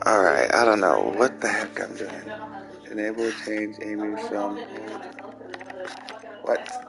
Alright, I don't know what the heck I'm doing. Enable change Amy film. What?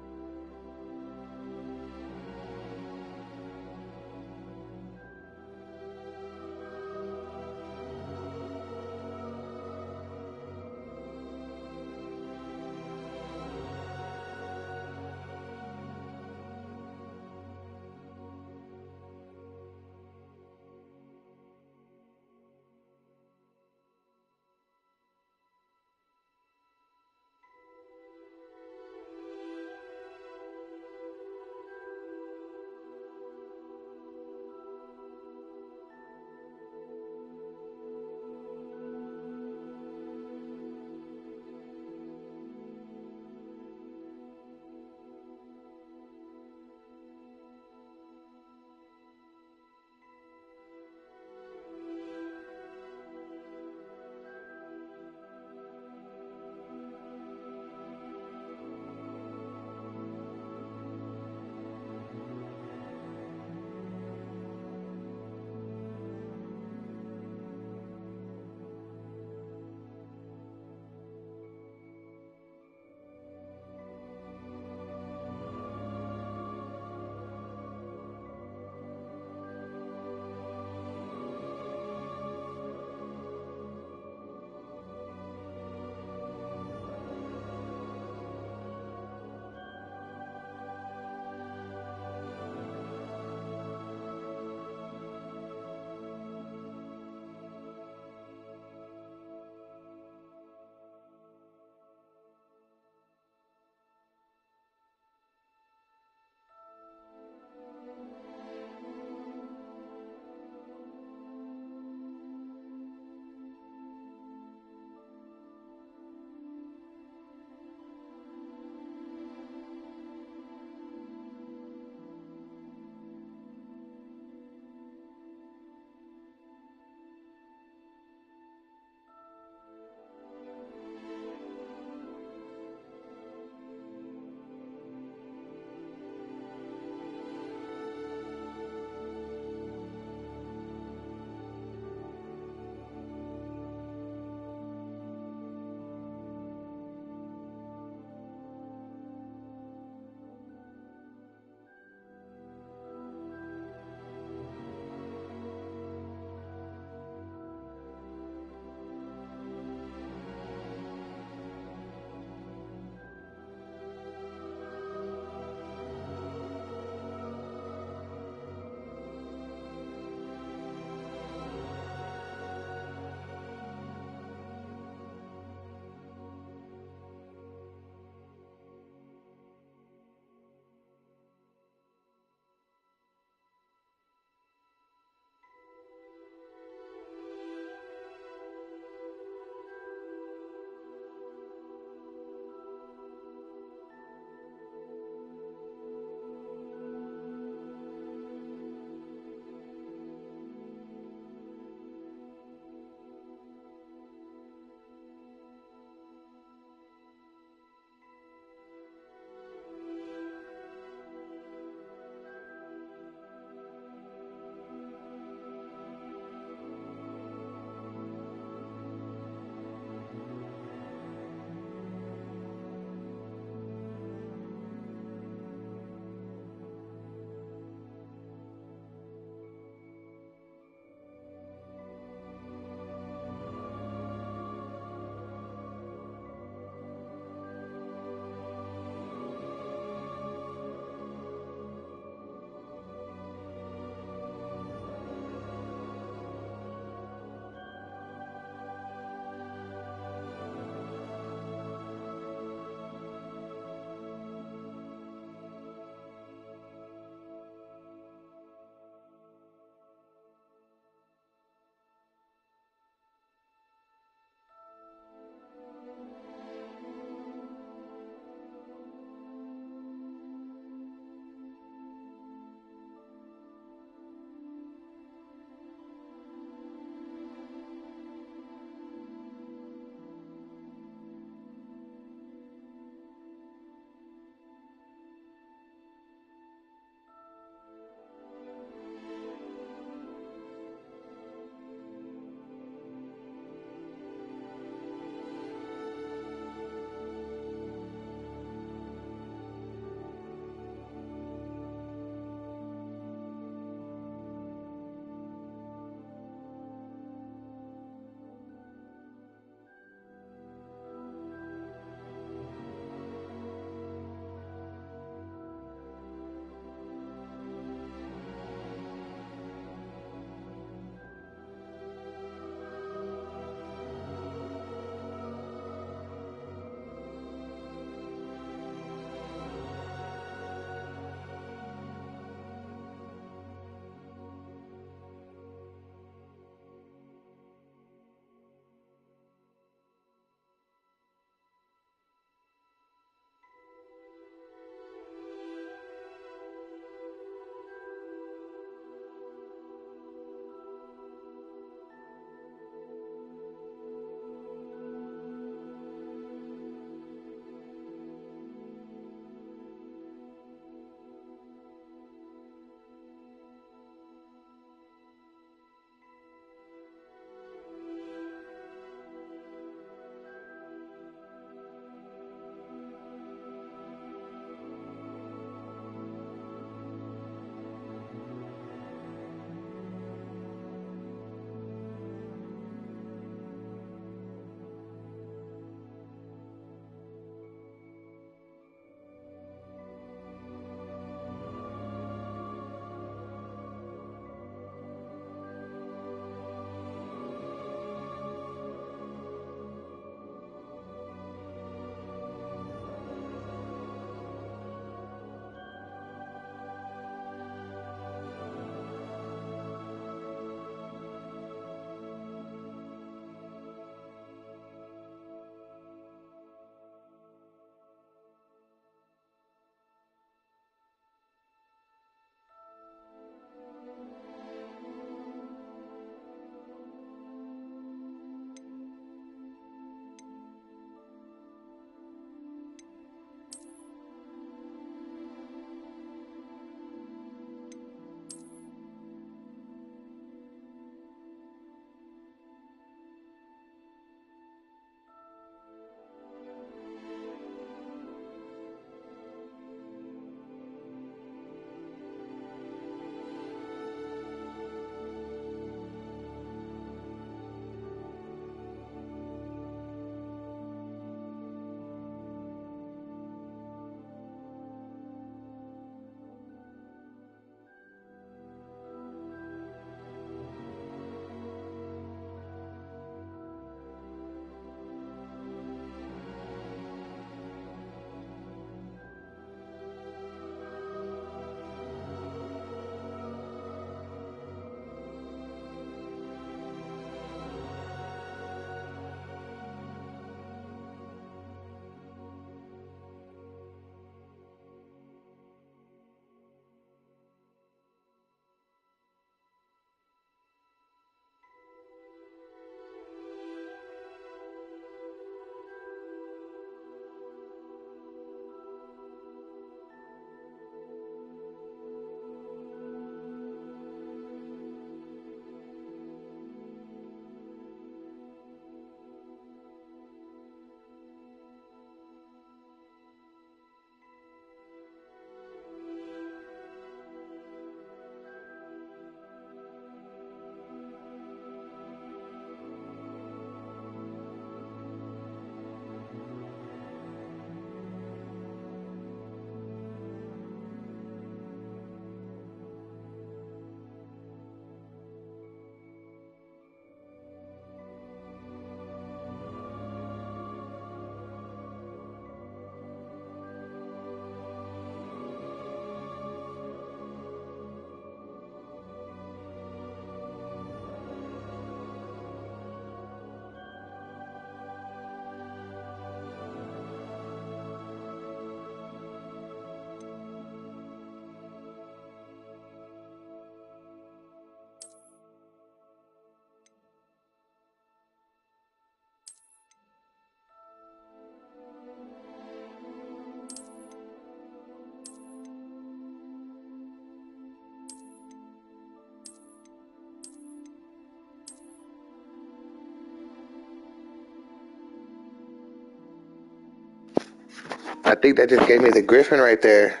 think that just gave me the griffin right there.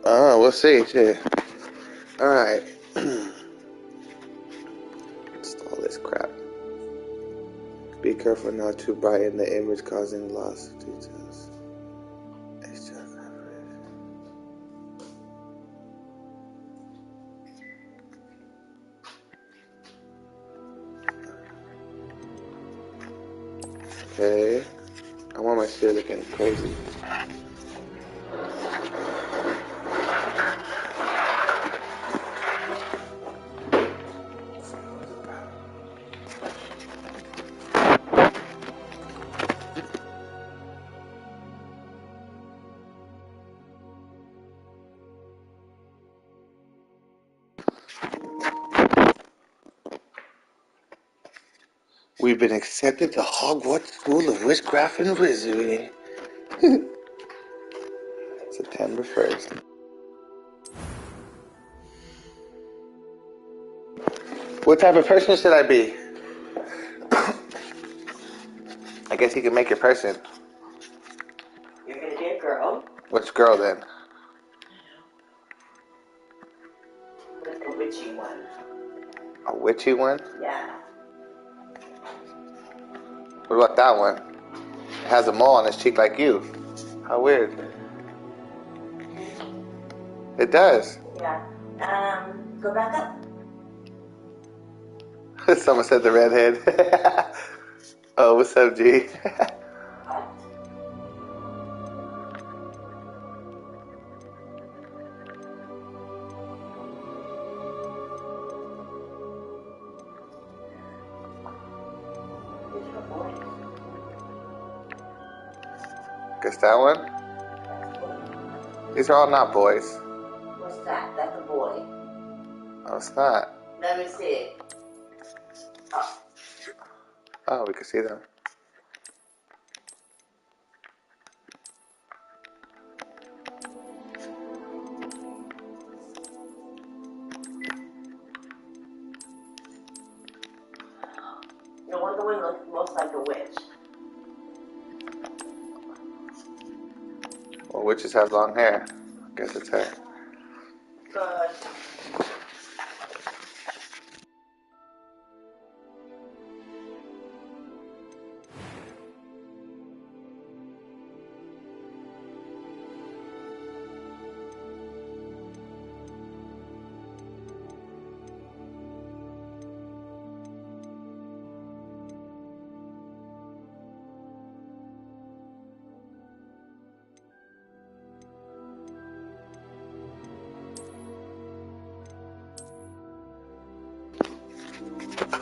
Oh, we'll see. Shit. Alright. Install this crap. Be careful not to brighten the image, causing loss of details. Okay. I want my shit looking crazy. We've been accepted to Hogwarts School of Witchcraft and Wizardry. September 1st. What type of person should I be? I guess you can make your person. You're gonna be a girl. Which girl then? Like a witchy one. A witchy one? Yeah. What about that one? It has a mole on its cheek like you. How weird. It does. Yeah. Go back up. Someone said the redhead. Oh, what's up, G? Guess that one? These are all not boys. What's that? That's a boy. Oh, it's not. Let me see it. Oh, we can see them. No wonder we look most like a witch. Well, witches have long hair. I guess it's her. Good.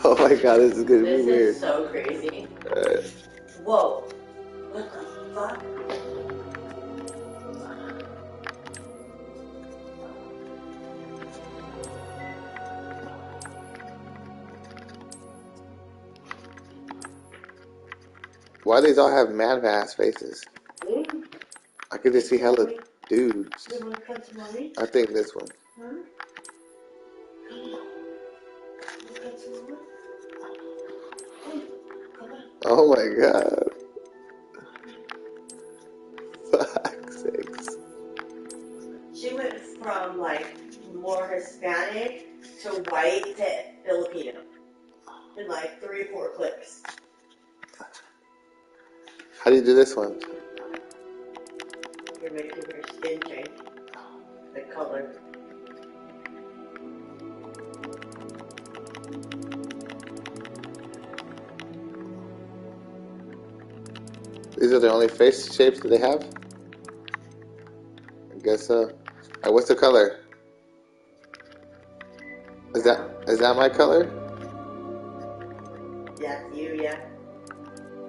Oh my god, this is gonna be weird. This is so crazy. Whoa. What the fuck? Why do these all have mad-ass faces? I could just see hella dudes. I think this one. Oh my god. Fuck's sakes. She went from like more Hispanic to white to Filipino in like 3 or 4 clicks. How do you do this one? You're making her skin change. The color. These are the only face shapes that they have? I guess so. Alright, what's the color? Is that my color? Yeah, you, yeah.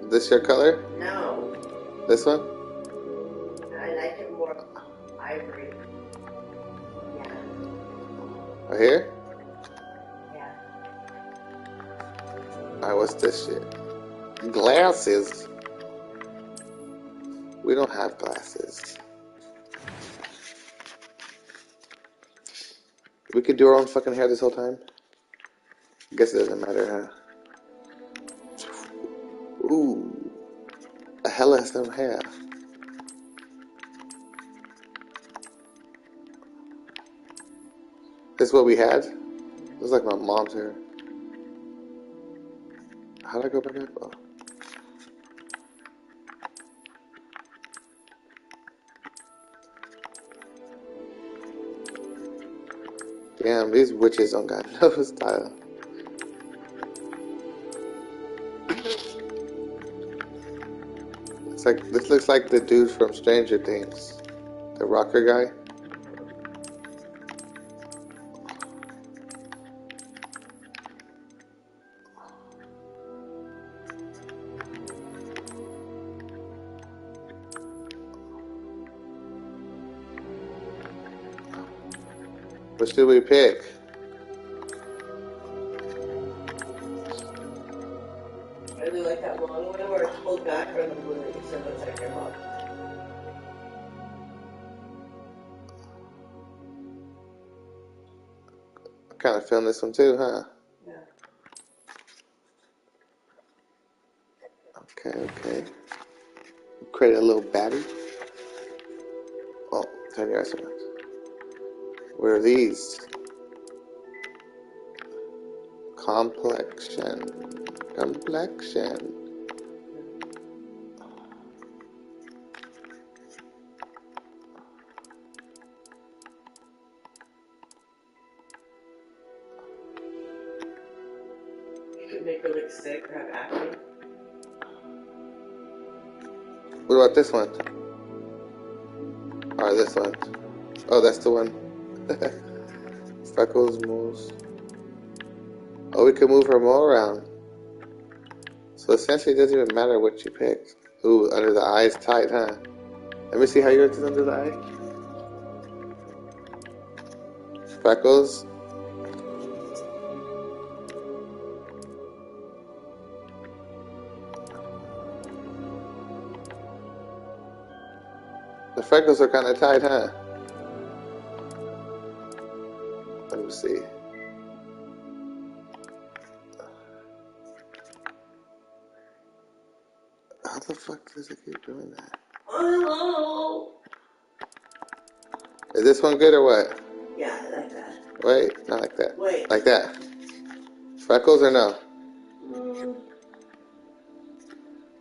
Is this your color? No. This one? I like it more ivory. Yeah. Right here? Yeah. Alright, what's this shit? Glasses. We don't have glasses. We could do our own fucking hair this whole time? I guess it doesn't matter, huh? hell has them hair? This is what we had? It was like my mom's hair. How'd I go back up? Oh. Damn, these witches don't got no style. It's like, this looks like the dude from Stranger Things. The rocker guy. What should we pick? I really like that long one where it's pulled back from the blue, so it looks like your mom. I'm kind of feeling this one too, huh? Yeah. Okay. Create a little battery. Oh, turn your eyes around. What are these? Complexion. You could make her look sick or have acne. What about this one? Or this one? Oh, that's the one. Freckles, moles. Oh, we can move her mole around. So essentially, it doesn't even matter what you pick. Ooh, under the eye is tight, huh? Let me see how yours is under the eye. Freckles. The freckles are kind of tight, huh? Let me see. How the fuck does it keep doing that? Oh! Is this one good or what? Yeah, I like that. Wait, not like that. Wait. Like that. Freckles or no?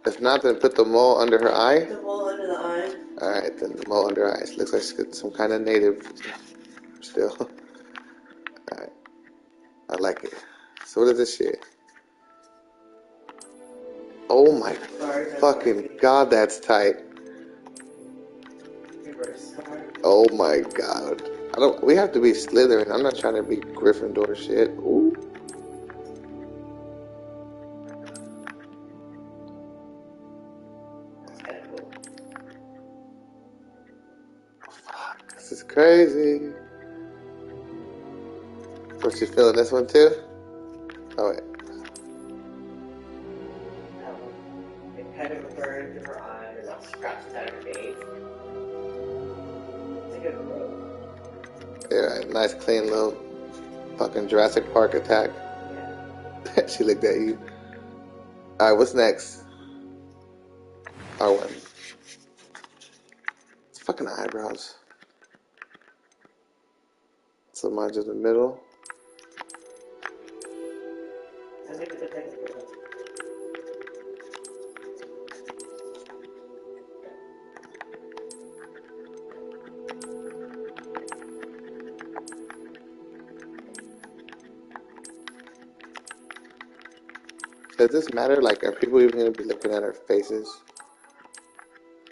If not, then put the mole under her eye. The mole under the eye. Alright, then the mole under her eyes. Looks like she's got some kind of native still. Alright. I like it. So what is this shit? Oh my fucking god, that's tight. Reverse card. Oh my god. We have to be Slytherin. I'm not trying to be Gryffindor shit. Ooh. That's kind of cool. Fuck, this is crazy. So she's feeling this one too? Oh wait. It kind of burned to her eye, and all scratches out her face. It's a good growth. Yeah, nice clean little fucking Jurassic Park attack. Yeah. She looked at you. Alright, what's next? R1. It's fucking eyebrows. So mine's in the middle. I think it's a good growth. Does this matter? Like, are people even gonna be looking at our faces?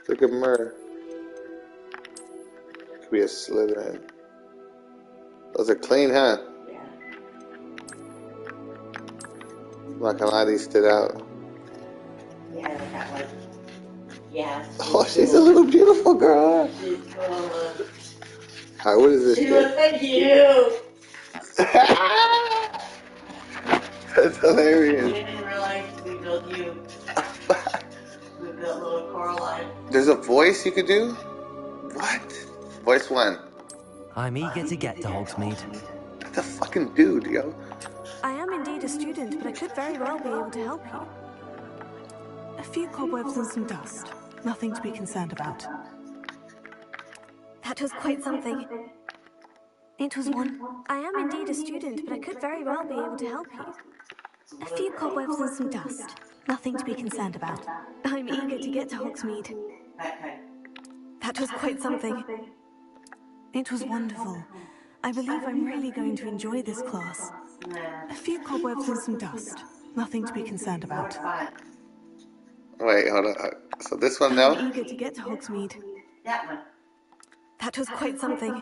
Look at Myrrh. Could be a Slytherin. Those are clean, huh? Yeah. I'm not gonna lie, these stood out. Yeah, like that one. Yeah. Oh, she's a little beautiful girl. She's cool. Alright, what is this She shit? looks like you. That's hilarious. We didn't realize we built you. We built little Coraline. There's a voice you could do? What? Voice one. I'm eager to get to Hogsmeade. That's a fucking dude, yo. I am indeed a student, but I could very well be able to help you. A few cobwebs and some dust. Nothing to be concerned about. That was quite something. It was one. I am indeed a student, but I could very well be able to help you. A few cobwebs and some dust. Nothing to be concerned about. I'm eager to get to Hogsmeade. That was quite something. It was wonderful. I believe I'm really going to enjoy this class. A few cobwebs and some dust. Nothing to be concerned about. Wait, hold on. So this one, I'm no? eager to get to Hogsmeade. That one. That was quite something.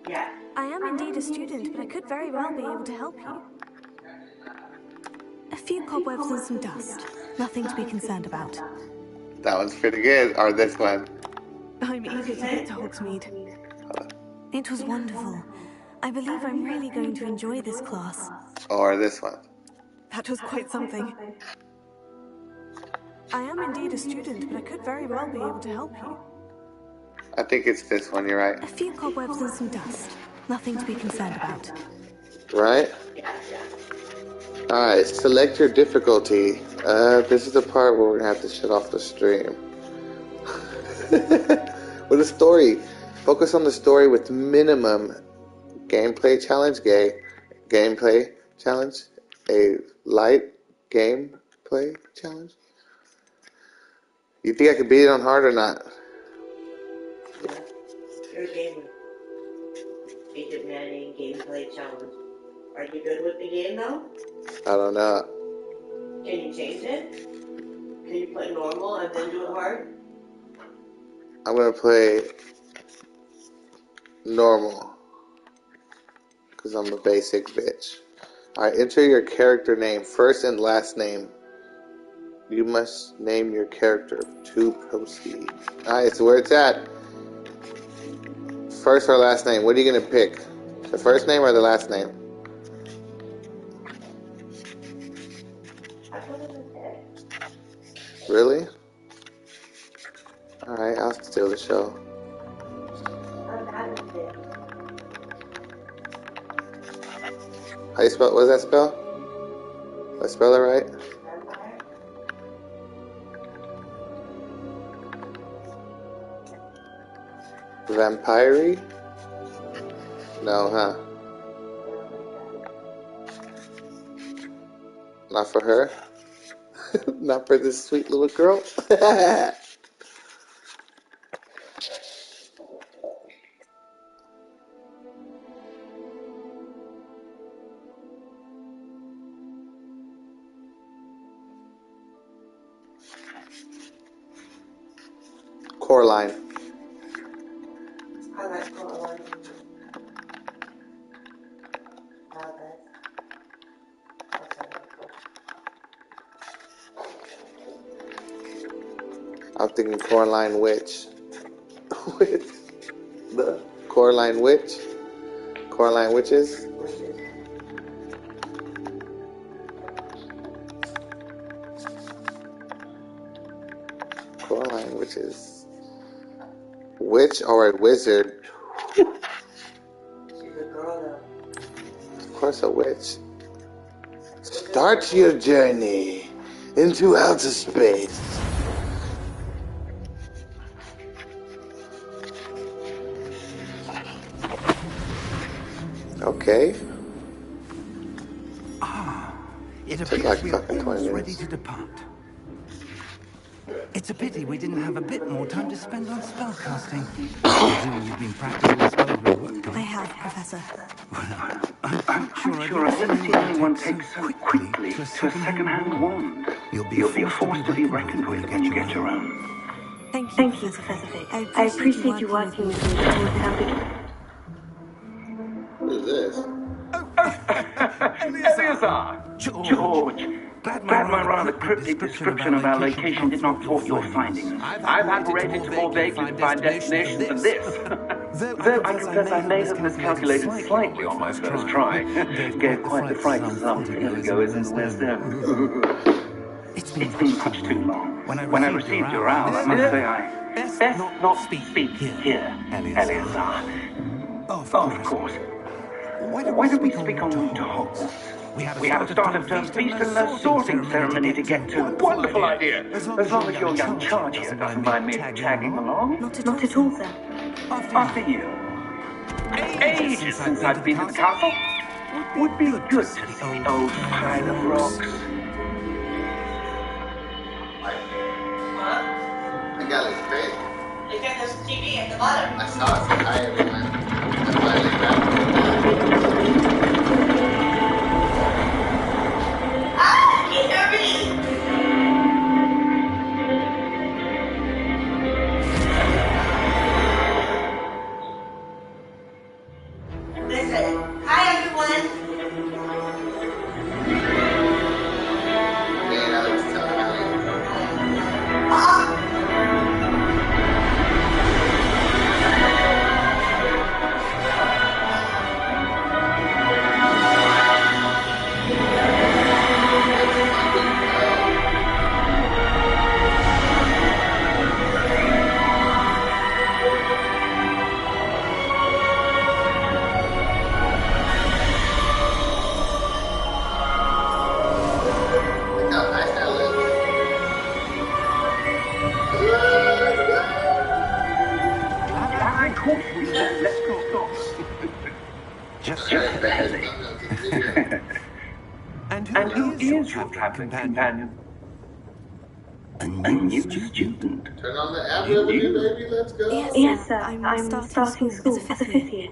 Yeah. I am indeed a student, but I could very well be able to help you. A few cobwebs and some dust. Nothing to be concerned about. That one's pretty good. Or this one. I'm eager to get to Hogsmeade. It was wonderful. I believe I'm really going to enjoy this class. Or this one. That was quite something. I am indeed a student, but I could very well be able to help you. I think it's this one, you're right. A few cobwebs and some dust. Nothing to be concerned about. Right? Alright, select your difficulty. This is the part where we're gonna have to shut off the stream. With a story. Focus on the story with minimum gameplay challenge, gameplay challenge, a light gameplay challenge. You think I could beat it on hard or not? Your game. Agent Manning gameplay challenge. Are you good with the game though? I don't know. Can you change it? Can you play normal and then do it hard? I'm gonna play normal. Because I'm a basic bitch. Alright, enter your character name, first and last name. You must name your character to proceed. Alright, so where it's at. First or last name, what are you gonna pick? The first name or the last name? I put it in there. Really? Alright, I'll steal the show. I'm bad at it. How you spell? What does that spell? Did I spell it right? Vampire? Vampire? No, huh? Not for her? Not for this sweet little girl? Coraline. I like Coraline. I'm thinking Coraline Witch. The Coraline Witch? Coraline Witches? Coraline Witches. Witch or a wizard? She's a girl though. Of course a witch. Start your journey into outer space. Okay. It Took appears like we are fucking 20 almost ready minutes. to depart. It's a pity we didn't have a bit more time to spend on spellcasting. Presuming you've been practicing the spells we worked on. I have, Professor. Well, I'm quite sure I've never seen anyone take so quickly to a second-hand wand. You'll be a force to be reckoned with when you get your own. Thank you, Professor Fig. I appreciate you working with me towards helping. What is this? Eleazar! George! Glad my rather cryptic description of our location did not thwart your findings. I've apparated to more vaguely defined destinations than this. Though I confess I may have miscalculated slightly on my first try. Gave quite the fright to some theatergoers in the West End. It's been much too long. When I received your owl, I must say I best not speak here, Eleazar. Of course. Why don't we speak on to Hogwarts? We have a start-of-term feast and a sorting ceremony to get to. Wonderful idea. As long as your young charge here doesn't mind me tagging along. Not at all, sir. After you. Ages since I've been to the castle. Would be good to see the old pile of rocks. I got it great. Look at this TV at the bottom. I saw it. Say hi, everyone. I finally grabbed Ah! He's already! Listen. Hi, everyone. me and Alex telling Ah! Look how nice that looks. I caught you. Let's go. Just barely. And And who is your traveling companion? A new student. Turn on the app revenue, baby. Let's go. Yes, sir. I'm starting school as a fifth year.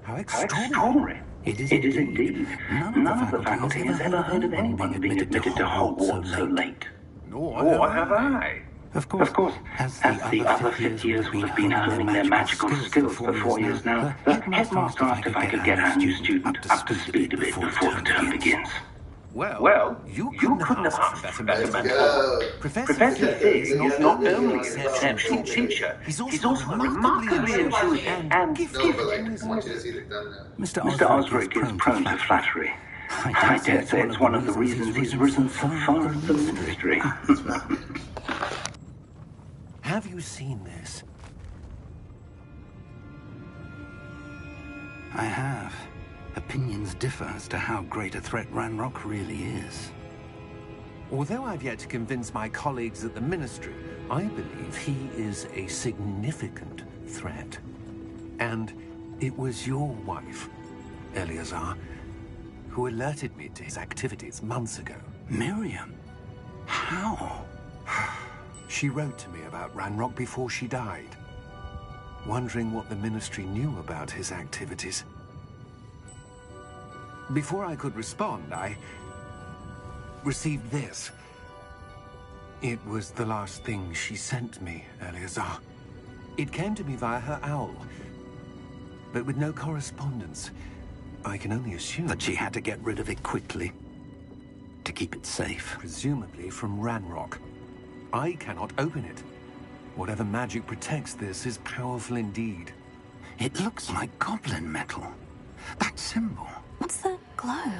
How How extraordinary. extraordinary. It is It is indeed. None of the faculty has ever heard of anyone being admitted to Hogwarts so late. Nor have I. Of Of course, as the other fifth years will have been honing their magical skills for 4 years now, the headmaster asked if I could get our new student up to speed a bit before the term begins. Well, you couldn't have asked for better Let's mentor. go. Professor Fig is not only an exceptional teacher, he's also a remarkably intuitive and No, but like, I want you to see the thumbnail. Mr. Osric is prone to flattery. I dare say it's one of the reasons he's risen so far in the ministry. Have you seen this? I have. Opinions differ as to how great a threat Ranrock really is. Although I've yet to convince my colleagues at the Ministry, I believe he is a significant threat. And it was your wife, Eleazar, who alerted me to his activities months ago. Miriam? How? She wrote to me about Ranrock before she died, wondering what the Ministry knew about his activities. Before I could respond, I received this. It was the last thing she sent me, Eleazar. It came to me via her owl, but with no correspondence. I can only assume that she had to get rid of it quickly to keep it safe. Presumably from Ranrock. I cannot open it. Whatever magic protects this is powerful indeed. It looks like goblin metal. That symbol. What's the glow?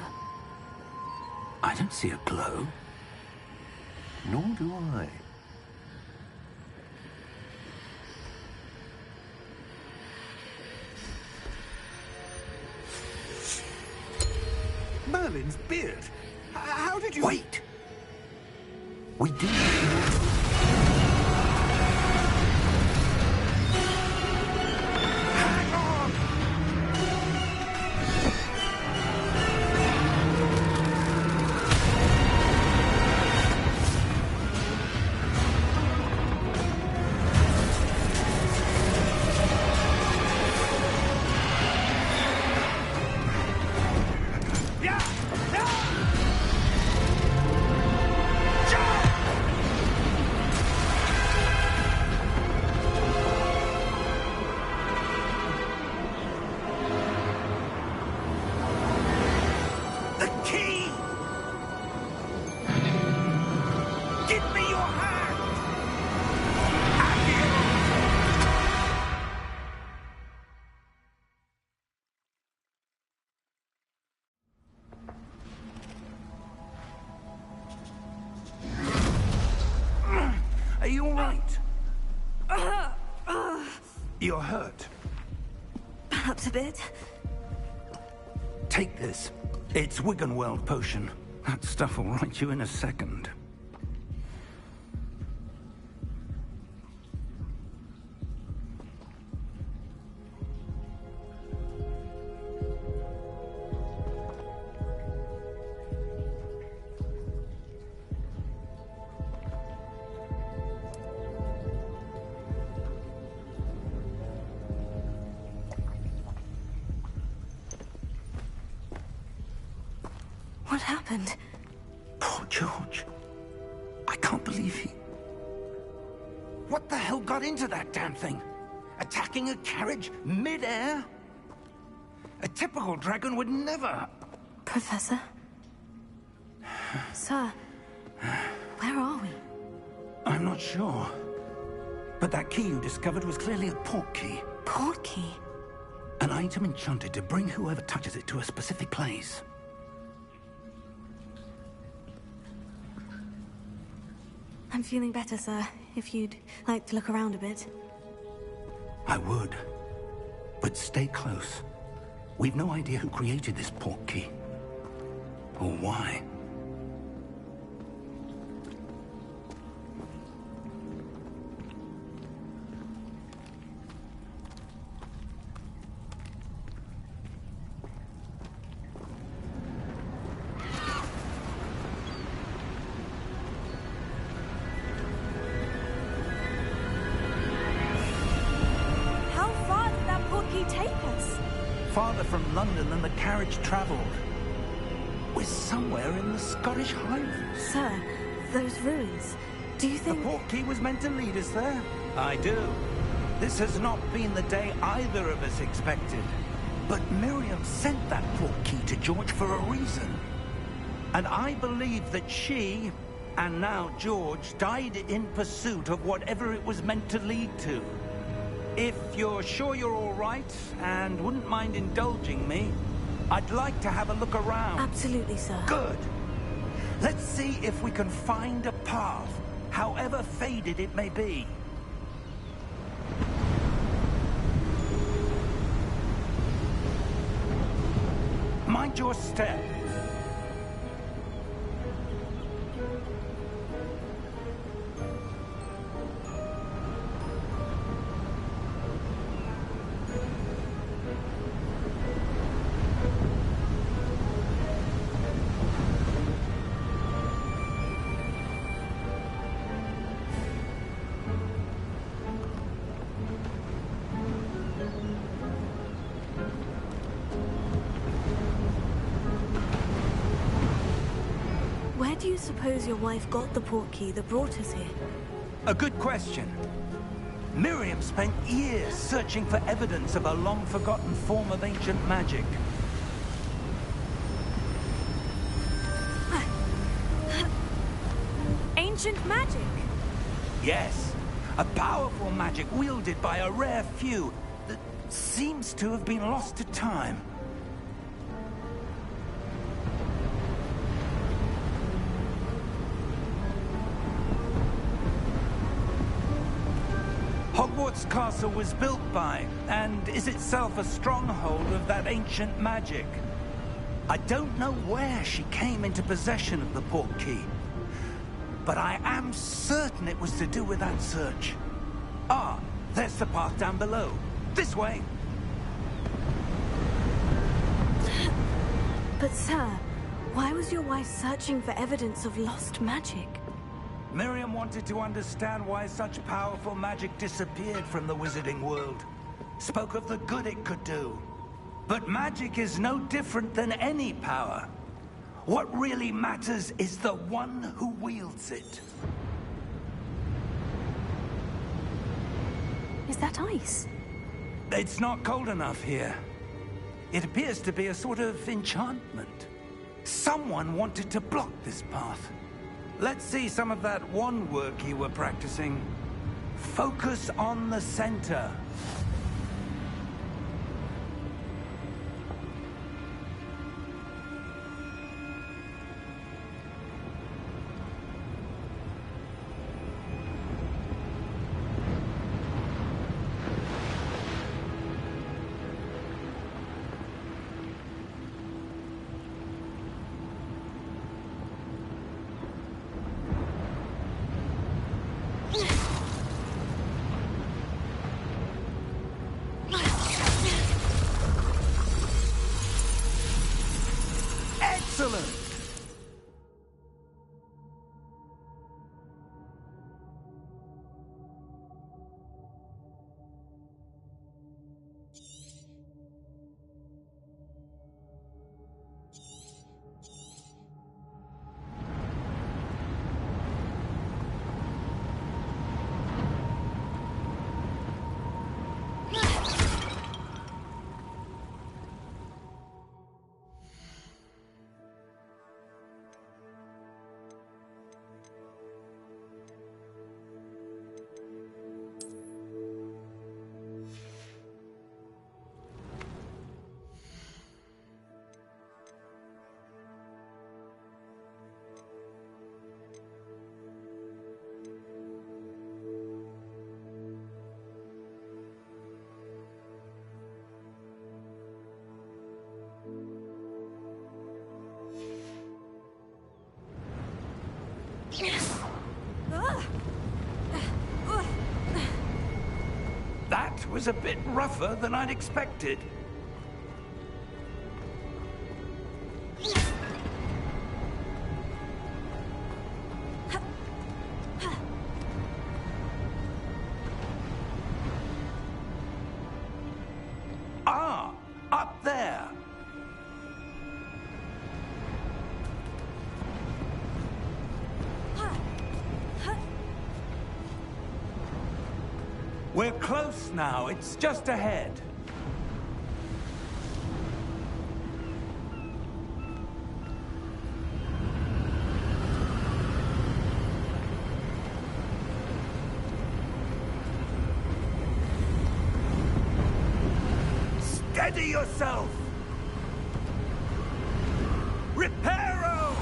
I don't see a glow. Nor do I. Merlin's beard. How did you... Wait! We do. Hang on! Yeah! The key! Give me your hand! Are you all right? You're hurt. Perhaps a bit. Take this. It's Wiggenweld potion. That stuff will right you in a second. What happened? Poor George. I can't believe he... What the hell got into that damn thing? Attacking a carriage mid-air? A typical dragon would never... Professor? Sir, where are we? I'm not sure. But that key you discovered was clearly a port key. Port key? An item enchanted to bring whoever touches it to a specific place. I'm feeling better, sir. If you'd like to look around a bit. I would. But stay close. We've no idea who created this port key. Or why. Farther from London than the carriage travelled. We're somewhere in the Scottish Highlands. Sir, those ruins, do you think... The port key was meant to lead us there? I do. This has not been the day either of us expected. But Miriam sent that port key to George for a reason. And I believe that she, and now George, died in pursuit of whatever it was meant to lead to. If you're sure you're all right, and wouldn't mind indulging me, I'd like to have a look around. Absolutely, sir. Good. Let's see if we can find a path, however faded it may be. Mind your step. Where do you suppose your wife got the port key that brought us here? A good question. Miriam spent years searching for evidence of a long-forgotten form of ancient magic. Ancient magic? Yes, a powerful magic wielded by a rare few that seems to have been lost to time. Hogwarts Castle was built by, and is itself a stronghold of that ancient magic. I don't know where she came into possession of the port key, but I am certain it was to do with that search. Ah, there's the path down below. This way. But sir, why was your wife searching for evidence of lost magic? Miriam wanted to understand why such powerful magic disappeared from the wizarding world. Spoke of the good it could do. But magic is no different than any power. What really matters is the one who wields it. Is that ice? It's not cold enough here. It appears to be a sort of enchantment. Someone wanted to block this path. Let's see some of that wand work you were practicing. Focus on the center. Excellent! That was a bit rougher than I'd expected. Ah, up there. We're close now. It's just ahead. Steady yourself! Reparo!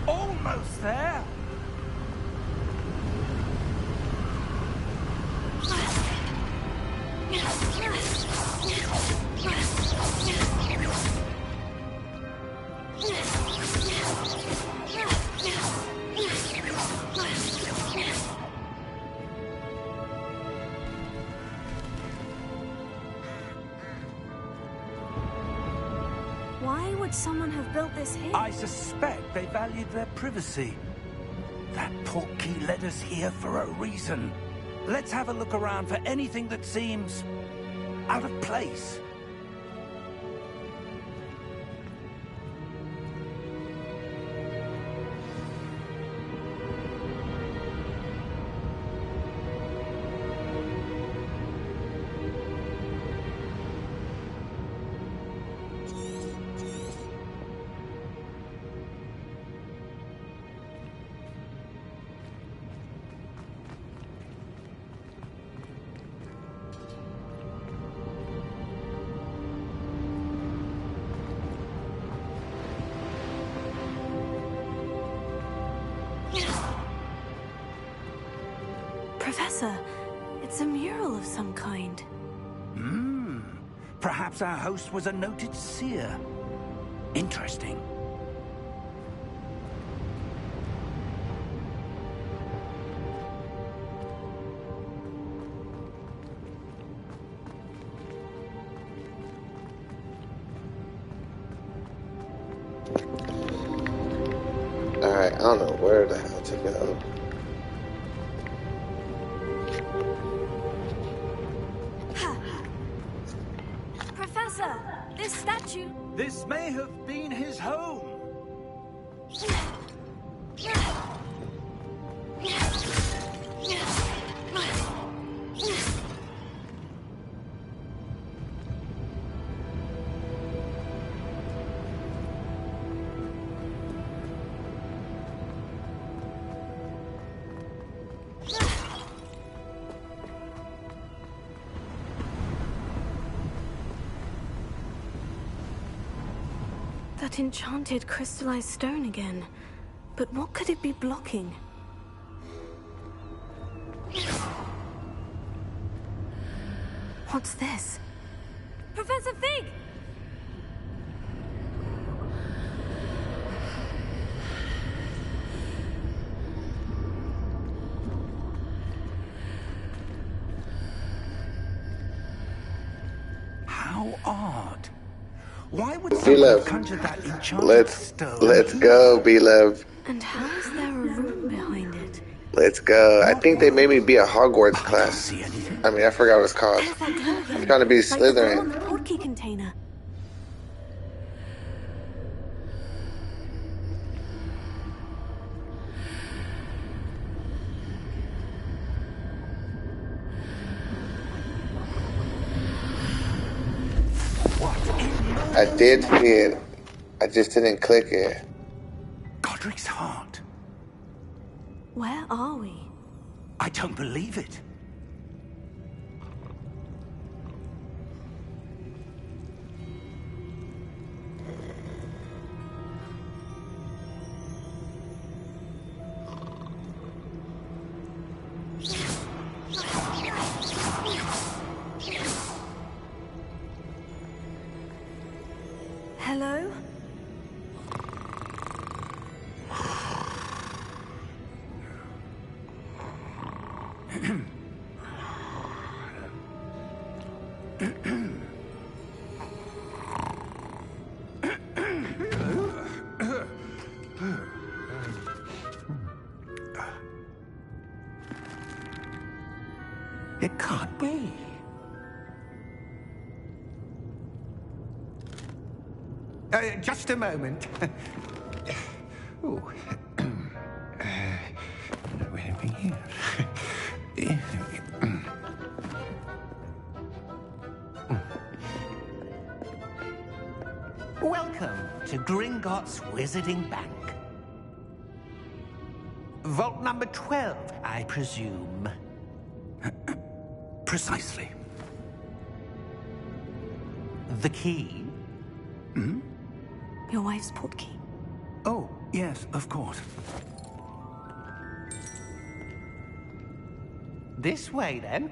Almost there. Why would someone have built this here? I suspect they valued their privacy. That portkey led us here for a reason. Let's have a look around for anything that seems out of place. Professor, it's a mural of some kind. Perhaps our host was a noted seer. Interesting. Alright, I don't know where the hell to go. Professor, this statue... This may have been his home. That enchanted crystallized stone again. But what could it be blocking? What's this? Professor Fig! How odd. Why would someone B-Love, conjure that enchanted stone? let's go, B-Love. And how is there a room behind it? Let's go. I think they made me be a Hogwarts I don't class. see anything. I mean, I forgot what it's called. There's that glow again. I'm trying to be Like the glow on Slytherin. the portkey container. I did see it. I just didn't click it. Godric's heart. Where are we? I don't believe it. Hello? It can't be. Just a moment. Oh. No anything here. Welcome to Gringotts Wizarding Bank. Vault number 12, I presume. Precisely. The key? Your wife's portkey. Oh, yes, of course. This way, then.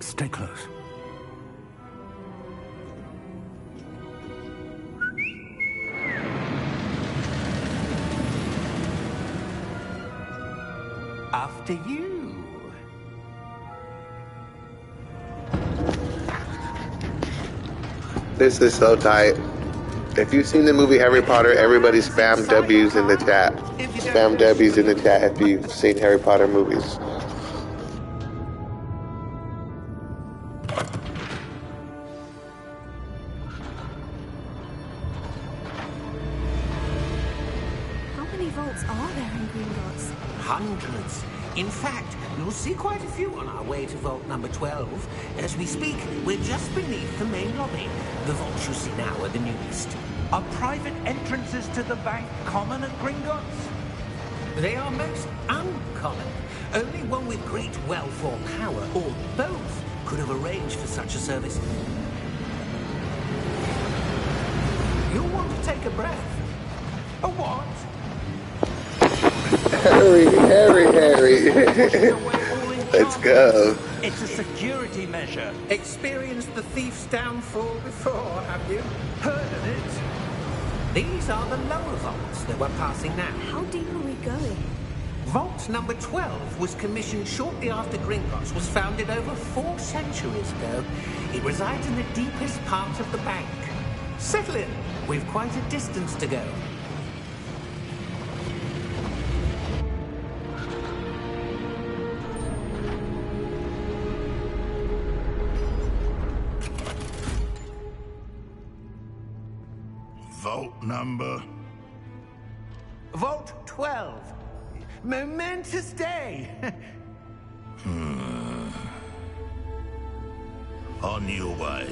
Stay close. After you. This is so tight. If you've seen the movie Harry Potter, everybody spam W's in the chat. Spam W's in the chat if you've seen Harry Potter movies. How many vaults are there in Gringotts? Hundreds. In fact, you'll see quite a few on our way to vault number 12. As we speak, we're just beneath the main lobby. The vaults you see now are the newest. Are private entrances to the bank common at Gringotts? They are most uncommon. Only one with great wealth or power, or both, could have arranged for such a service. You'll want to take a breath. A what? Harry. Let's go. It's a security measure. Experienced the thief's downfall before, have you? Heard of it? These are the lower vaults that we're passing now. How deep are we going? Vault number 12 was commissioned shortly after Gringotts was founded over 4 centuries ago. It resides in the deepest part of the bank. Settle in. We've quite a distance to go. Vault number? Vault 12. Momentous day. On your way.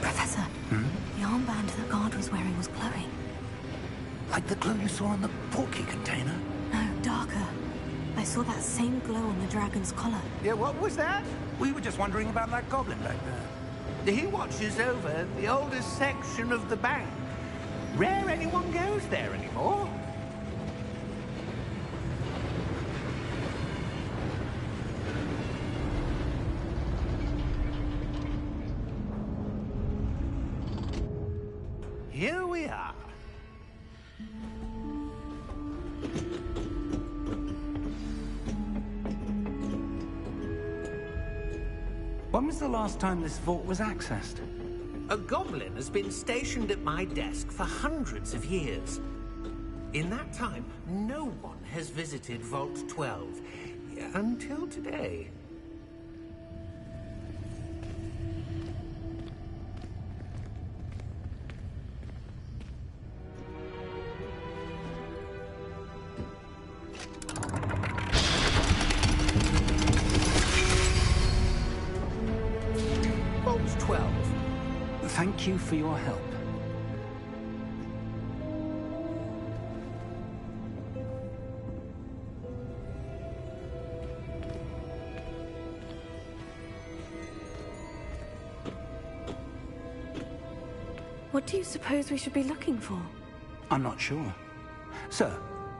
Professor, the armband the guard was wearing was glowing. Like the glow you saw on the portkey container? No, darker. I saw that same glow on the dragon's collar. Yeah, what was that? We were just wondering about that goblin back there. He watches over the oldest section of the bank. Rare anyone goes there anymore. Here we are. When was the last time this vault was accessed? A goblin has been stationed at my desk for hundreds of years. In that time, no one has visited Vault 12. Until today. Vault 12. Thank you for your help. What do you suppose we should be looking for? I'm not sure. Sir,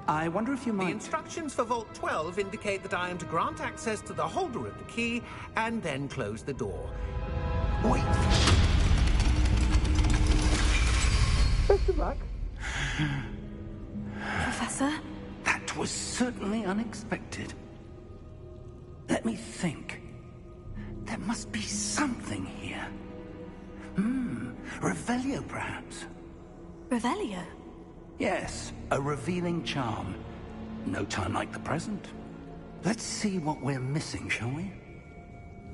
I wonder if you The might... instructions for Vault 12 indicate that I am to grant access to the holder of the key and then close the door. Wait. Best of luck. Professor? That was certainly unexpected. Let me think. There must be something here. Revelio, perhaps. Revelio? Yes, a revealing charm. No time like the present. Let's see what we're missing, shall we?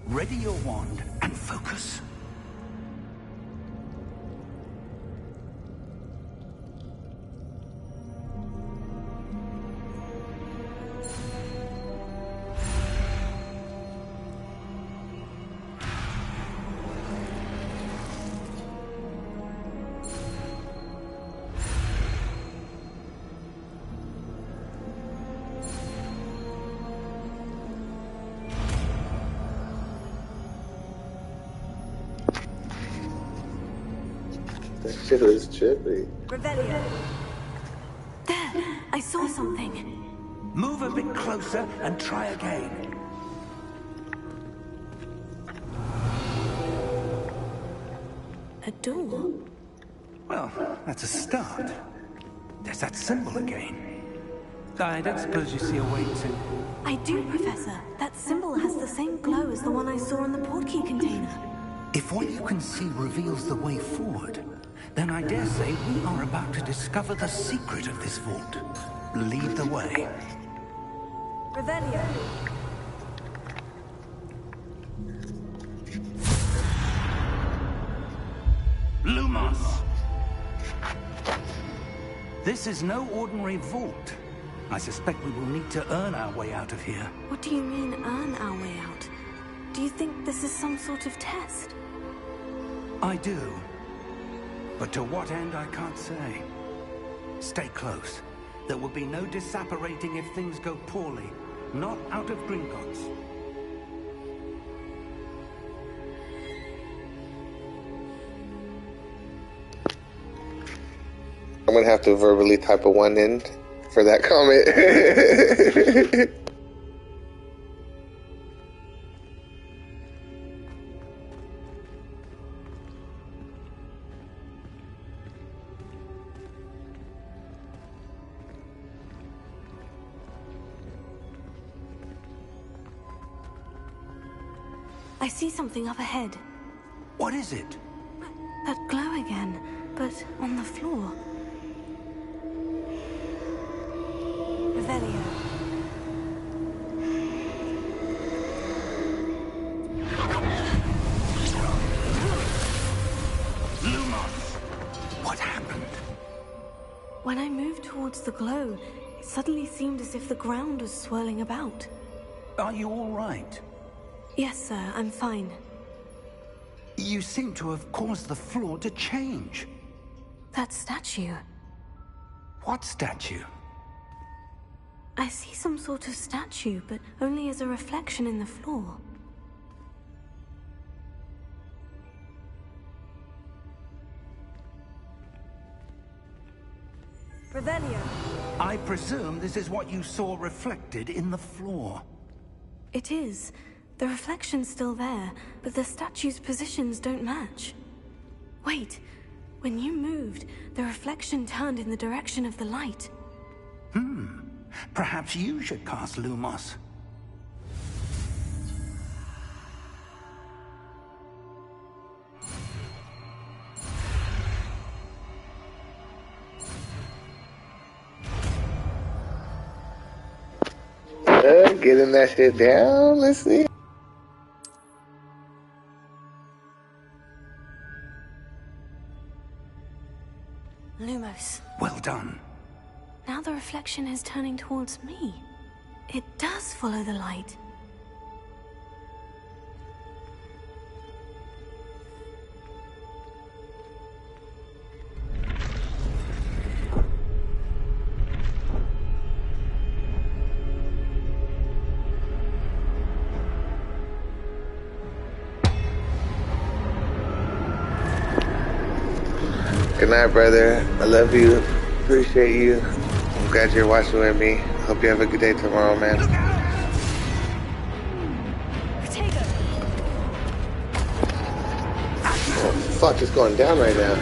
Ready your wand and focus. That shit was trippy. Revelio. There! I saw something. Move a bit closer and try again. A door? Well, that's a start. There's that symbol again. I don't suppose you see a way to... I do, Professor. That symbol has the same glow as the one I saw in the portkey container. If what you can see reveals the way forward, then I dare say we are about to discover the secret of this vault. Lead the way. Revelio. Lumos! This is no ordinary vault. I suspect we will need to earn our way out of here. What do you mean, earn our way out? Do you think this is some sort of test? I do. But to what end, I can't say. Stay close. There will be no disapparating if things go poorly. Not out of Gringotts. I'm gonna have to verbally type a 1 in for that comment. I see something up ahead. What is it? That glow again, but on the floor. Revelio. Lumos! What happened? When I moved towards the glow, it suddenly seemed as if the ground was swirling about. Are you all right? Yes, sir, I'm fine. You seem to have caused the floor to change. That statue. What statue? I see some sort of statue, but only as a reflection in the floor. Revelio. I presume this is what you saw reflected in the floor. It is. The reflection's still there, but the statue's positions don't match. Wait. When you moved, the reflection turned in the direction of the light. Perhaps you should cast Lumos. Getting that shit down. Let's see. Lumos. Well done. Now the reflection is turning towards me. It does follow the light. Good night, brother. I love you. Appreciate you. I'm glad you're watching with me. Hope you have a good day tomorrow, man. Oh, fuck, it's going down right now.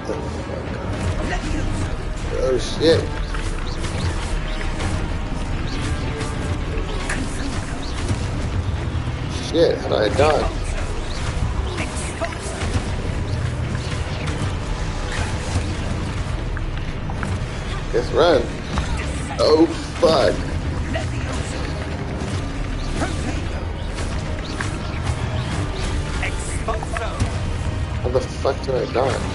The fuck? Oh, shit. Shit, how did I dodge? Let's run. Oh, fuck. How the fuck did I dodge?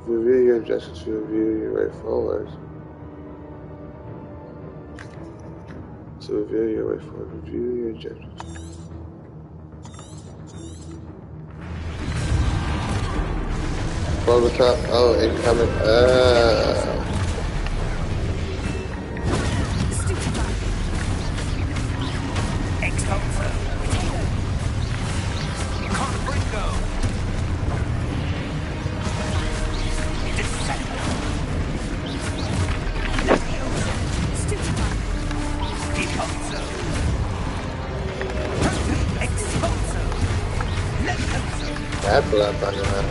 Review your objectives to review your way forward. To review your way forward, review your objectives. From the top, oh, incoming, That's what I'm talking about.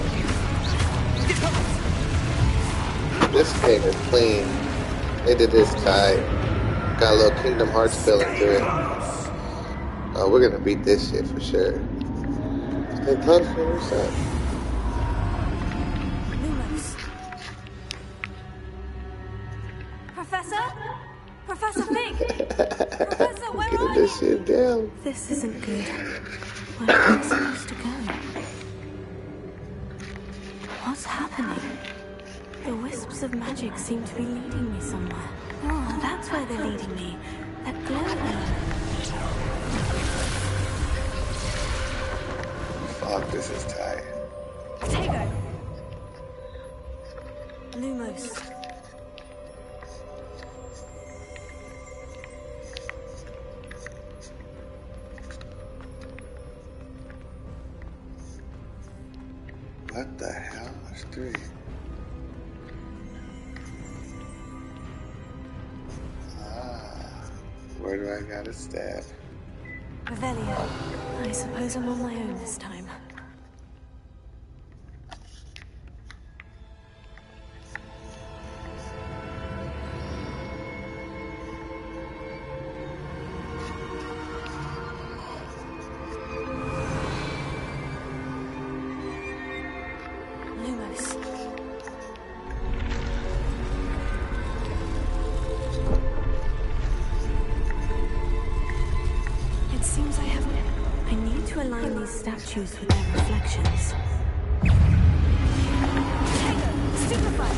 This game is clean. They did this tight. Got a little Kingdom Hearts feel into it. Oh, we're gonna beat this shit for sure. Stay close to yourself. Professor? Professor Fig! Professor, where Get are this you? shit down. This isn't good. Where am I supposed to go? What's happening? The wisps of magic seem to be leading me somewhere. Oh, that's where they're leading me. That glowing. Fuck, this is tight. Potato! Lumos. What the hell? There's three. Where do I gotta stab? Revelio. I suppose I'm on my own this time. Lumos. It seems I have... I need to align these statues with their reflections. Potato! Stupefy!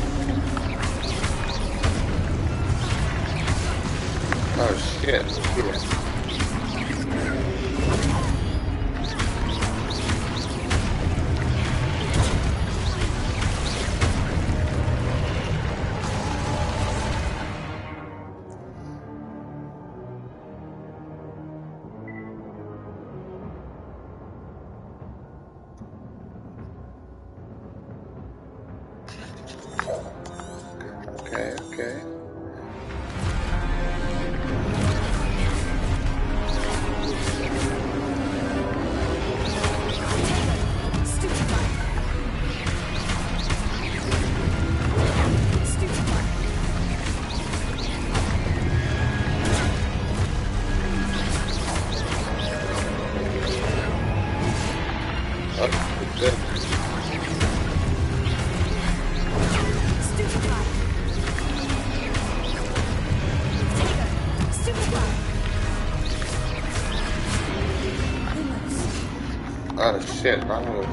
Oh shit. Okay. Oh, good. Oh shit, wrong move.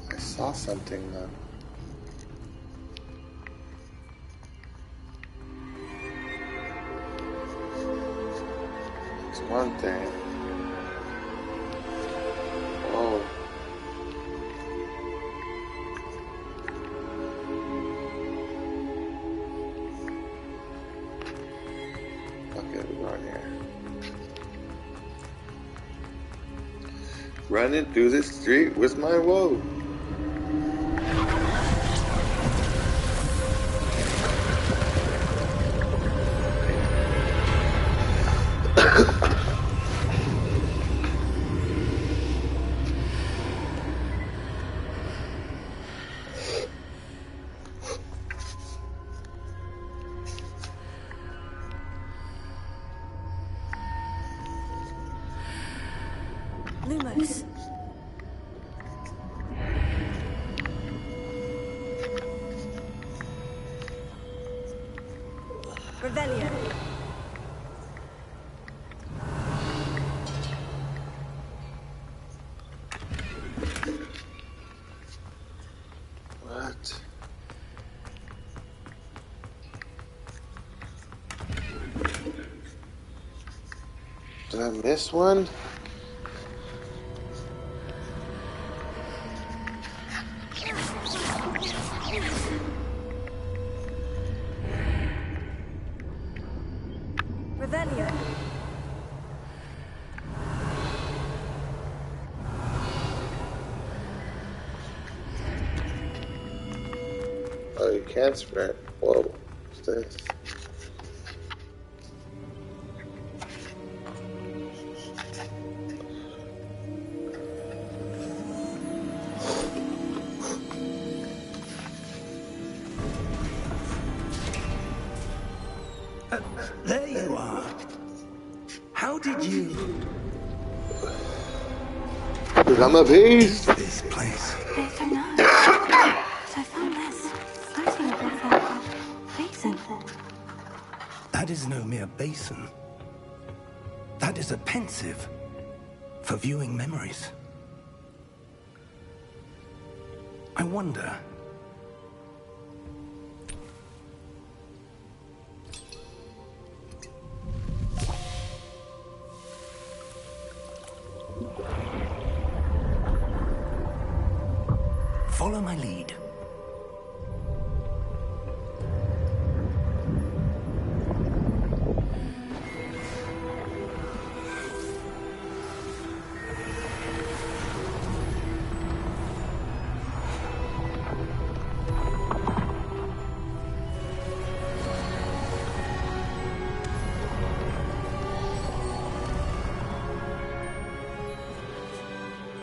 I saw something though. It's one thing. Oh. Okay, we're going here. Running through the street with my woe. Lumos. Revelio. What? Did I miss one? Revelio. Oh, you can't sprint. Whoa. What's this? There you are. How did you... Because I'm a beast. This place. I don't know. But I found this floating above a basin. That is no mere basin. That is a pensive for viewing memories. I wonder... Follow my lead.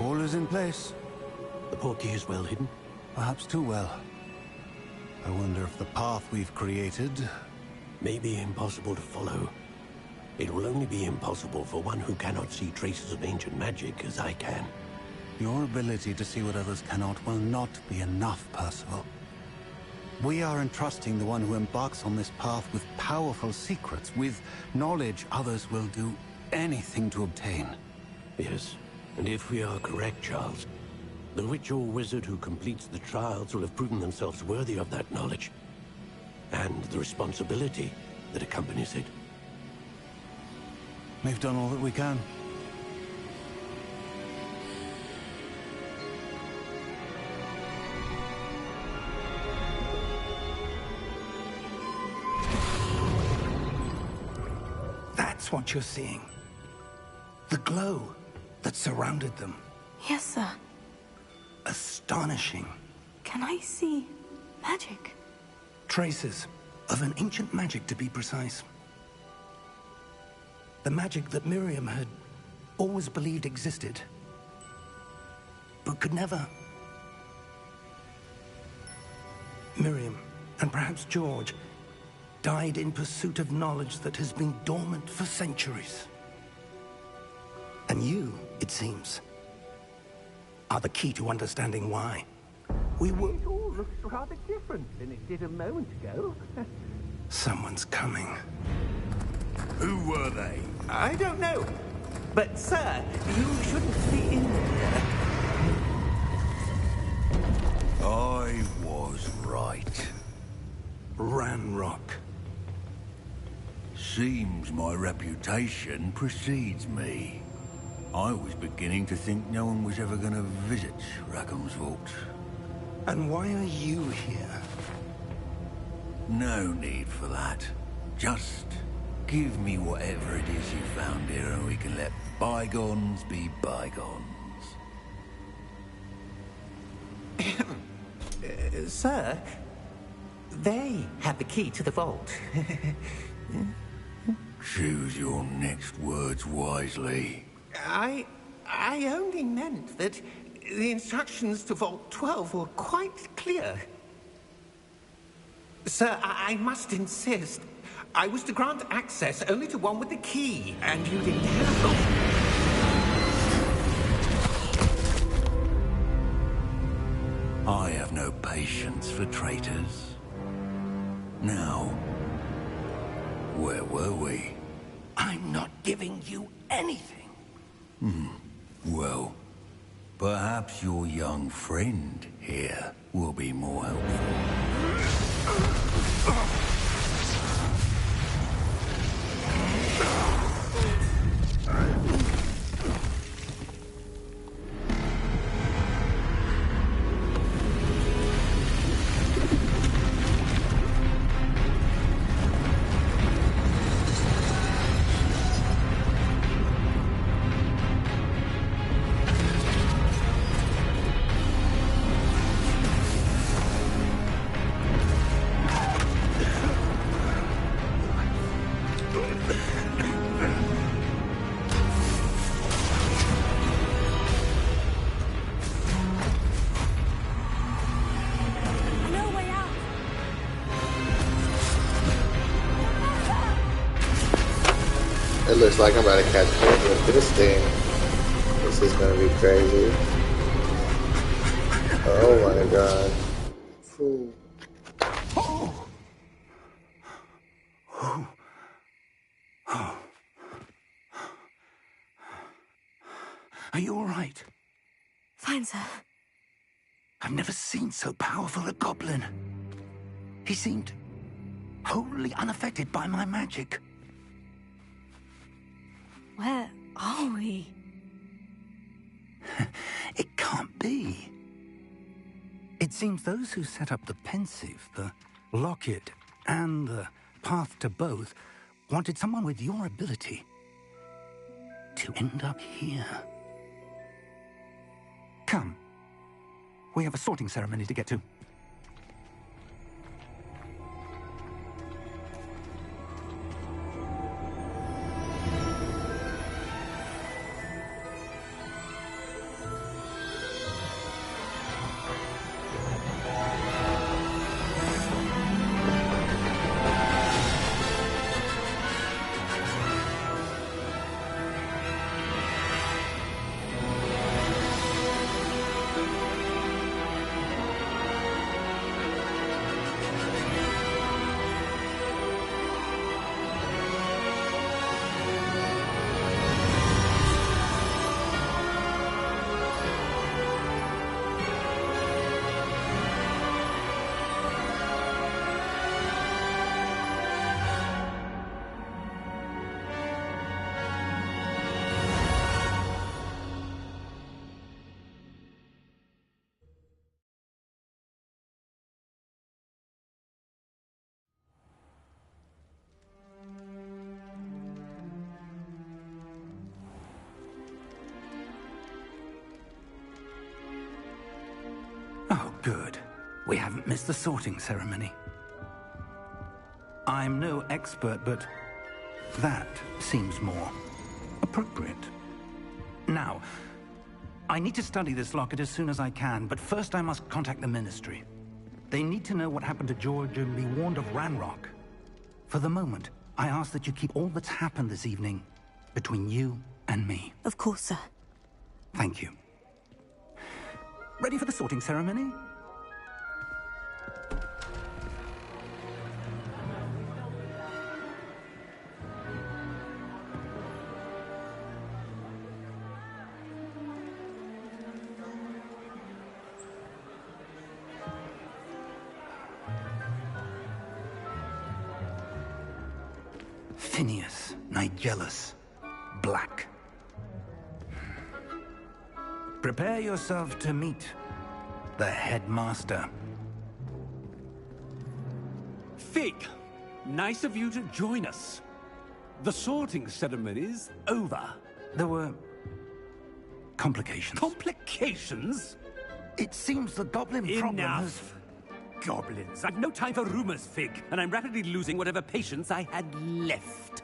All is in place. The portkey is well hidden. Perhaps too well. I wonder if the path we've created... May be impossible to follow. It will only be impossible for one who cannot see traces of ancient magic as I can. Your ability to see what others cannot will not be enough, Percival. We are entrusting the one who embarks on this path with powerful secrets, with knowledge others will do anything to obtain. Yes, and if we are correct, Charles, the witch or wizard who completes the trials will have proven themselves worthy of that knowledge, and the responsibility that accompanies it. We've done all that we can. That's what you're seeing. The glow that surrounded them. Yes, sir. Astonishing. Can I see magic? Traces of an ancient magic, to be precise. The magic that Miriam had always believed existed, but could never. Miriam, and perhaps George, died in pursuit of knowledge that has been dormant for centuries. And you, it seems, are the key to understanding why. We were... It all looks rather different than it did a moment ago. Someone's coming. Who were they? I don't know. But, sir, you shouldn't be in here. I was right. Ranrock. Seems my reputation precedes me. I was beginning to think no one was ever going to visit Rackham's vault. And why are you here? No need for that. Just give me whatever it is you found here and we can let bygones be bygones. Sir, they have the key to the vault. Choose your next words wisely. I only meant that the instructions to Vault 12 were quite clear. Sir, I must insist. I was to grant access only to one with the key, and you didn't have them. I have no patience for traitors. Now, where were we? I'm not giving you anything. Well, perhaps your young friend here will be more helpful. No way out. It looks like I'm about to catch hold of this thing. This is gonna be crazy. Oh my god. Ooh. Are you all right? Fine, sir. I've never seen so powerful a goblin. He seemed wholly unaffected by my magic. Where are we? It can't be. It seems those who set up the Pensive, the Locket, and the Path to Both wanted someone with your ability to end up here. Come. We have a sorting ceremony to get to. We haven't missed the sorting ceremony. I'm no expert, but that seems more appropriate. Now, I need to study this locket as soon as I can, but first I must contact the Ministry. They need to know what happened to George and be warned of Ranrock. For the moment, I ask that you keep all that's happened this evening between you and me. Of course, sir. Thank you. Ready for the sorting ceremony? Phineas, Nigellus, Black. Prepare yourself to meet the headmaster. Fig, nice of you to join us. The sorting ceremony's over. There were complications. Complications? It seems the goblin problem has... Enough! Goblins. I've no time for rumors, Fig, and I'm rapidly losing whatever patience I had left.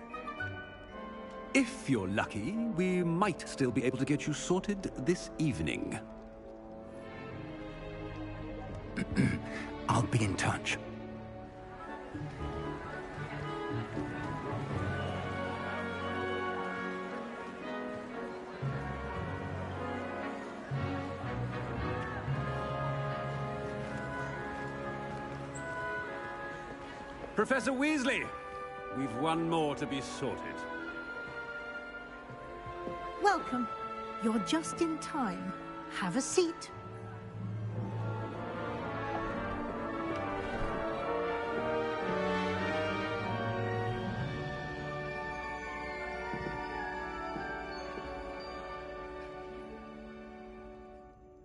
If you're lucky, we might still be able to get you sorted this evening. I'll be in touch. Professor Weasley, we've one more to be sorted. Welcome. You're just in time. Have a seat.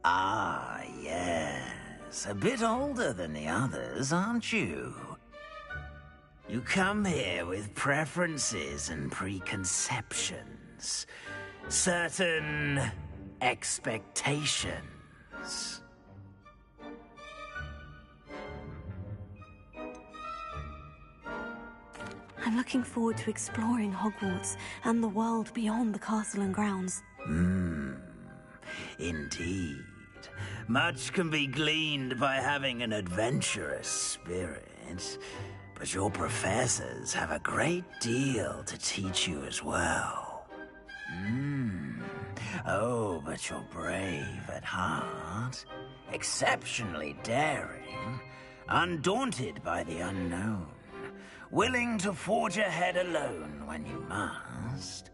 Ah, yes. A bit older than the others, aren't you? You come here with preferences and preconceptions. Certain expectations. I'm looking forward to exploring Hogwarts and the world beyond the castle and grounds. Indeed. Much can be gleaned by having an adventurous spirit, but your professors have a great deal to teach you as well. Oh, but you're brave at heart, exceptionally daring, undaunted by the unknown, willing to forge ahead alone when you must.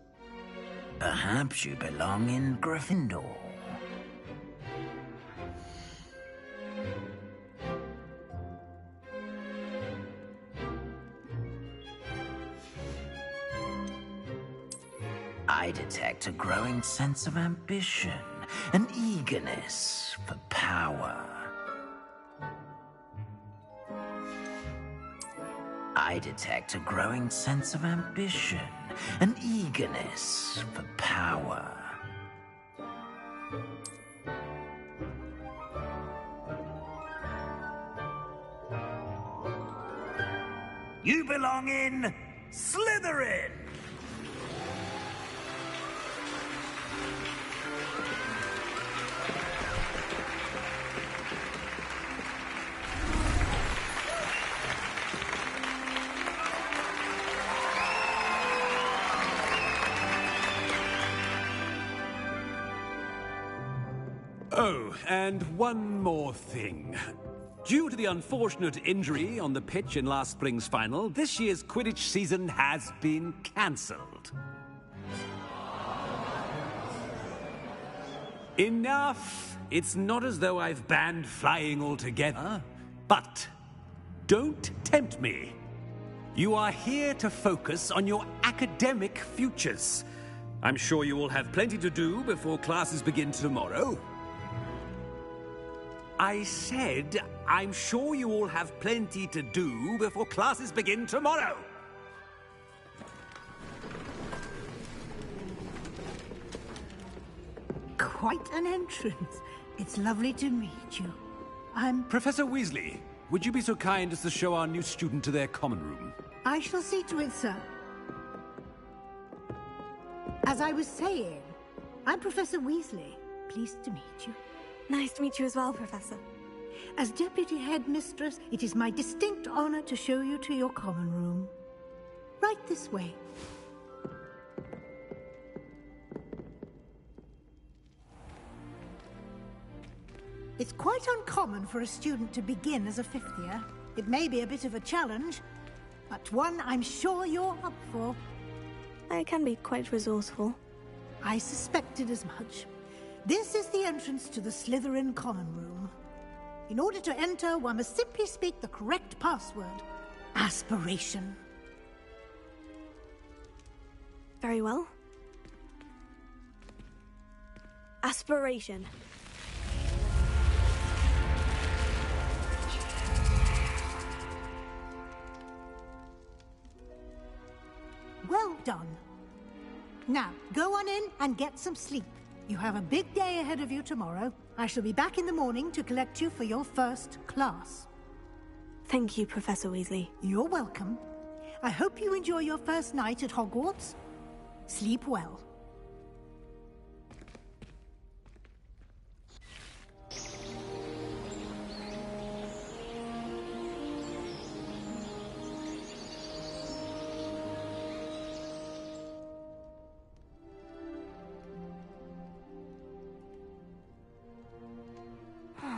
Perhaps you belong in Gryffindor. I detect a growing sense of ambition, an eagerness for power. I detect a growing sense of ambition, an eagerness for power. You belong in Slytherin! Oh, and one more thing. Due to the unfortunate injury on the pitch in last spring's final, this year's Quidditch season has been cancelled. Enough! It's not as though I've banned flying altogether, but don't tempt me. You are here to focus on your academic futures. I'm sure you will have plenty to do before classes begin tomorrow. I said, I'm sure you all have plenty to do before classes begin tomorrow. Quite an entrance. It's lovely to meet you. Professor Weasley, would you be so kind as to show our new student to their common room? I shall see to it, sir. As I was saying, I'm Professor Weasley. Pleased to meet you. Nice to meet you as well, Professor. As Deputy Headmistress, it is my distinct honor to show you to your common room. Right this way. It's quite uncommon for a student to begin as a fifth year. It may be a bit of a challenge, but one I'm sure you're up for. I can be quite resourceful. I suspected as much. This is the entrance to the Slytherin common room. In order to enter, one must simply speak the correct password. Aspiration. Very well. Aspiration. Well done. Now, go on in and get some sleep. You have a big day ahead of you tomorrow. I shall be back in the morning to collect you for your first class. Thank you, Professor Weasley. You're welcome. I hope you enjoy your first night at Hogwarts. Sleep well.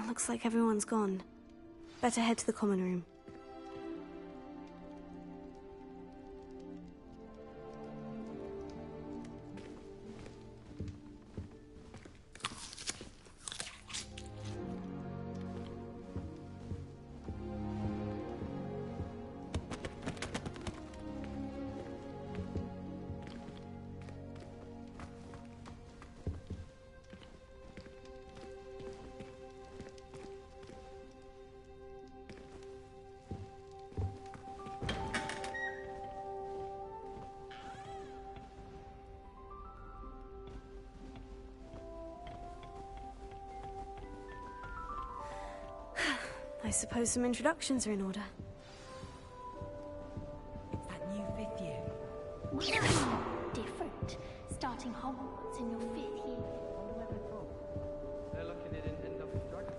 Looks like everyone's gone. Better head to the common room. I suppose some introductions are in order. It's that new fifth year. Different. Starting Hogwarts in your fifth year. Wonder where they're from. They're lucky they didn't end up with dragons.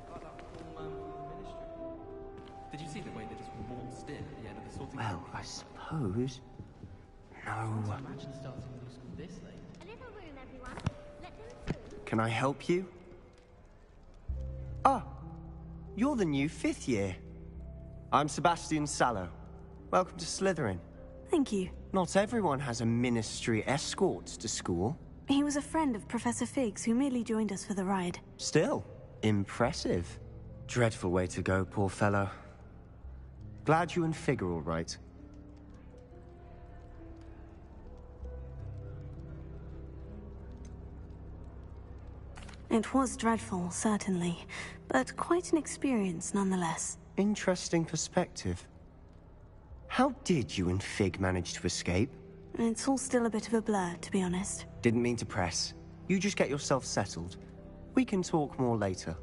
Like that poor man from the ministry. Did you see the way they just waltzed in at the end of the sorting? Well, I suppose. No. Imagine starting a new school this late. A little room, everyone. Let them through. Can I help you? Ah, you're the new fifth year. I'm Sebastian Sallow. Welcome to Slytherin. Thank you. Not everyone has a ministry escort to school. He was a friend of Professor Figgs who merely joined us for the ride. Still, impressive. Dreadful way to go, poor fellow. Glad you and Fig are all right. It was dreadful, certainly, but quite an experience nonetheless. Interesting perspective. How did you and Fig manage to escape? It's all still a bit of a blur, to be honest. Didn't mean to press. You just get yourself settled. We can talk more later.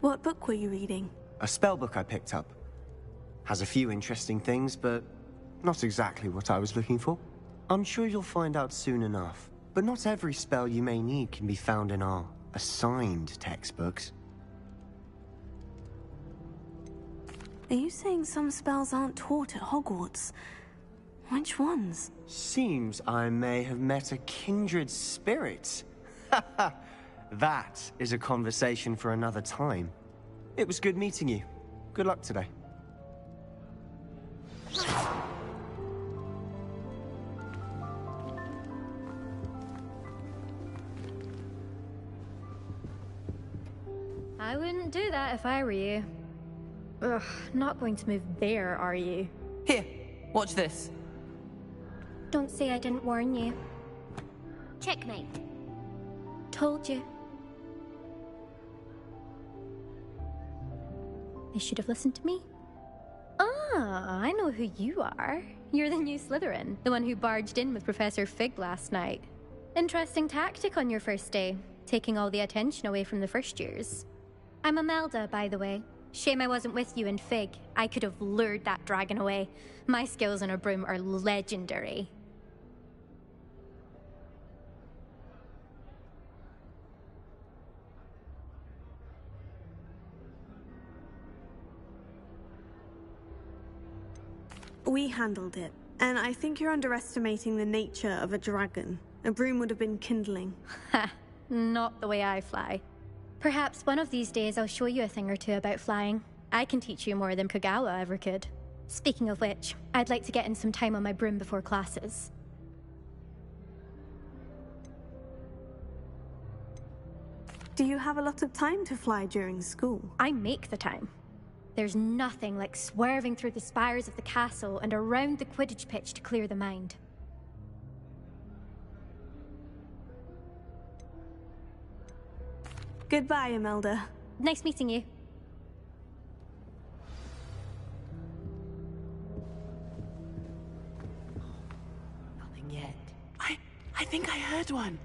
What book were you reading? A spellbook I picked up. Has a few interesting things, but not exactly what I was looking for. I'm sure you'll find out soon enough. But not every spell you may need can be found in our assigned textbooks. Are you saying some spells aren't taught at Hogwarts? Which ones? Seems I may have met a kindred spirit. That is a conversation for another time. It was good meeting you. Good luck today. I wouldn't do that if I were you. Ugh, not going to move there, are you? Here, watch this. Don't say I didn't warn you. Checkmate. Told you. They should have listened to me. Ah, I know who you are. You're the new Slytherin, the one who barged in with Professor Fig last night. Interesting tactic on your first day, taking all the attention away from the first years. I'm Imelda, by the way. Shame I wasn't with you in Fig. I could have lured that dragon away. My skills on a broom are legendary. We handled it, and I think you're underestimating the nature of a dragon. A broom would have been kindling. Ha! Not the way I fly. Perhaps one of these days I'll show you a thing or two about flying. I can teach you more than Kagawa ever could. Speaking of which, I'd like to get in some time on my broom before classes. Do you have a lot of time to fly during school? I make the time. There's nothing like swerving through the spires of the castle and around the Quidditch pitch to clear the mind. Goodbye, Imelda. Nice meeting you. Nothing yet. I think I heard one.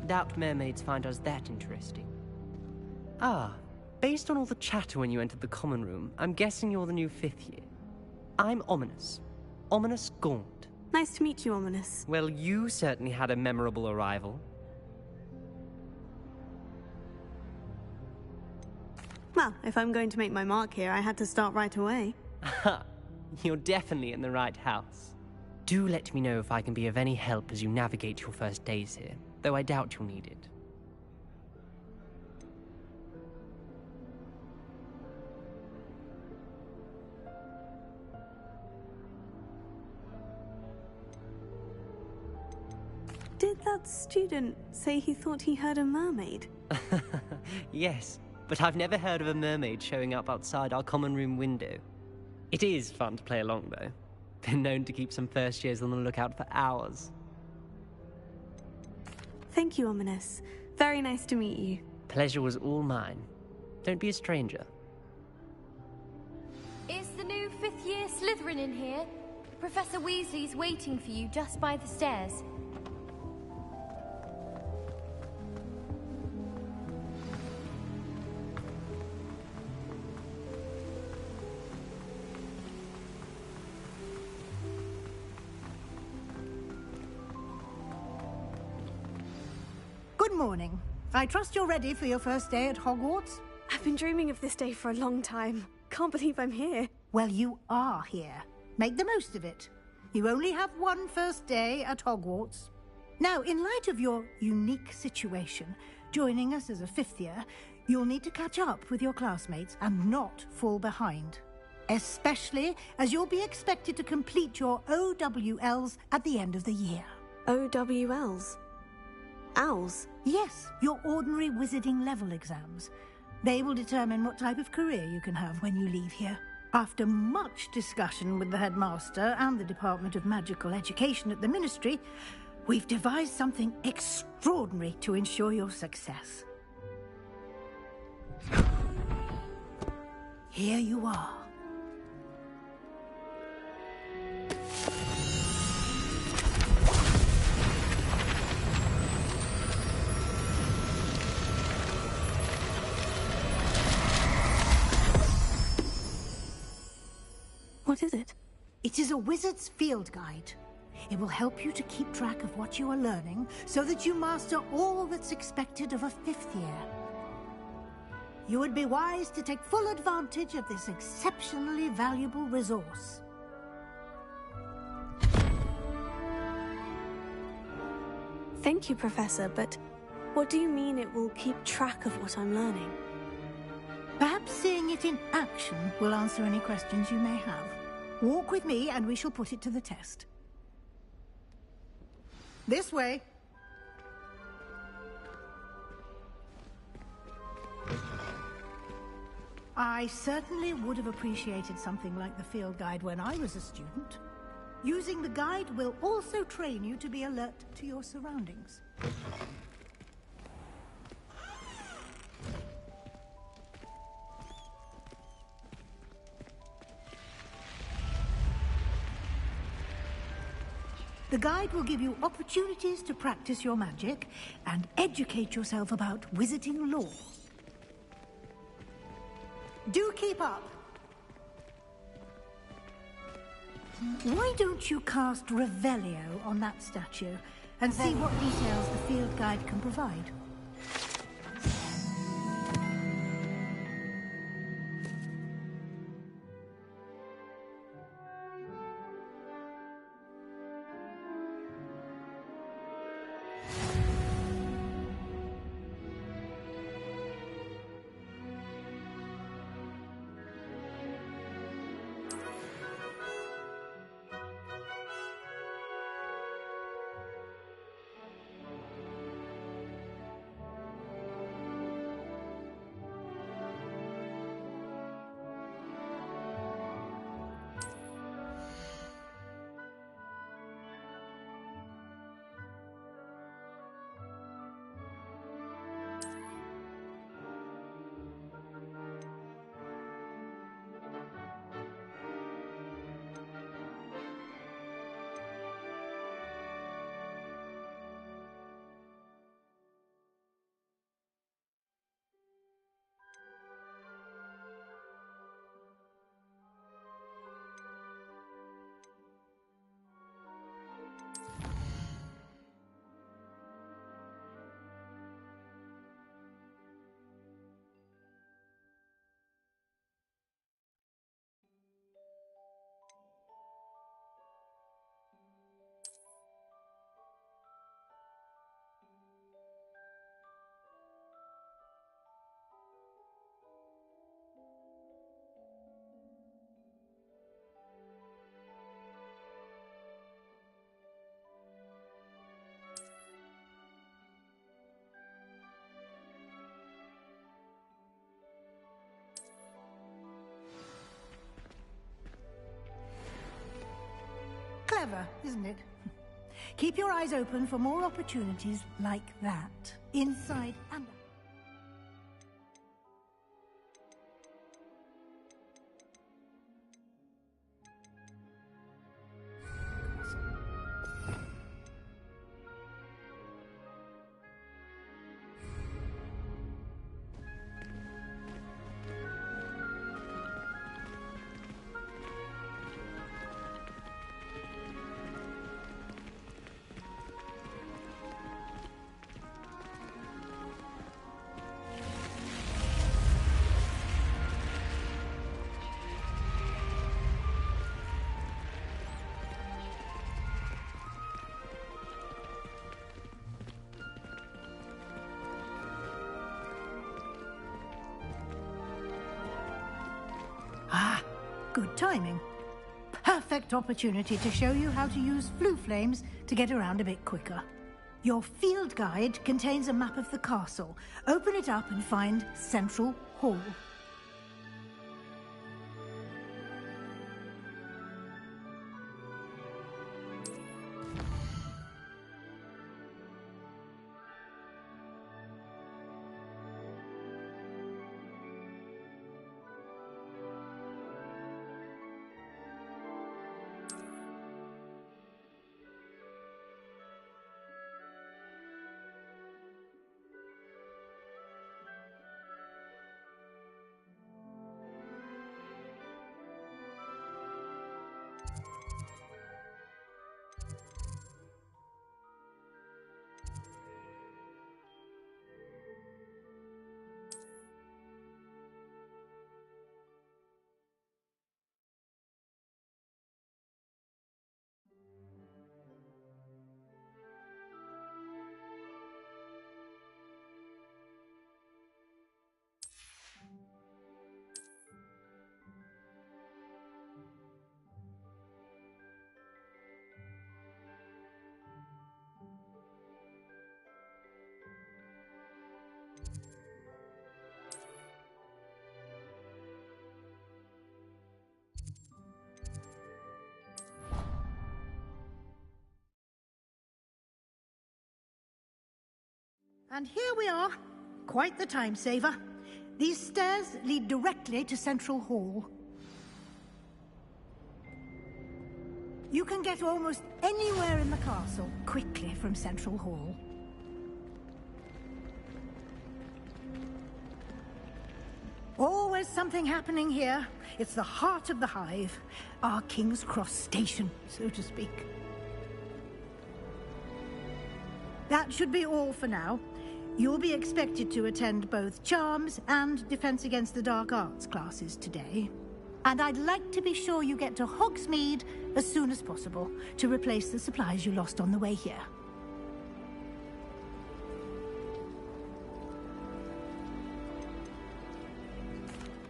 Doubt mermaids find us that interesting. Ah, based on all the chatter when you entered the common room, I'm guessing you're the new 5th year. I'm Ominous. Ominous Gaunt. Nice to meet you, Ominous. Well, you certainly had a memorable arrival. Well, if I'm going to make my mark here, I had to start right away. Ha! You're definitely in the right house. Do let me know if I can be of any help as you navigate your first days here, though I doubt you'll need it. Did that student say he thought he heard a mermaid? Yes, but I've never heard of a mermaid showing up outside our common room window. It is fun to play along, though. Been known to keep some first years on the lookout for hours. Thank you, Ominous. Very nice to meet you. Pleasure was all mine. Don't be a stranger. Is the new 5th year Slytherin in here? Professor Weasley's waiting for you just by the stairs. Good morning. I trust you're ready for your first day at Hogwarts? I've been dreaming of this day for a long time. Can't believe I'm here. Well, you are here. Make the most of it. You only have one first day at Hogwarts. Now, in light of your unique situation, joining us as a 5th year, you'll need to catch up with your classmates and not fall behind. Especially as you'll be expected to complete your OWLs at the end of the year. OWLs? Owls? Yes, your ordinary wizarding level exams. They will determine what type of career you can have when you leave here. After much discussion with the headmaster and the Department of Magical Education at the Ministry, we've devised something extraordinary to ensure your success. Here you are. What is it? It is a wizard's field guide. It will help you to keep track of what you are learning so that you master all that's expected of a 5th year. You would be wise to take full advantage of this exceptionally valuable resource. Thank you, Professor, but what do you mean it will keep track of what I'm learning? Perhaps seeing it in action will answer any questions you may have. Walk with me and we shall put it to the test. This way. I certainly would have appreciated something like the field guide when I was a student. Using the guide will also train you to be alert to your surroundings. The guide will give you opportunities to practice your magic and educate yourself about wizarding lore. Do keep up! Why don't you cast Revelio on that statue and see what details the field guide can provide? Clever, isn't it? Keep your eyes open for more opportunities like that, inside and out. Ah, good timing. Perfect opportunity to show you how to use flue flames to get around a bit quicker. Your field guide contains a map of the castle. Open it up and find Central Hall. And here we are. Quite the time saver. These stairs lead directly to Central Hall. You can get almost anywhere in the castle quickly from Central Hall. Always something happening here. It's the heart of the hive. Our King's Cross station, so to speak. That should be all for now. You'll be expected to attend both Charms and Defense Against the Dark Arts classes today. And I'd like to be sure you get to Hogsmeade as soon as possible to replace the supplies you lost on the way here.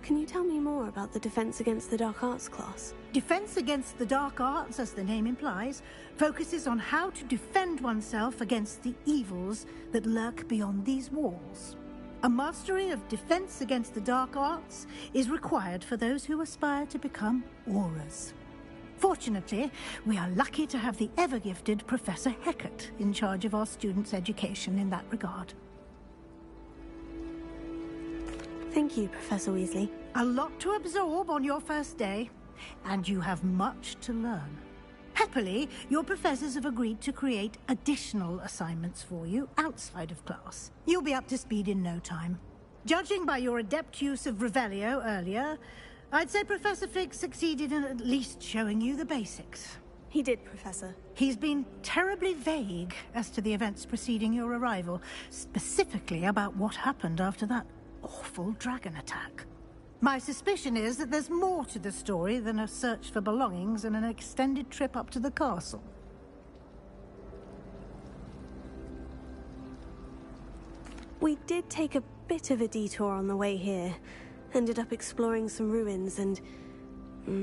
Can you tell me more about the Defense Against the Dark Arts class? Defense Against the Dark Arts, as the name implies, focuses on how to defend oneself against the evils that lurk beyond these walls. A mastery of Defense Against the Dark Arts is required for those who aspire to become Aurors. Fortunately, we are lucky to have the ever-gifted Professor Hecat in charge of our students' education in that regard. Thank you, Professor Weasley. A lot to absorb on your first day, and you have much to learn. Happily, your professors have agreed to create additional assignments for you outside of class. You'll be up to speed in no time. Judging by your adept use of Revelio earlier, I'd say Professor Fig succeeded in at least showing you the basics. He did, Professor. He's been terribly vague as to the events preceding your arrival, specifically about what happened after that awful dragon attack. My suspicion is that there's more to the story than a search for belongings and an extended trip up to the castle. We did take a bit of a detour on the way here. Ended up exploring some ruins and...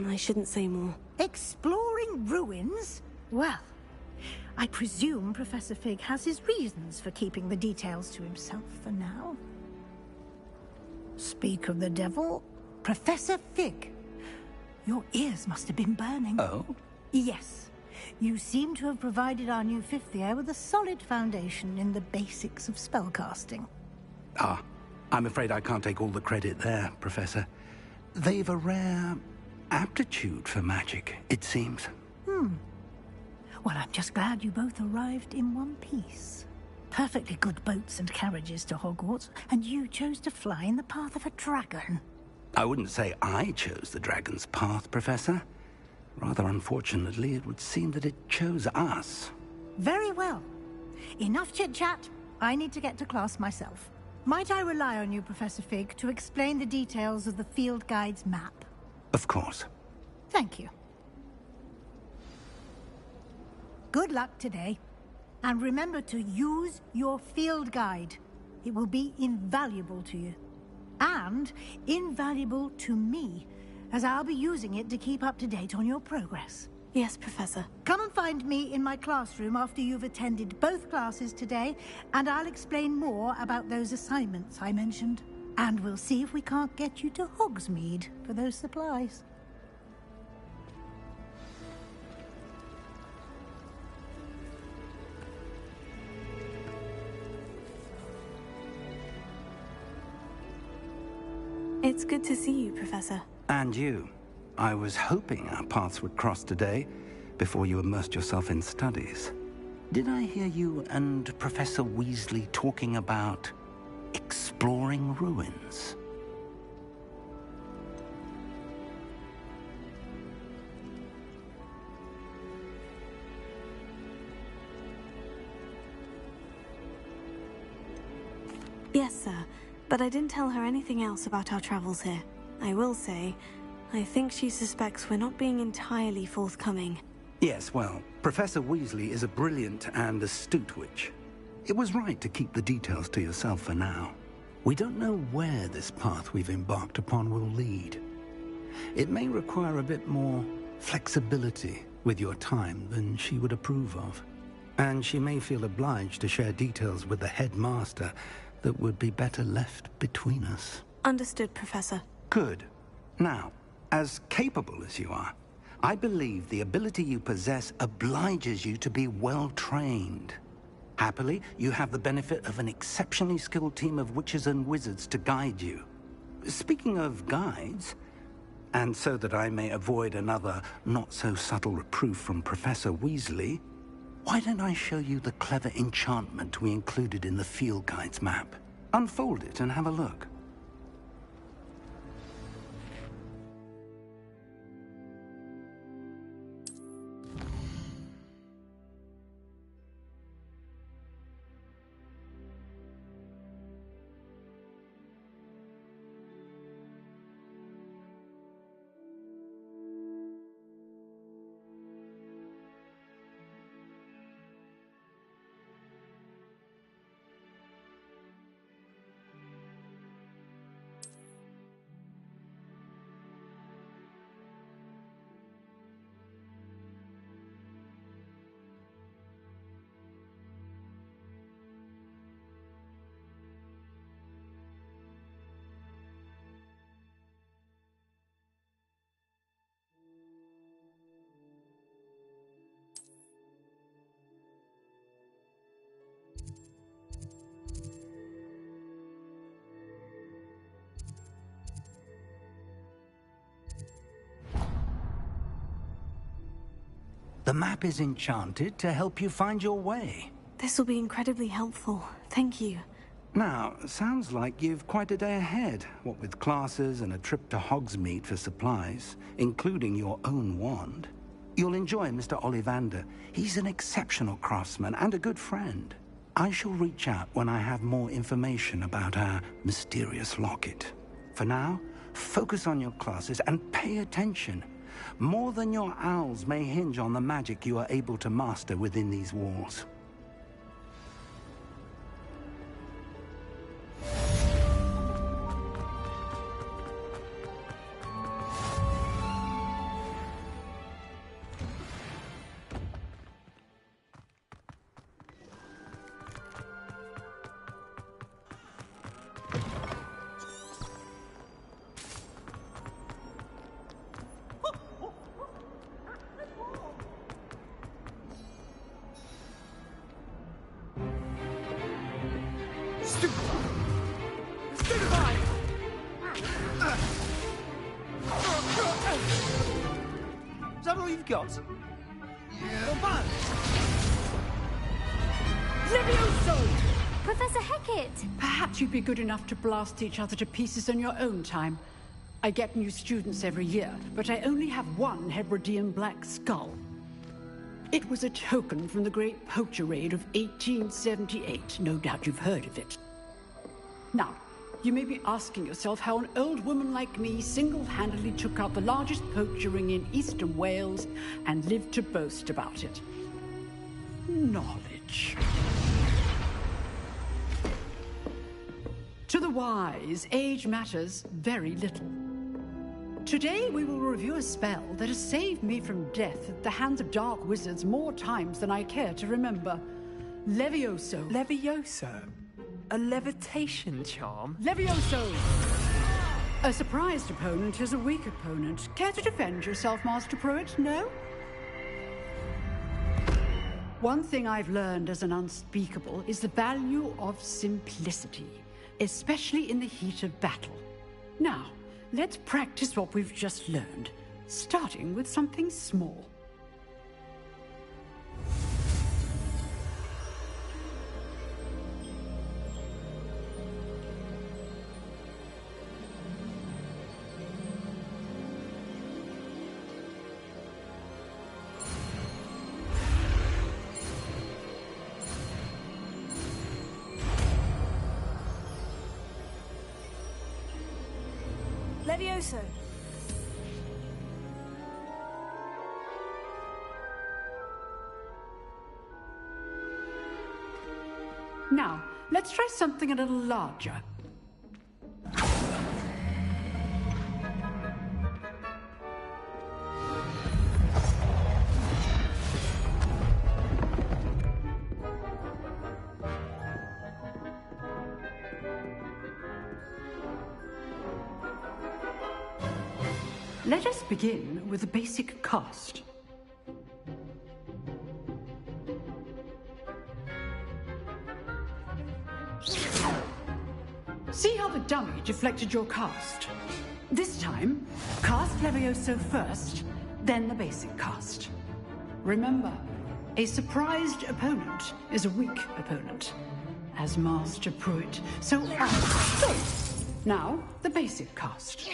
I shouldn't say more. Exploring ruins? Well, I presume Professor Fig has his reasons for keeping the details to himself for now. Speak of the devil, Professor Fig. Your ears must have been burning. Oh? Yes. You seem to have provided our new fifth year with a solid foundation in the basics of spellcasting. Ah, I'm afraid I can't take all the credit there, Professor. They've a rare aptitude for magic, it seems. Well, I'm just glad you both arrived in one piece. Perfectly good boats and carriages to Hogwarts, and you chose to fly in the path of a dragon. I wouldn't say I chose the dragon's path, Professor. Rather unfortunately, it would seem that it chose us. Very well. Enough chit-chat. I need to get to class myself. Might I rely on you, Professor Fig, to explain the details of the field guide's map? Of course. Thank you. Good luck today. And remember to use your field guide. It will be invaluable to you. And invaluable to me, as I'll be using it to keep up to date on your progress. Yes, Professor. Come and find me in my classroom after you've attended both classes today, and I'll explain more about those assignments I mentioned. And we'll see if we can't get you to Hogsmeade for those supplies. It's good to see you, Professor. And you. I was hoping our paths would cross today, before you immersed yourself in studies. Did I hear you and Professor Weasley talking about exploring ruins? Yes, sir. But I didn't tell her anything else about our travels here. I will say, I think she suspects we're not being entirely forthcoming. Yes, well, Professor Weasley is a brilliant and astute witch. It was right to keep the details to yourself for now. We don't know where this path we've embarked upon will lead. It may require a bit more flexibility with your time than she would approve of. And she may feel obliged to share details with the headmaster that would be better left between us. Understood, Professor. Good. Now, as capable as you are, I believe the ability you possess obliges you to be well-trained. Happily, you have the benefit of an exceptionally skilled team of witches and wizards to guide you. Speaking of guides, And so that I may avoid another not-so-subtle reproof from Professor Weasley, why don't I show you the clever enchantment we included in the field guide's map? Unfold it and have a look. The map is enchanted to help you find your way. This will be incredibly helpful. Thank you. Now, sounds like you've quite a day ahead, what with classes and a trip to Hogsmeade for supplies, including your own wand. You'll enjoy Mr. Ollivander. He's an exceptional craftsman and a good friend. I shall reach out when I have more information about our mysterious locket. For now, focus on your classes and pay attention. More than your owls may hinge on the magic you are able to master within these walls. Is that all you've got? Yeah. Levioso! Professor Hecat! Perhaps you'd be good enough to blast each other to pieces in your own time. I get new students every year, but I only have one Hebridean black skull. It was a token from the Great Poacher Raid of 1878. No doubt you've heard of it. Now, you may be asking yourself how an old woman like me single-handedly took out the largest poacher ring in eastern Wales and lived to boast about it. Knowledge. To the wise, age matters very little. Today we will review a spell that has saved me from death at the hands of dark wizards more times than I care to remember. Levioso. Levioso? A levitation charm? Levioso! A surprised opponent is a weak opponent. Care to defend yourself, Master Pruitt? No? One thing I've learned as an unspeakable is the value of simplicity, especially in the heat of battle. Now, let's practice what we've just learned, starting with something small. Levioso. Now, let's try something a little larger. Let us begin with the basic cast. See how the dummy deflected your cast? This time, cast Levioso first, then the basic cast. Remember, a surprised opponent is a weak opponent, as Master Pruitt so So, now the basic cast.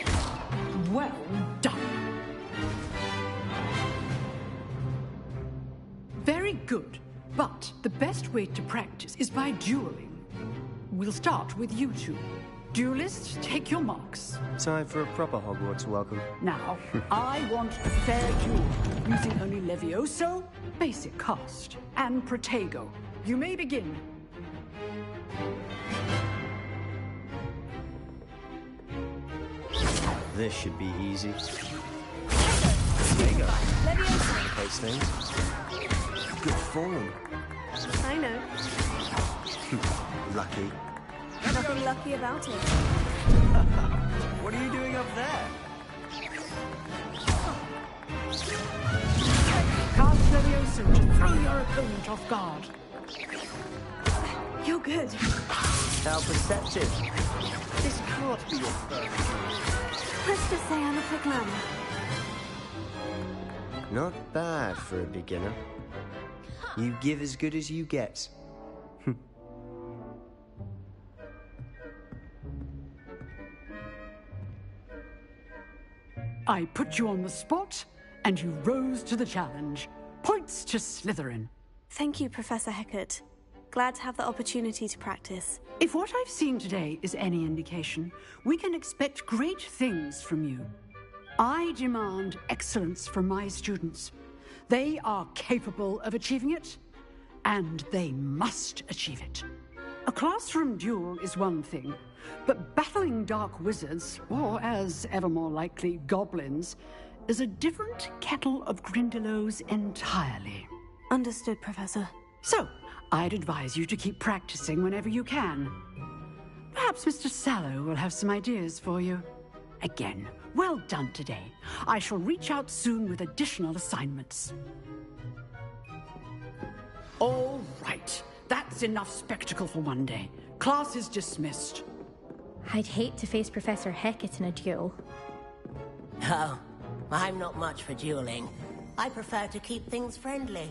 Well done. Very good, but the best way to practice is by dueling. We'll start with you two. Duelists, take your marks. Time for a proper Hogwarts welcome. Now, I want a fair duel, using only Levioso, basic cast, and Protego. You may begin. This should be easy. Protego. Levioso. Close things. Good form. I know. Lucky. Nothing lucky about it. What are you doing up there? Cast Levioso to throw your opponent off guard. You're good. How perceptive. This can't be your first. Let's just say I'm a quick learner. Not bad for a beginner. You give as good as you get. I put you on the spot, and you rose to the challenge. Points to Slytherin. Thank you, Professor Hecat. Glad to have the opportunity to practice. If what I've seen today is any indication, we can expect great things from you. I demand excellence from my students. They are capable of achieving it, and they must achieve it. A classroom duel is one thing, but battling dark wizards, or as ever more likely, goblins, is a different kettle of Grindylows entirely. Understood, Professor. So, I'd advise you to keep practicing whenever you can. Perhaps Mr. Sallow will have some ideas for you. Again, well done today. I shall reach out soon with additional assignments. All right. That's enough spectacle for one day. Class is dismissed. I'd hate to face Professor Hecat in a duel. Oh, I'm not much for dueling. I prefer to keep things friendly.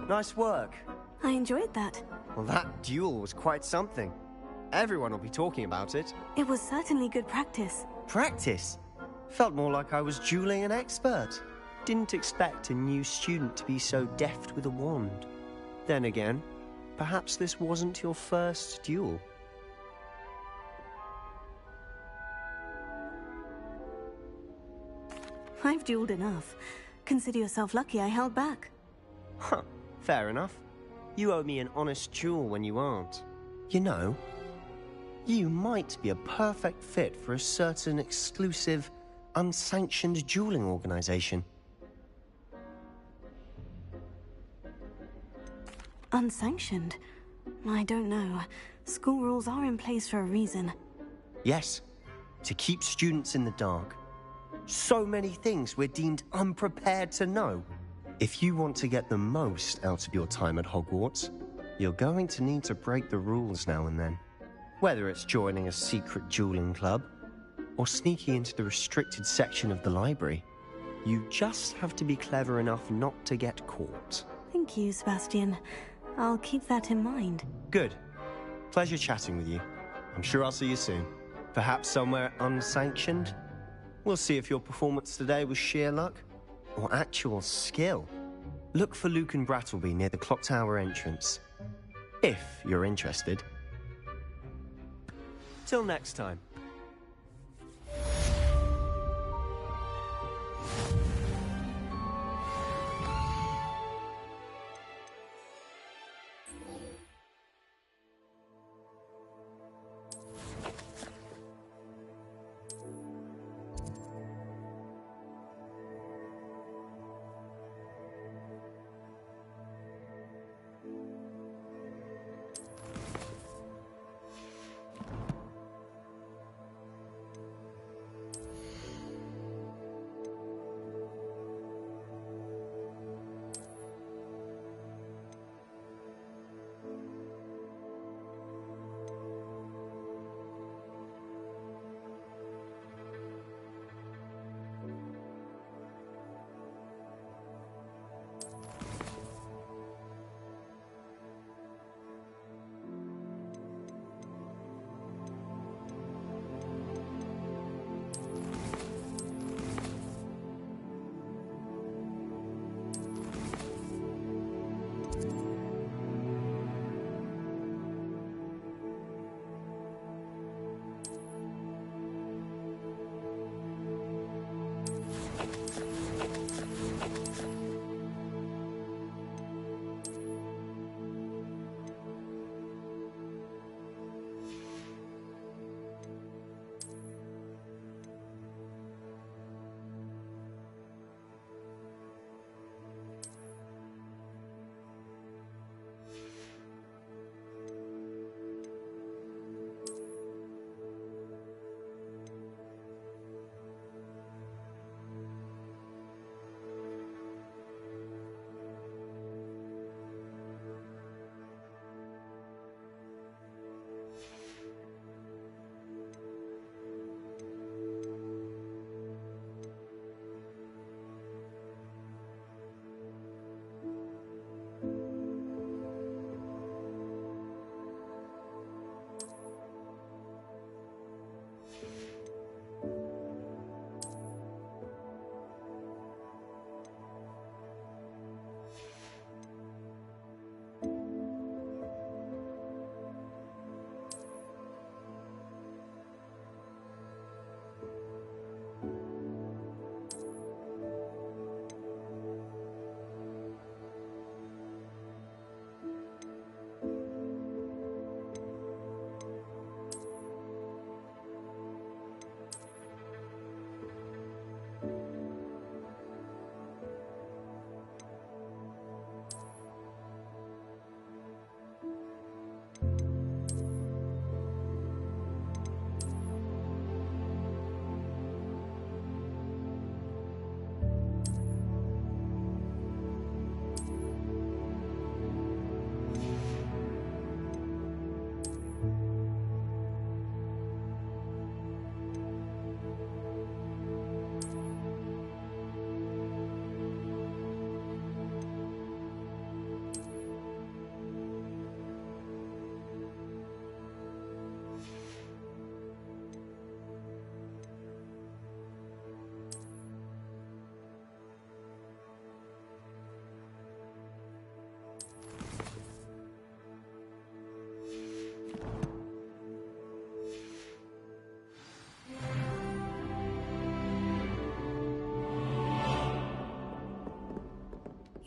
Nice work. I enjoyed that. Well, that duel was quite something. Everyone will be talking about it. It was certainly good practice. Practice? Felt more like I was dueling an expert. Didn't expect a new student to be so deft with a wand. Then again, perhaps this wasn't your first duel. I've dueled enough. Consider yourself lucky I held back. Huh, fair enough. You owe me an honest duel when you aren't. You know, you might be a perfect fit for a certain exclusive, unsanctioned dueling organization. Unsanctioned? I don't know. School rules are in place for a reason. Yes, to keep students in the dark. So many things we're deemed unprepared to know. If you want to get the most out of your time at Hogwarts, you're going to need to break the rules now and then. Whether it's joining a secret dueling club, or sneaking into the restricted section of the library, you just have to be clever enough not to get caught. Thank you, Sebastian. I'll keep that in mind. Good. Pleasure chatting with you. I'm sure I'll see you soon. Perhaps somewhere unsanctioned? We'll see if your performance today was sheer luck or actual skill. Look for Luke and Brattleby near the clock tower entrance, if you're interested. Till next time.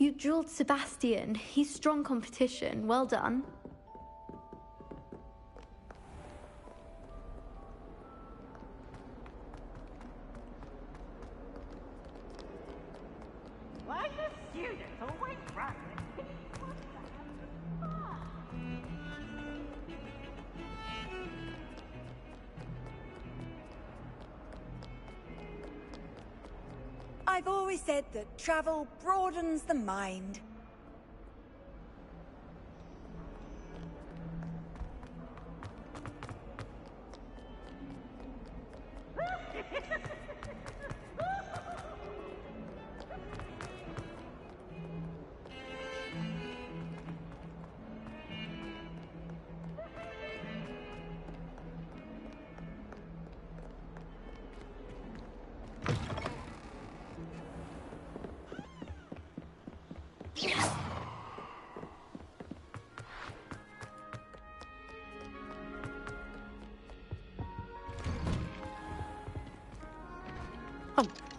You drilled Sebastian. He's strong competition. Well done. Why are you students always running? I've always said that travel broadens the mind.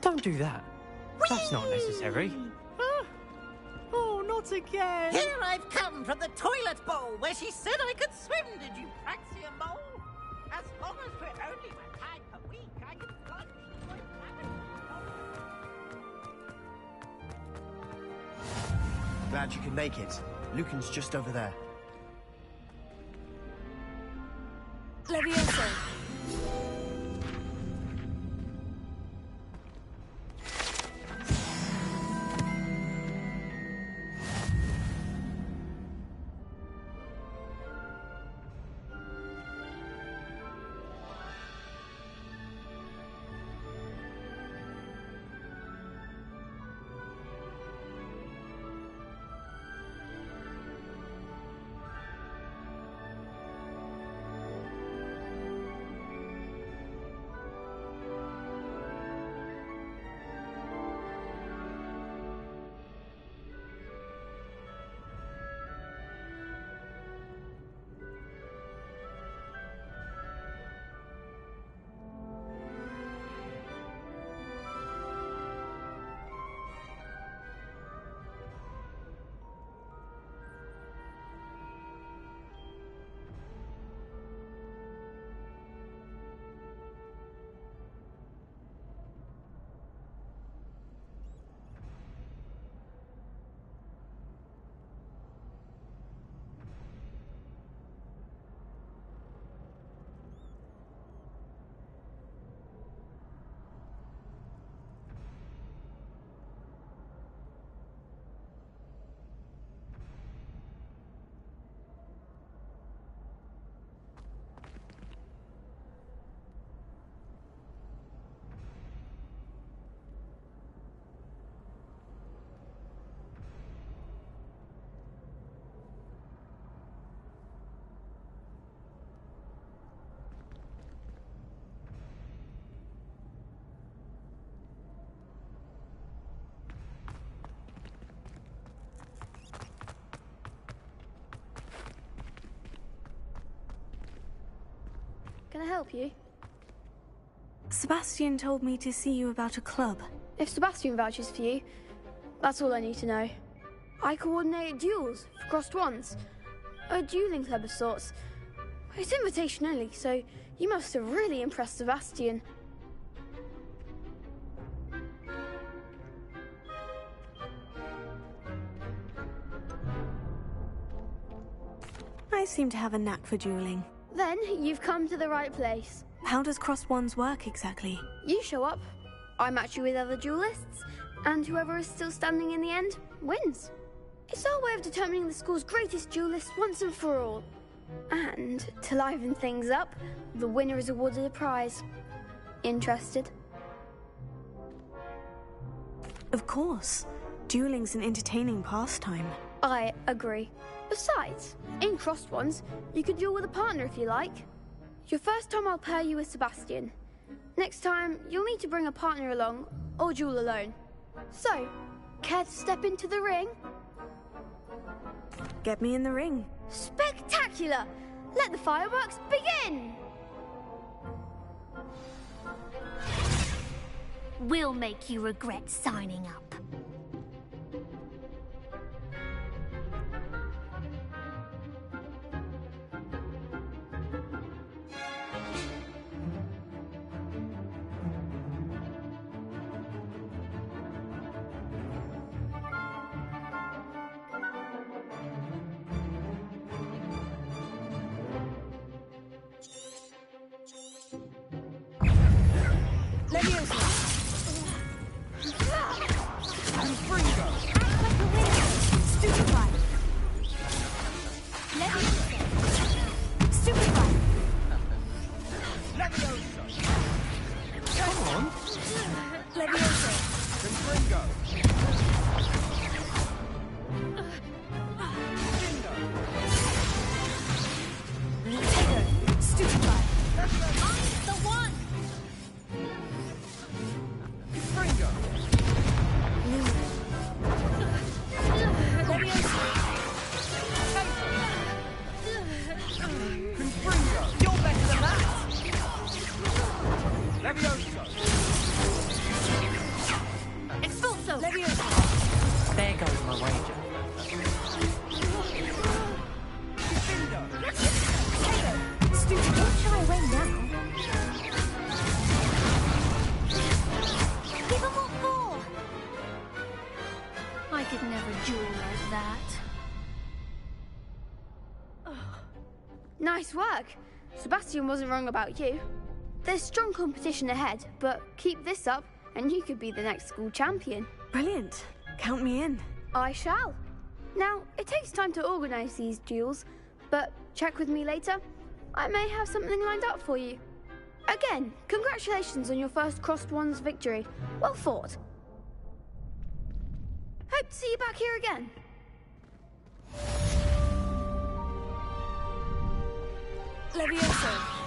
Don't do that. That's not necessary. Oh, not again! Here I've come from the toilet bowl where she said I could swim, did you praxia mole? As long as we're only one time per week, I can plunge into Glad you can make it. Lucan's just over there. Levioso. Can I help you? Sebastian told me to see you about a club. If Sebastian vouches for you, that's all I need to know. I coordinate duels for crossed ones. A dueling club of sorts. It's invitation only, so you must have really impressed Sebastian. I seem to have a knack for dueling. Then you've come to the right place. How does crossed ones work exactly? You show up, I match you with other duelists, and whoever is still standing in the end wins. It's our way of determining the school's greatest duelist once and for all. And to liven things up, the winner is awarded a prize. Interested? Of course. Dueling's an entertaining pastime. I agree. Besides, in crossed ones, you could duel with a partner if you like. Your first time I'll pair you with Sebastian. Next time, you'll need to bring a partner along, or duel alone. So, care to step into the ring? Get me in the ring. Spectacular! Let the fireworks begin! We'll make you regret signing up. There goes my wager. Stupid, don't shy away now. Give them what for? I could never duel like that. Nice work. Sebastian wasn't wrong about you. There's strong competition ahead, but keep this up and you could be the next school champion. Brilliant. Count me in. I shall. Now, it takes time to organise these duels, but check with me later. I may have something lined up for you. Again, congratulations on your first Crossed Wands victory. Well fought. Hope to see you back here again. Levioso.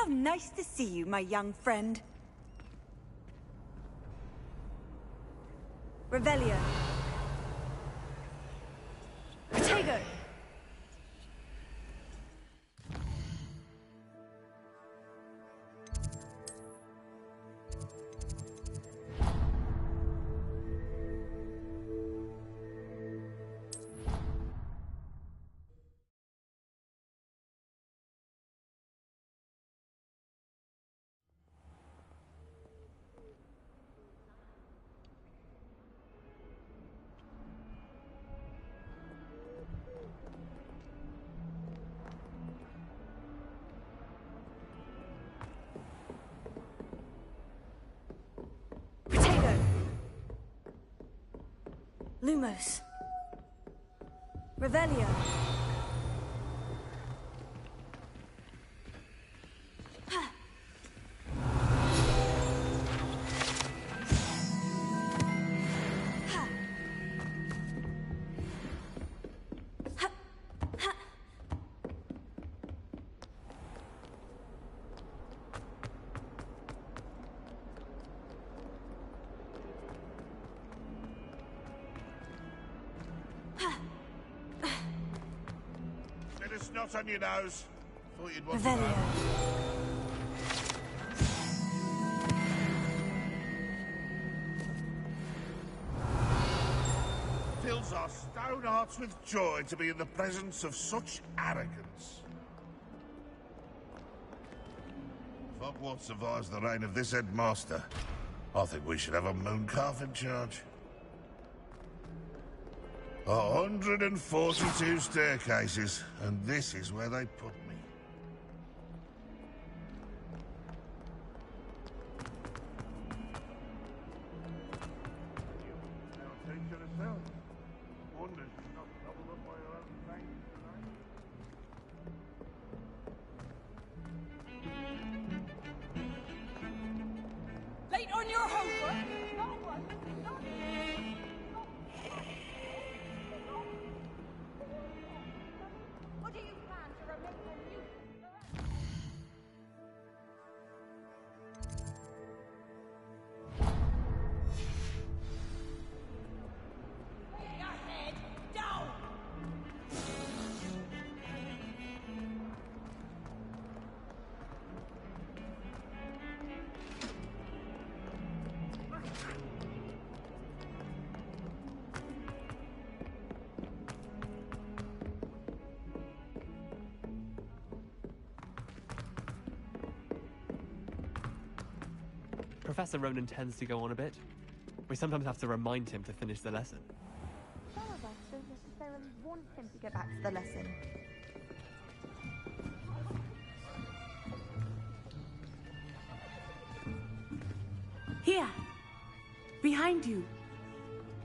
How nice to see you, my young friend. Revelio. Protego. Lumos. Revelio. Snot on your nose. Thought you'd want Revelio. that. Fills our stone hearts with joy to be in the presence of such arrogance. If Hogwarts survives the reign of this headmaster, I think we should have a mooncalf in charge. 142 staircases, and this is where they put me. done your homework? What do you plan to remain on mute forever? Your head down! Professor Ronan tends to go on a bit. We sometimes have to remind him to finish the lesson. Some of us don't necessarily want him to get back to the lesson. Here! Behind you!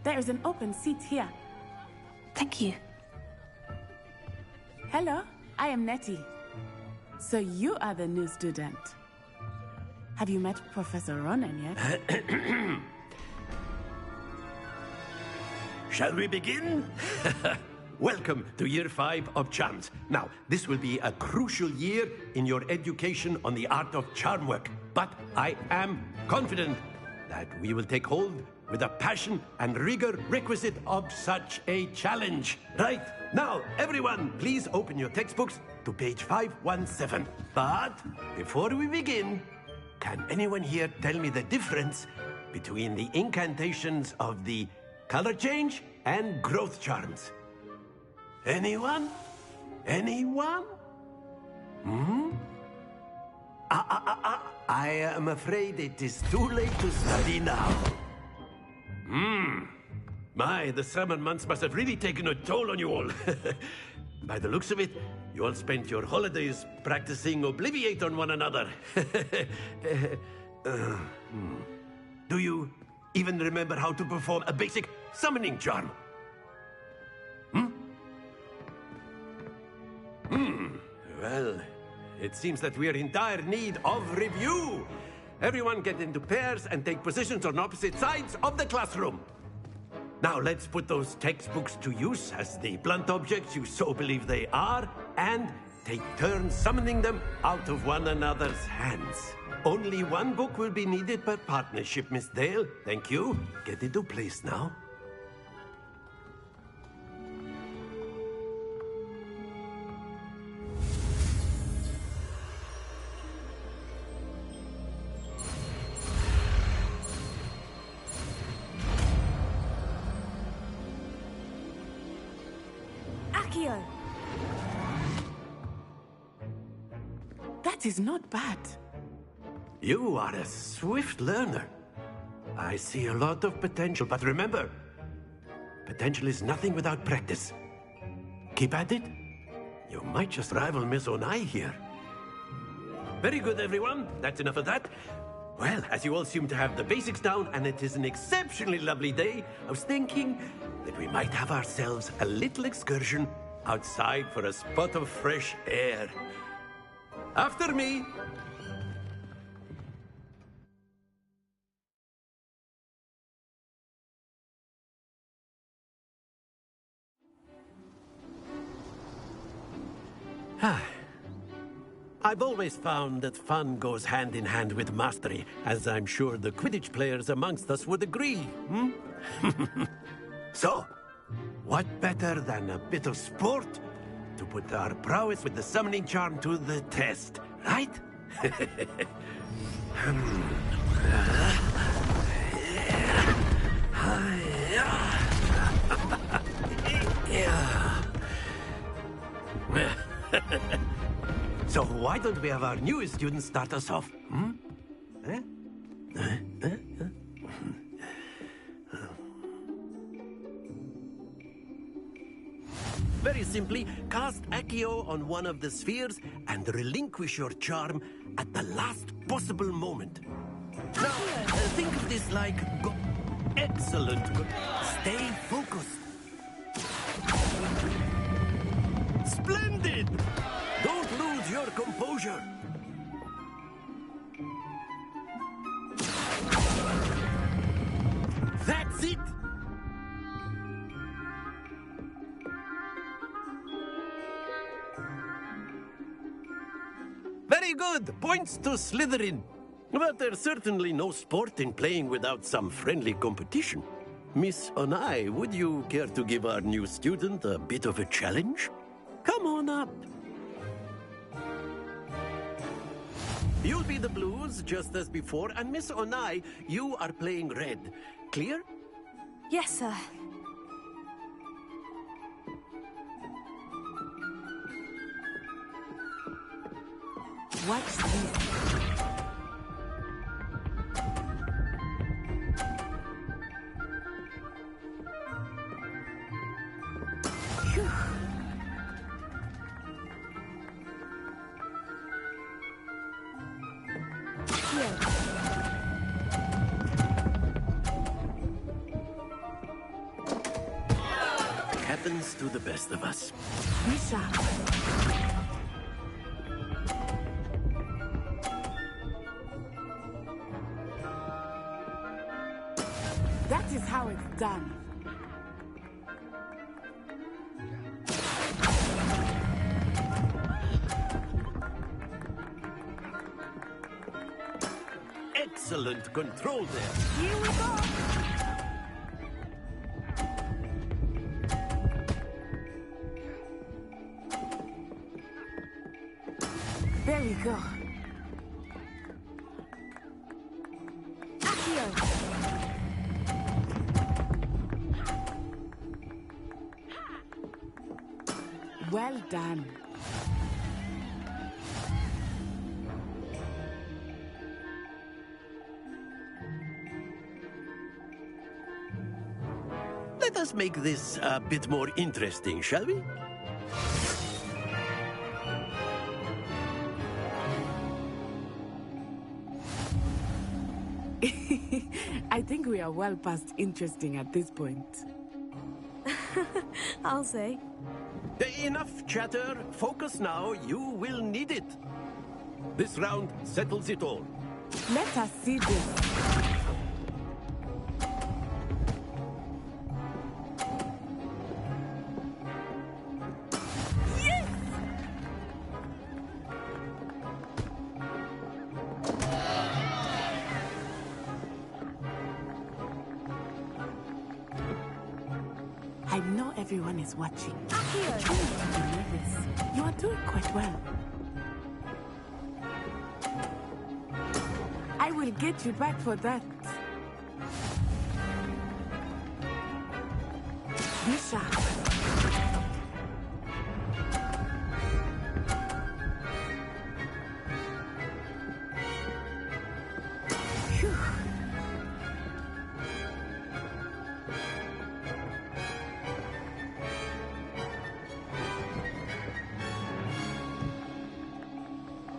There is an open seat here. Thank you. Hello, I am Nettie. So you are the new student. Have you met Professor Ronan yet? Shall we begin? Welcome to Year 5 of Charms. Now, this will be a crucial year in your education on the art of charm work. But I am confident that we will take hold with the passion and rigor requisite of such a challenge. Right, now, everyone, please open your textbooks to page 517. But before we begin, can anyone here tell me the difference between the incantations of the color change and growth charms? Anyone? Anyone? Hmm? I am afraid it is too late to study now. My, the summer months must have really taken a toll on you all. By the looks of it, you all spent your holidays practicing Obliviate on one another. Do you even remember how to perform a basic summoning charm? Well, it seems that we are in dire need of review. Everyone get into pairs and take positions on opposite sides of the classroom. Now let's put those textbooks to use as the blunt objects you so believe they are, and take turns summoning them out of one another's hands. Only one book will be needed per partnership, Miss Dale. Thank you. Get into place now. That is not bad. You are a swift learner. I see a lot of potential, but remember, potential is nothing without practice. Keep at it. You might just rival Miss Onai here. Very good, everyone. That's enough of that. Well, as you all seem to have the basics down, and it is an exceptionally lovely day, I was thinking that we might have ourselves a little excursion outside for a spot of fresh air. After me. I've always found that fun goes hand in hand with mastery, as I'm sure the Quidditch players amongst us would agree, So, what better than a bit of sport to put our prowess with the summoning charm to the test, right? So why don't we have our newest student start us off? Very simply, cast Accio on one of the spheres and relinquish your charm at the last possible moment. Now, think of this like... Excellent. Stay focused. Splendid! Don't lose your composure. That's it! Very good! Points to Slytherin. But there's certainly no sport in playing without some friendly competition. Miss Onai, would you care to give our new student a bit of a challenge? Come on up. You'll be the blues, just as before, and Miss Onai, you are playing red. Clear? Yes, sir. Watch this. Happens to the best of us. Be sharp. That is how it's done. Excellent control there. Here we go. There we go. Well done. Let us make this a bit more interesting, shall we? I think we are well past interesting at this point. I'll say. Enough chatter. Focus now. You will need it. This round settles it all. Let us see this. I know everyone is watching. Accio! You are doing quite well. I will get you back for that. Be sharp. Phew.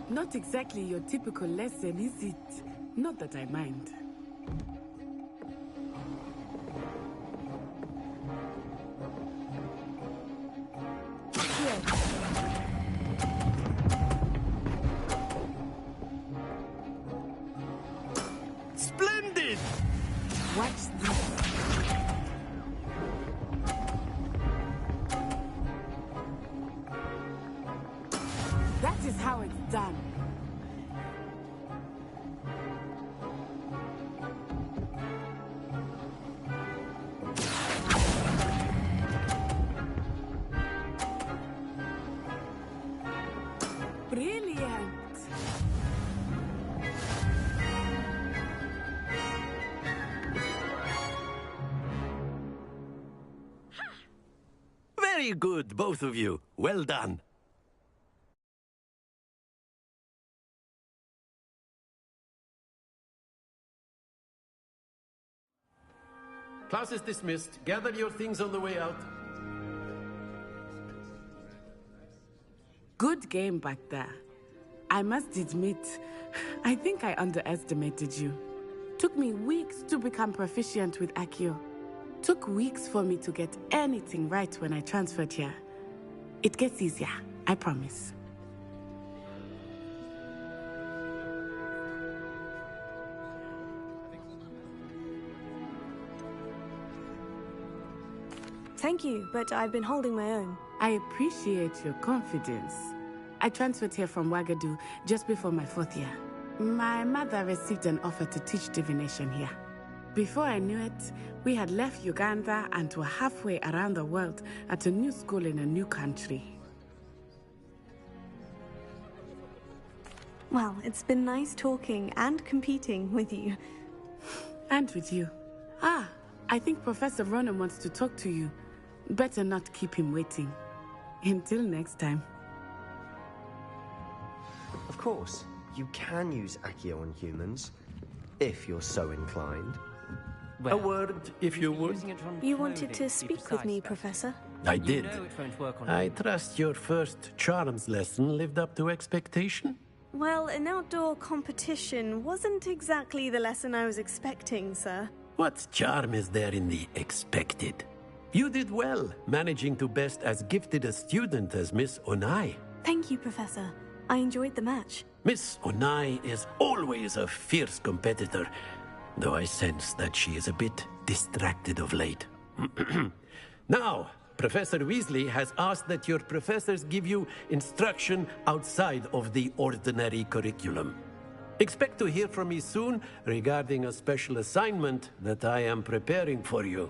Not exactly your typical lesson, is it? Not that I mind. Splendid! Watch this. That is how it's done. Brilliant! Very good, both of you. Well done. Class is dismissed. Gather your things on the way out. Good game back there. I must admit, I think I underestimated you. Took me weeks to become proficient with Accio. Took weeks for me to get anything right when I transferred here. It gets easier, I promise. Thank you, but I've been holding my own. I appreciate your confidence. I transferred here from Wagadu just before my 4th year. My mother received an offer to teach divination here. Before I knew it, we had left Uganda and were halfway around the world at a new school in a new country. Well, it's been nice talking and competing with you. And with you. Ah, I think Professor Ronan wants to talk to you. Better not keep him waiting. Until next time. Of course, you can use Accio on humans, if you're so inclined. A word, if you would. You wanted to speak with me, Professor? I did. I trust your first charms lesson lived up to expectation? Well, an outdoor competition wasn't exactly the lesson I was expecting, sir. What charm is there in the expected? You did well, managing to best as gifted a student as Miss Onai. Thank you, Professor. I enjoyed the match. Miss Onai is always a fierce competitor, though I sense that she is a bit distracted of late. Now, Professor Weasley has asked that your professors give you instruction outside of the ordinary curriculum. Expect to hear from me soon regarding a special assignment that I am preparing for you.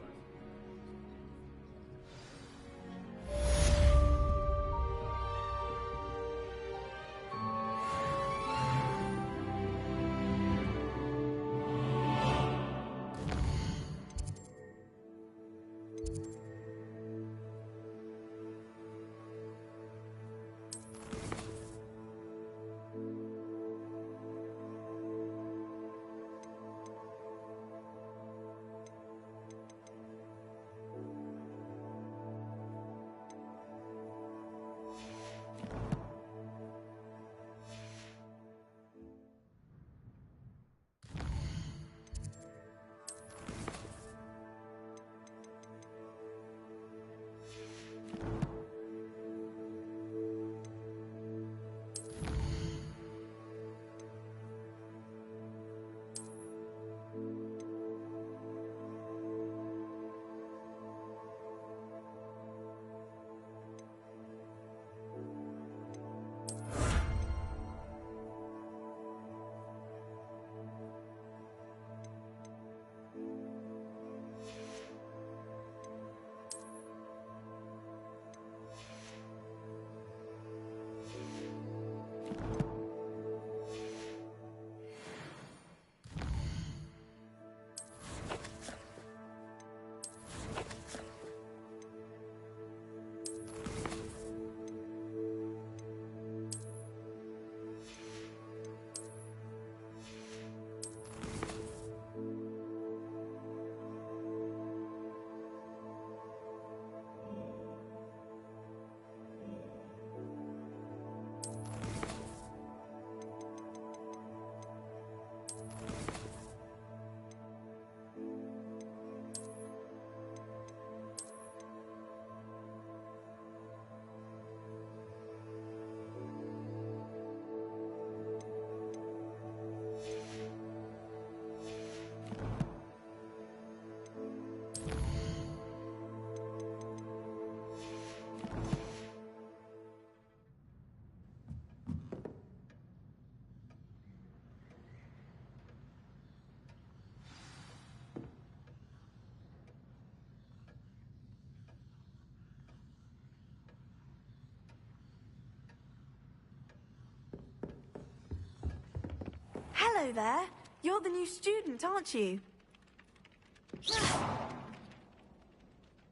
Hello there. You're the new student, aren't you?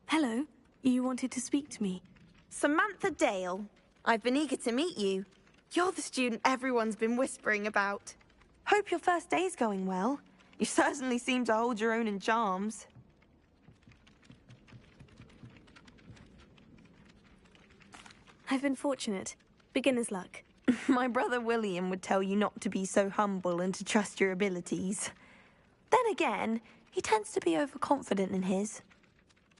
Hello. You wanted to speak to me. Samantha Dale. I've been eager to meet you. You're the student everyone's been whispering about. Hope your first day's going well. You certainly seem to hold your own in charms. I've been fortunate. Beginner's luck. My brother William would tell you not to be so humble and to trust your abilities. Then again, he tends to be overconfident in his.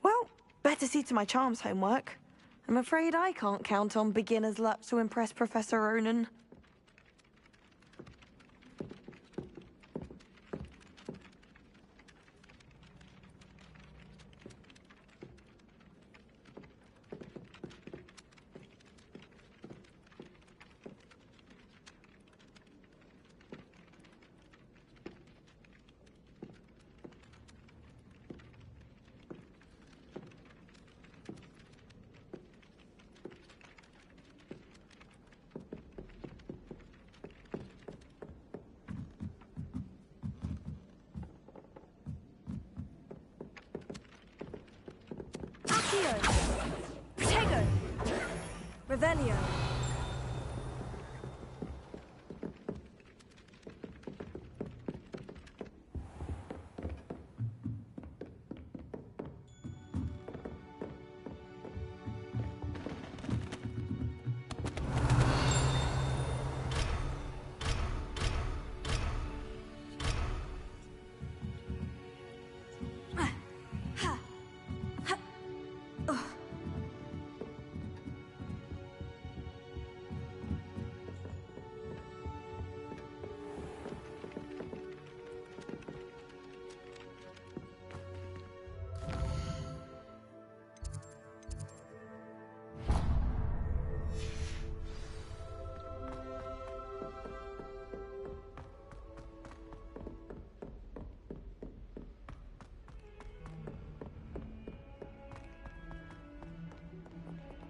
Well, better see to my charms homework. I'm afraid I can't count on beginner's luck to impress Professor Ronan. Revelio.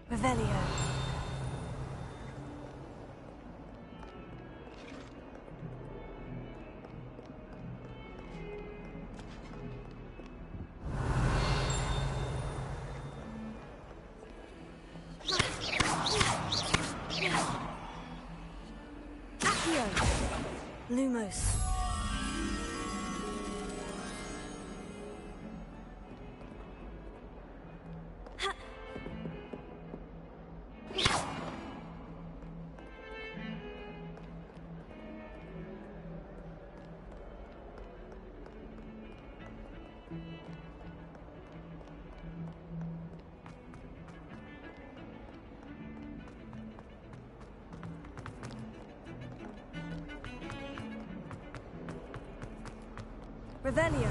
Revelio. Accio. Lumos. Revelio.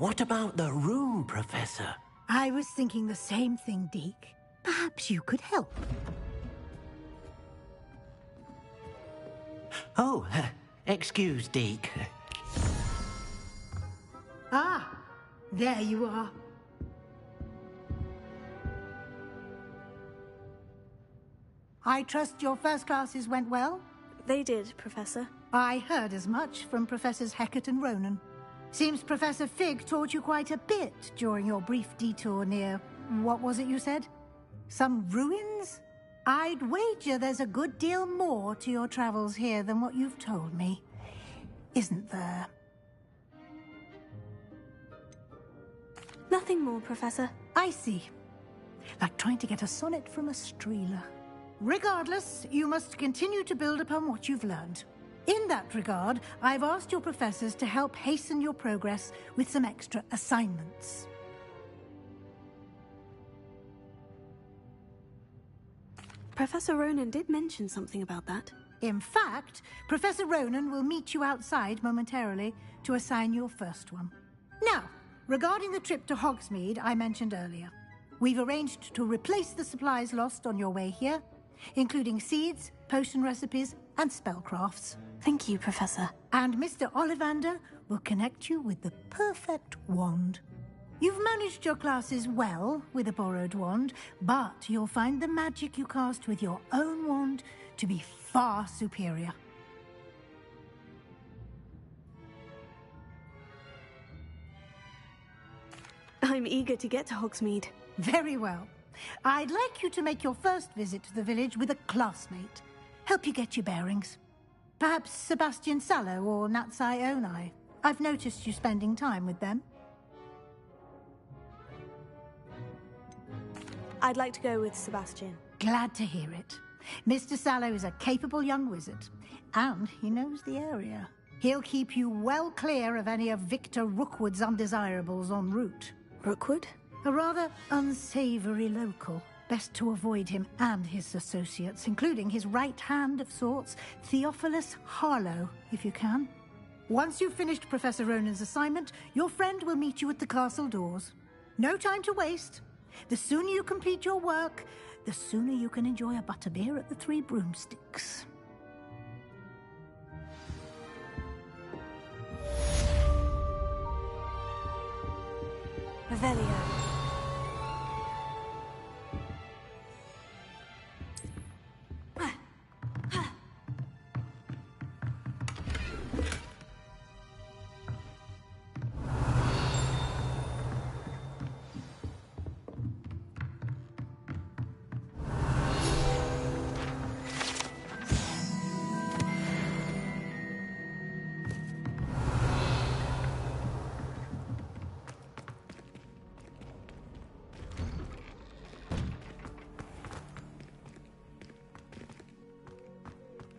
What about the room, Professor? I was thinking the same thing, Deke. Perhaps you could help. Oh, excuse, Deke. Ah, there you are. I trust your first classes went well? They did, Professor. I heard as much from Professors Hecat and Ronan. Seems Professor Fig taught you quite a bit during your brief detour near... what was it you said? Some ruins? I'd wager there's a good deal more to your travels here than what you've told me. Isn't there? Nothing more, Professor. I see. Like trying to get a sonnet from a streeler. Regardless, you must continue to build upon what you've learned. In that regard, I've asked your professors to help hasten your progress with some extra assignments. Professor Ronan did mention something about that. In fact, Professor Ronan will meet you outside momentarily to assign your first one. Now, regarding the trip to Hogsmeade I mentioned earlier, we've arranged to replace the supplies lost on your way here, including seeds, potion recipes, and spellcrafts. Thank you, Professor. And Mr. Ollivander will connect you with the perfect wand. You've managed your classes well with a borrowed wand, but you'll find the magic you cast with your own wand to be far superior. I'm eager to get to Hogsmeade. Very well. I'd like you to make your first visit to the village with a classmate. Help you get your bearings. Perhaps Sebastian Sallow or Natsai Onai. I've noticed you spending time with them. I'd like to go with Sebastian. Glad to hear it. Mr. Sallow is a capable young wizard, and he knows the area. He'll keep you well clear of any of Victor Rookwood's undesirables en route. Rookwood? A rather unsavory local. Best to avoid him and his associates, including his right hand of sorts, Theophilus Harlow, if you can. Once you've finished Professor Ronan's assignment, your friend will meet you at the castle doors. No time to waste. The sooner you complete your work, the sooner you can enjoy a butterbeer at the Three Broomsticks. Revelio.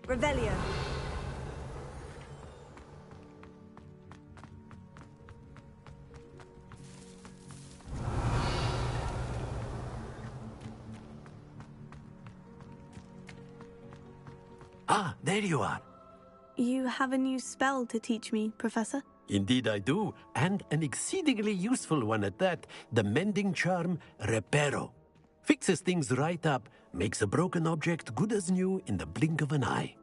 Revelio. Ah, there you are. You have a new spell to teach me, Professor? Indeed I do, and an exceedingly useful one at that. The mending charm, Reparo. Fixes things right up, makes a broken object good as new in the blink of an eye.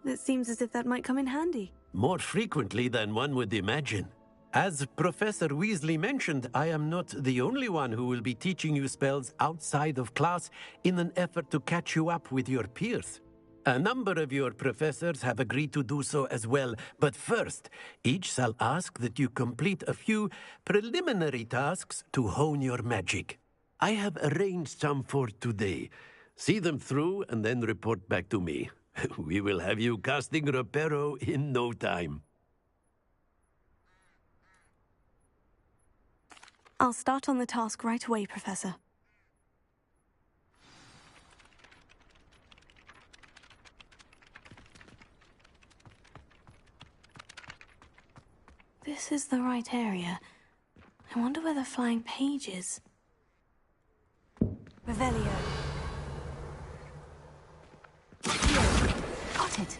It seems as if that might come in handy. More frequently than one would imagine. As Professor Weasley mentioned, I am not the only one who will be teaching you spells outside of class in an effort to catch you up with your peers. A number of your professors have agreed to do so as well, but first, each shall ask that you complete a few preliminary tasks to hone your magic. I have arranged some for today. See them through and then report back to me. We will have you casting Reparo in no time. I'll start on the task right away, Professor. This is the right area. I wonder where the flying page is. Revelio. Got it.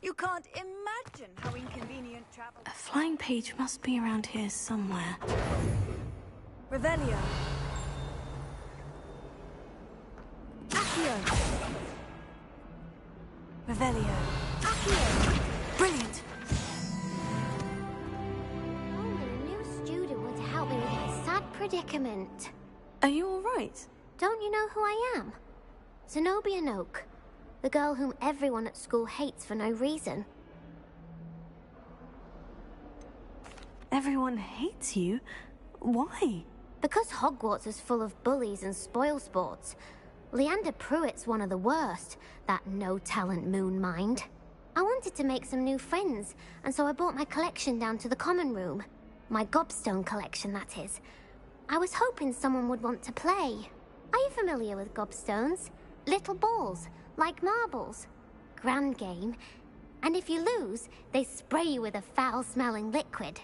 You can't imagine how inconvenient travel... A flying page must be around here somewhere. Revelio. Accio. Revelio. Accio. Brilliant. Only a new student would help me with my sad predicament. Are you all right? Don't you know who I am? Zenobia Noak, the girl whom everyone at school hates for no reason. Everyone hates you? Why? Because Hogwarts is full of bullies and spoilsports. Leander Pruitt's one of the worst, that no-talent moon mind. I wanted to make some new friends, and so I brought my collection down to the common room. My gobstone collection, that is. I was hoping someone would want to play. Are you familiar with gobstones? Little balls, like marbles. Grand game. And if you lose, they spray you with a foul-smelling liquid.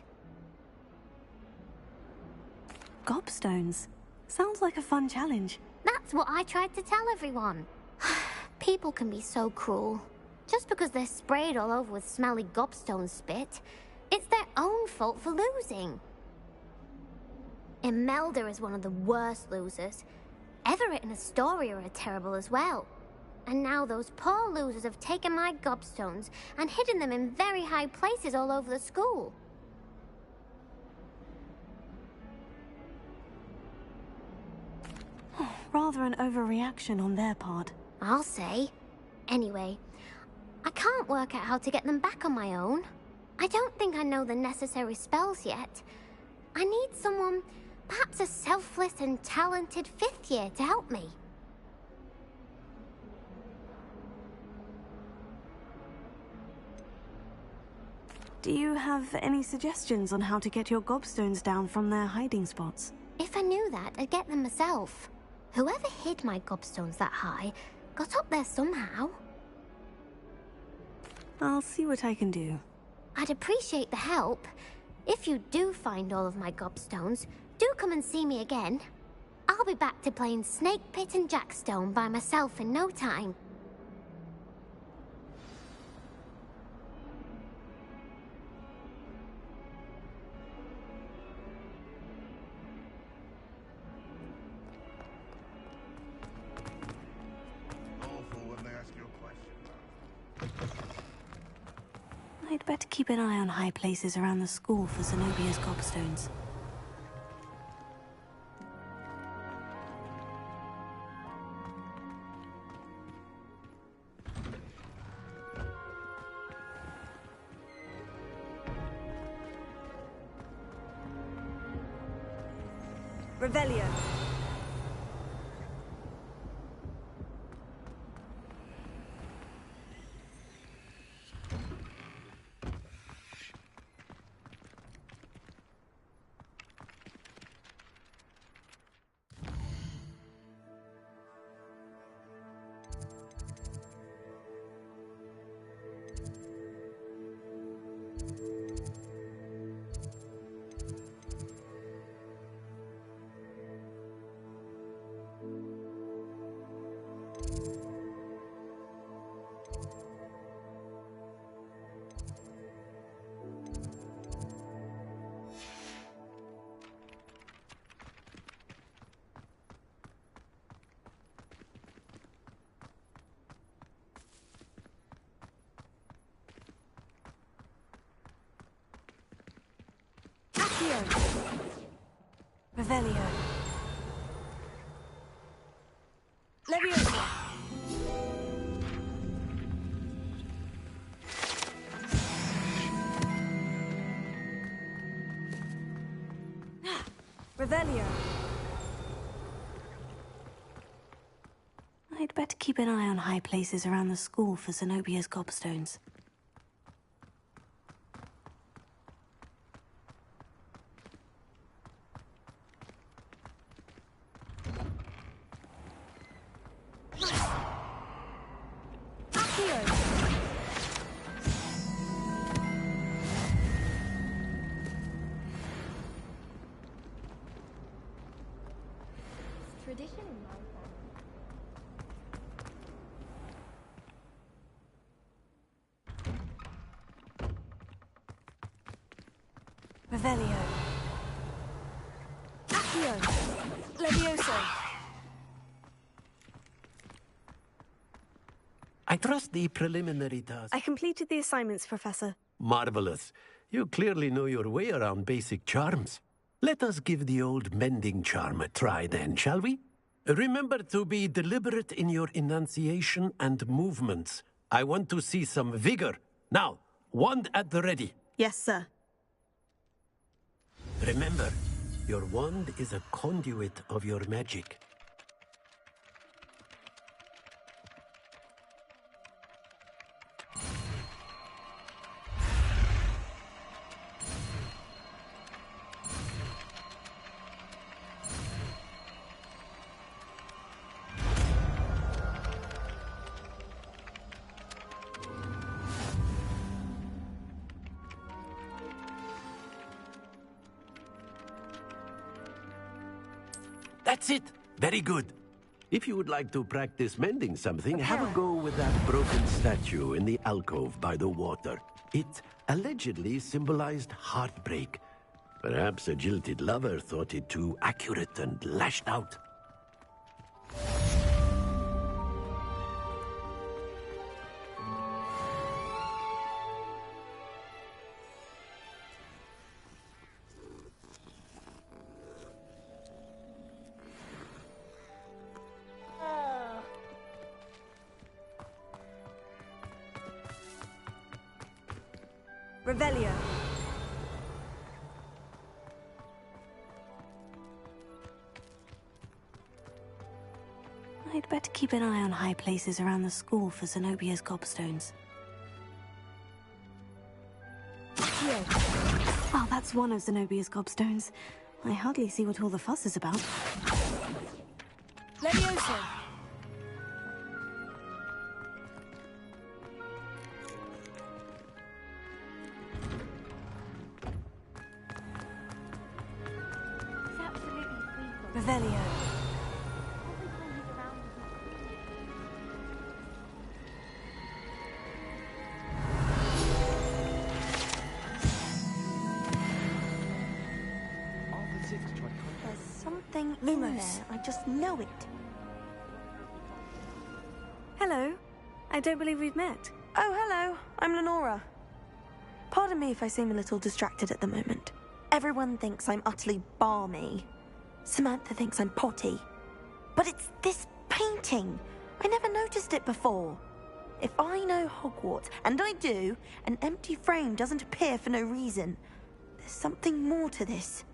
Gobstones. Sounds like a fun challenge. That's what I tried to tell everyone. People can be so cruel. Just because they're sprayed all over with smelly gobstone spit, it's their own fault for losing. Imelda is one of the worst losers. Everett and Astoria are terrible as well. And now those poor losers have taken my gobstones and hidden them in very high places all over the school. Rather an overreaction on their part. I'll say. Anyway, I can't work out how to get them back on my own. I don't think I know the necessary spells yet. I need someone, perhaps a selfless and talented fifth year to help me. Do you have any suggestions on how to get your gobstones down from their hiding spots? If I knew that, I'd get them myself. Whoever hid my gobstones that high got up there somehow. I'll see what I can do. I'd appreciate the help. If you do find all of my gobstones, do come and see me again. I'll be back to playing Snake Pit and Jackstone by myself in no time. I'd better keep an eye on high places around the school for Zenobia's gobstones. Revelio. Revelio. Leviosa. Revelio. I'd better keep an eye on high places around the school for Zenobia's gobstones. Tradition in my family. Revelio. Accio. Levioso. I trust the preliminary task. I completed the assignments, Professor. Marvelous. You clearly know your way around basic charms. Let us give the old mending charm a try then, shall we? Remember to be deliberate in your enunciation and movements. I want to see some vigor. Now, wand at the ready. Yes, sir. Remember, your wand is a conduit of your magic. That's it. Very good. If you would like to practice mending something, have a go with that broken statue in the alcove by the water. It allegedly symbolized heartbreak. Perhaps a jilted lover thought it too accurate and lashed out. Revelio. I'd better keep an eye on high places around the school for Zenobia's gobstones. Well, that's one of Zenobia's gobstones. I hardly see what all the fuss is about. Levioso! Revelio. There's something in there. I just know it. Hello. I don't believe we've met. Oh, hello. I'm Lenora. Pardon me if I seem a little distracted at the moment. Everyone thinks I'm utterly balmy. Samantha thinks I'm potty. But it's this painting. I never noticed it before. If I know Hogwarts, and I do, an empty frame doesn't appear for no reason. There's something more to this.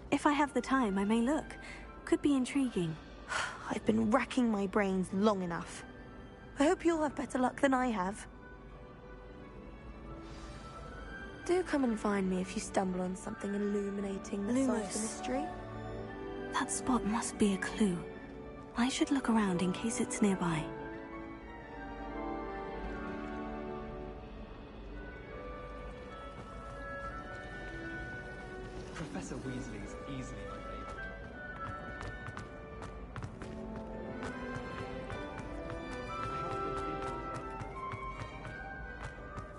If I have the time, I may look. Could be intriguing. I've been racking my brains long enough. I hope you'll have better luck than I have. Do come and find me if you stumble on something illuminating the solved mystery. That spot must be a clue. I should look around in case it's nearby. Professor Weasley's easily my favourite.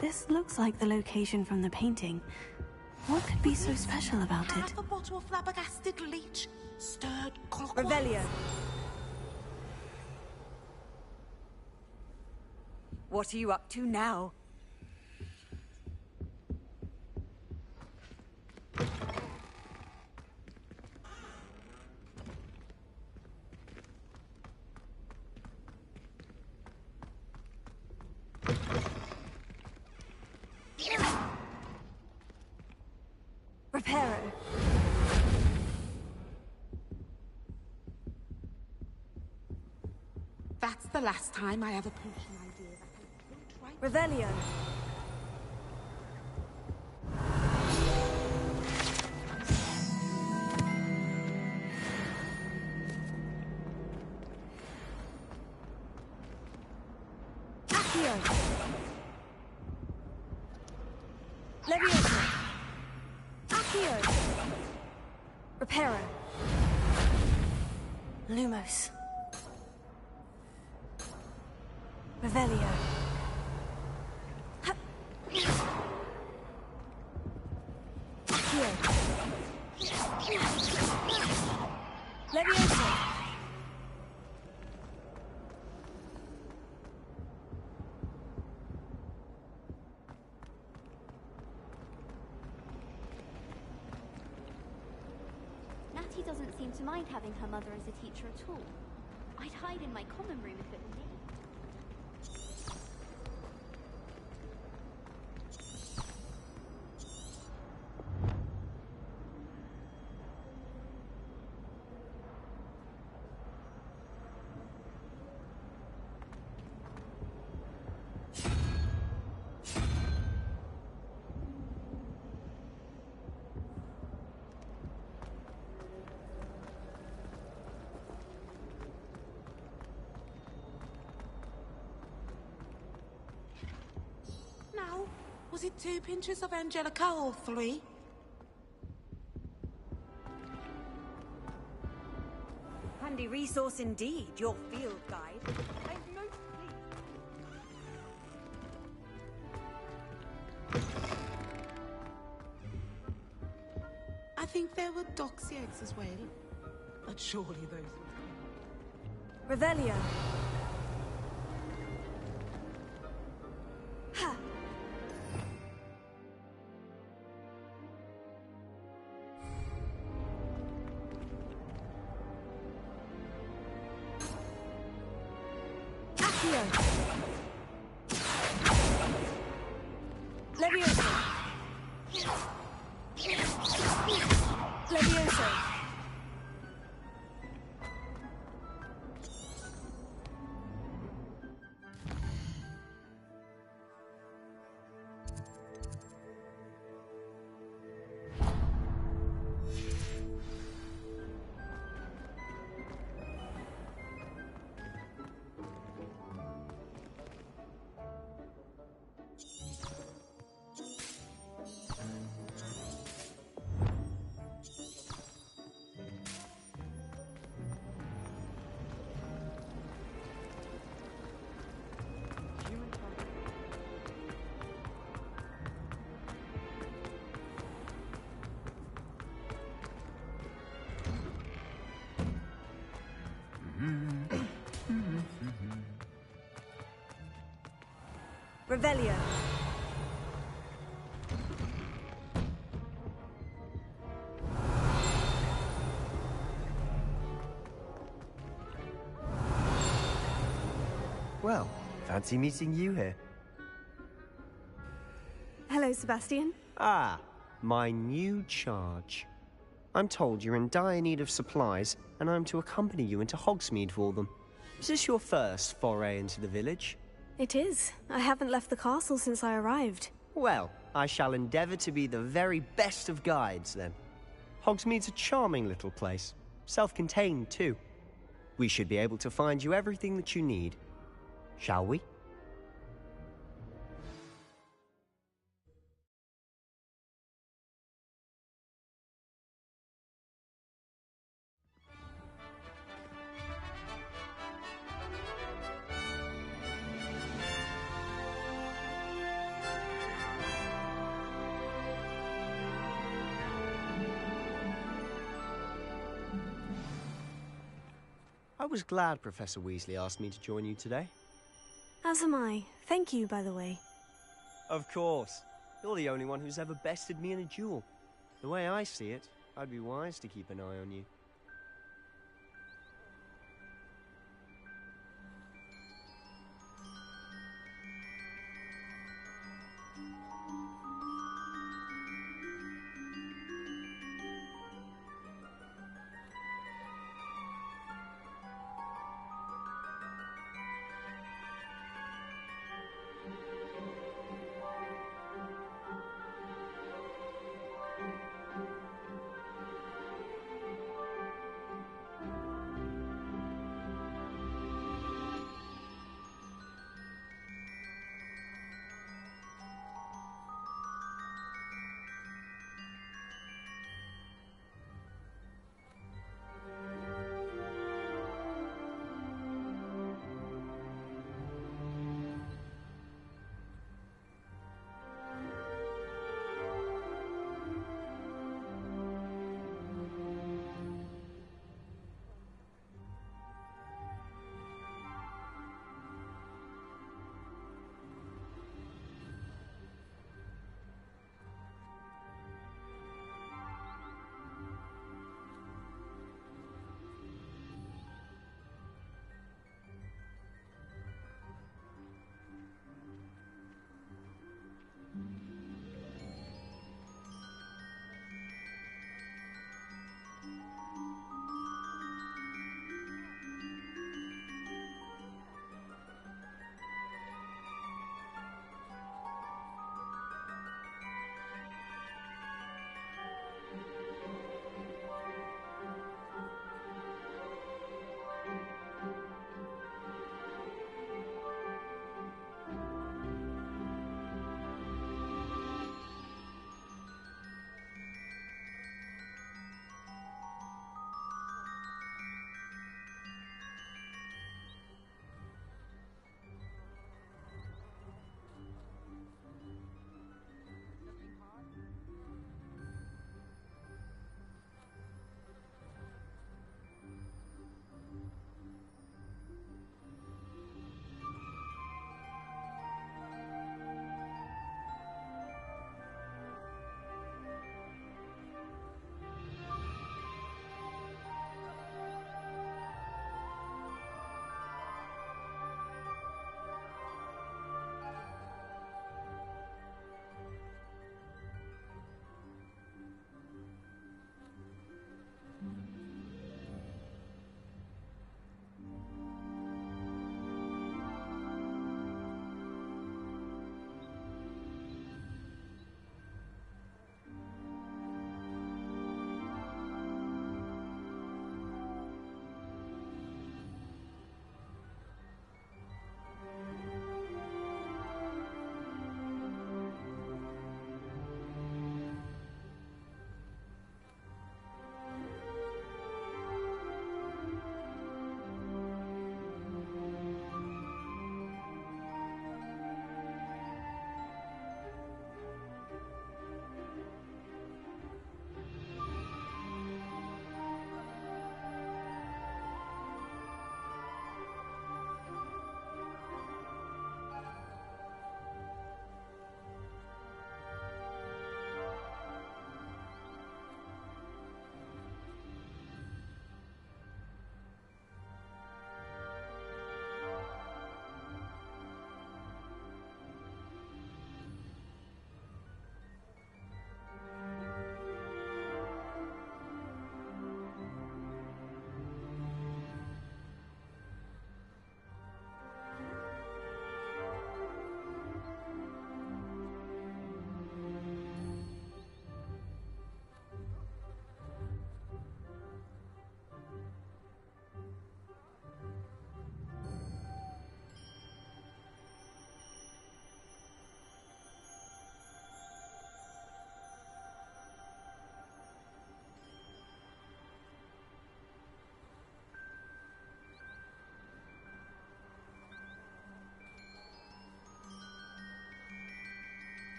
This looks like the location from the painting. What could be so special about it? Half a bottle of flabbergasted leech, stirred clockwise. Revelio. What are you up to now? Reparo. That's the last time I have a potion idea that I don't write. Revelio. Accio. Levioso. Accio. Reparo. Lumos. Revelio. Accio. Levioso. Natty doesn't seem to mind having her mother as a teacher at all. I'd hide in my common room if it were me. Now, was it 2 pinches of Angelica or 3? Handy resource indeed, your field guide. I've no I think there were doxy eggs as well. But surely those were... Revelio. Ha! Accio. Levioso. Levioso. Revelio. Well, fancy meeting you here. Hello, Sebastian. Ah, my new charge. I'm told you're in dire need of supplies, and I'm to accompany you into Hogsmeade for them. Is this your first foray into the village? It is. I haven't left the castle since I arrived. Well, I shall endeavour to be the very best of guides, then. Hogsmeade's a charming little place. Self-contained, too. We should be able to find you everything that you need. Shall we? I was glad Professor Weasley asked me to join you today. As am I. Thank you, by the way. Of course. You're the only one who's ever bested me in a duel. The way I see it, I'd be wise to keep an eye on you.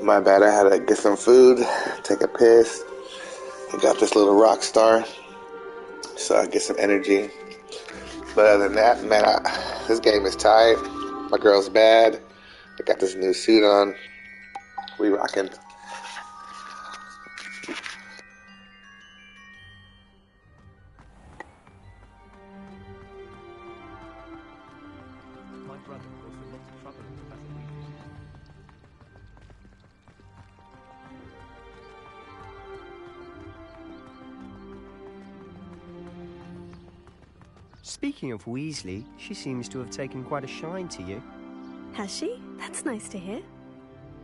My bad, I had to get some food, take a piss. I got this little rock star, so I get some energy. But other than that, man, this game is tight. My girl's bad. I got this new suit on. We rockin'. My brother caused a lot of trouble in Professor Weasley's. Speaking of Weasley, she seems to have taken quite a shine to you. Has she? That's nice to hear.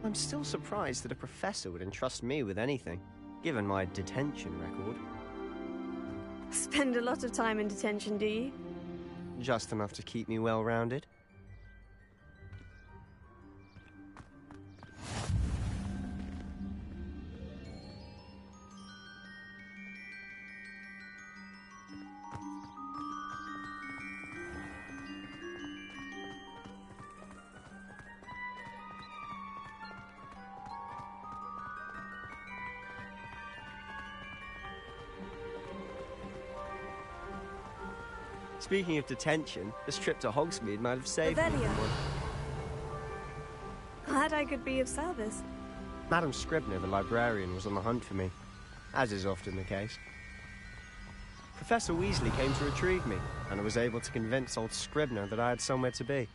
I'm still surprised that a professor would entrust me with anything, given my detention record. Spend a lot of time in detention, do you? Just enough to keep me well-rounded. Speaking of detention, this trip to Hogsmeade might have saved me from one. Glad I could be of service. Madam Scribner, the librarian, was on the hunt for me, as is often the case. Professor Weasley came to retrieve me, and I was able to convince old Scribner that I had somewhere to be.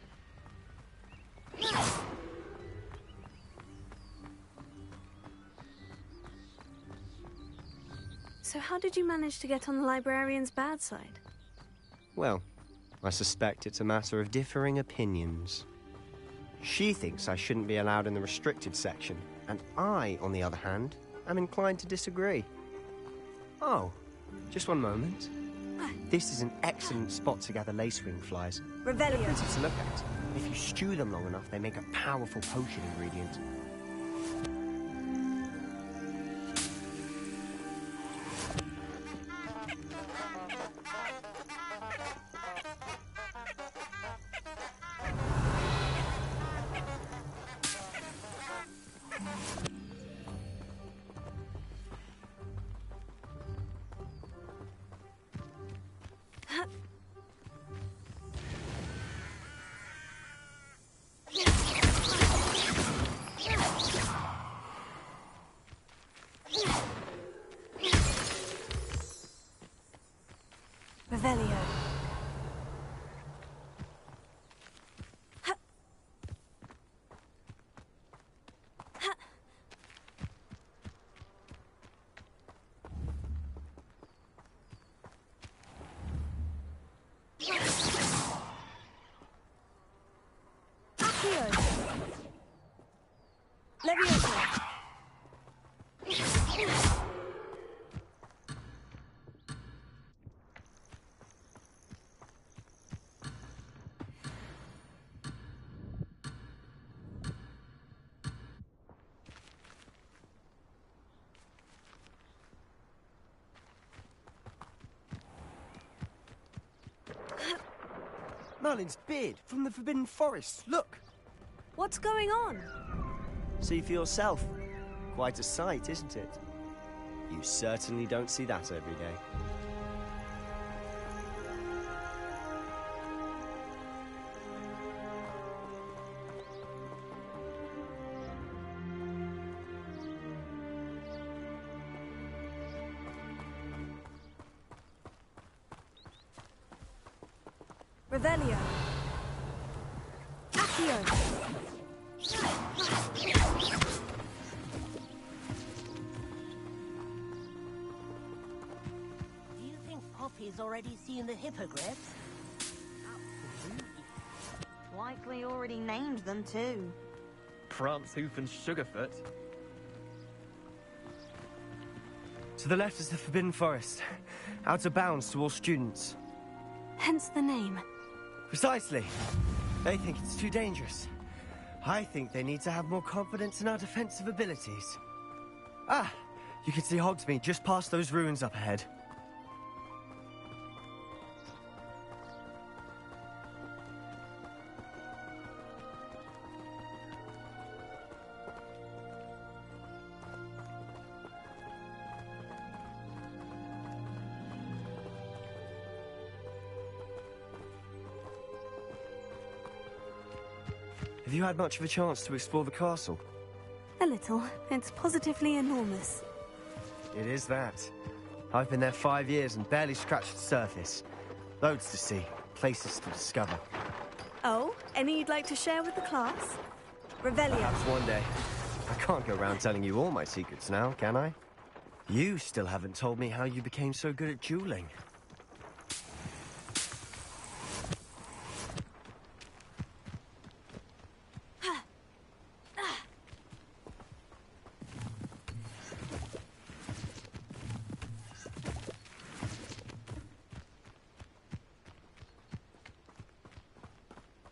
So how did you manage to get on the librarian's bad side? Well, I suspect it's a matter of differing opinions. She thinks I shouldn't be allowed in the restricted section, and I, on the other hand, am inclined to disagree. Oh, just one moment. This is an excellent spot to gather lacewing flies. Revelio. They're pretty to look at. If you stew them long enough, they make a powerful potion ingredient. Revelio. Leviosa. Merlin's beard from the Forbidden Forest, look! What's going on? See for yourself. Quite a sight, isn't it? You certainly don't see that every day. Revelio. Accio. Do you think Poppy's already seen the hippogriffs? Likely already named them too. Prance, Hoof, and Sugarfoot. To the left is the Forbidden Forest. Out of bounds to all students. Hence the name. Precisely. They think it's too dangerous. I think they need to have more confidence in our defensive abilities. Ah, you can see Hogsmeade just past those ruins up ahead. Have you had much of a chance to explore the castle? A little. It's positively enormous. It is that. I've been there 5 years and barely scratched the surface. Loads to see, places to discover. Oh, any you'd like to share with the class? Revelio. Perhaps one day. I can't go around telling you all my secrets now, can I? You still haven't told me how you became so good at dueling.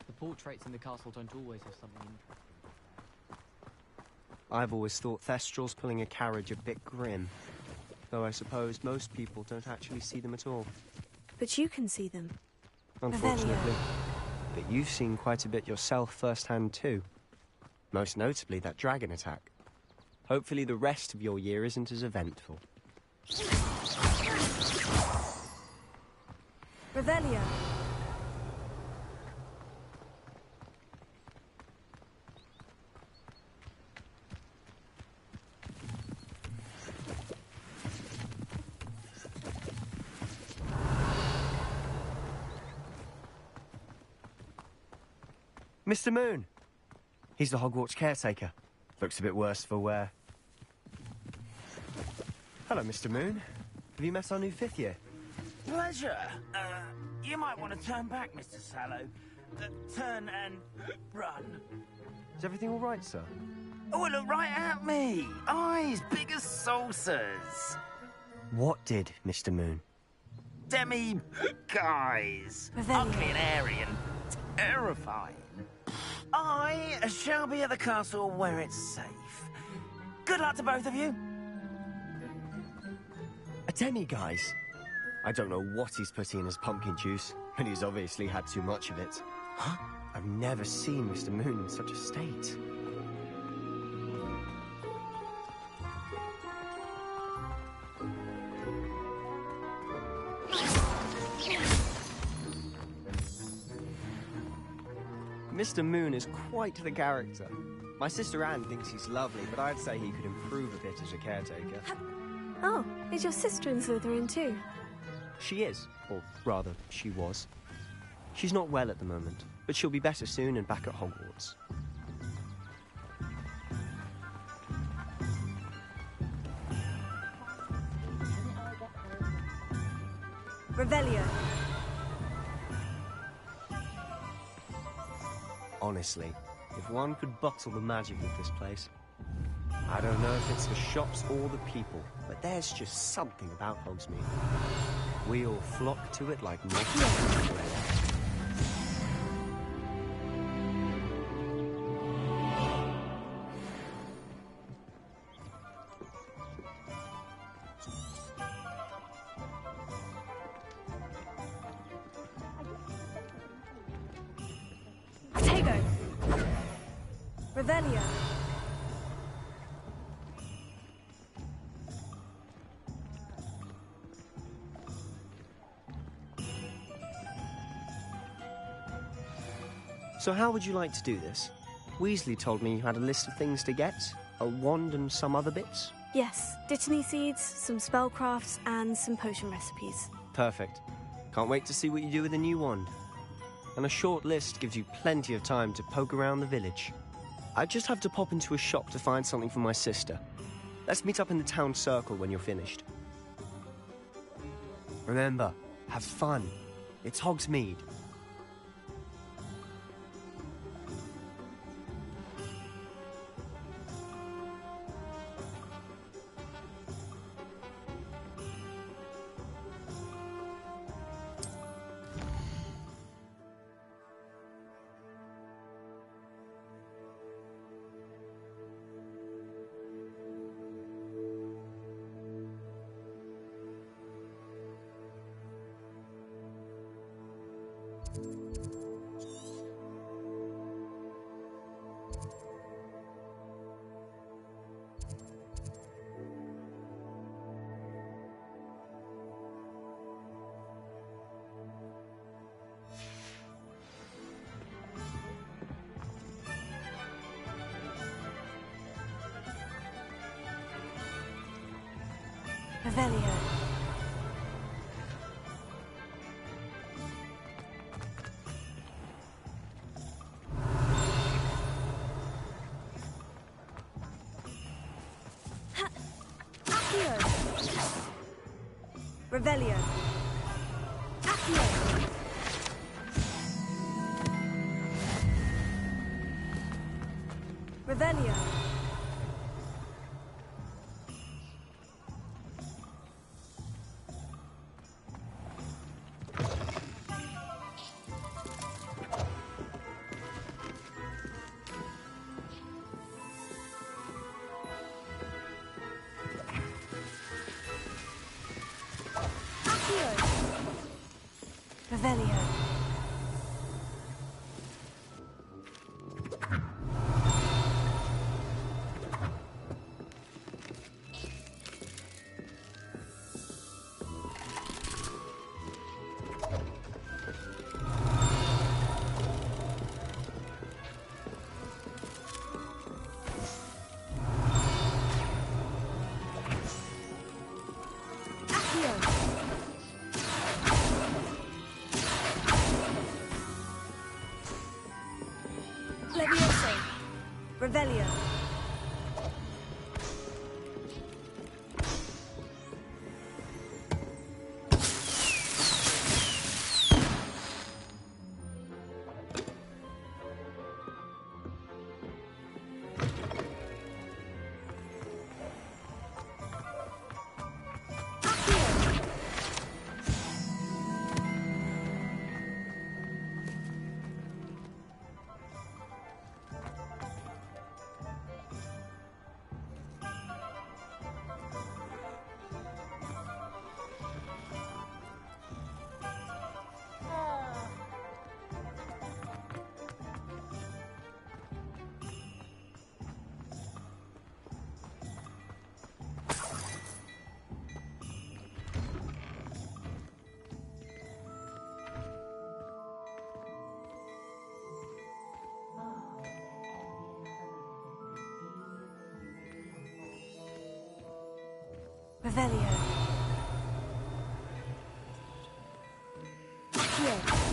The portraits in the castle don't always have something interesting. I've always thought Thestral's pulling a carriage a bit grim. Though I suppose most people don't actually see them at all. But you can see them. Unfortunately. But you've seen quite a bit yourself firsthand too. Most notably that dragon attack. Hopefully the rest of your year isn't as eventful. Revelio. Mr. Moon! He's the Hogwarts caretaker. Looks a bit worse for wear. Hello, Mr. Moon. Have you met our new 5th year? Pleasure. You might want to turn back, Mr. Sallow. Turn and run. Is everything all right, sir? Oh, look right at me. Eyes big as saucers. What did, Mr. Moon? Guys. Ugly and airy and terrifying. I shall be at the castle where it's safe. Good luck to both of you. A demi-guise? I don't know what he's putting in his pumpkin juice, but he's obviously had too much of it. Huh? I've never seen Mr. Moon in such a state. Mr. Moon is quite the character. My sister Anne thinks he's lovely, but I'd say he could improve a bit as a caretaker. Oh, is your sister in Slytherin too? She is, or rather, she was. She's not well at the moment, but she'll be better soon and back at Hogwarts. Revelio. Honestly, if one could bottle the magic of this place. I don't know if it's the shops or the people, but there's just something about Hogsmeade. We all flock to it like moths to a flame. Tego. Revelio. So how would you like to do this? Weasley told me you had a list of things to get, a wand and some other bits. Yes, Dittany seeds, some spellcrafts, and some potion recipes. Perfect. Can't wait to see what you do with the new wand. And a short list gives you plenty of time to poke around the village. I just have to pop into a shop to find something for my sister. Let's meet up in the town circle when you're finished. Remember, have fun. It's Hogsmeade. Revelio. Revelio. Accio. Revelio. Revelio. Levioso. Revelio. Revelio. Accio.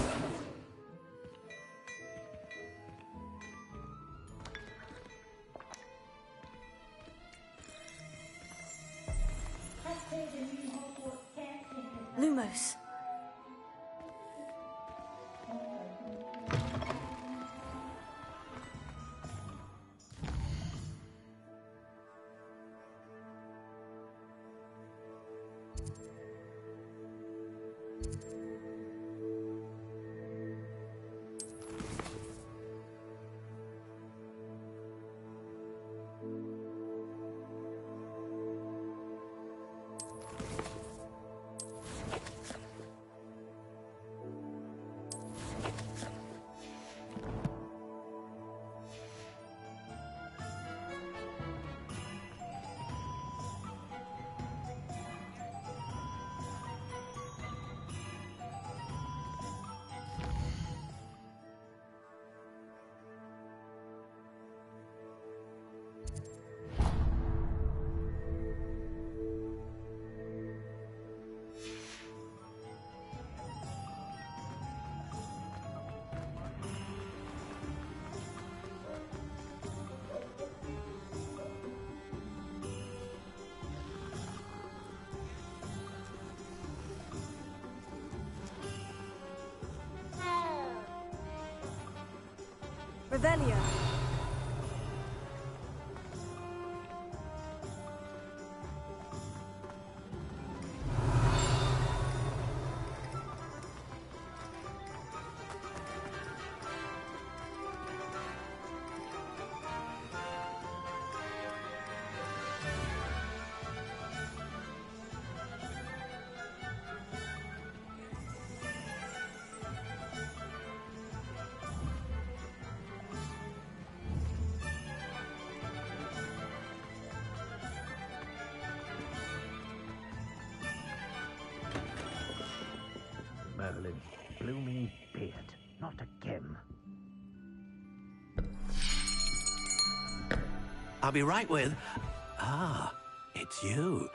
Lumos. Revelio. Merlin, blooming beard, not again. I'll be right with... Ah, it's you.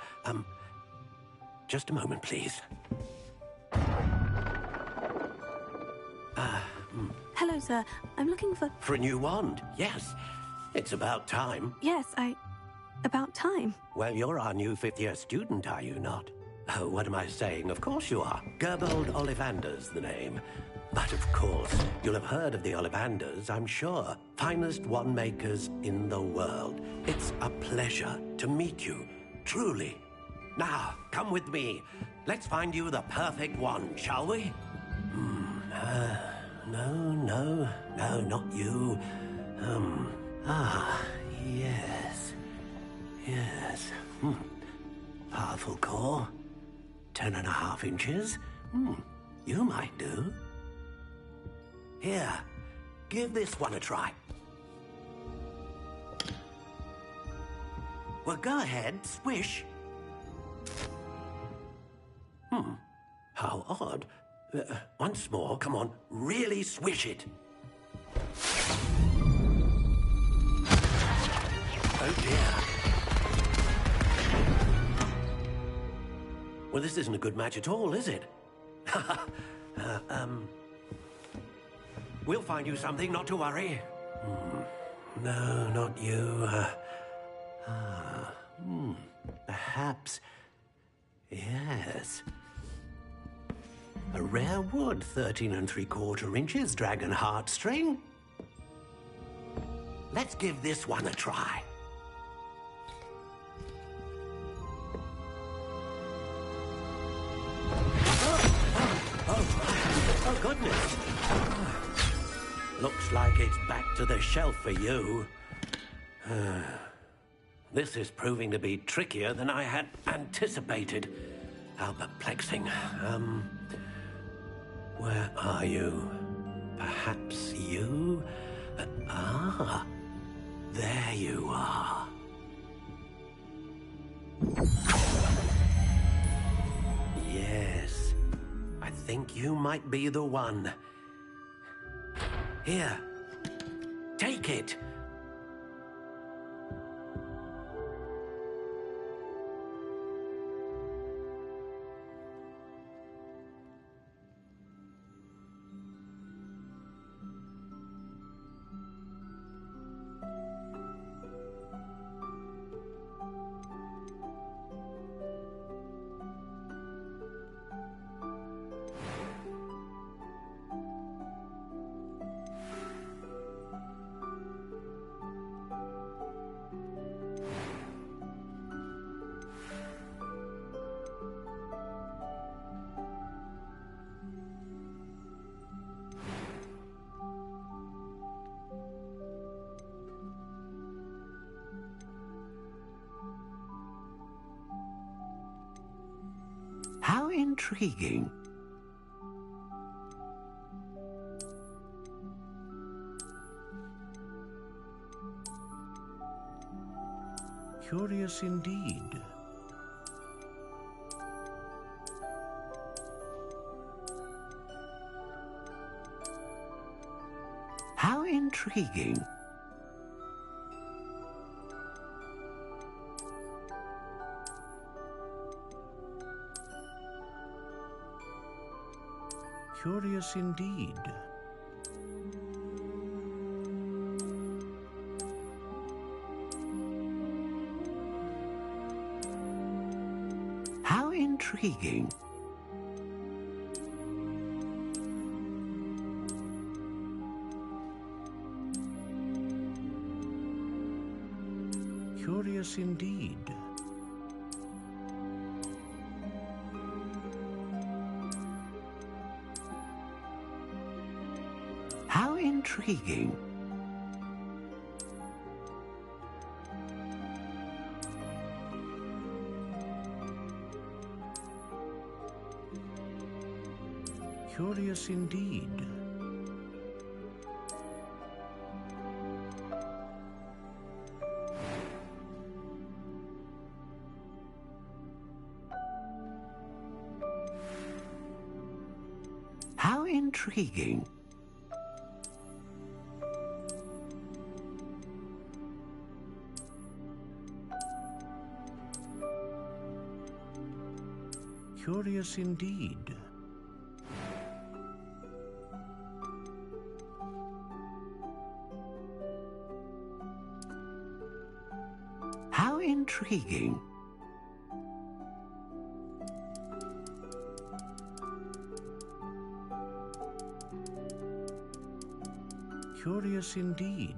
Just a moment, please. Hello, sir. I'm looking for... For a new wand, yes. It's about time. Yes, about time. Well, you're our new fifth-year student, are you not? Oh, what am I saying? Of course you are. Gerbold Ollivander's the name. But of course, you'll have heard of the Ollivanders, I'm sure. Finest wand makers in the world. It's a pleasure to meet you, truly. Now, come with me. Let's find you the perfect wand, shall we? No, not you. Yes. Powerful core. 10.5 inches. You might do. Here, give this one a try. Well, go ahead, swish. How odd. Once more, come on, really swish it. Oh dear. Well, this isn't a good match at all, is it? We'll find you something, not to worry. No, not you. Perhaps. Yes. A rare wood, 13 3/4 inches, dragon heartstring. Let's give this one a try. Oh, goodness. Looks like it's back to the shelf for you. This is proving to be trickier than I had anticipated. How perplexing. Where are you? Perhaps you? There you are. Yes, I think you might be the one. Here, take it. How intriguing. Curious indeed. How intriguing. Curious indeed. How intriguing. Curious indeed. How intriguing. Curious indeed. How intriguing. Curious indeed. How intriguing. Curious indeed.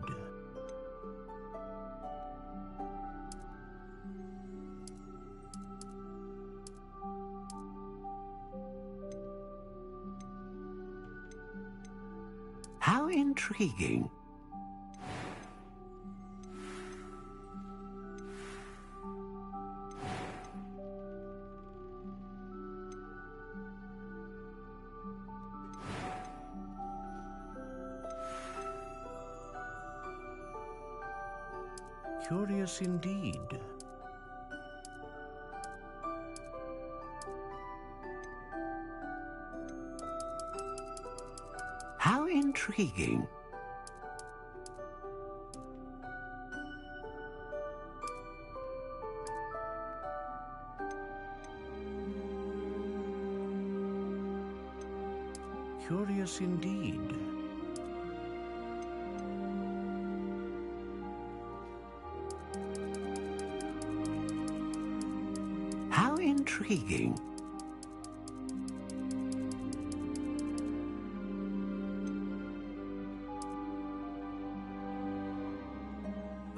How intriguing. Curious indeed. How intriguing. Curious indeed. How intriguing.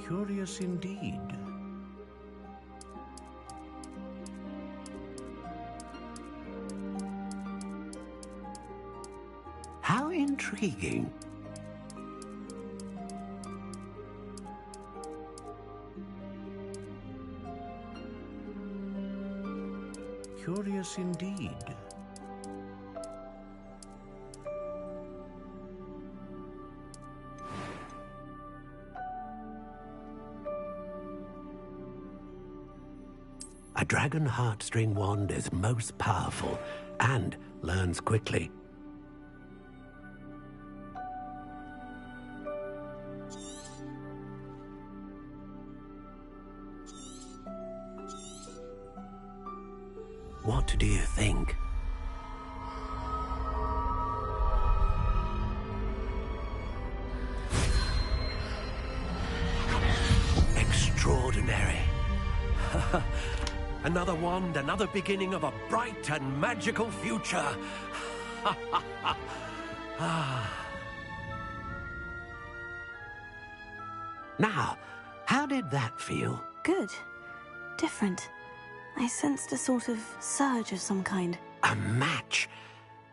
Curious indeed. How intriguing. Curious indeed. A dragon heartstring wand is most powerful and learns quickly. What do you think? Extraordinary. Another wand, another beginning of a bright and magical future. Now, how did that feel? Good. Different. I sensed a sort of surge of some kind. A match.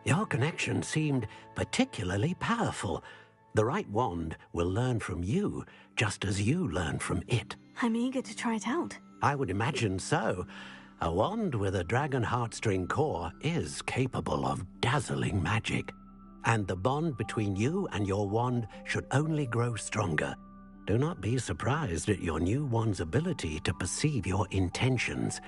Your connection seemed particularly powerful. The right wand will learn from you, just as you learn from it. I'm eager to try it out. I would imagine so. A wand with a dragon heartstring core is capable of dazzling magic. And the bond between you and your wand should only grow stronger. Do not be surprised at your new wand's ability to perceive your intentions,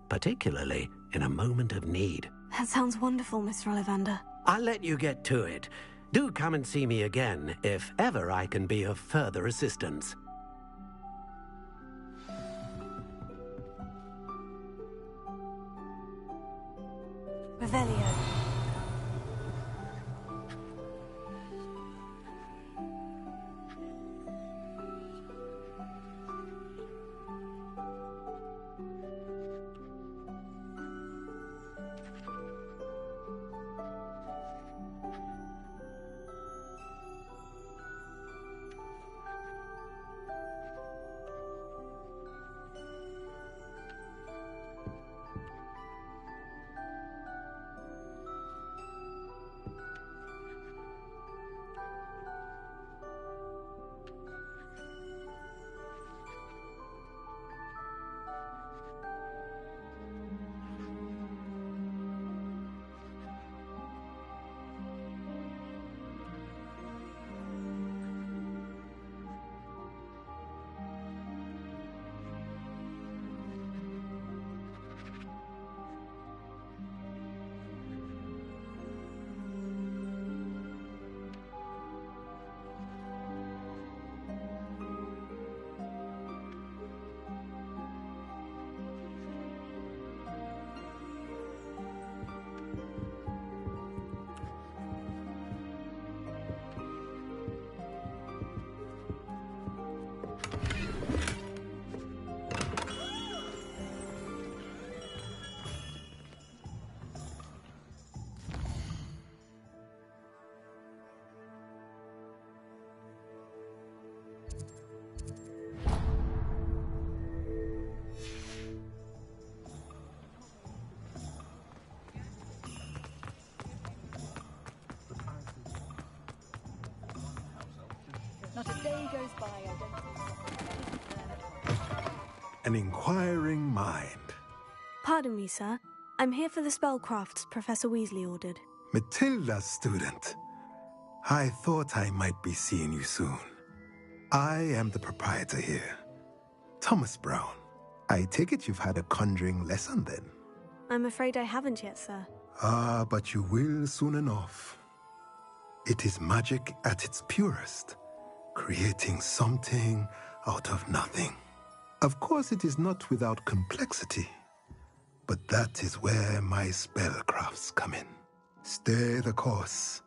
particularly in a moment of need. That sounds wonderful, Mr. Ollivander. I'll let you get to it. Do come and see me again if ever I can be of further assistance. Revelio. An inquiring mind. Pardon me, sir. I'm here for the spellcrafts Professor Weasley ordered. Matilda's student. I thought I might be seeing you soon. I am the proprietor here, Thomas Brown. I take it you've had a conjuring lesson then? I'm afraid I haven't yet, sir. Ah, but you will soon enough. It is magic at its purest, creating something out of nothing. Of course, it is not without complexity, but that is where my spellcrafts come in. Stay the course,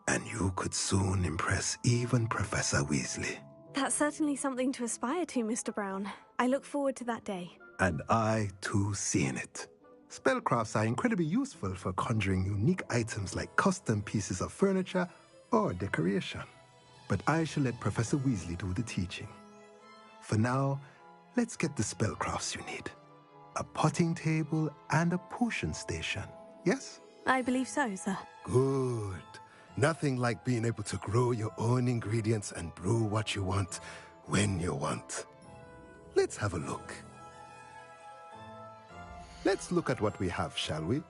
and you could soon impress even Professor Weasley. That's certainly something to aspire to, Mr. Brown. I look forward to that day. And I, too, seeing it. Spellcrafts are incredibly useful for conjuring unique items like custom pieces of furniture or decoration. But I shall let Professor Weasley do the teaching. For now, let's get the spellcrafts you need. A potting table and a potion station, yes? I believe so, sir. Good. Nothing like being able to grow your own ingredients and brew what you want, when you want. Let's have a look. Let's look at what we have, shall we?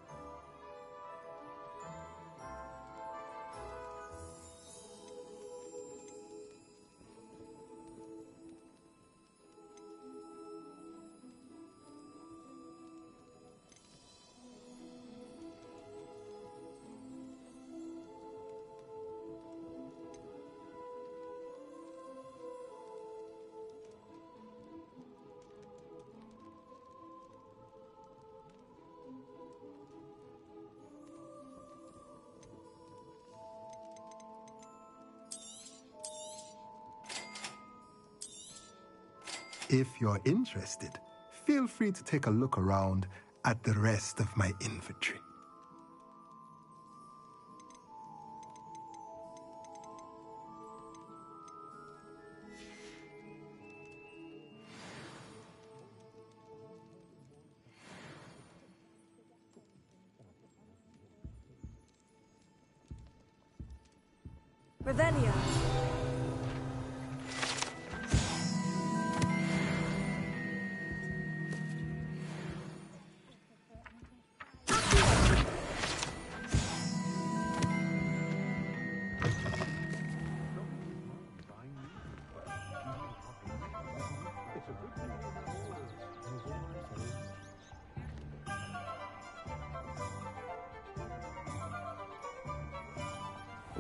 If you're interested, feel free to take a look around at the rest of my inventory. Revelio.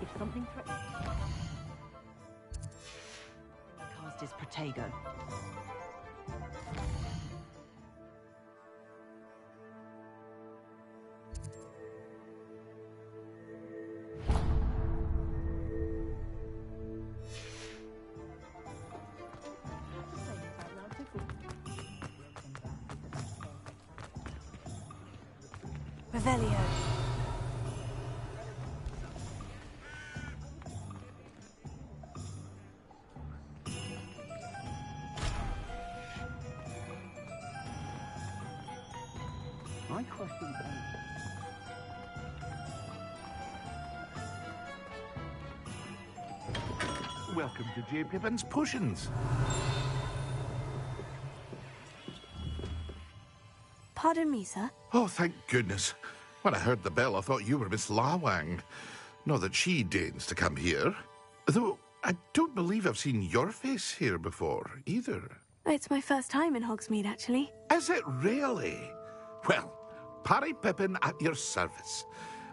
If something threatens... Cast is Protego. Revelio. My question is... Welcome to J. Pippin's Potions. Pardon me, sir. Oh, thank goodness. When I heard the bell, I thought you were Miss Lawang. Not that she deigns to come here. Though, I don't believe I've seen your face here before, either. It's my first time in Hogsmeade, actually. Is it really? Well, Parry Pippin at your service.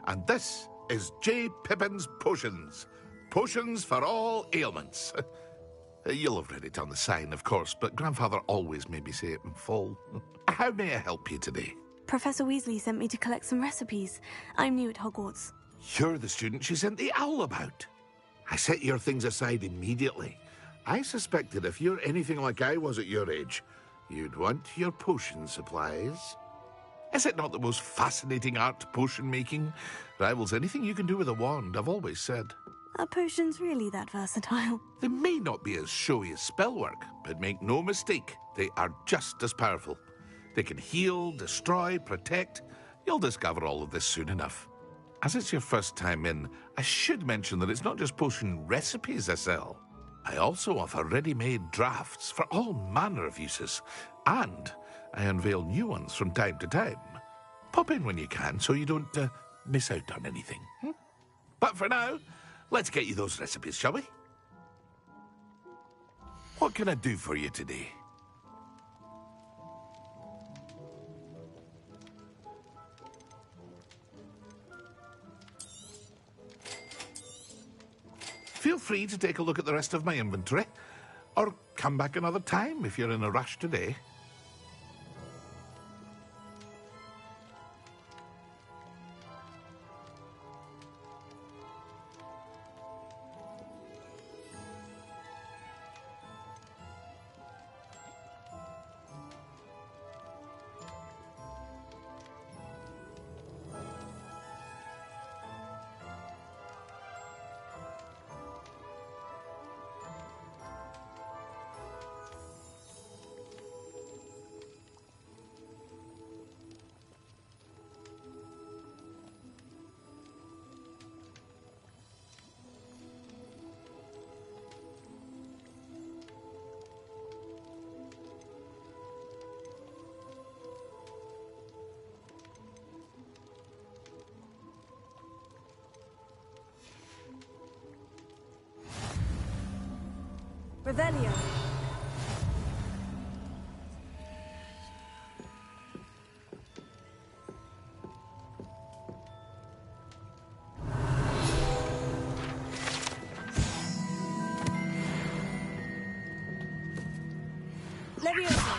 And this is J. Pippin's Potions. Potions for all ailments. You'll have read it on the sign, of course, but Grandfather always made me say it in full. How may I help you today? Professor Weasley sent me to collect some recipes. I'm new at Hogwarts. You're the student she sent the owl about. I set your things aside immediately. I suspected if you're anything like I was at your age, you'd want your potion supplies. Is it not the most fascinating art, potion making? Rivals anything you can do with a wand, I've always said. Are potions really that versatile? They may not be as showy as spellwork, but make no mistake, they are just as powerful. They can heal, destroy, protect. You'll discover all of this soon enough. As it's your first time in, I should mention that it's not just potion recipes I sell. I also offer ready-made drafts for all manner of uses, and I unveil new ones from time to time. Pop in when you can so you don't miss out on anything. But for now, let's get you those recipes, shall we? What can I do for you today? Feel free to take a look at the rest of my inventory, or come back another time if you're in a rush today. Revelio. Leviosa.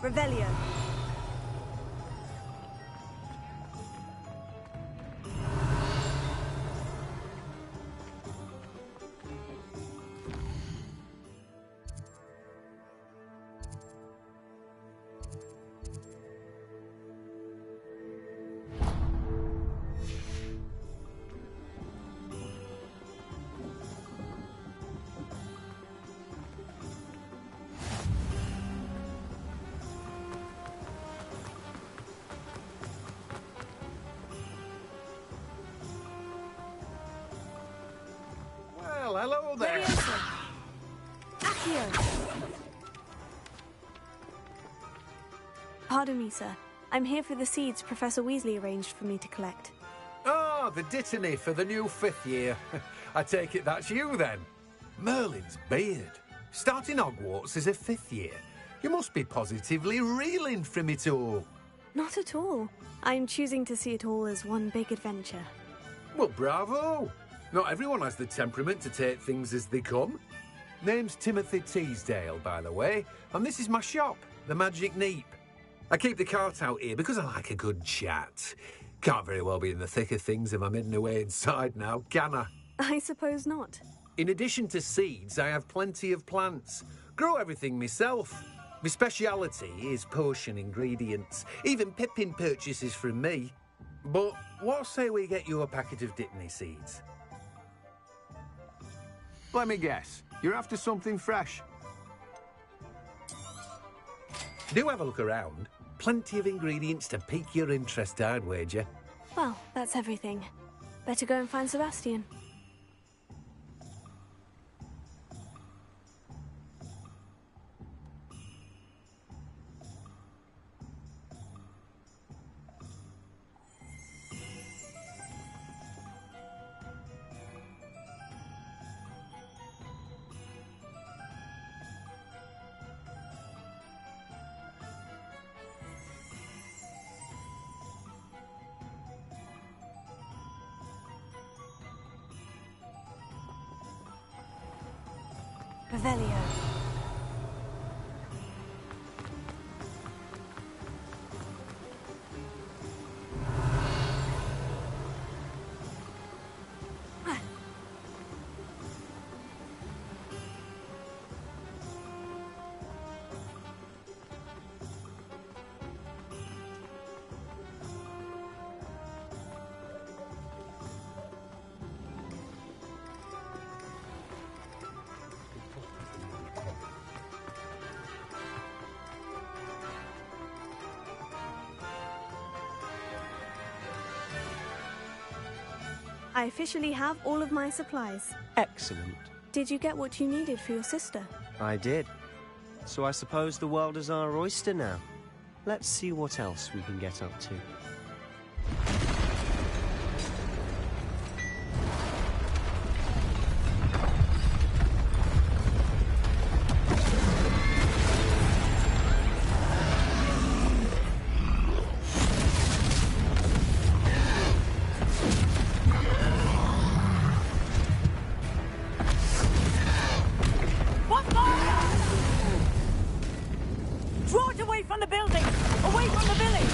Revelio. Well, hello there. Pardon me, sir. I'm here for the seeds Professor Weasley arranged for me to collect. Ah, the dittany for the new 5th year. I take it that's you, then. Merlin's beard. Starting Hogwarts as a 5th year. You must be positively reeling from it all. Not at all. I'm choosing to see it all as one big adventure. Well, bravo. Not everyone has the temperament to take things as they come. Name's Timothy Teasdale, by the way, and this is my shop, the Magic Neep. I keep the cart out here because I like a good chat. Can't very well be in the thick of things if I'm hidden away inside now, can I? I suppose not. In addition to seeds, I have plenty of plants. Grow everything myself. My speciality is potion ingredients. Even Pippin purchases from me. But what say we get you a packet of dittany seeds? Let me guess. You're after something fresh. Do have a look around. Plenty of ingredients to pique your interest, I'd wager. Well, that's everything. Better go and find Sebastian. Revelio. I officially have all of my supplies. Excellent. Did you get what you needed for your sister? I did. So I suppose the world is our oyster now. Let's see what else we can get up to. Draw it away from the building! Away from the village!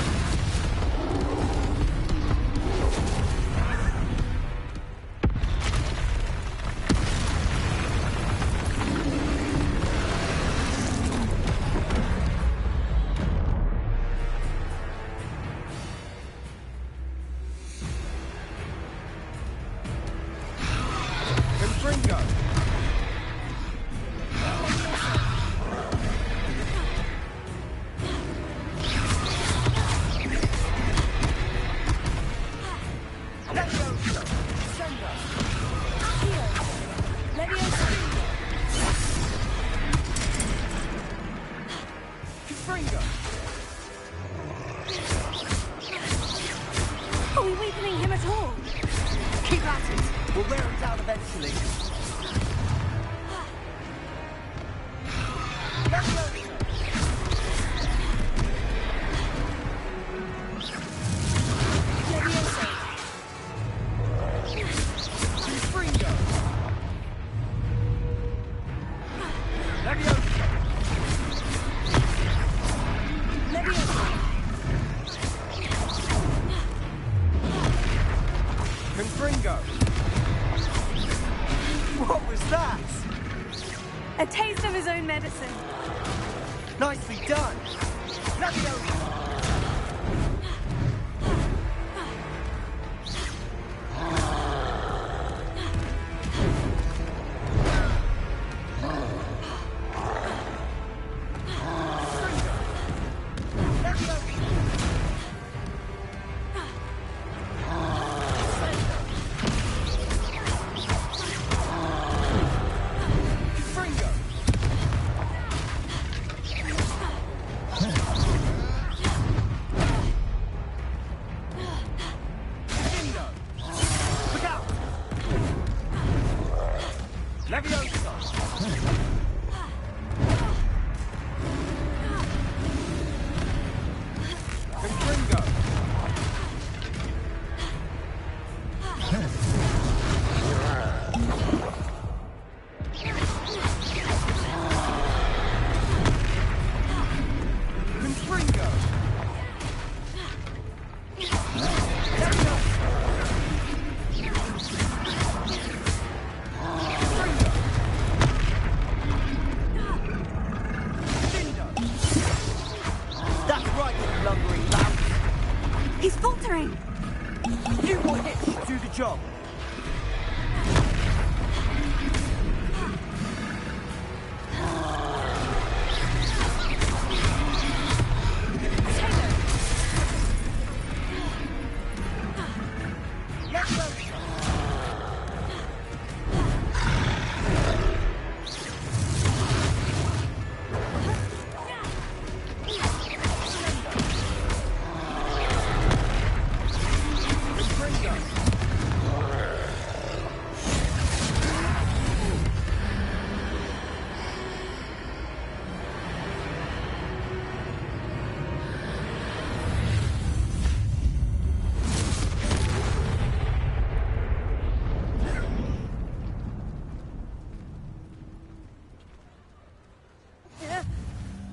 Are we weakening him at all? Keep at it! We'll wear him down eventually. What was that? A taste of his own medicine. Nicely done! He's faltering! You will hit do the job.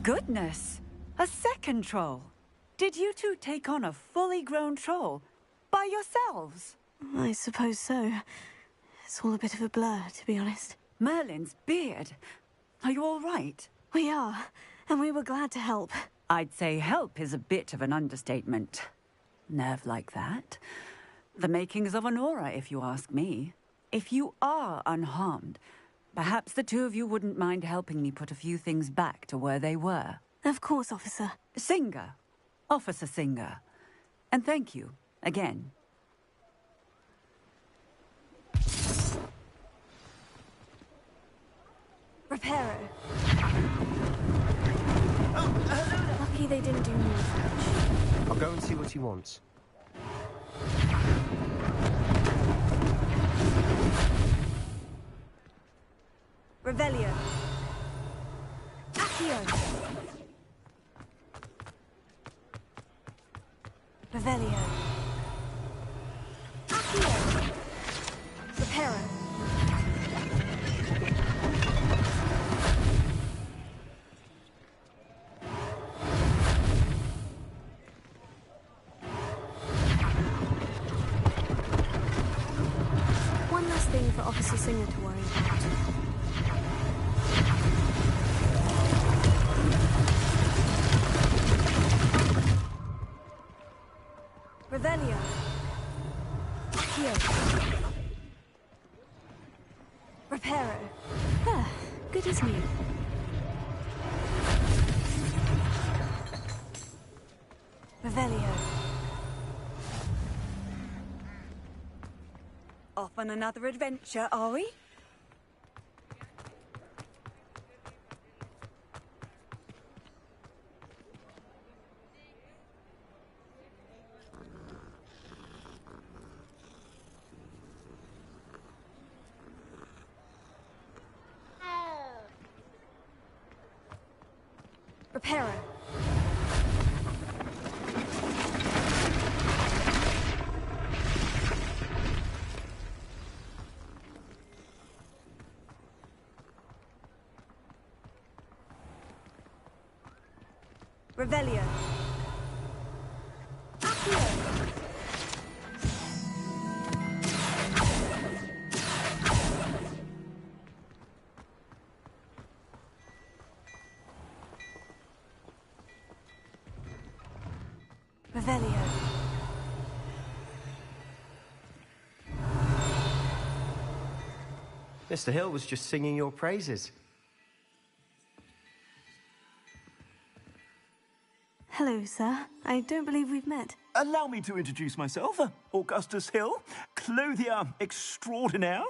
Goodness! A second troll! Did you two take on a fully grown troll? By yourselves? I suppose so. It's all a bit of a blur, to be honest. Merlin's beard. Are you all right? We are, and we were glad to help. I'd say help is a bit of an understatement. Nerve like that. The makings of an aura, if you ask me. If you are unharmed, perhaps the two of you wouldn't mind helping me put a few things back to where they were. Of course, officer. Singer. Officer Singer. And thank you, again. Reparo. Lucky they didn't do more damage. I'll go and see what he wants. Revelio. Accio. Revelio. Accio. Reparo. One less thing for Officer Singer to worry about. Revelio. Accio. Reparo. Ah, good as new. Revelio. Off on another adventure, are we? Reparo. Revelio. Accio. Revelio. Mr. Hill was just singing your praises. Hello, sir. I don't believe we've met. Allow me to introduce myself, Augustus Hill, clothier extraordinaire.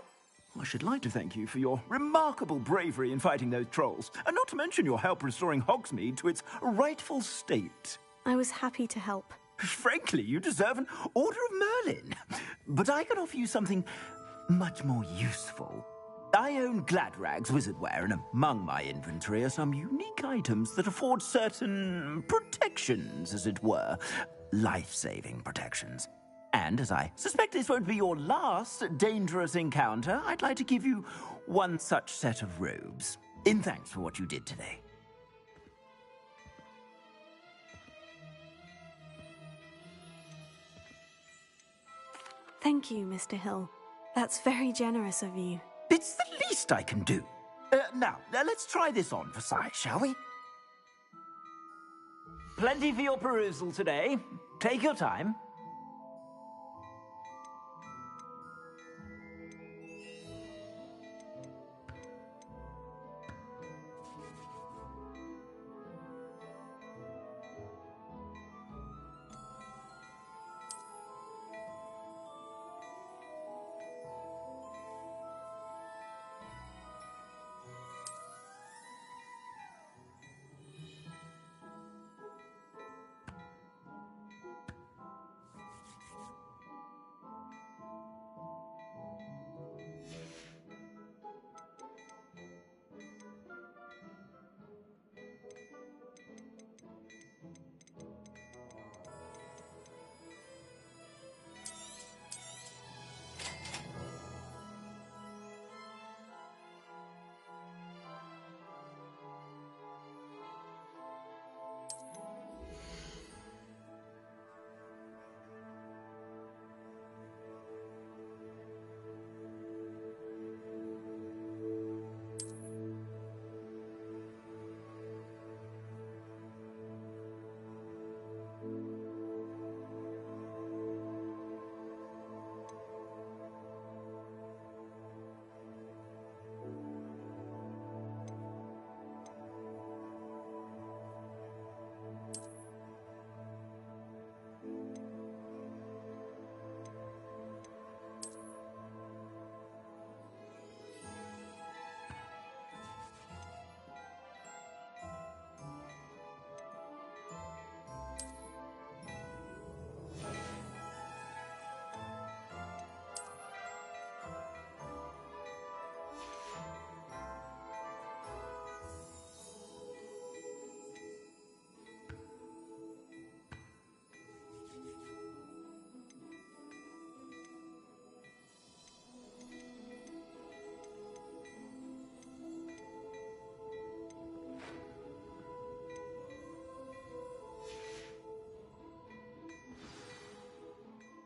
I should like to thank you for your remarkable bravery in fighting those trolls, and not to mention your help restoring Hogsmeade to its rightful state. I was happy to help. Frankly, you deserve an Order of Merlin. But I can offer you something much more useful. I own Gladrag's wizardware, and among my inventory are some unique items that afford certain protections, as it were. Life-saving protections. And as I suspect this won't be your last dangerous encounter, I'd like to give you one such set of robes, in thanks for what you did today. Thank you, Mr. Hill. That's very generous of you. It's the least I can do. Now, let's try this on for size, shall we? Plenty for your perusal today. Take your time.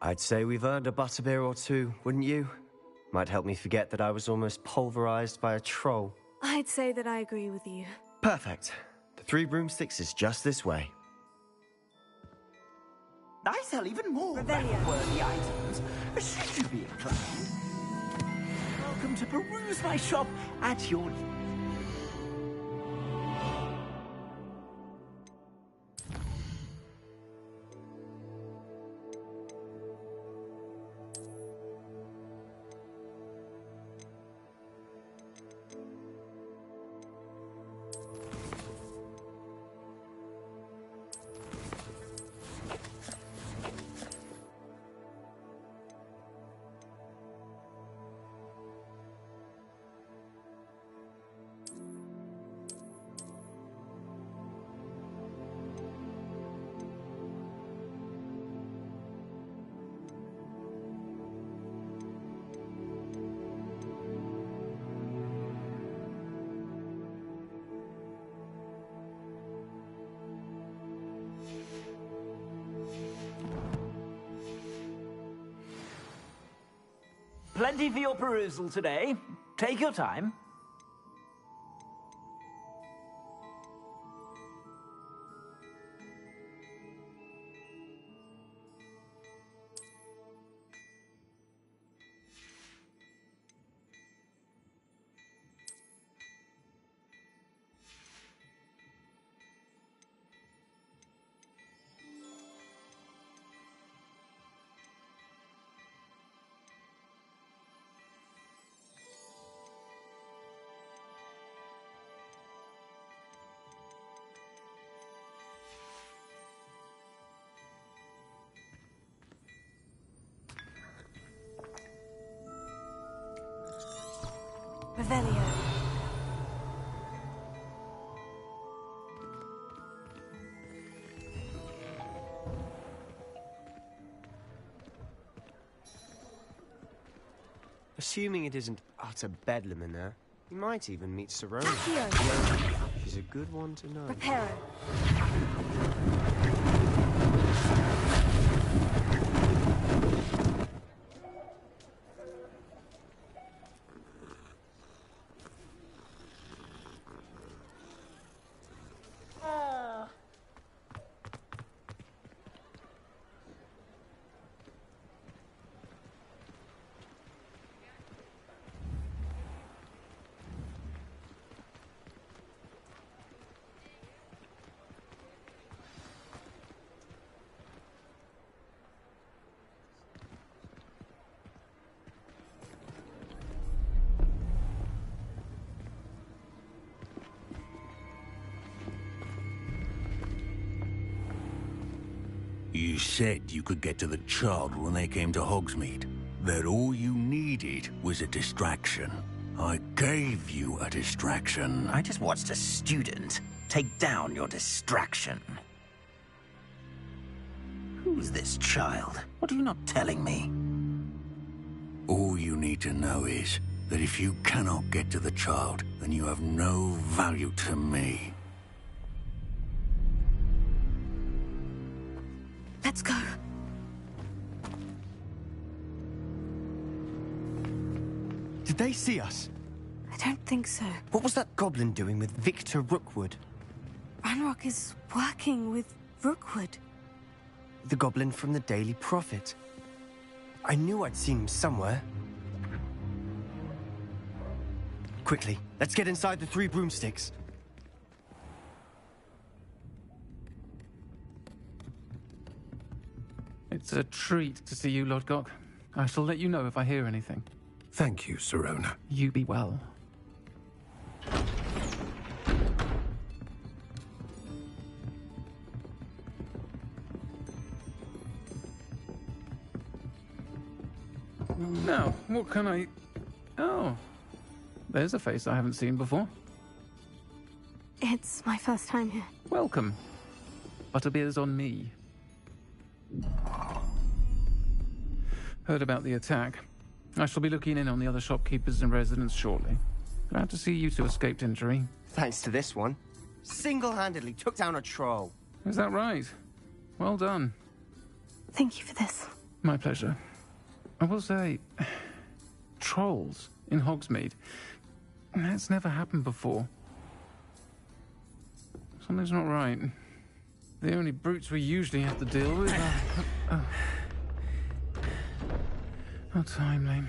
I'd say we've earned a butterbeer or two, wouldn't you? Might help me forget that I was almost pulverized by a troll. I'd say that I agree with you. Perfect. The Three Broomsticks is just this way. I sell even more worthy items. Should you be inclined? Welcome to peruse my shop at your... Plenty for your perusal today. Take your time. Revelio. Assuming it isn't utter bedlam in there, you might even meet Serona. She's a good one to know. Reparo. You said you could get to the child when they came to Hogsmeade. That all you needed was a distraction. I gave you a distraction. I just watched a student take down your distraction. Who's this child? What are you not telling me? All you need to know is that if you cannot get to the child, then you have no value to me. Let's go. Did they see us? I don't think so. What was that goblin doing with Victor Rookwood? Ranrock is working with Rookwood. The goblin from the Daily Prophet. I knew I'd seen him somewhere. Quickly, let's get inside the Three Broomsticks. It's a treat to see you, Lodgok. I shall let you know if I hear anything. Thank you, Serona. You be well. Now, what can I... Oh, there's a face I haven't seen before. It's my first time here. Welcome. Butterbeer's on me. Heard about the attack. I shall be looking in on the other shopkeepers and residents shortly. Glad to see you two escaped injury. Thanks to this one. Single-handedly took down a troll. Is that right? Well done. Thank you for this. My pleasure. I will say, trolls in Hogsmeade. That's never happened before. Something's not right. The only brutes we usually have to deal with are... How timely.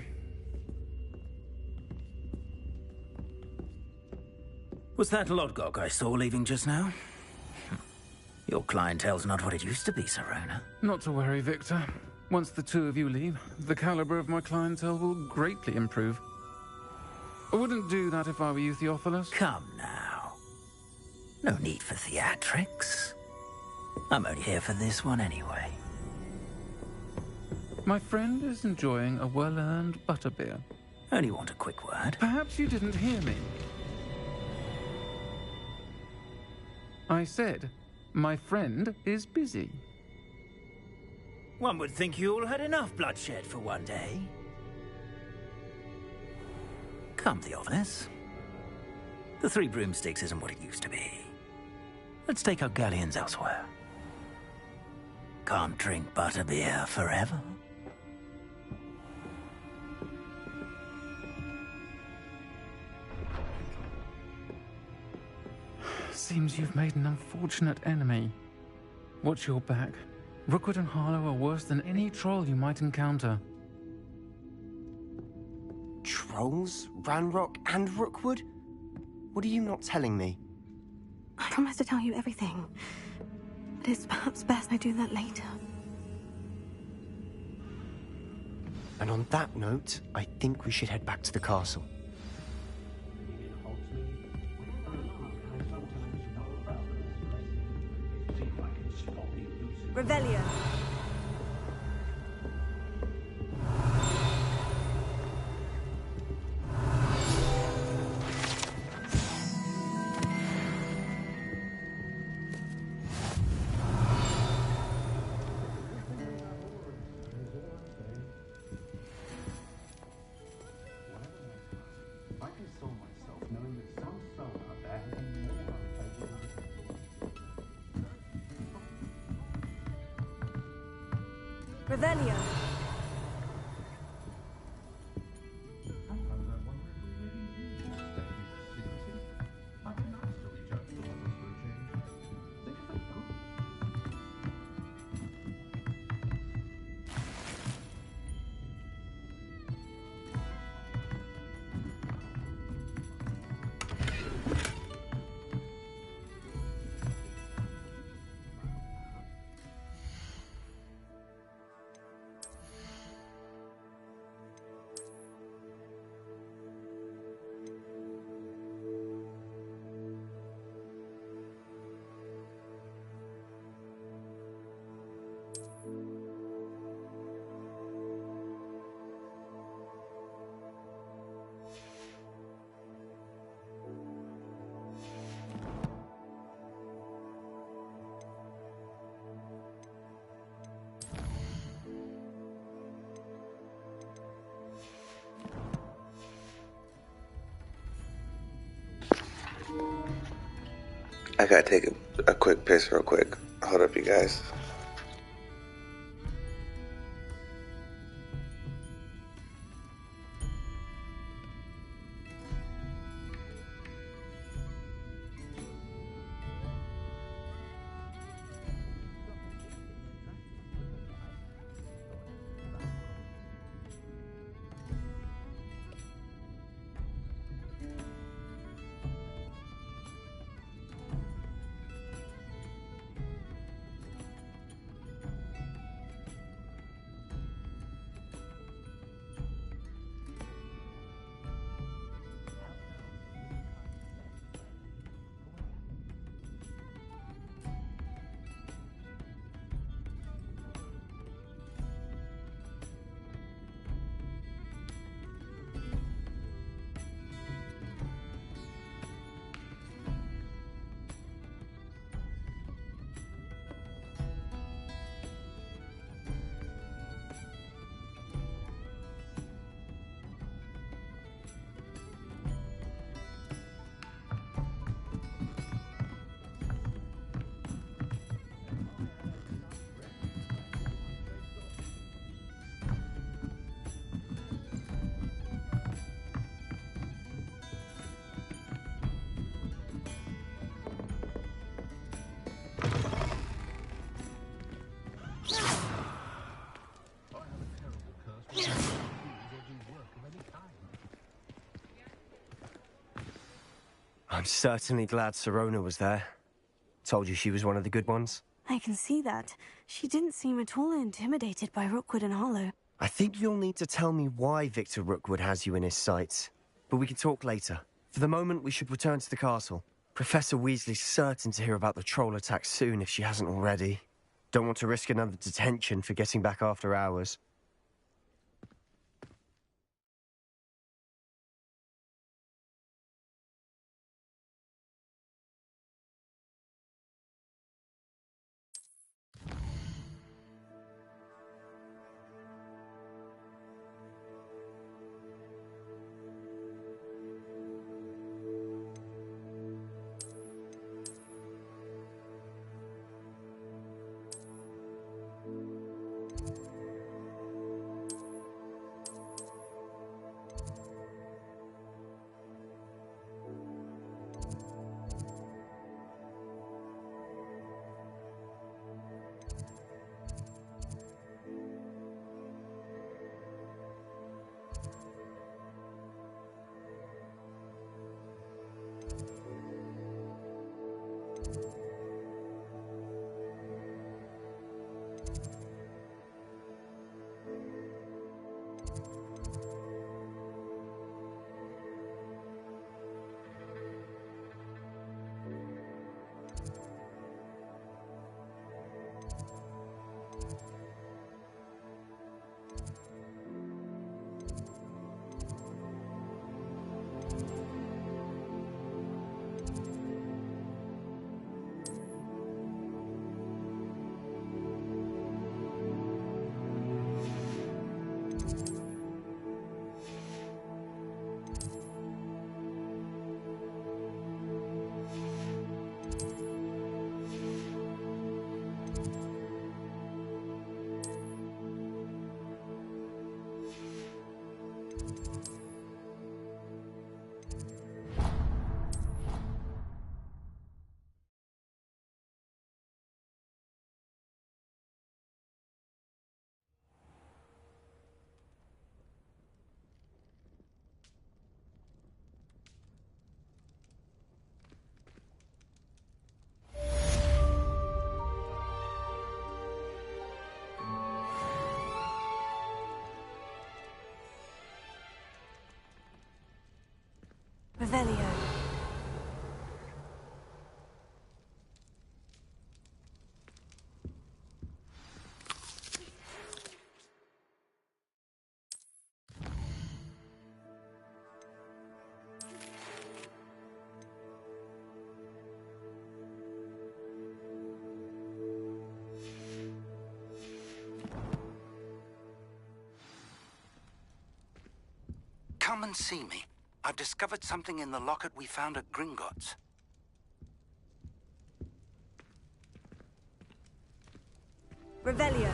Was that Lodgok I saw leaving just now? Your clientele's not what it used to be, Serona. Not to worry, Victor. Once the two of you leave, the caliber of my clientele will greatly improve. I wouldn't do that if I were you, Theophilus. Come now. No need for theatrics. I'm only here for this one anyway. My friend is enjoying a well-earned butterbeer. Only want a quick word. Perhaps you didn't hear me. I said, my friend is busy. One would think you all had enough bloodshed for one day. Come, Theophilus. The Three Broomsticks isn't what it used to be. Let's take our galleons elsewhere. Can't drink butterbeer forever. Seems you've made an unfortunate enemy. Watch your back. Rookwood and Harlow are worse than any troll you might encounter. Trolls? Ranrock and Rookwood? What are you not telling me? I promised to tell you everything. But it's perhaps best I do that later. And on that note, I think we should head back to the castle. Revelio. Revelio. I gotta take a quick piss real quick. Hold up, you guys. I'm certainly glad Sirona was there. Told you she was one of the good ones. I can see that. She didn't seem at all intimidated by Rookwood and Hollow. I think you'll need to tell me why Victor Rookwood has you in his sights. But we can talk later. For the moment, we should return to the castle. Professor Weasley's certain to hear about the troll attack soon if she hasn't already. Don't want to risk another detention for getting back after hours. Revelio. Come and see me. I've discovered something in the locket we found at Gringotts. Revelio.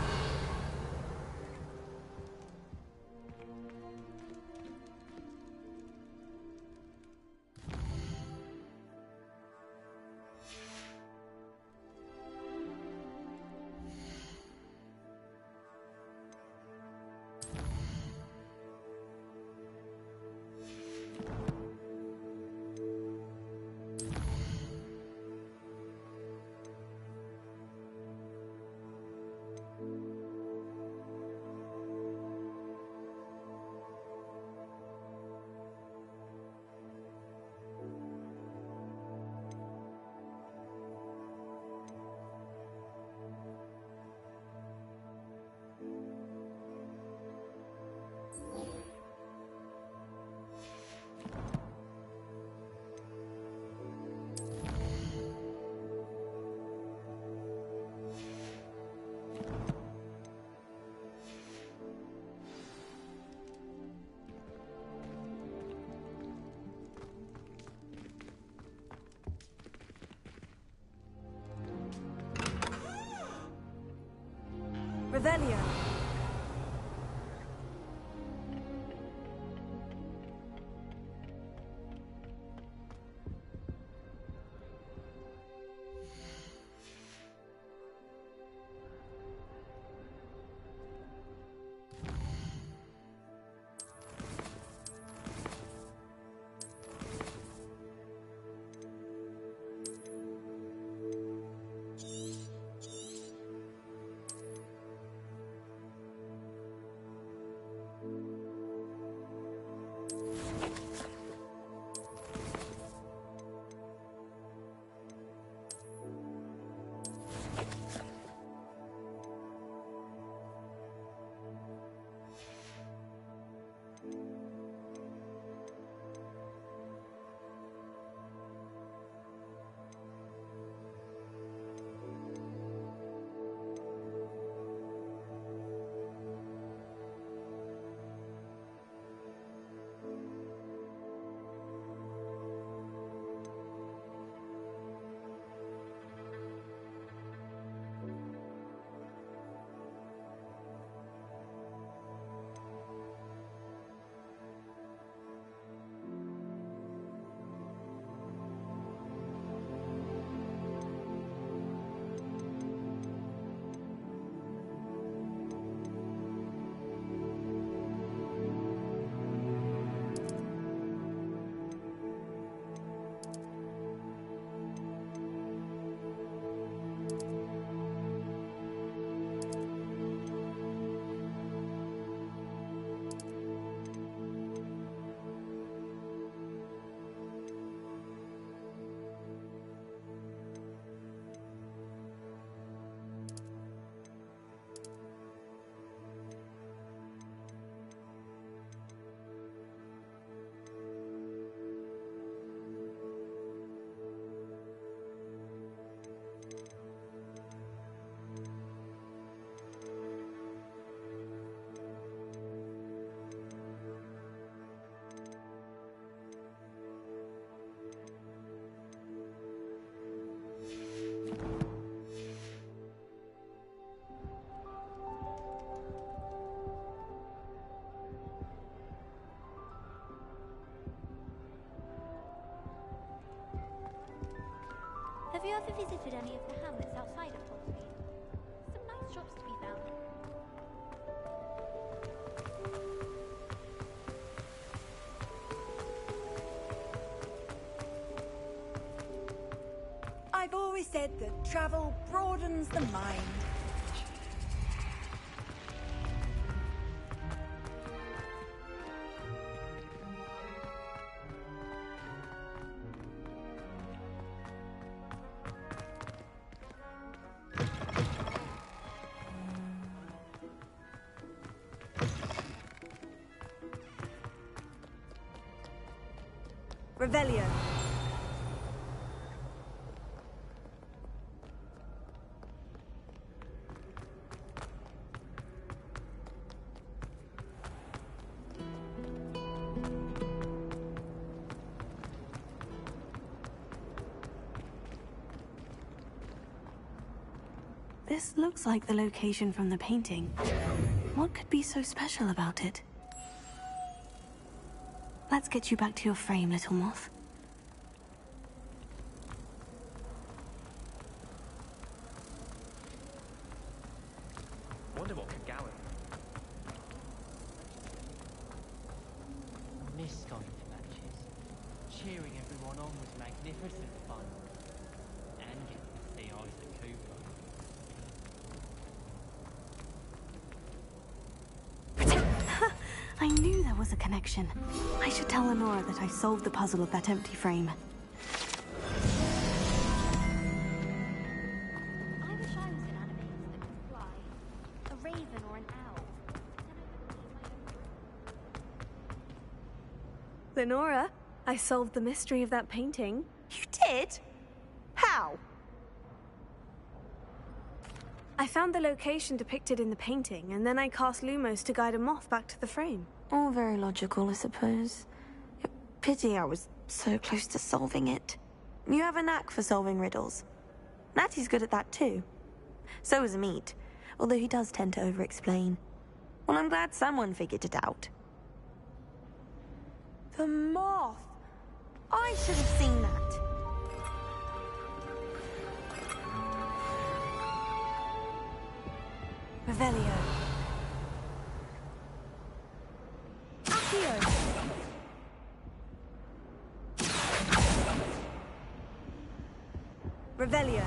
Revelio. ever visited any of the hamlets outside of Hogsmeade? Some nice shops to be found. I've always said that travel broadens the mind. Revelio. This looks like the location from the painting. What could be so special about it? Let's get you back to your frame, little moth. Wonder what could go with missed going to matches. Cheering everyone on was magnificent fun. And getting to see Isaac Cooper. I knew there was a connection. I should tell Lenora that I solved the puzzle of that empty frame. I wish I was in animes that could fly. A raven or an owl. Lenora, I solved the mystery of that painting. You did? How? I found the location depicted in the painting, and then I cast Lumos to guide a moth back to the frame. All very logical, I suppose. Pity I was so close to solving it. You have a knack for solving riddles. Natty's good at that too. So is Amit, although he does tend to over-explain. Well, I'm glad someone figured it out. The moth! I should have seen that. Revelio. Accio! Revelio.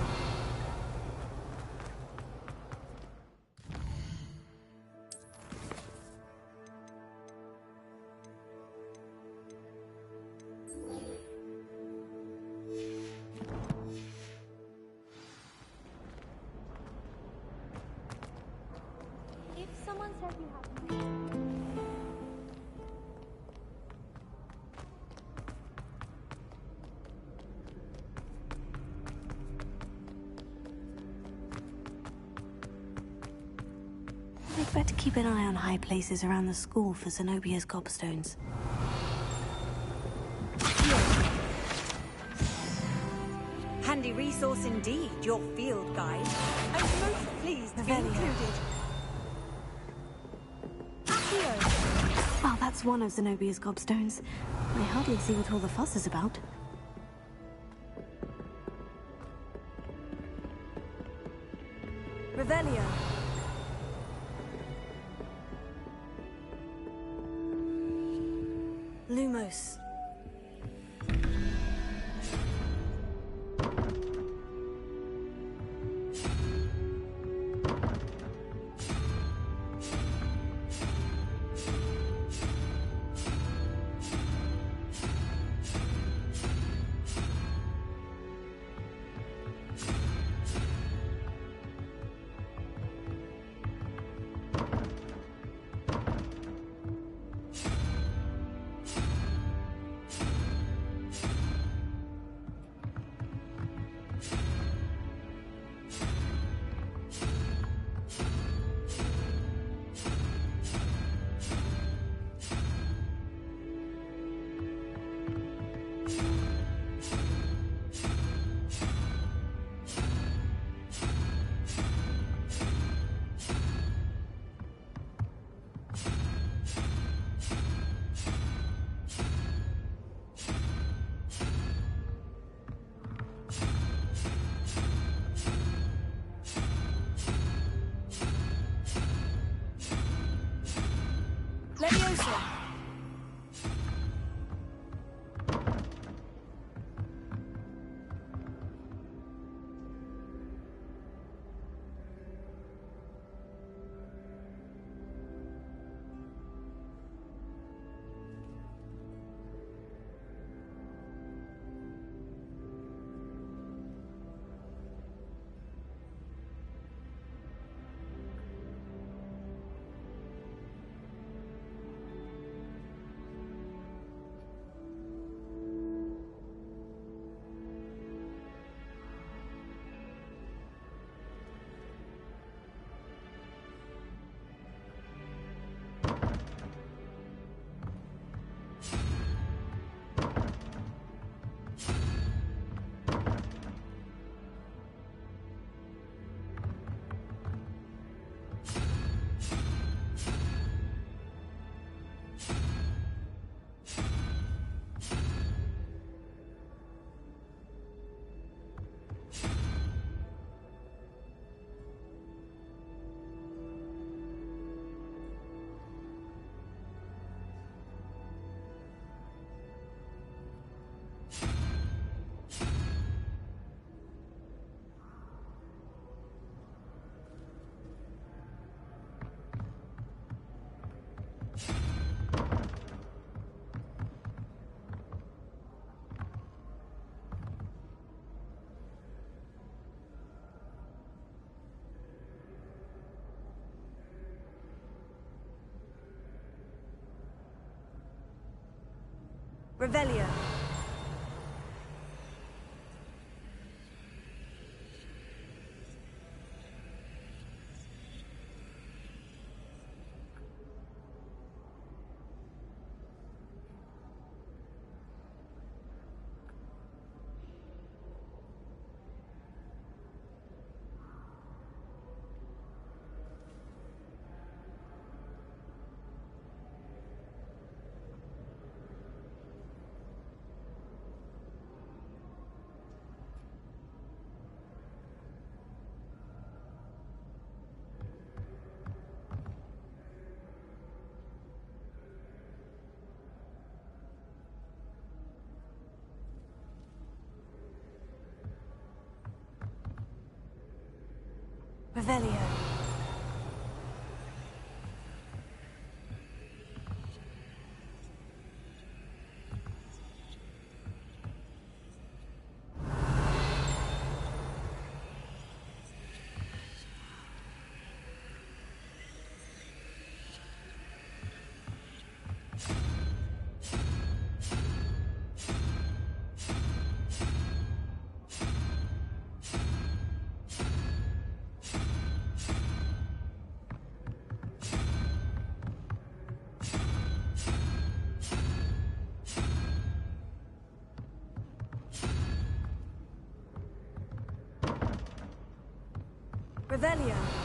If someone says you have We'd better keep an eye on high places around the school for Zenobia's gobstones. Handy resource indeed, your field guide. I'm most pleased to be included. Well, that's one of Zenobia's gobstones. I hardly see what all the fuss is about. Revelio. Lumos. Leviosa! Revelio. Revelio. Revelio.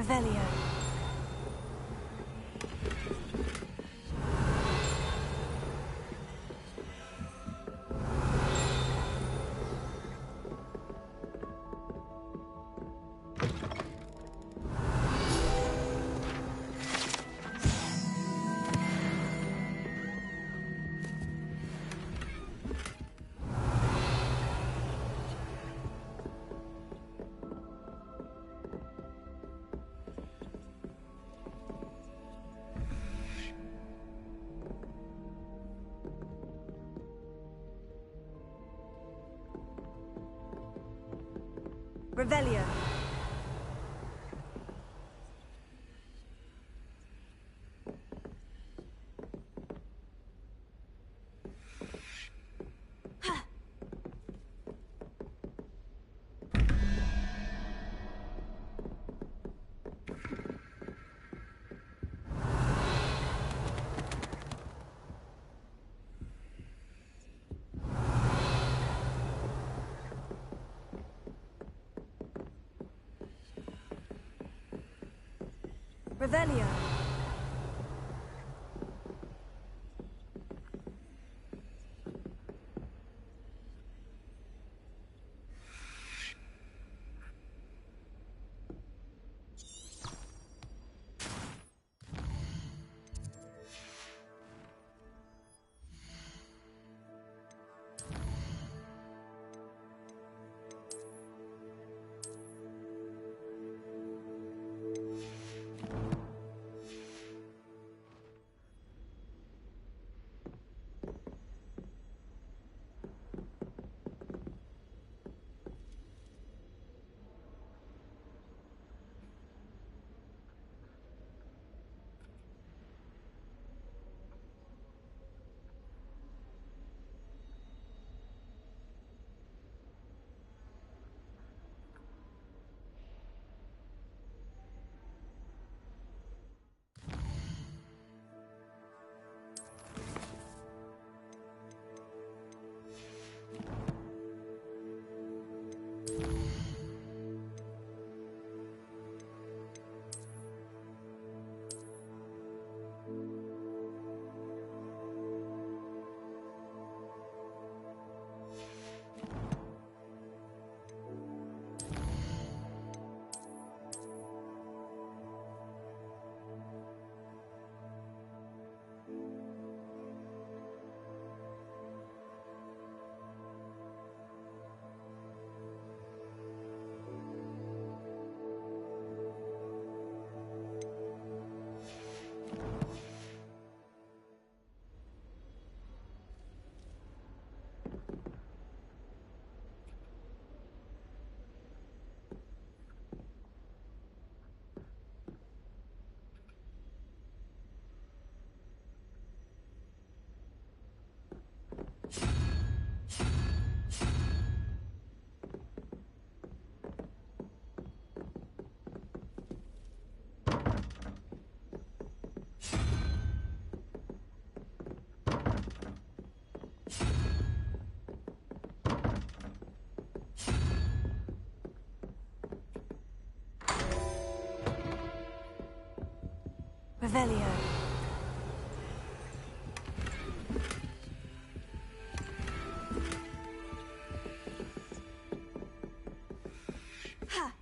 Revelio. Revelio. Revelio. Revelio. Ha!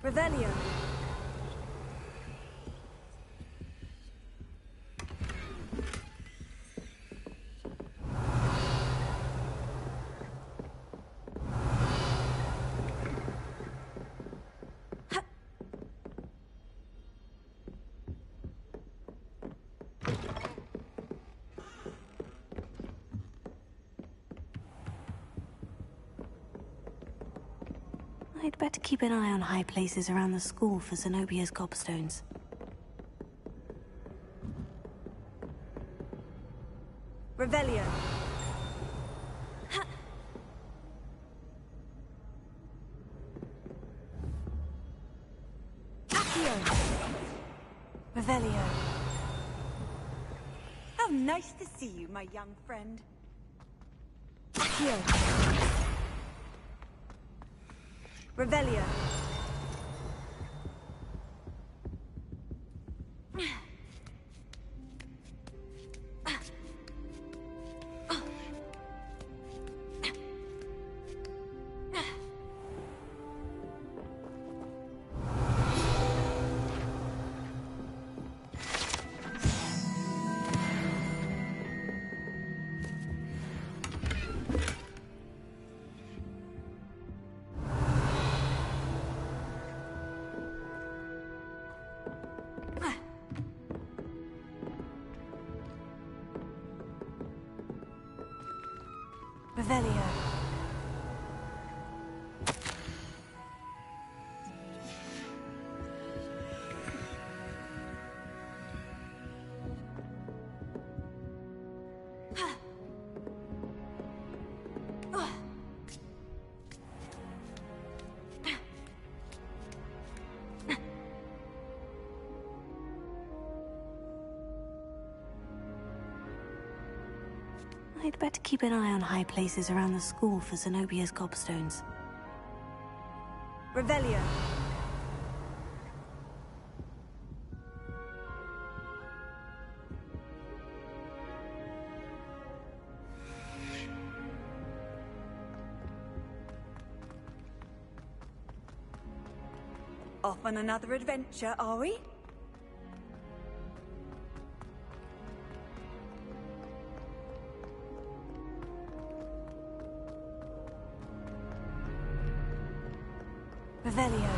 Revelio. I'd better keep an eye on high places around the school for Zenobia's gobstones. Revelio. Accio. Revelio. How nice to see you, my young friend. Accio. Revelio. Revelio. I'd better keep an eye on high places around the school for Zenobia's gobstones. Revelio. Off on another adventure, are we? Revelio.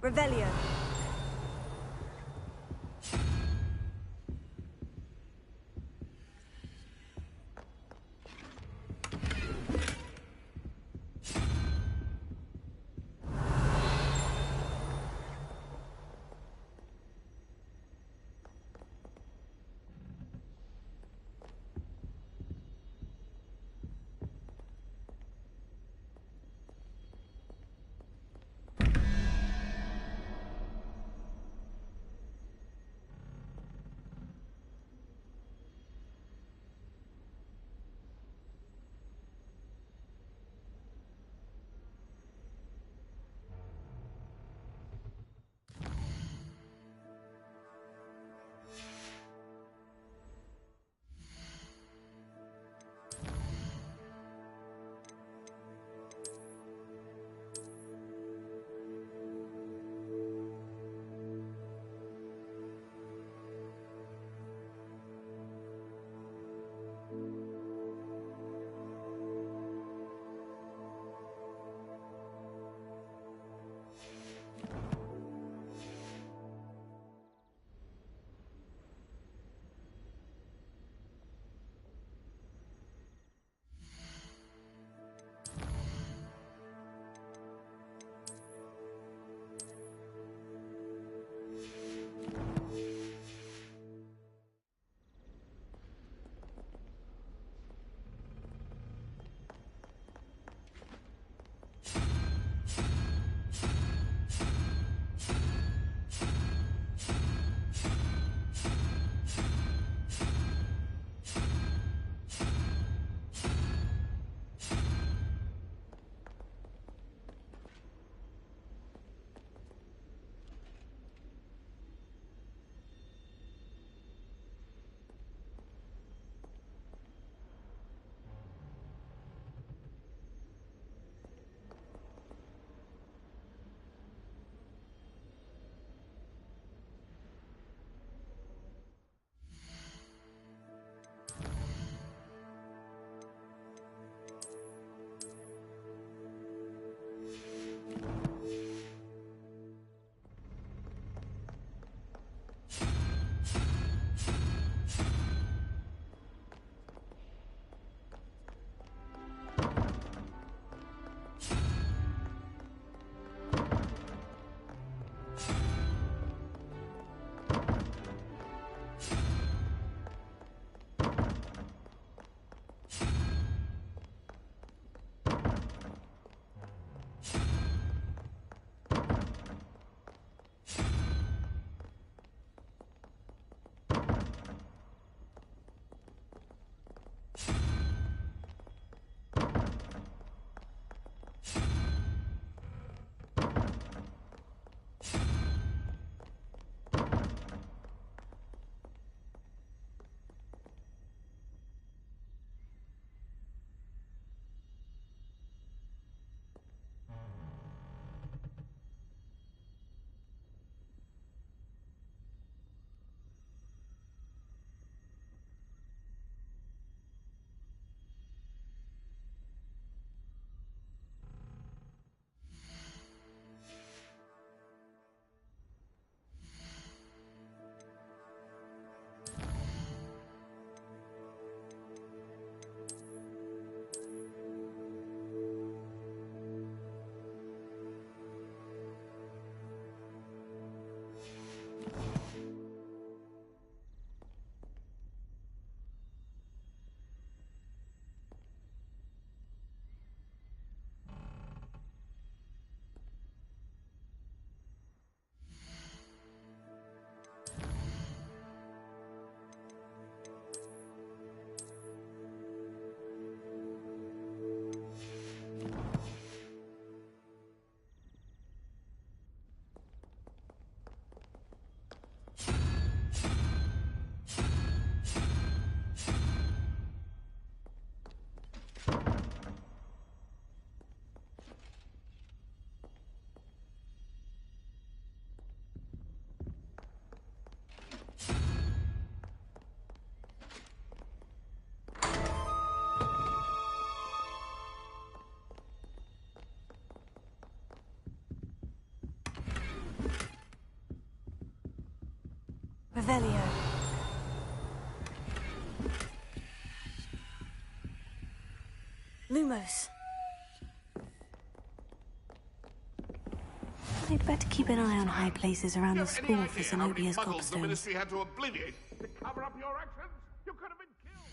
Revelio. Revelio. Lumos. I'd better keep an eye on high places around the school for Zenobia's cobblestone. Had to obliviate to cover up your actions. You could have been killed.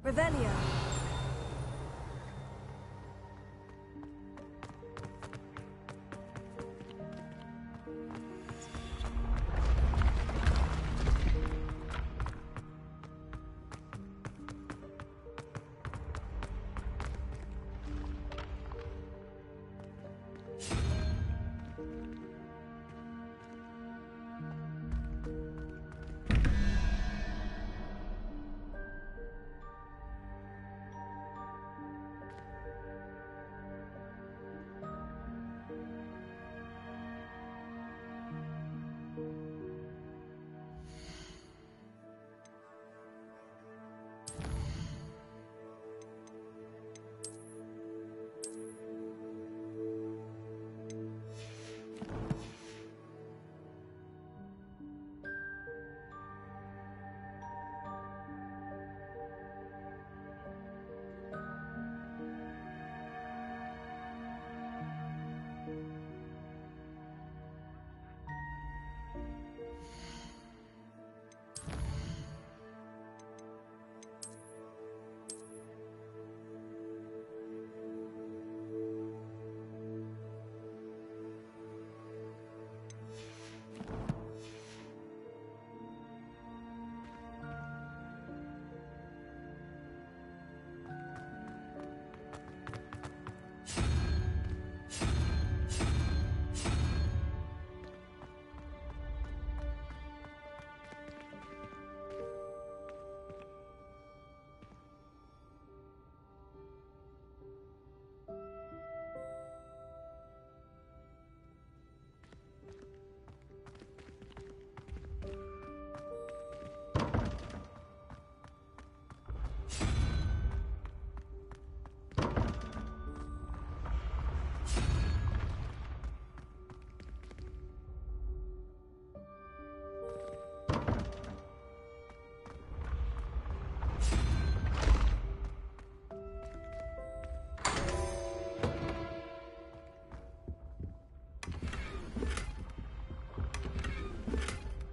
Revelio.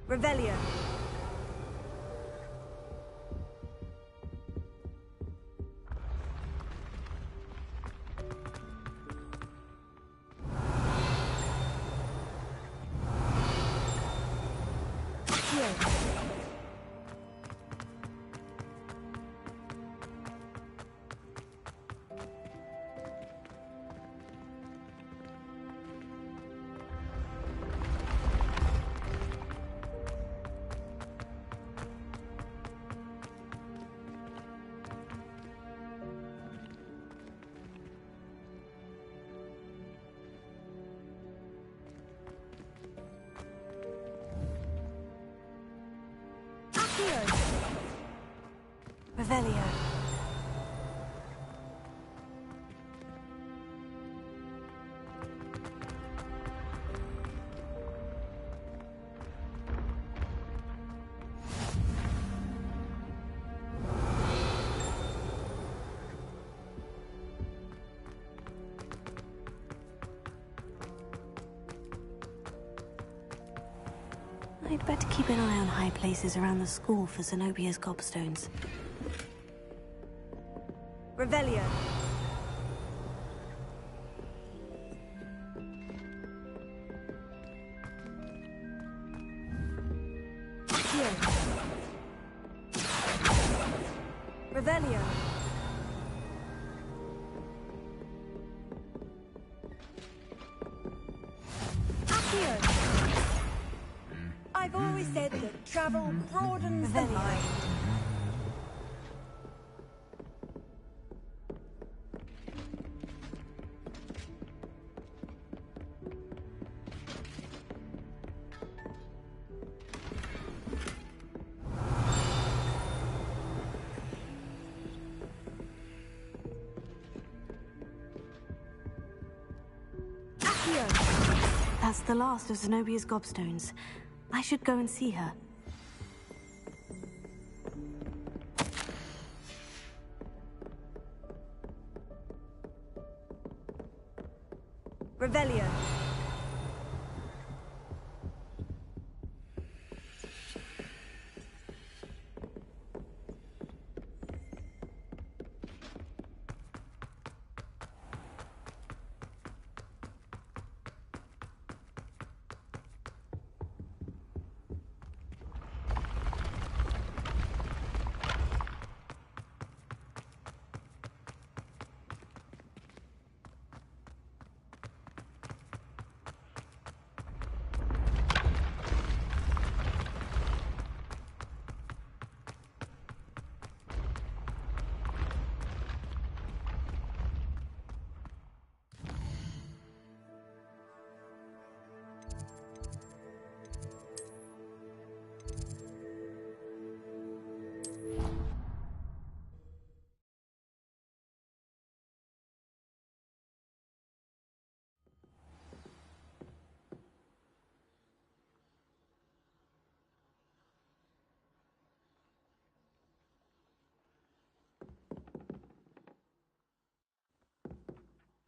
Revelio. Revelio. I'd better keep an eye on high places around the school for Zenobia's gobstones. Revelio. Revelio. I've always said that travel broadens the mind. That's the last of Zenobia's gobstones. I should go and see her. Revelio.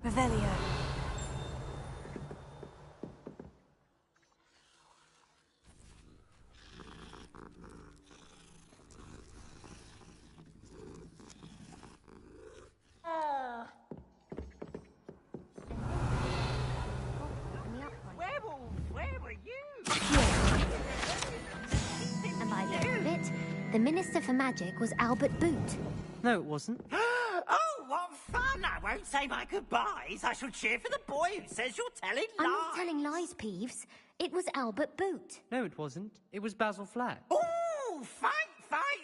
Revelio. Where were you? And by the end of it, the Minister for Magic was Albert Boot. No, it wasn't. Oh, what fun! I won't say my goodbyes. I shall cheer for the boy who says you're telling lies. I'm not telling lies, Peeves. It was Albert Boot. No, it wasn't. It was Basil Flack. Ooh, fight!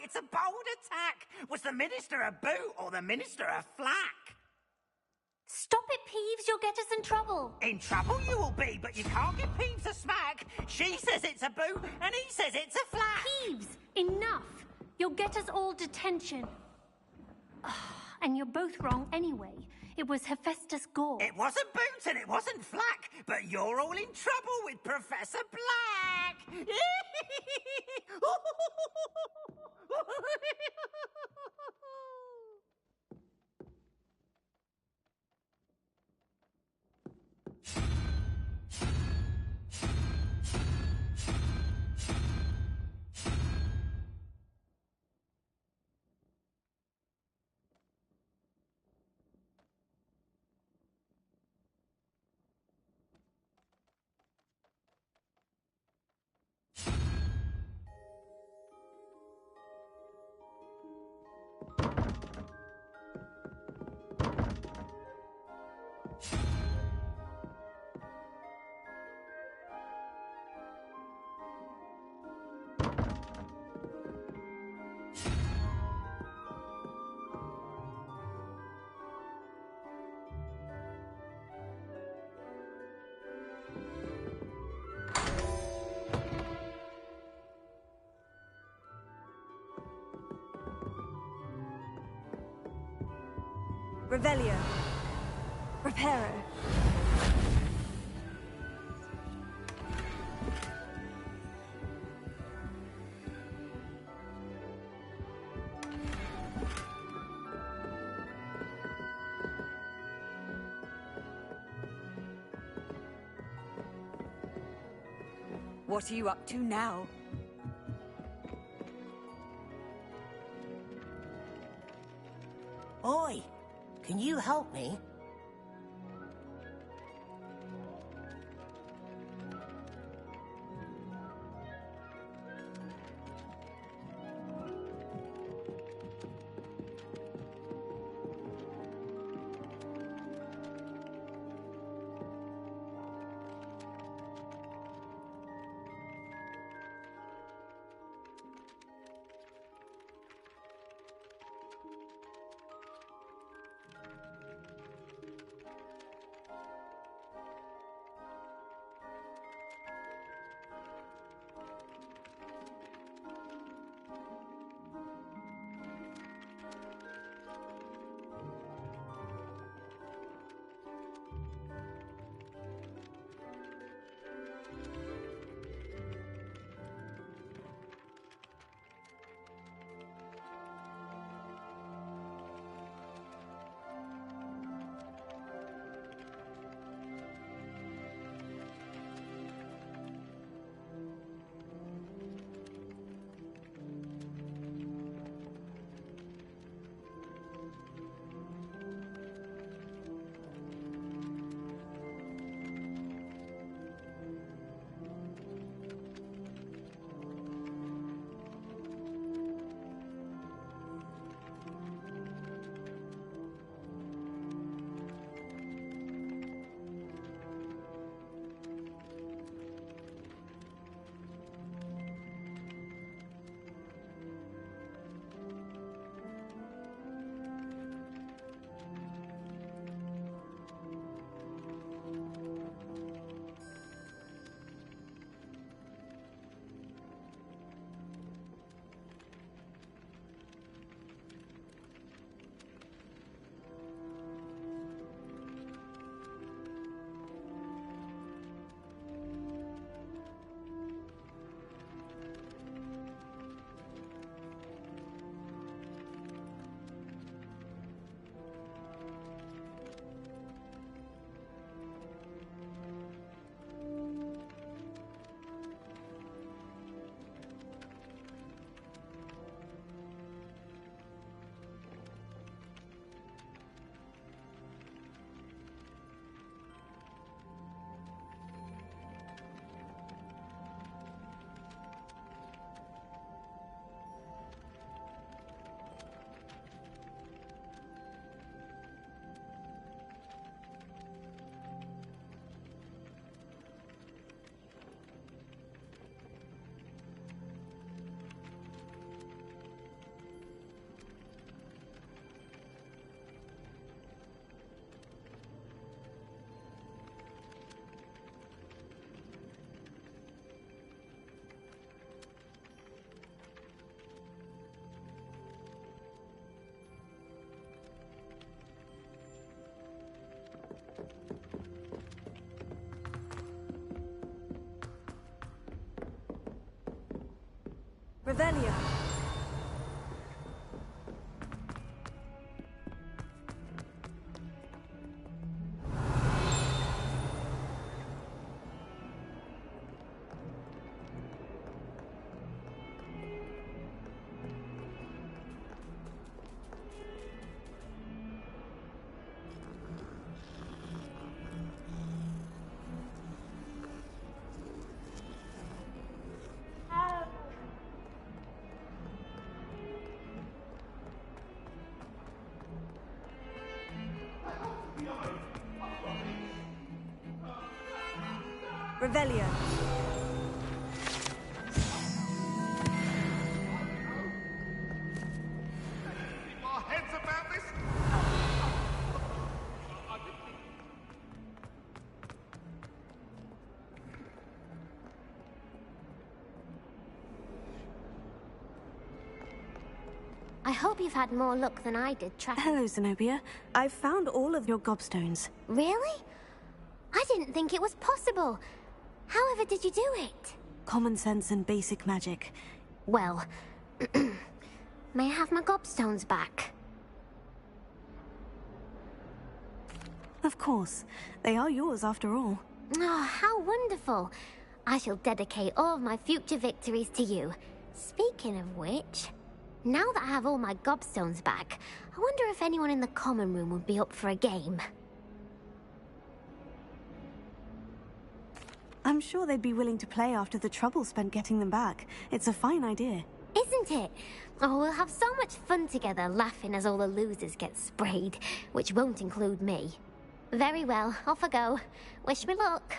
It's a bold attack. Was the Minister a boot or the Minister a flack? Stop it, Peeves. You'll get us in trouble. In trouble you will be, but you can't give Peeves a smack. She says it's a boot, and he says it's a flack. Peeves, enough. You'll get us all detention. And you're both wrong anyway. It was Hephaestus Gore. It wasn't Boot and it wasn't Flack, but you're all in trouble with Professor Black. Revelio. Reparo. What are you up to now? Oi! Can you help me? Revelio. Revelio. Our heads about this? I hope you've had more luck than I did Hello, Zenobia. I've found all of your gobstones. Really? I didn't think it was possible. However did you do it? Common sense and basic magic. Well, may I have my gobstones back? Of course. They are yours after all. Oh, how wonderful. I shall dedicate all of my future victories to you. Speaking of which, now that I have all my gobstones back, I wonder if anyone in the common room would be up for a game. I'm sure they'd be willing to play after the trouble spent getting them back. It's a fine idea. Isn't it? Oh, we'll have so much fun together, laughing as all the losers get sprayed, which won't include me. Very well, off I go. Wish me luck.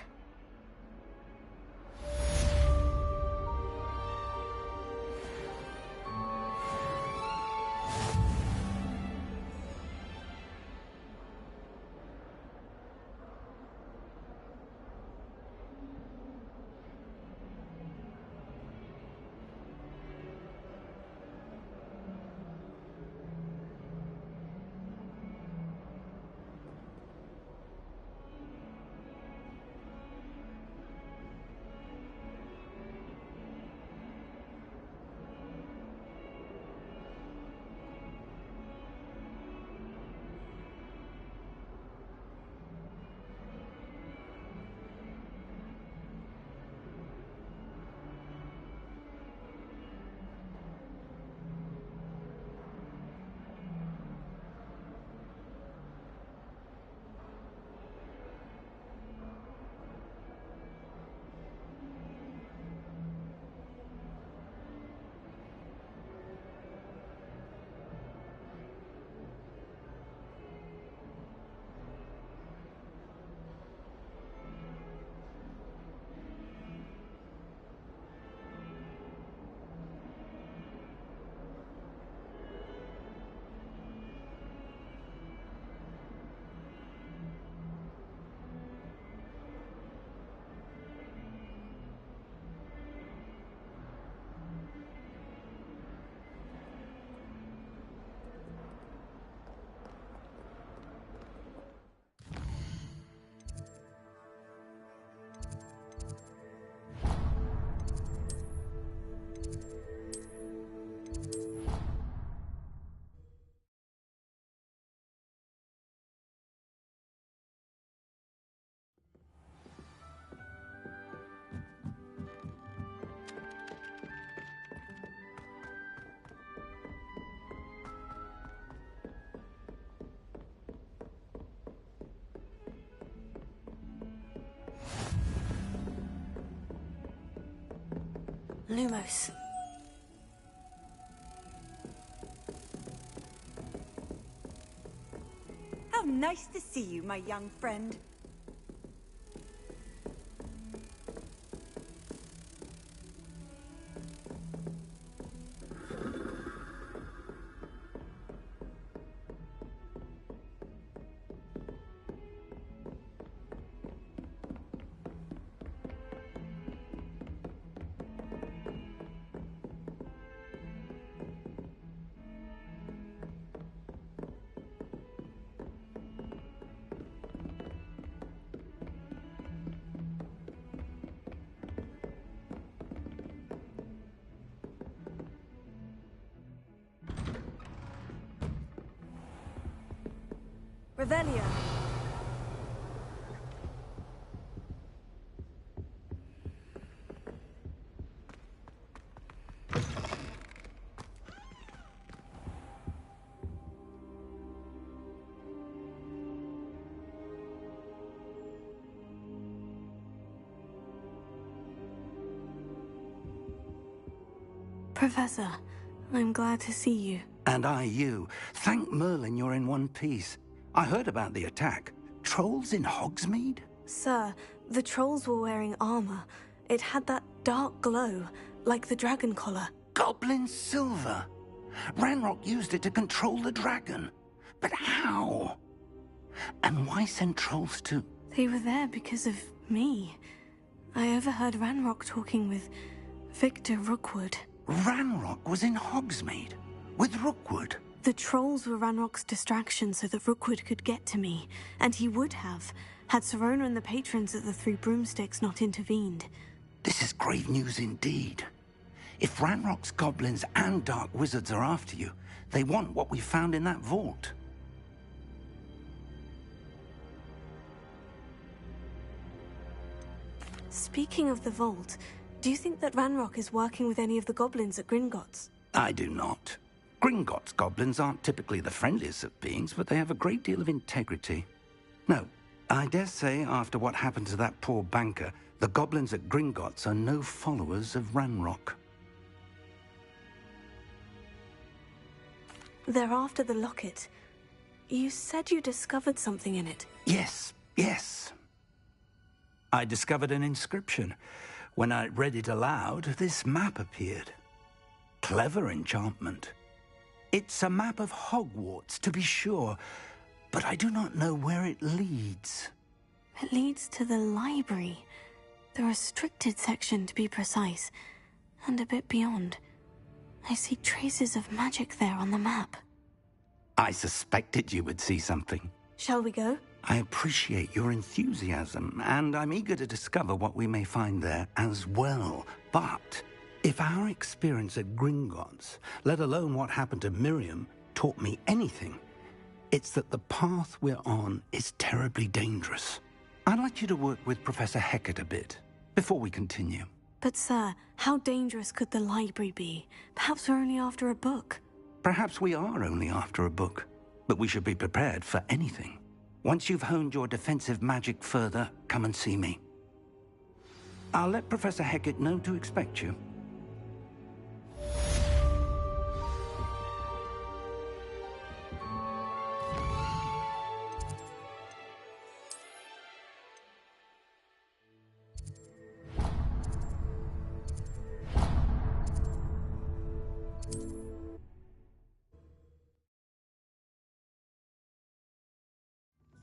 Lumos. How nice to see you, my young friend. Revelio. Professor, I'm glad to see you. And I you. Thank Merlin you're in one piece. I heard about the attack. Trolls in Hogsmeade? Sir, the trolls were wearing armor. It had that dark glow, like the dragon collar. Goblin silver. Ranrock used it to control the dragon. But how? And why send trolls to... They were there because of me. I overheard Ranrock talking with Victor Rookwood. Ranrock was in Hogsmeade? With Rookwood? The trolls were Ranrock's distraction so that Rookwood could get to me. And he would have, had Serona and the patrons at the Three Broomsticks not intervened. This is grave news indeed. If Ranrock's goblins and dark wizards are after you, they want what we found in that vault. Speaking of the vault, do you think that Ranrock is working with any of the goblins at Gringotts? I do not. Gringotts goblins aren't typically the friendliest of beings, but they have a great deal of integrity. No, I dare say after what happened to that poor banker, the goblins at Gringotts are no followers of Ranrock. They're after the locket. You said you discovered something in it. Yes. I discovered an inscription. When I read it aloud, this map appeared. Clever enchantment. It's a map of Hogwarts, to be sure, but I do not know where it leads. It leads to the library. The restricted section, to be precise, and a bit beyond. I see traces of magic there on the map. I suspected you would see something. Shall we go? I appreciate your enthusiasm, and I'm eager to discover what we may find there as well. But if our experience at Gringotts, let alone what happened to Miriam, taught me anything, it's that the path we're on is terribly dangerous. I'd like you to work with Professor Hecat a bit before we continue. But sir, how dangerous could the library be? Perhaps we're only after a book. Perhaps we are only after a book, but we should be prepared for anything. Once you've honed your defensive magic further, come and see me. I'll let Professor Hecat know to expect you.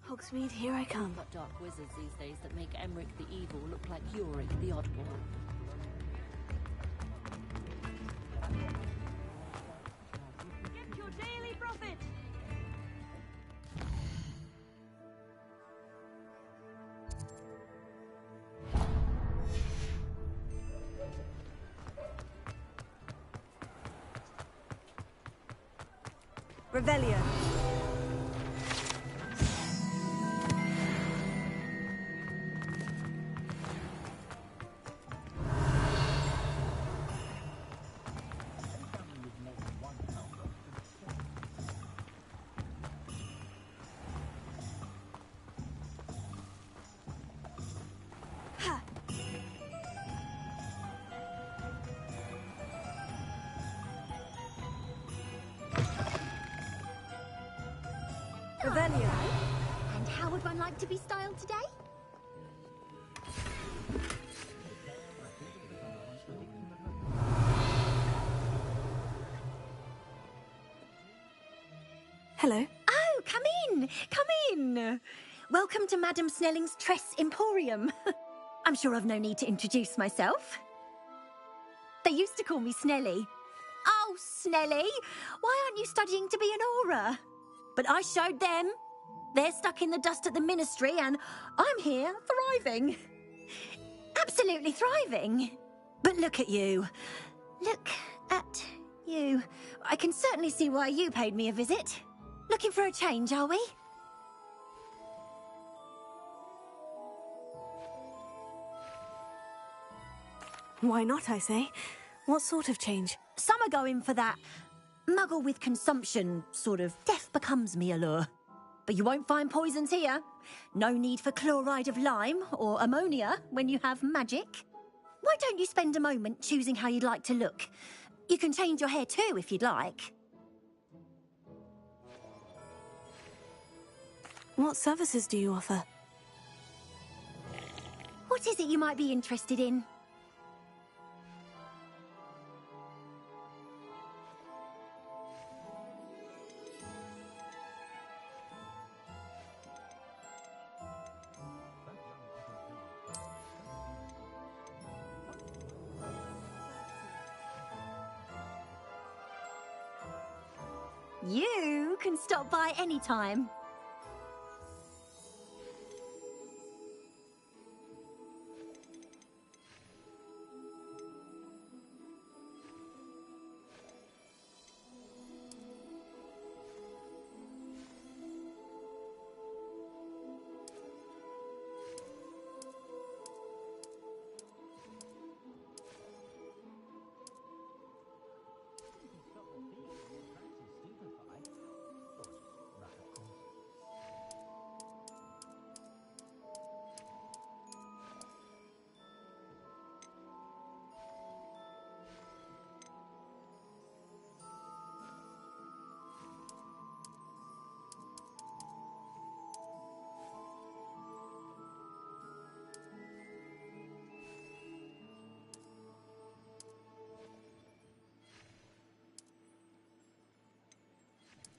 Hogsmeade, here I come. We've got dark wizards these days that make Emmerich the Evil look like Yorick the Oddball. Get your daily profit! Revelio. Revelio. And how would one like to be styled today? Hello. Oh, come in! Come in! Welcome to Madame Snelling's Tress Emporium. I'm sure I've no need to introduce myself. They used to call me Snelly. Oh, Snelly, why aren't you studying to be an aura? But I showed them. They're stuck in the dust at the ministry, and I'm here, thriving. Absolutely thriving. But look at you. Look at you. I can certainly see why you paid me a visit. Looking for a change, are we? Why not, I say? What sort of change? Some are going for that muggle with consumption, sort of death becomes me allure. But you won't find poisons here. No need for chloride of lime or ammonia when you have magic. Why don't you spend a moment choosing how you'd like to look? You can change your hair too if you'd like. What services do you offer? What is it you might be interested in? You can stop by anytime.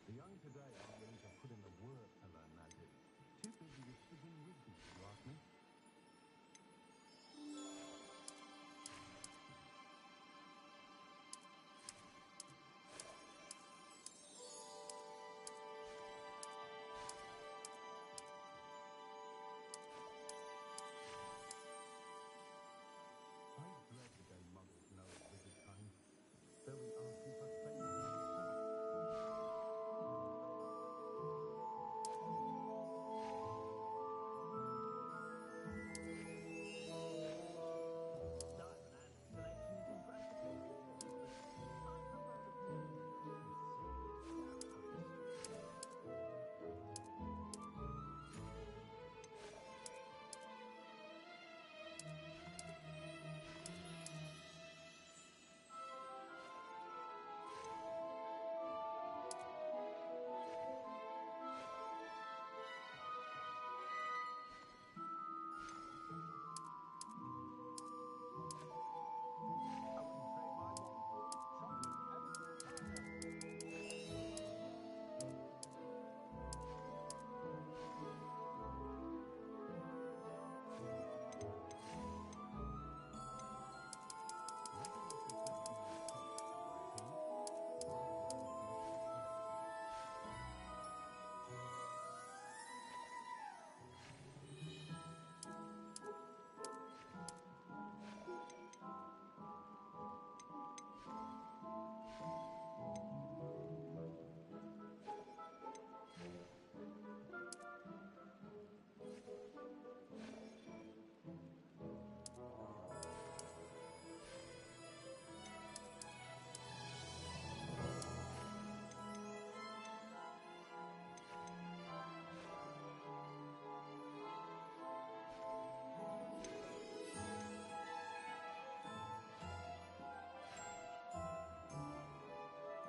The young today aren't willing to put in the work to learn magic. Too busy with sticking wisdom, if you ask me. I dread the day muggles know of wizard kind. They'll be asking for favors.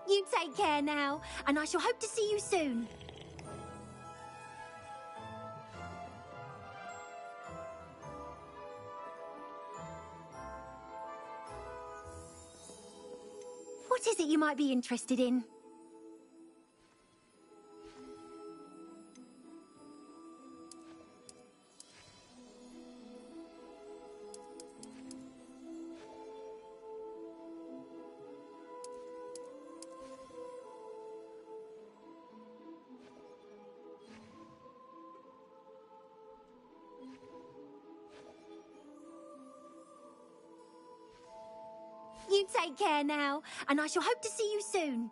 You take care now, and I shall hope to see you soon. What is it you might be interested in? You take care now, and I shall hope to see you soon.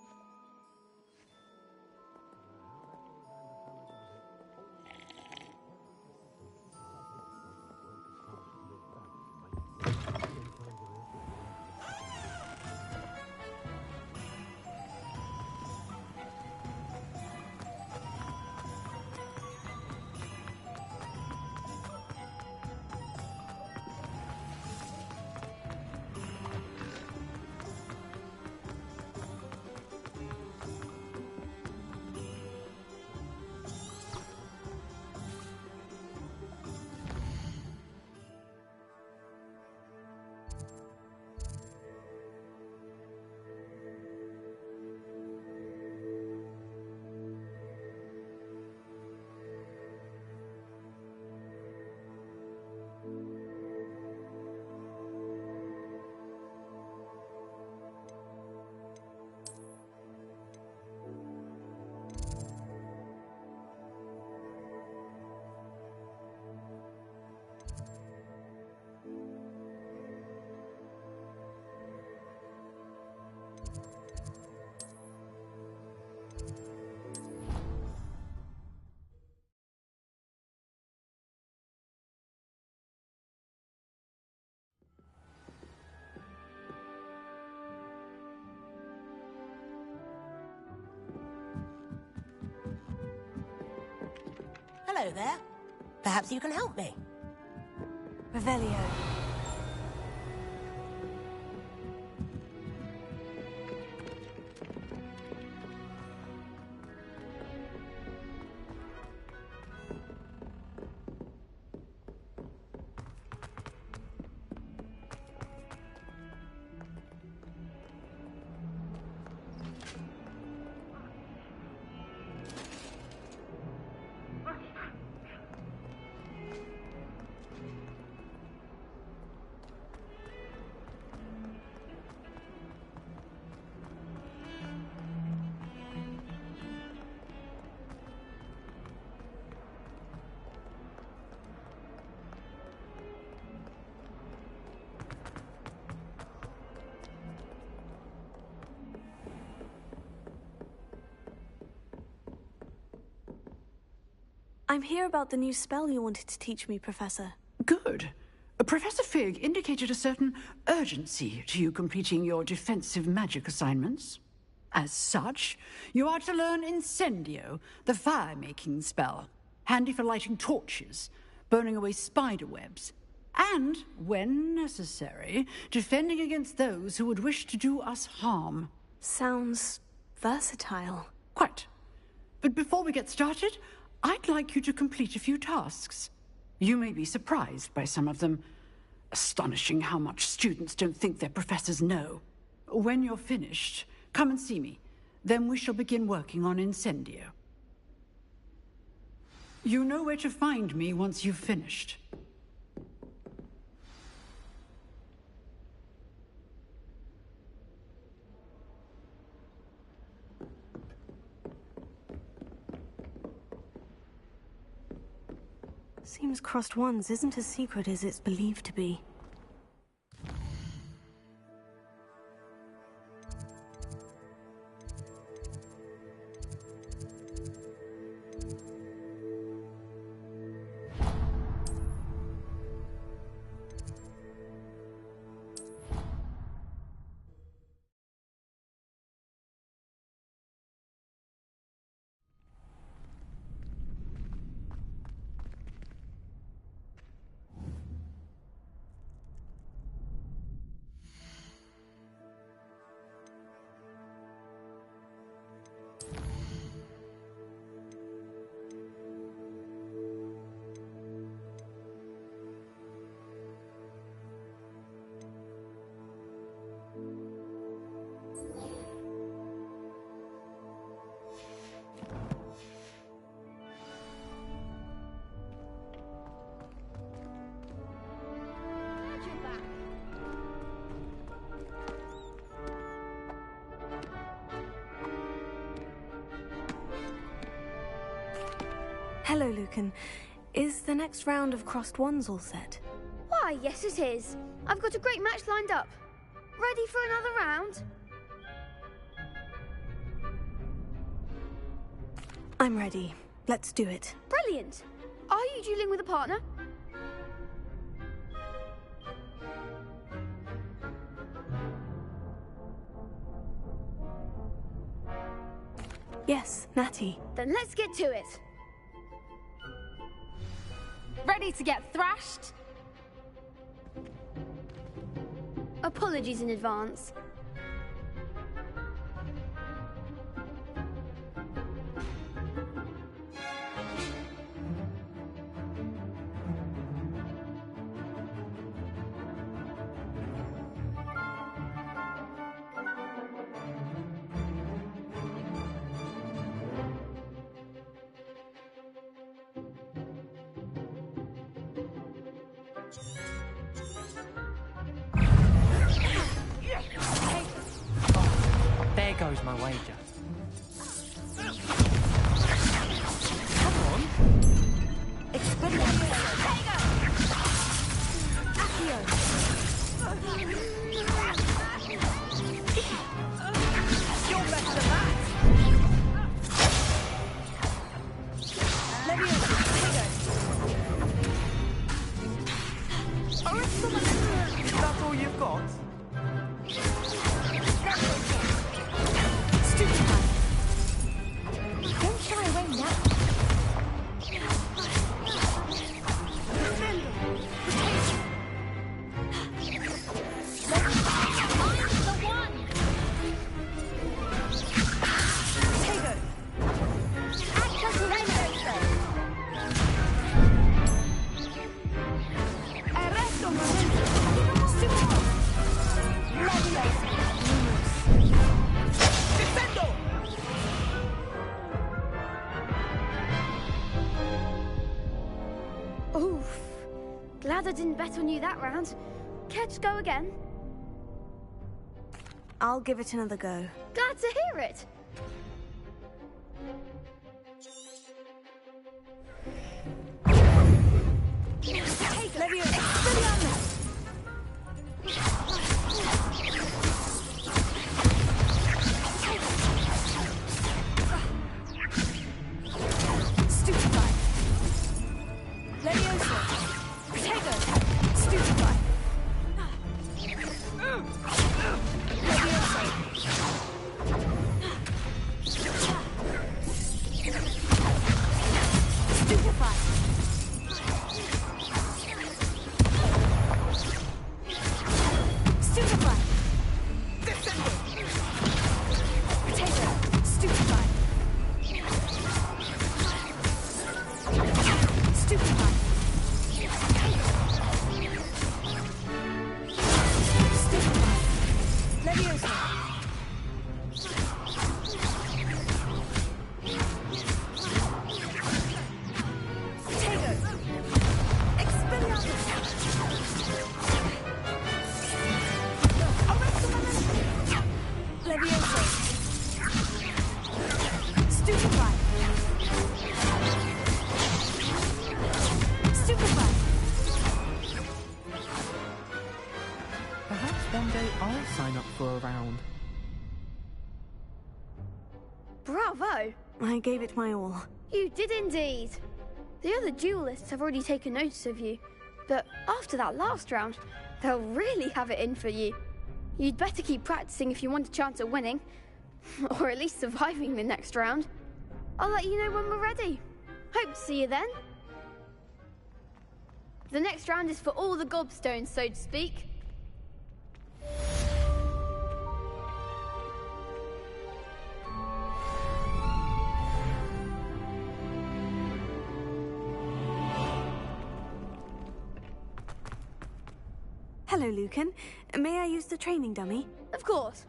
Hello there. Perhaps you can help me. Revelio. I'm here about the new spell you wanted to teach me, Professor. Good. Professor Fig indicated a certain urgency to you completing your defensive magic assignments. As such, you are to learn Incendio, the fire-making spell, handy for lighting torches, burning away spider webs, and, when necessary, defending against those who would wish to do us harm. Sounds versatile. Quite. But before we get started, I'd like you to complete a few tasks. You may be surprised by some of them. Astonishing how much students don't think their professors know. When you're finished, come and see me. Then we shall begin working on Incendio. You know where to find me once you've finished. Seems Crossed Wands isn't as secret as it's believed to be. Hello, Lucan. Is the next round of Crossed Wands all set? Why, yes it is. I've got a great match lined up. Ready for another round? I'm ready. Let's do it. Brilliant. Are you dueling with a partner? Yes, Natty. Then let's get to it. Ready to get thrashed? Apologies in advance. There goes my wager. Come on. Expedite. Accio. You're better than that. That's all you've got? Stupid. Glad I didn't bet on you that round. Care to go again? I'll give it another go. Glad to hear it. Bravo! I gave it my all. You did indeed. The other duelists have already taken notice of you, but after that last round, they'll really have it in for you. You'd better keep practicing if you want a chance at winning, or at least surviving the next round. I'll let you know when we're ready. Hope to see you then. The next round is for all the gobstones, so to speak. Hello, Lucan. May I use the training dummy? Of course.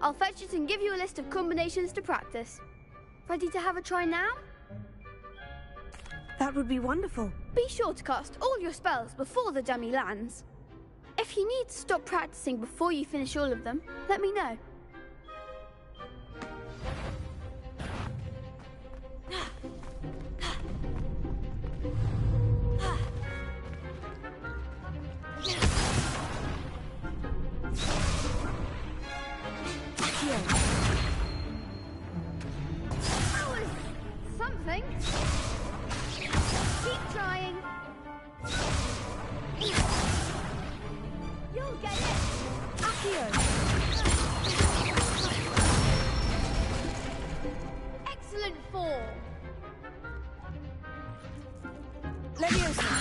I'll fetch it and give you a list of combinations to practice. Ready to have a try now? That would be wonderful. Be sure to cast all your spells before the dummy lands. If you need to stop practicing before you finish all of them, let me know. That was something. Keep trying. You'll get it. Accio. Excellent form. Leviosa.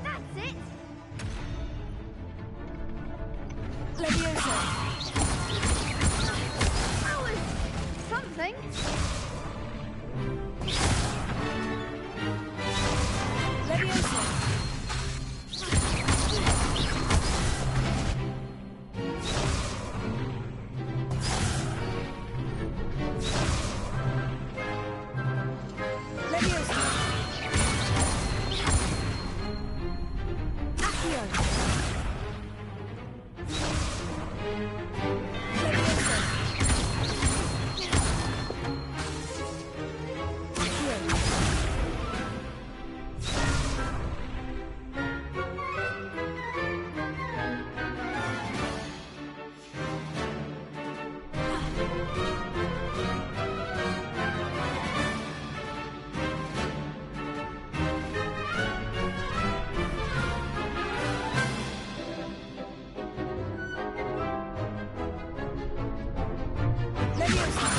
That's it. Leviosa. That was something. Leviosa. Leviosa. Accio. Leviosa.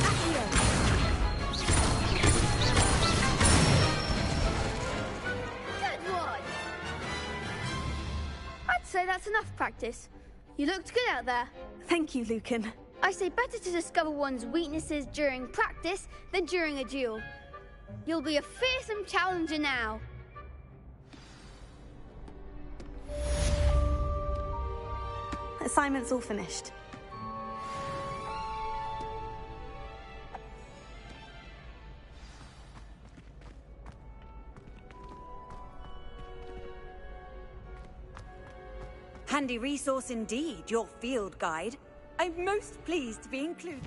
Accio. Good one. I'd say that's enough practice. You looked good out there. Thank you, Lucan. I say better to discover one's weaknesses during practice than during a duel. You'll be a fearsome challenger now. Assignment's all finished. handy resource indeed, your field guide. I'm most pleased to be included.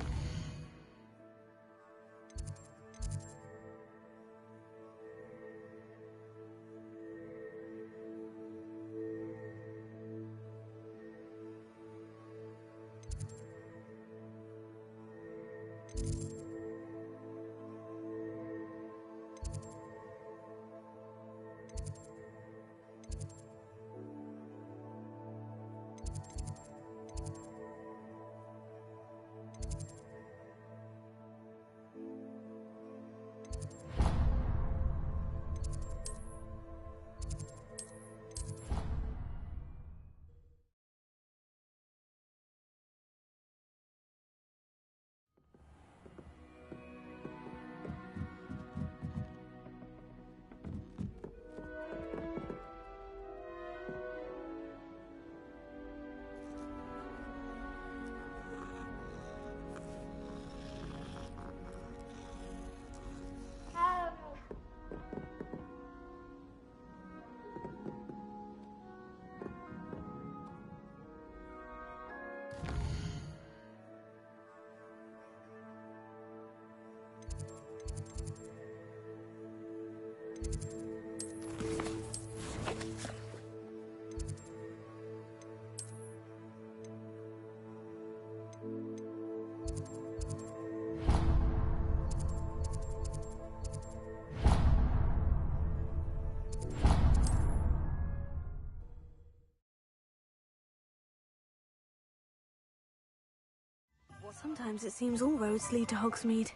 Sometimes it seems all roads lead to Hogsmeade.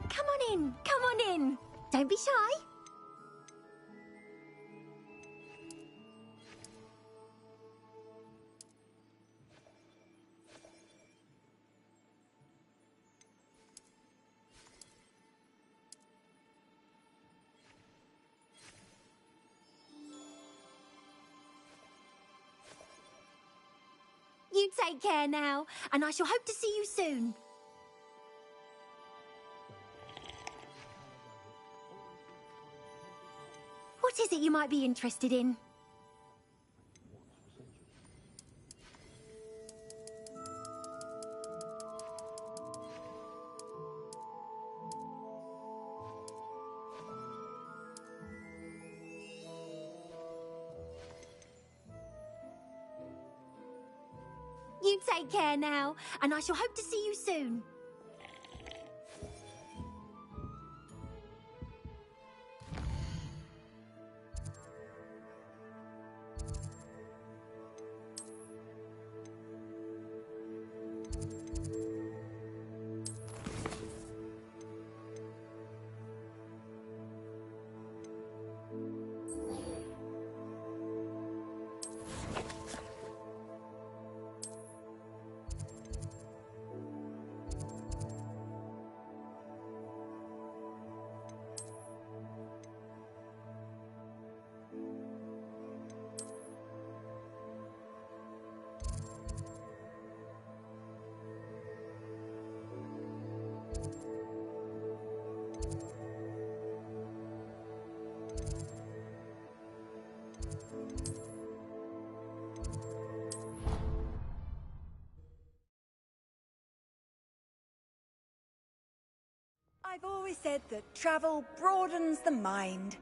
Come on in, come on in. Don't be shy. You take care now, and I shall hope to see you soon. What is it you might be interested in? You take care now, and I shall hope to see you soon. I've always said that travel broadens the mind.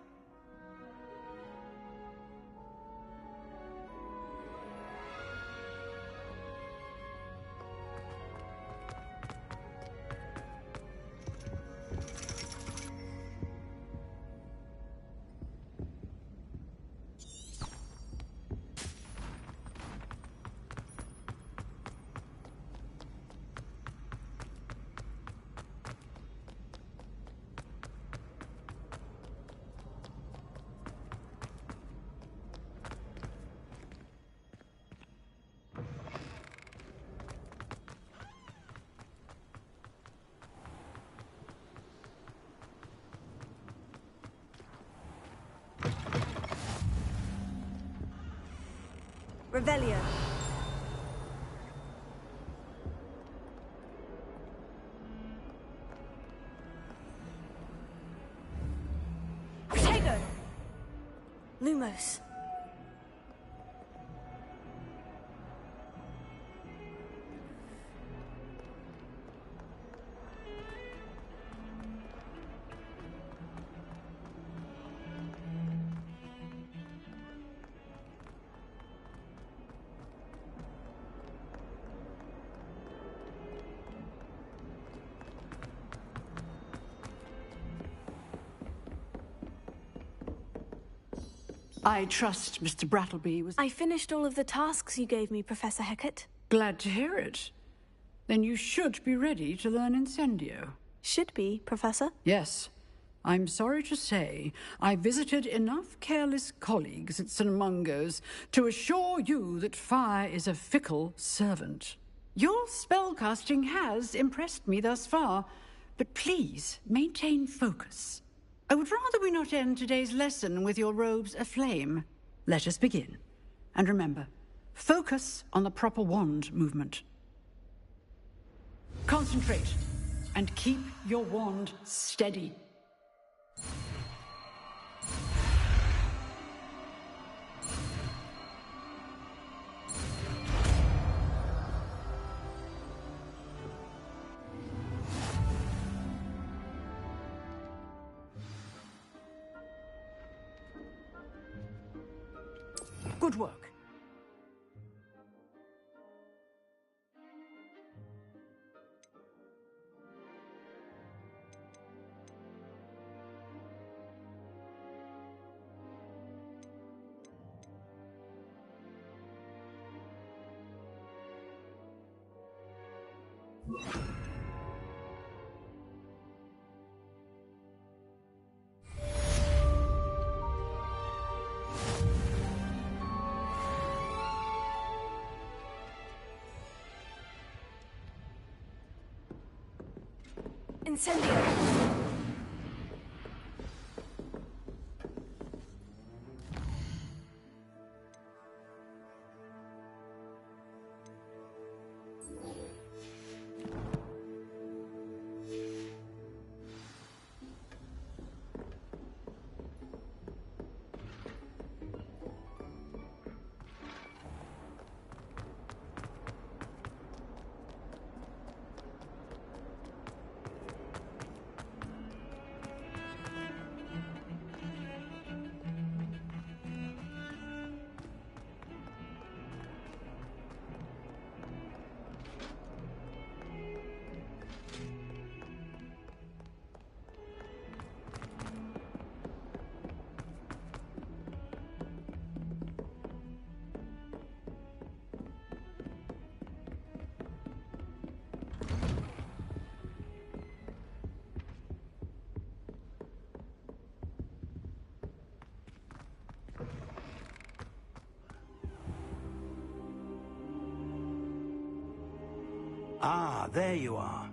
Revelio. Lumos. I trust Mr. Brattleby was... I finished all of the tasks you gave me, Professor Hecat. Glad to hear it. Then you should be ready to learn Incendio. Should be, Professor? Yes. I'm sorry to say, I visited enough careless colleagues at St. Mungo's to assure you that fire is a fickle servant. Your spellcasting has impressed me thus far, but please maintain focus. I would rather we not end today's lesson with your robes aflame. Let us begin. And remember, focus on the proper wand movement. Concentrate, and keep your wand steady. Good work. Incendio. Ah, there you are.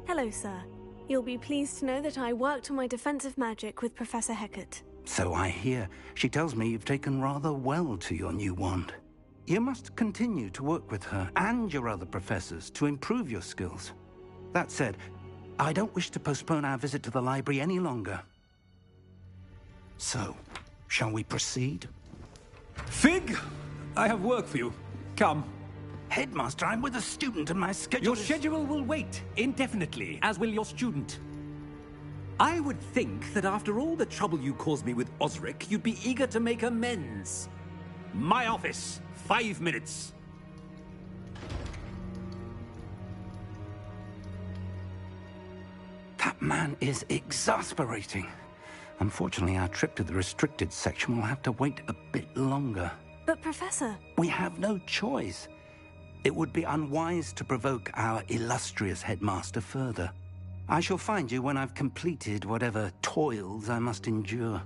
Hello, sir. You'll be pleased to know that I worked on my defensive magic with Professor Hecat. So I hear. She tells me you've taken rather well to your new wand. You must continue to work with her and your other professors to improve your skills. That said, I don't wish to postpone our visit to the library any longer. So, shall we proceed? Fig! I have work for you. Come. Headmaster, I'm with a student and my schedule Your schedule will wait indefinitely, as will your student. I would think that after all the trouble you caused me with Osric, you'd be eager to make amends. My office, 5 minutes. That man is exasperating. Unfortunately, our trip to the restricted section will have to wait a bit longer. But, Professor... We have no choice. It would be unwise to provoke our illustrious headmaster further. I shall find you when I've completed whatever toils I must endure.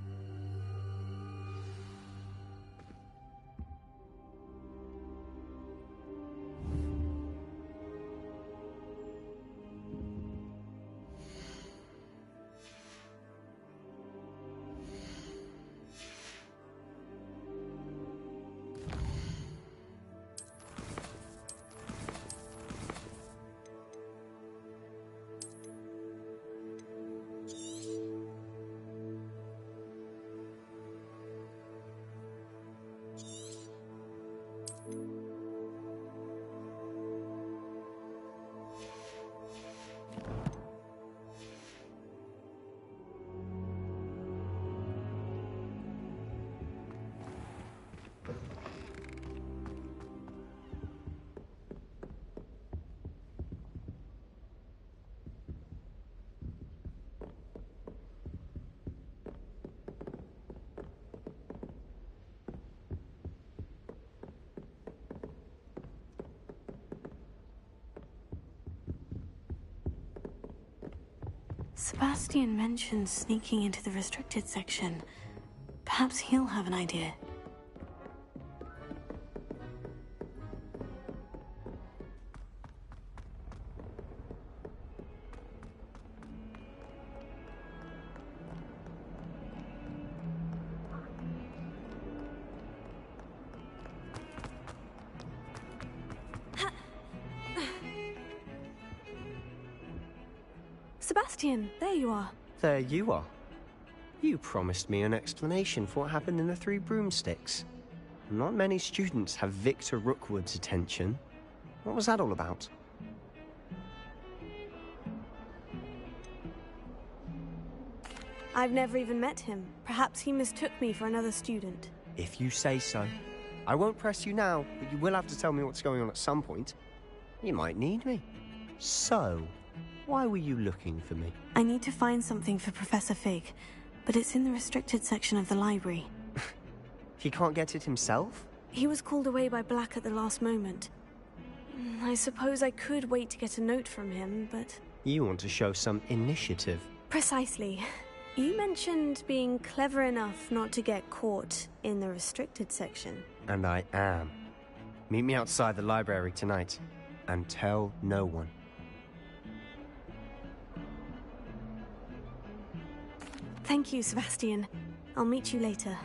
Sebastian mentioned sneaking into the restricted section. Perhaps he'll have an idea. Sebastian, there you are. There you are. You promised me an explanation for what happened in the Three Broomsticks. Not many students have Victor Rookwood's attention. What was that all about? I've never even met him. Perhaps he mistook me for another student. If you say so. I won't press you now, but you will have to tell me what's going on at some point. You might need me. So, why were you looking for me? I need to find something for Professor Fig, but it's in the restricted section of the library. He can't get it himself? He was called away by Black at the last moment. I suppose I could wait to get a note from him, but... You want to show some initiative. Precisely. You mentioned being clever enough not to get caught in the restricted section. And I am. Meet me outside the library tonight, and tell no one. Thank you, Sebastian. I'll meet you later.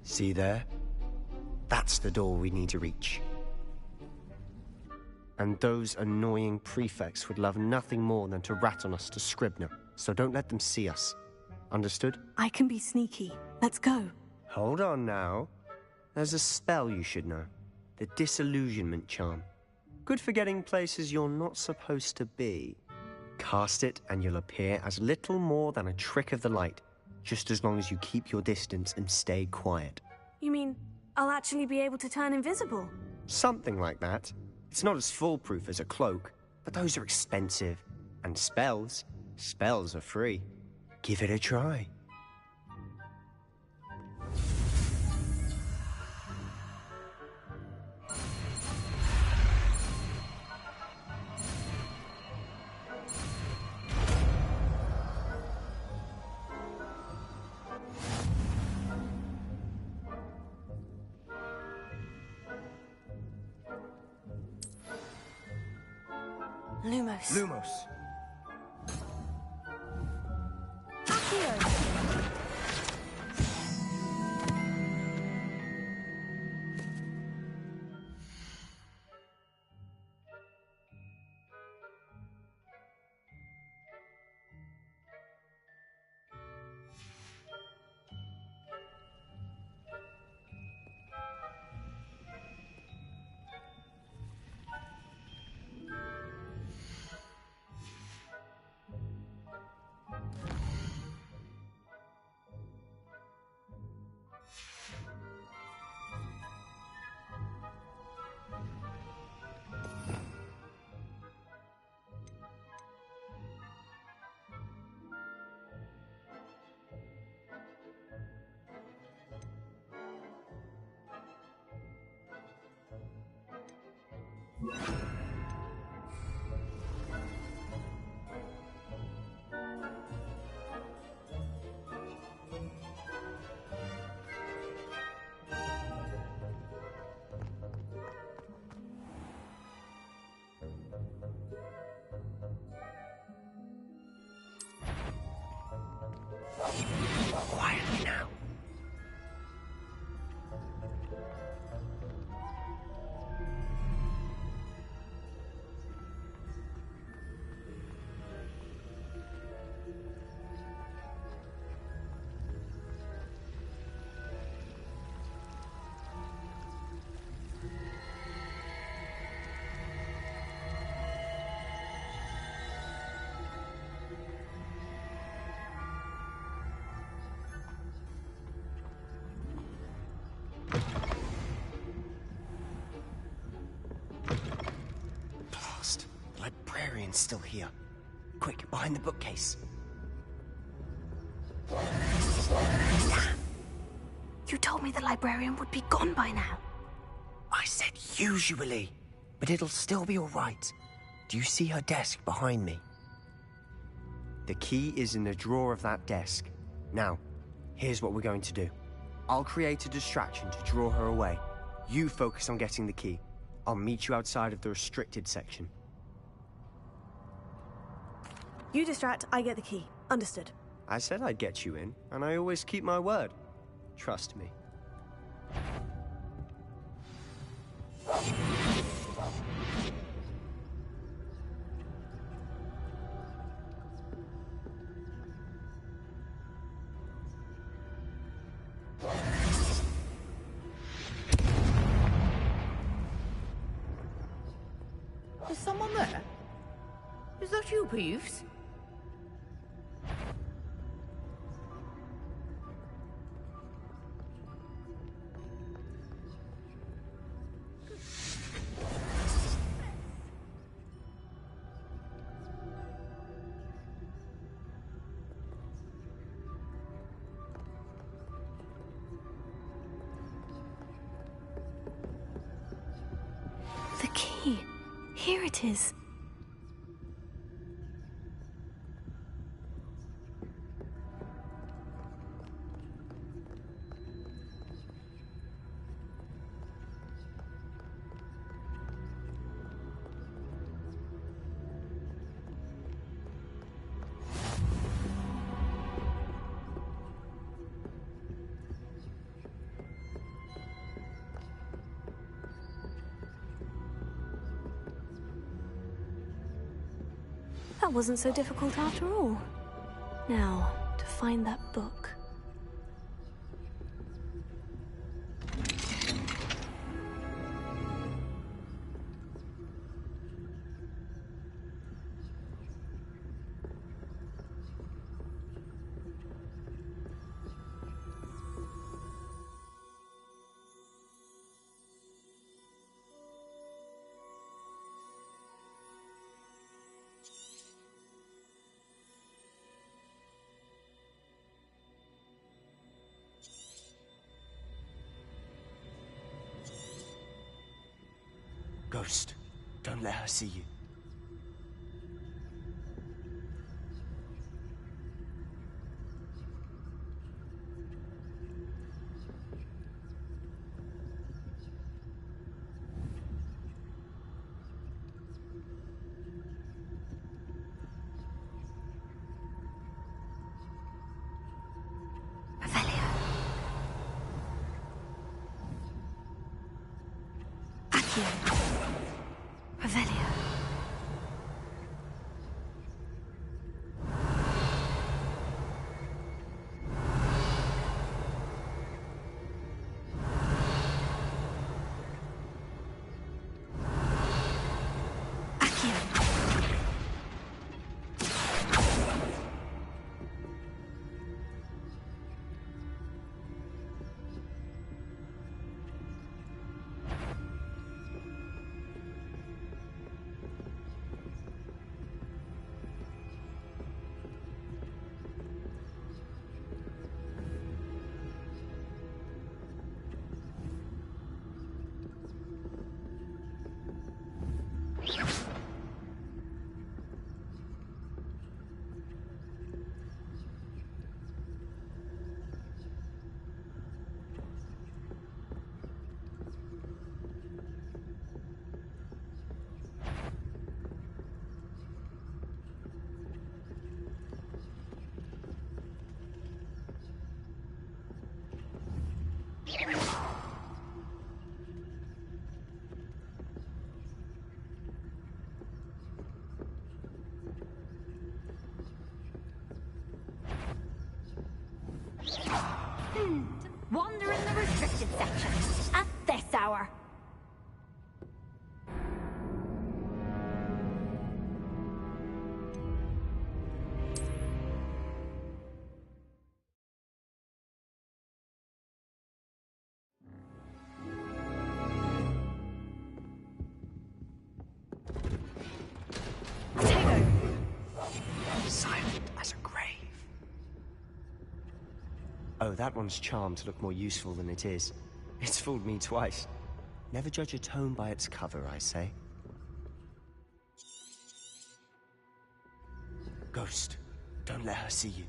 See there? That's the door we need to reach. And those annoying prefects would love nothing more than to rat on us to Scribner, so don't let them see us. Understood? I can be sneaky. Let's go. Hold on now. There's a spell you should know. The Disillusionment Charm. Good for getting places you're not supposed to be. Cast it and you'll appear as little more than a trick of the light, just as long as you keep your distance and stay quiet. You mean I'll actually be able to turn invisible? Something like that. It's not as foolproof as a cloak, but those are expensive. And spells are free. Give it a try. Lumos. Lumos. Quietly now. Blast. The librarian's still here. Quick, behind the bookcase. You told me the librarian would be gone by now. I said usually, but it'll still be all right. Do you see her desk behind me? The key is in the drawer of that desk. Now, here's what we're going to do. I'll create a distraction to draw her away. You focus on getting the key. I'll meet you outside of the restricted section. You distract, I get the key. Understood. I said I'd get you in, and I always keep my word. Trust me. Is someone there? Is that you, Peeves? The key. Here it is. That wasn't so difficult after all. Now, to find that book. Ghost, don't let her see you. Wander in the restricted section at this hour. Silent as a grave. Oh, that one's charmed to look more useful than it is. It's fooled me twice. Never judge a tome by its cover, I say. Ghost, don't let her see you.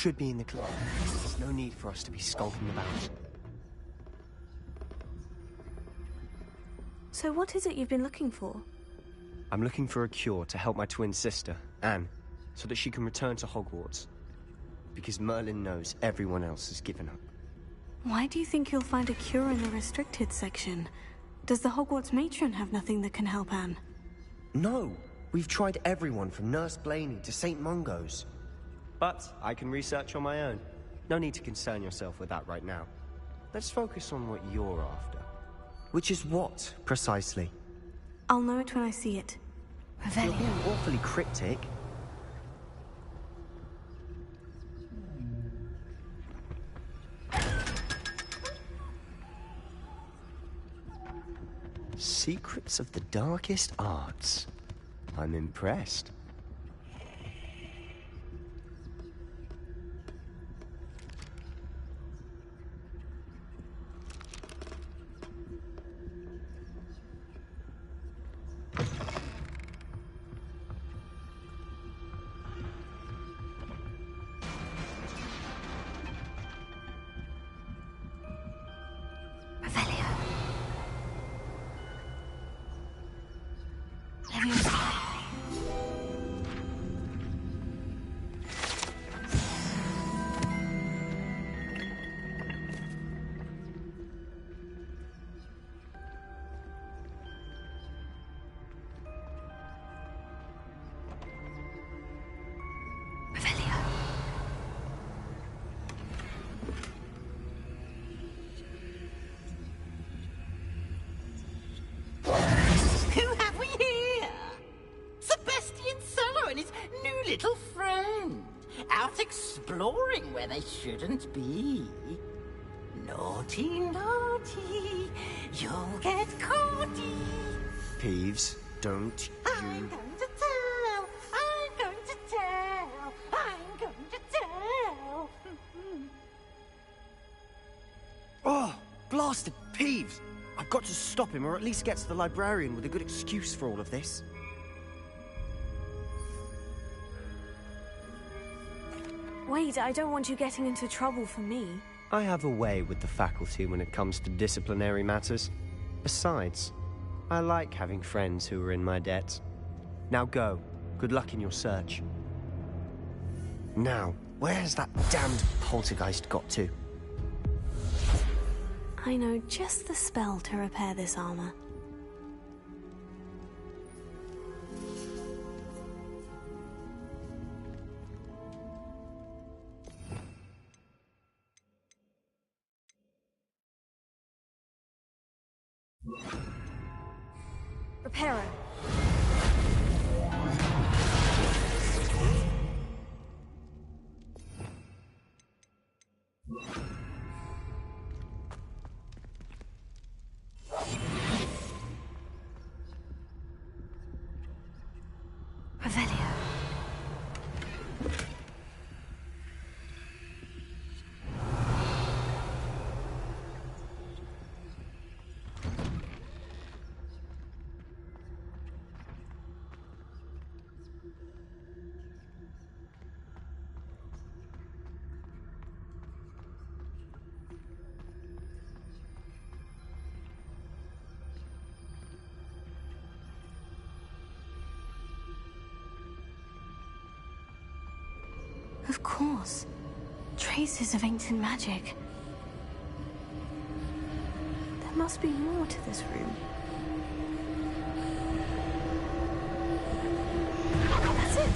Should be in the club. There's no need for us to be skulking about. So what is it you've been looking for? I'm looking for a cure to help my twin sister, Anne, so that she can return to Hogwarts. Because Merlin knows everyone else has given up. Why do you think you'll find a cure in the restricted section? Does the Hogwarts matron have nothing that can help Anne? No! We've tried everyone from Nurse Blaney to St. Mungo's. But I can research on my own. No need to concern yourself with that right now. Let's focus on what you're after. Which is what, precisely? I'll know it when I see it. You're being awfully cryptic. Secrets of the darkest arts. I'm impressed. they shouldn't be. Naughty, naughty, you'll get caughty. Peeves, don't I'm you... going to tell, I'm going to tell, I'm going to tell. Oh, blasted Peeves! I've got to stop him, or at least get to the librarian with a good excuse for all of this. Wait, I don't want you getting into trouble for me. I have a way with the faculty when it comes to disciplinary matters. Besides, I like having friends who are in my debt. Now go. Good luck in your search. Now, where's that damned poltergeist got to? I know just the spell to repair this armor. Reparo. Revelio. Of course. Traces of ancient magic. There must be more to this room. That's it!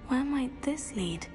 Where might this lead?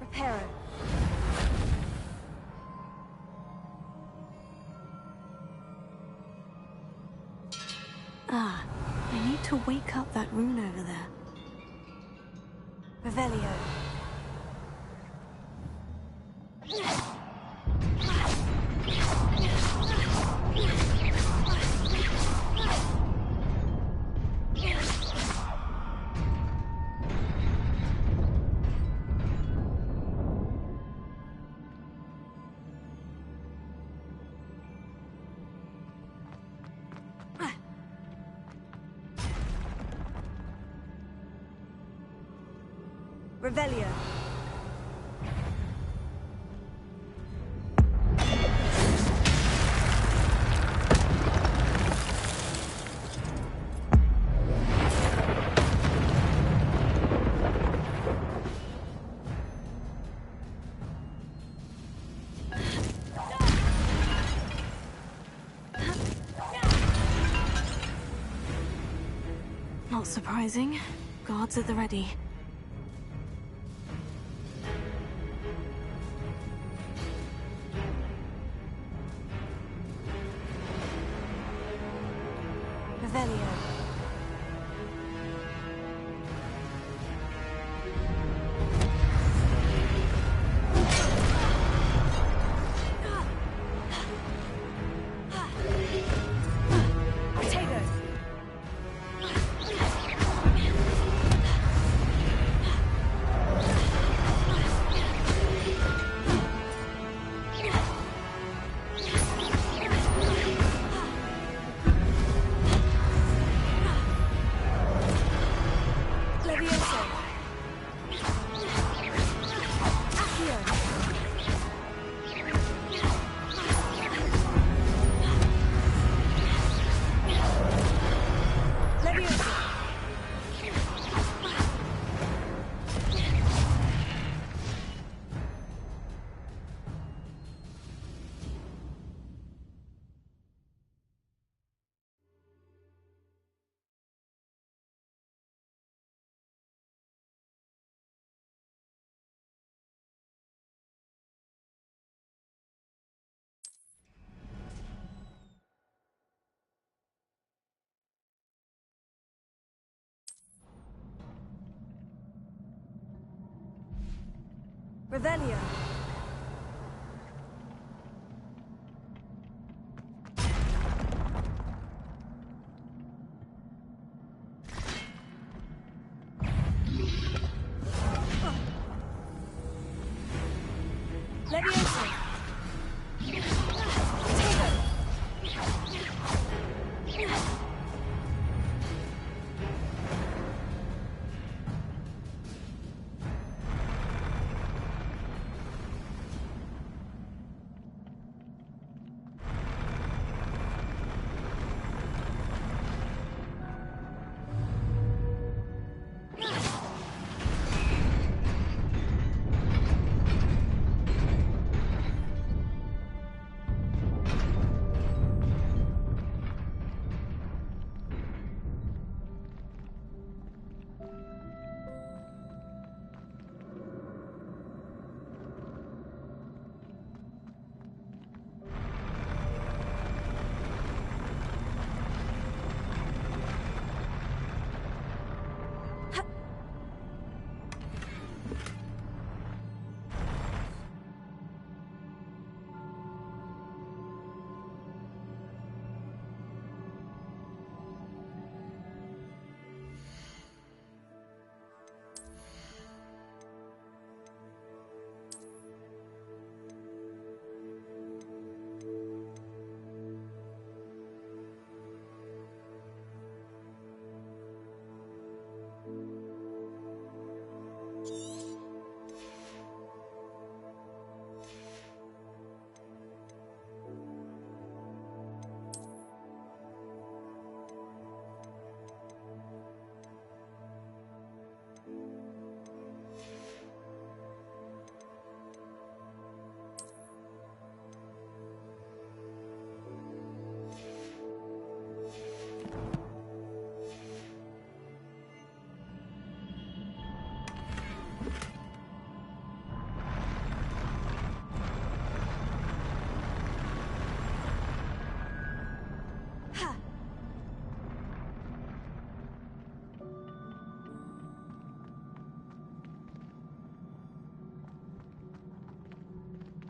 Reparo. Ah, I need to wake up that rune over there. Revelio. Revelio. Not surprising. Guards at the ready. Revelio. Revelio. Leviosa.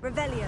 Revelio.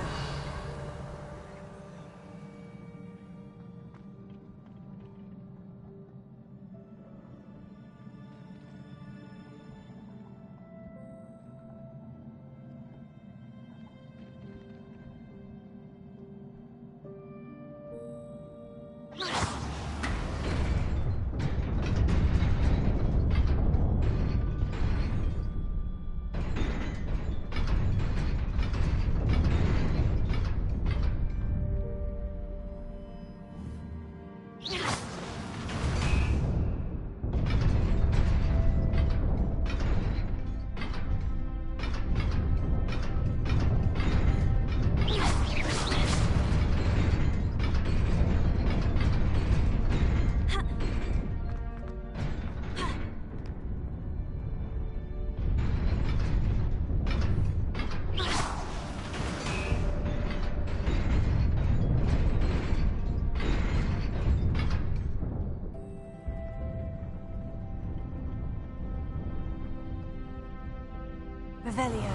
Revelio.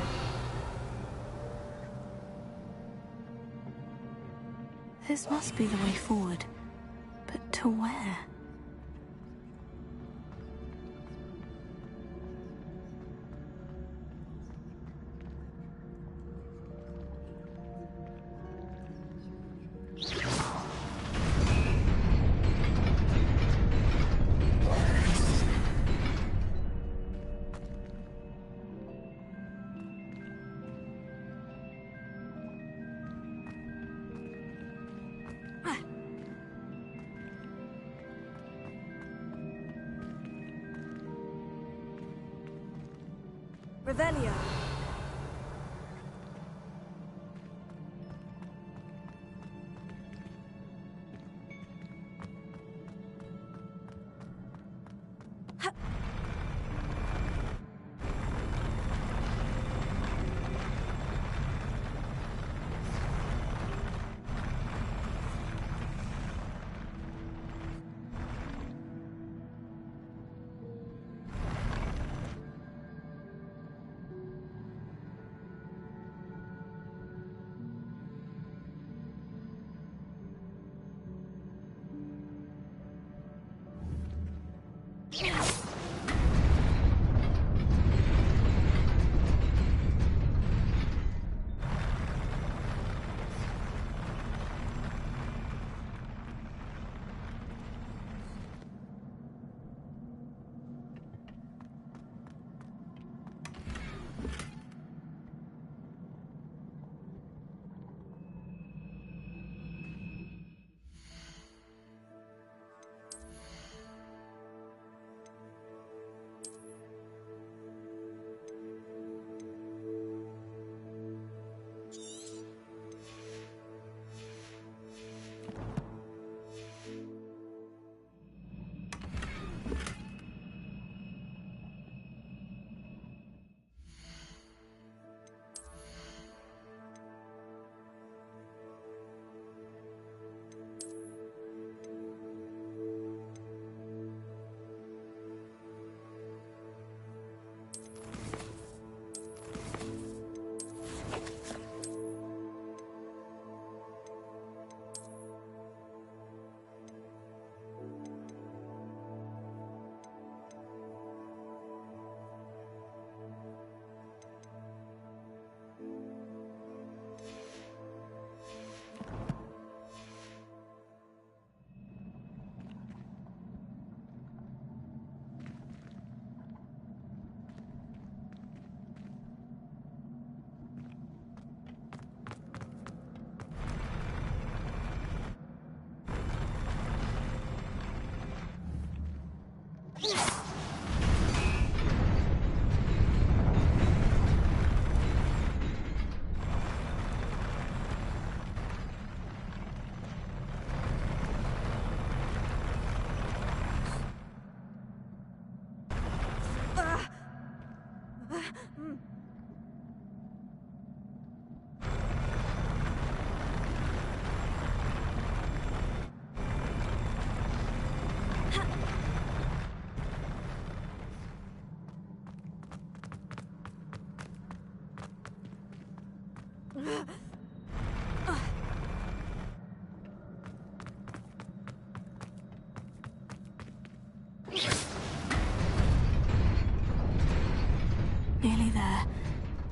This must be the way forward. But to where? Revelio.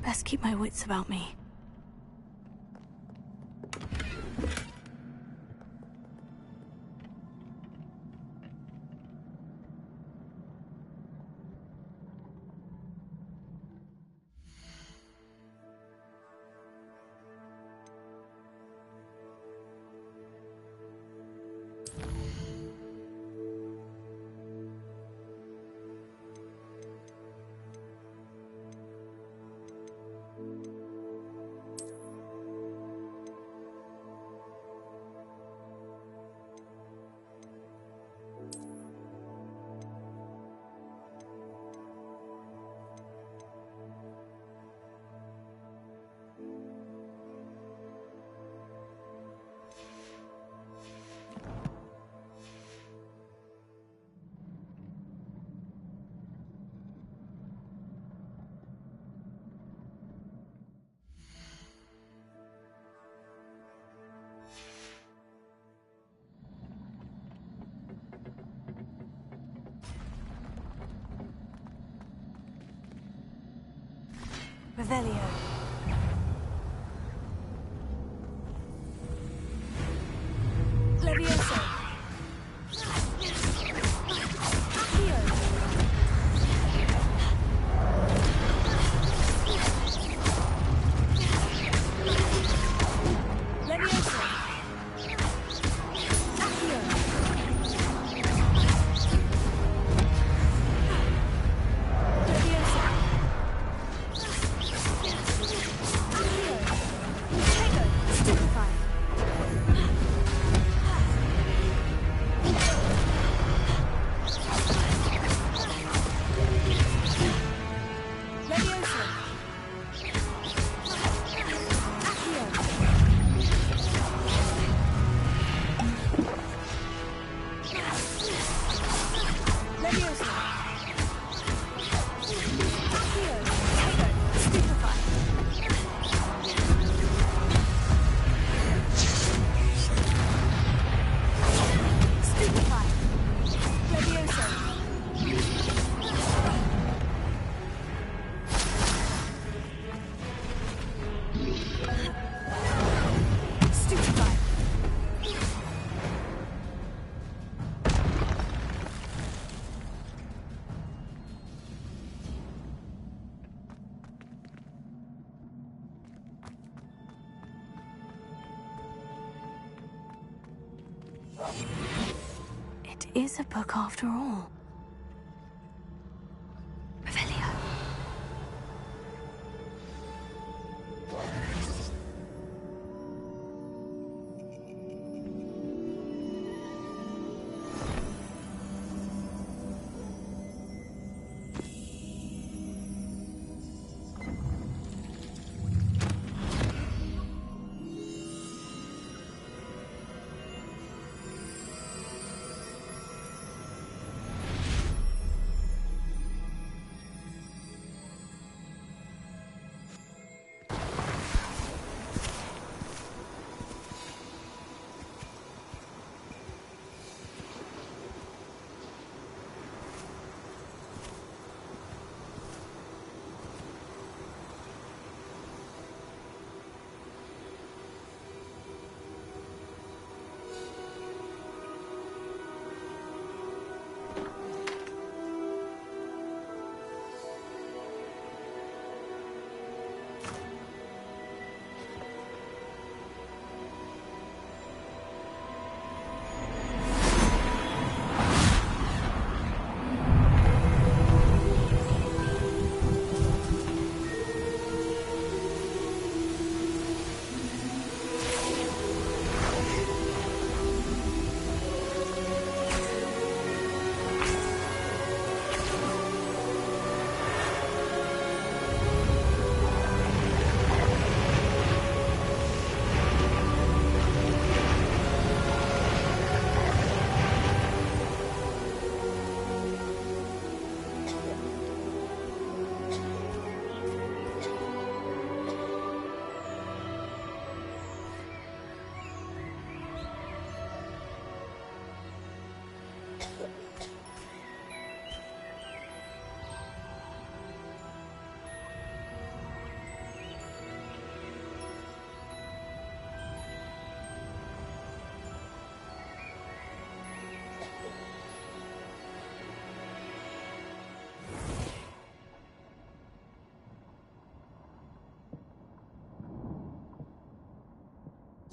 Best keep my wits about me. Revelio. Levioso. Accio. Levioso. Accio. Levioso. It is a book after all. Revelio.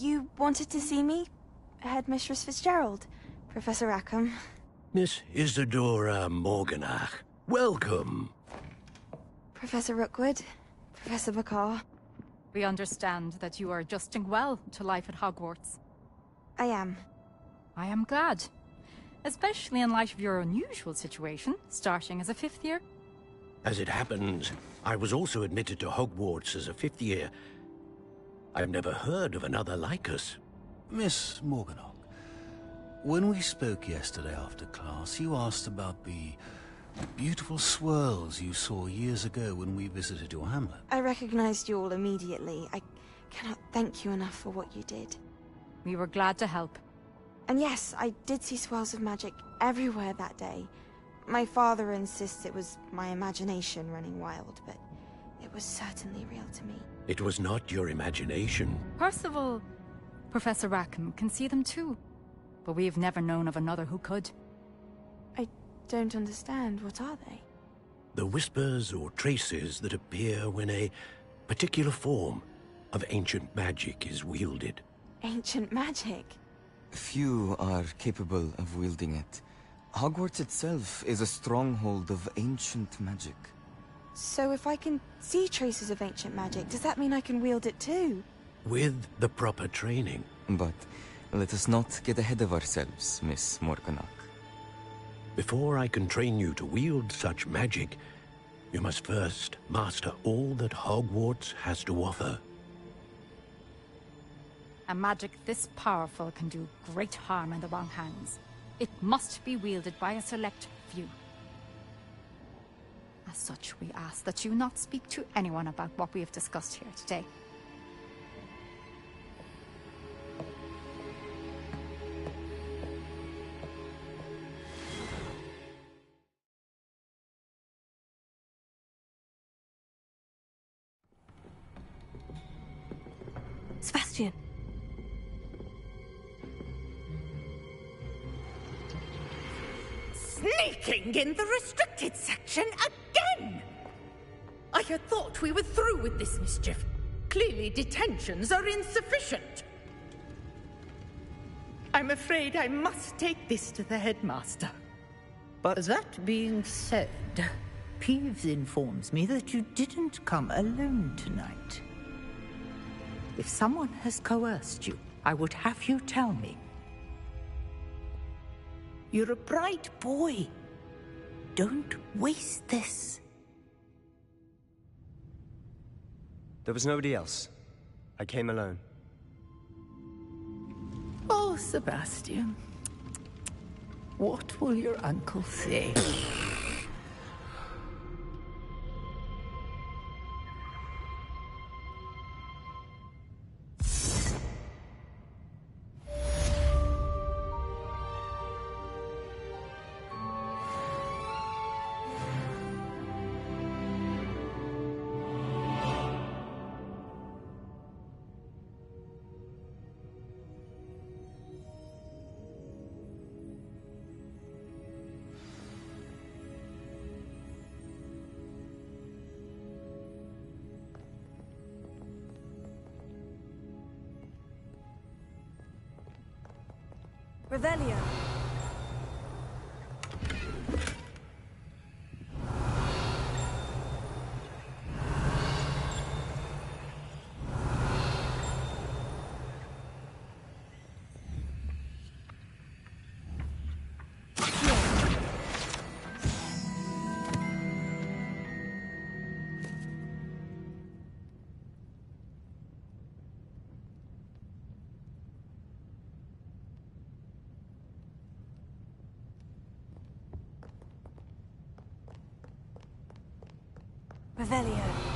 You wanted to see me? Headmistress Fitzgerald, Professor Rackham. Miss Isadora Morganach, welcome. Professor Rookwood, Professor Bakar. We understand that you are adjusting well to life at Hogwarts. I am. I am glad. Especially in light of your unusual situation, starting as a 5th year. As it happens, I was also admitted to Hogwarts as a 5th year. I've never heard of another like us. Miss Morganach, when we spoke yesterday after class, you asked about the beautiful swirls you saw years ago when we visited your hamlet. I recognized you all immediately. I cannot thank you enough for what you did. We were glad to help. And yes, I did see swirls of magic everywhere that day. My father insists it was my imagination running wild, but it was certainly real to me. It was not your imagination. Percival, Professor Rackham can see them too. But we've never known of another who could. I don't understand. What are they? The whispers or traces that appear when a particular form of ancient magic is wielded. Ancient magic? Few are capable of wielding it. Hogwarts itself is a stronghold of ancient magic. So if I can see traces of ancient magic, does that mean I can wield it too? With the proper training. But let us not get ahead of ourselves, Miss Morganach. Before I can train you to wield such magic, you must first master all that Hogwarts has to offer. A magic this powerful can do great harm in the wrong hands. It must be wielded by a select few. As such, we ask that you not speak to anyone about what we have discussed here today. Sebastian. Sneaking in the restricted section again! I had thought we were through with this mischief. Clearly detentions are insufficient. I'm afraid I must take this to the headmaster. But that being said, Peeves informs me that you didn't come alone tonight. If someone has coerced you, I would have you tell me. You're a bright boy. Don't waste this. There was nobody else. I came alone. Oh, Sebastian. What will your uncle say? Revelio. Revelio.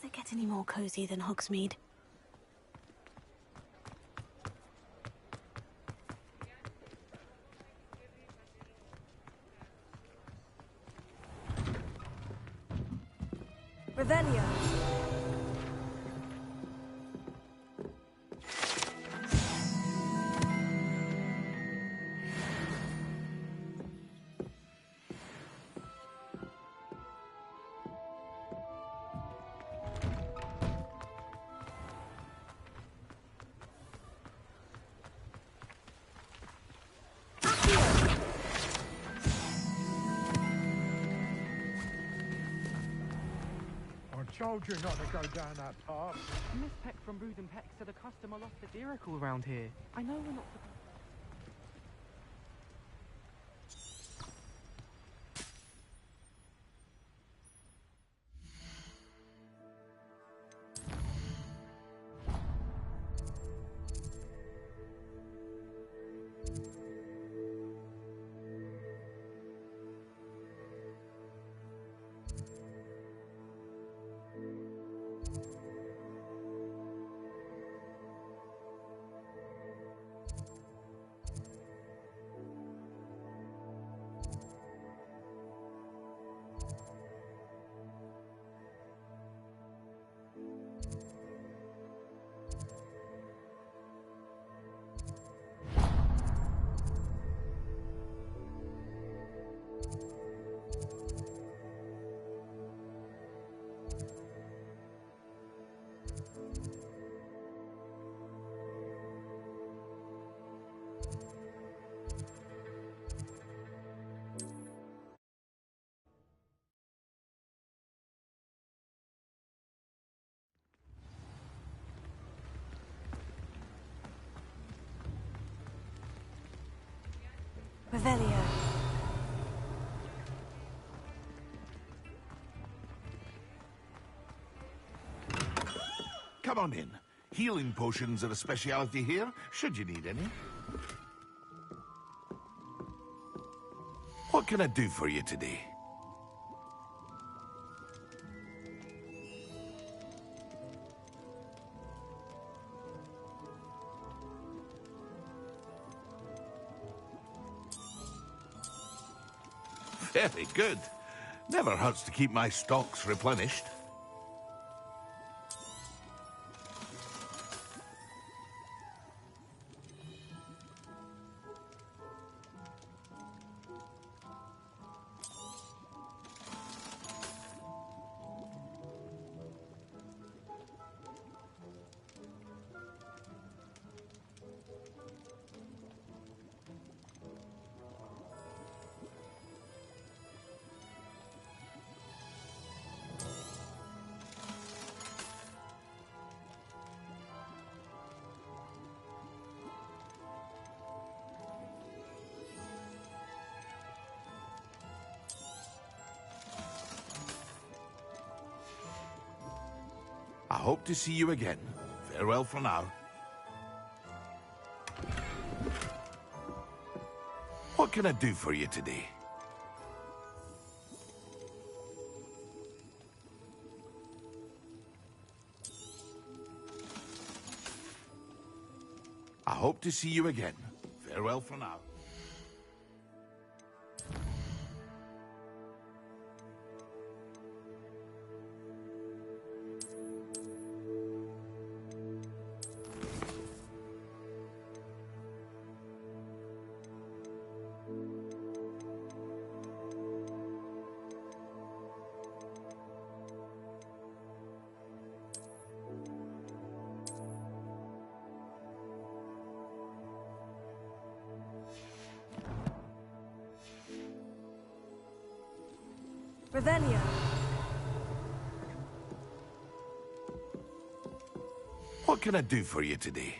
Does it get any more cozy than Hogsmeade? Revelio. I told you not to go down that path. Miss Peck from Brood and Peck said a customer lost a miracle around here. I know we're not... Revelio. Come on in. Healing potions are a speciality here, should you need any. What can I do for you today? Very good. Never hurts to keep my stocks replenished. I hope to see you again. Farewell for now. What can I do for you today? I hope to see you again. Farewell for now. Revelio. What can I do for you today?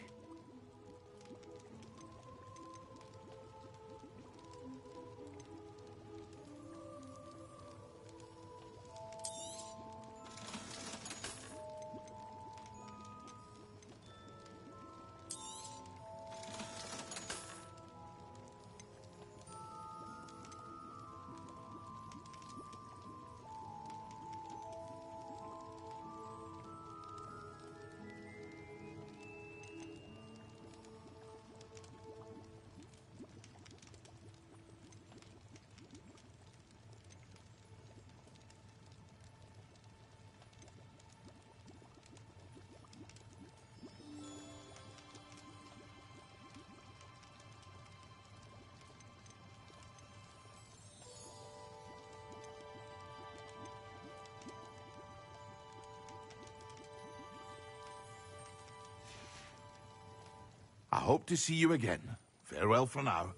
I hope to see you again. Farewell for now.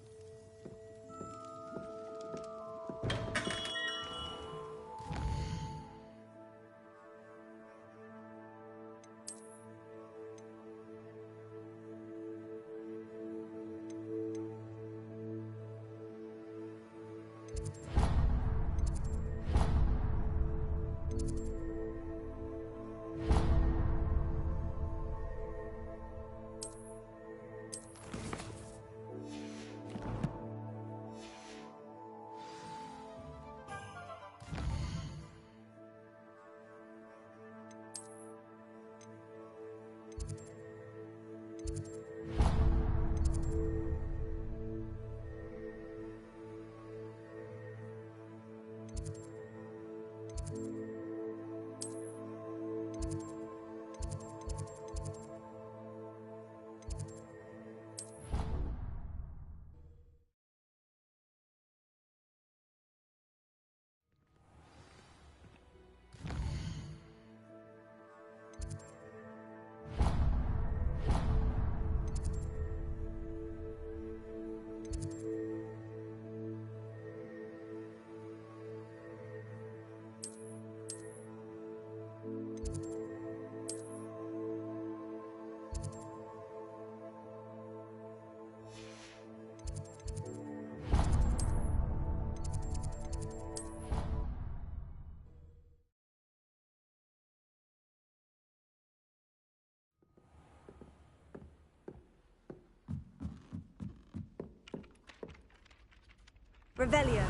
Revelio.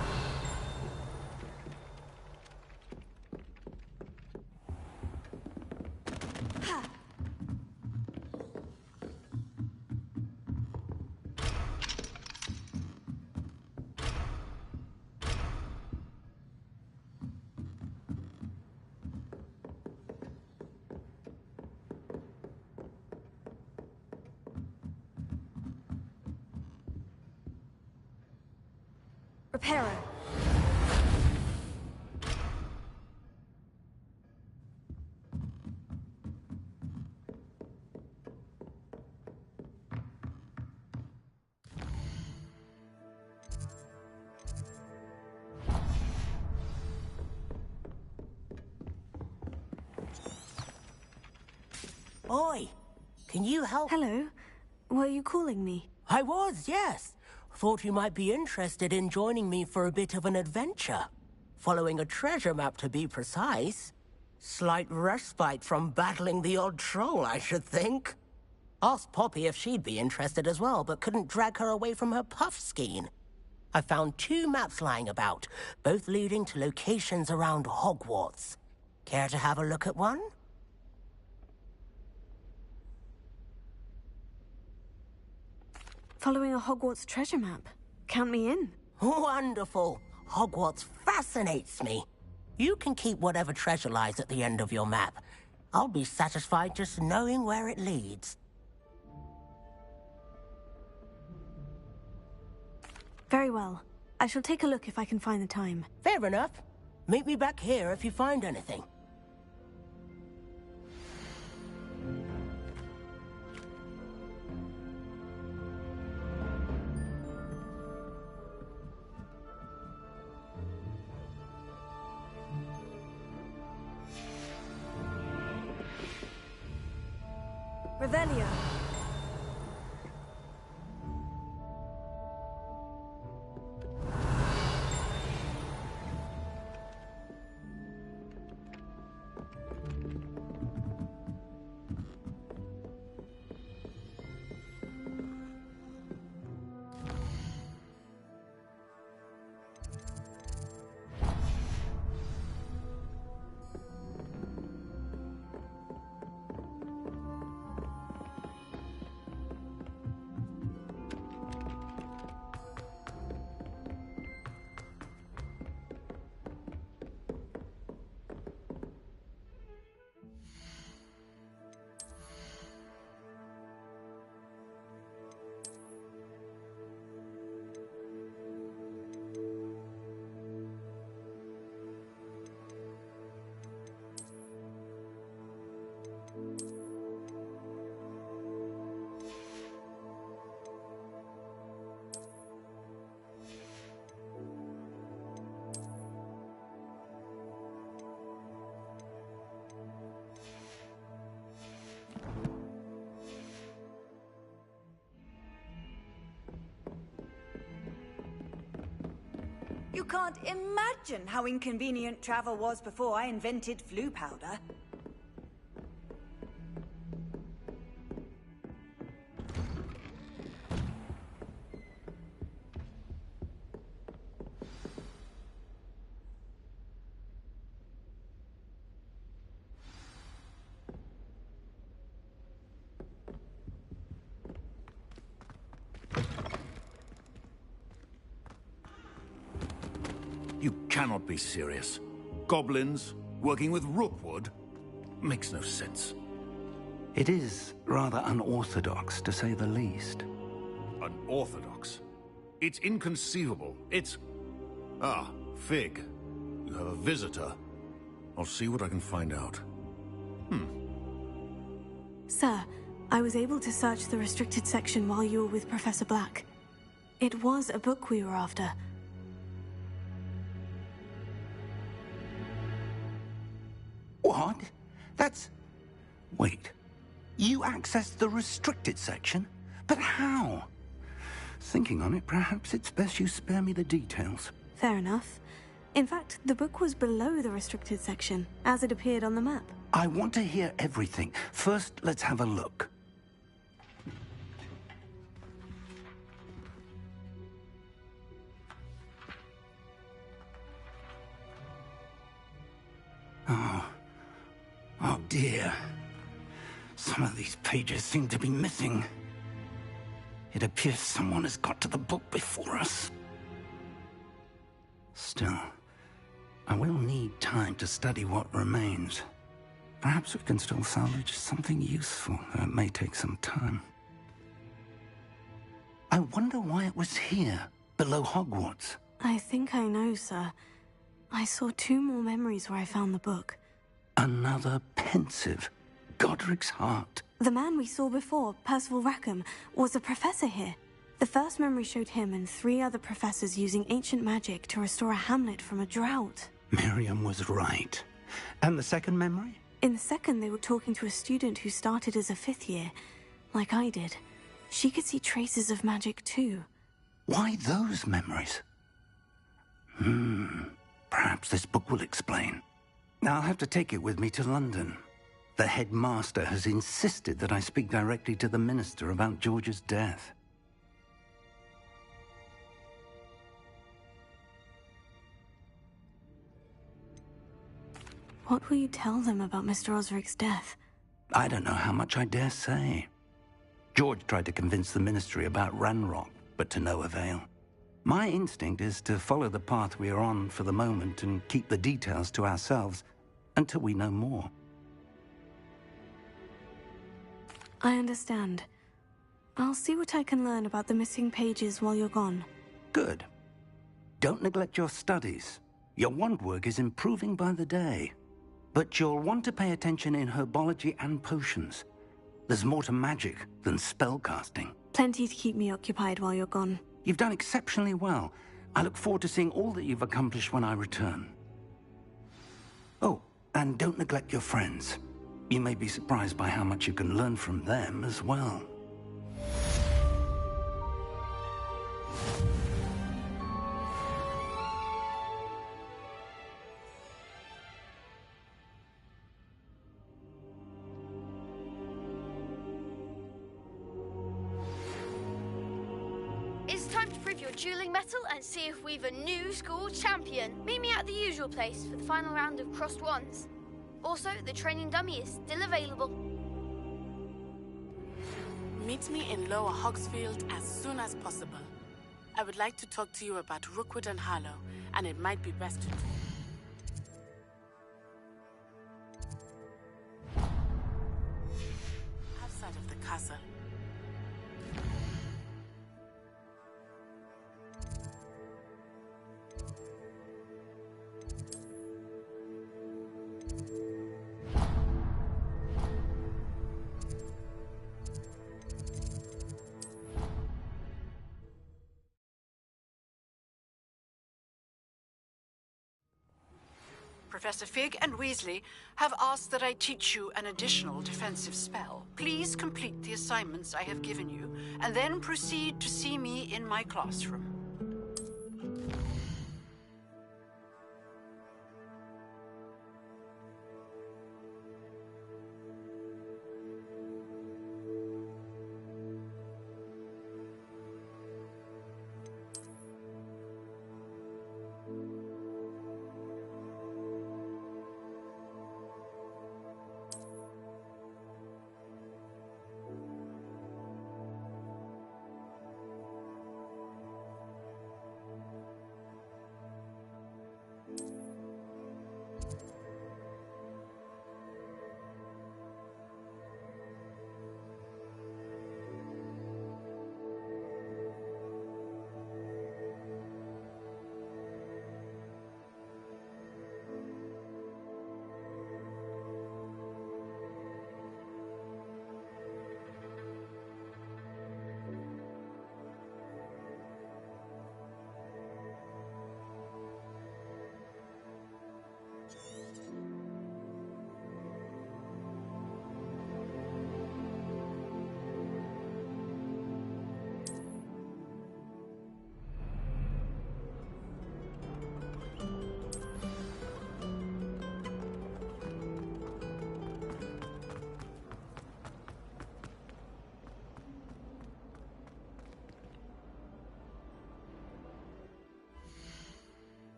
Reparo. Oi, can you help? Hello. Were you calling me? I was, yes. Thought you might be interested in joining me for a bit of an adventure. Following a treasure map, to be precise. Slight respite from battling the odd troll, I should think. Asked Poppy if she'd be interested as well, but couldn't drag her away from her puff skein. I found 2 maps lying about, both leading to locations around Hogwarts. Care to have a look at one? Following a Hogwarts treasure map. Count me in. Wonderful. Hogwarts fascinates me. You can keep whatever treasure lies at the end of your map. I'll be satisfied just knowing where it leads. Very well. I shall take a look if I can find the time. Fair enough. Meet me back here if you find anything. Revelio. You can't imagine how inconvenient travel was before I invented flu powder. You cannot be serious. Goblins working with Rookwood? Makes no sense. It is rather unorthodox, to say the least. Unorthodox? It's inconceivable. It's... Ah, Fig. You have a visitor. I'll see what I can find out. Sir, I was able to search the restricted section while you were with Professor Black. It was a book we were after. What? That's... Wait. You accessed the restricted section? But how? Thinking on it, perhaps it's best you spare me the details. Fair enough. In fact, the book was below the restricted section, as it appeared on the map. I want to hear everything. First, let's have a look. Oh dear. Some of these pages seem to be missing. It appears someone has got to the book before us. Still, I will need time to study what remains. Perhaps we can still salvage something useful, though it may take some time. I wonder why it was here, below Hogwarts. I think I know, sir. I saw 2 more memories where I found the book. Another pensive. Godric's heart. The man we saw before, Percival Rackham, was a professor here. The first memory showed him and 3 other professors using ancient magic to restore a hamlet from a drought. Miriam was right. And the second memory? In the second, they were talking to a student who started as a 5th year, like I did. She could see traces of magic too. Why those memories? Perhaps this book will explain. I'll have to take it with me to London. The headmaster has insisted that I speak directly to the minister about George's death. What will you tell them about Mr. Osric's death? I don't know how much I dare say. George tried to convince the ministry about Ranrock, but to no avail. My instinct is to follow the path we are on for the moment and keep the details to ourselves until we know more. I understand. I'll see what I can learn about the missing pages while you're gone. Good. Don't neglect your studies. Your wand work is improving by the day. But you'll want to pay attention in herbology and potions. There's more to magic than spellcasting. Plenty to keep me occupied while you're gone. You've done exceptionally well. I look forward to seeing all that you've accomplished when I return. Oh, and don't neglect your friends. You may be surprised by how much you can learn from them as well. It's time to prove your dueling mettle and see if we've a new school champion. Meet me at the usual place for the final round of crossed wands. Also, the training dummy is still available. Meet me in Lower Hogsfield as soon as possible. I would like to talk to you about Rookwood and Harlow, and it might be best to... outside of the castle. Professor Fig and Weasley have asked that I teach you an additional defensive spell. Please complete the assignments I have given you, and then proceed to see me in my classroom.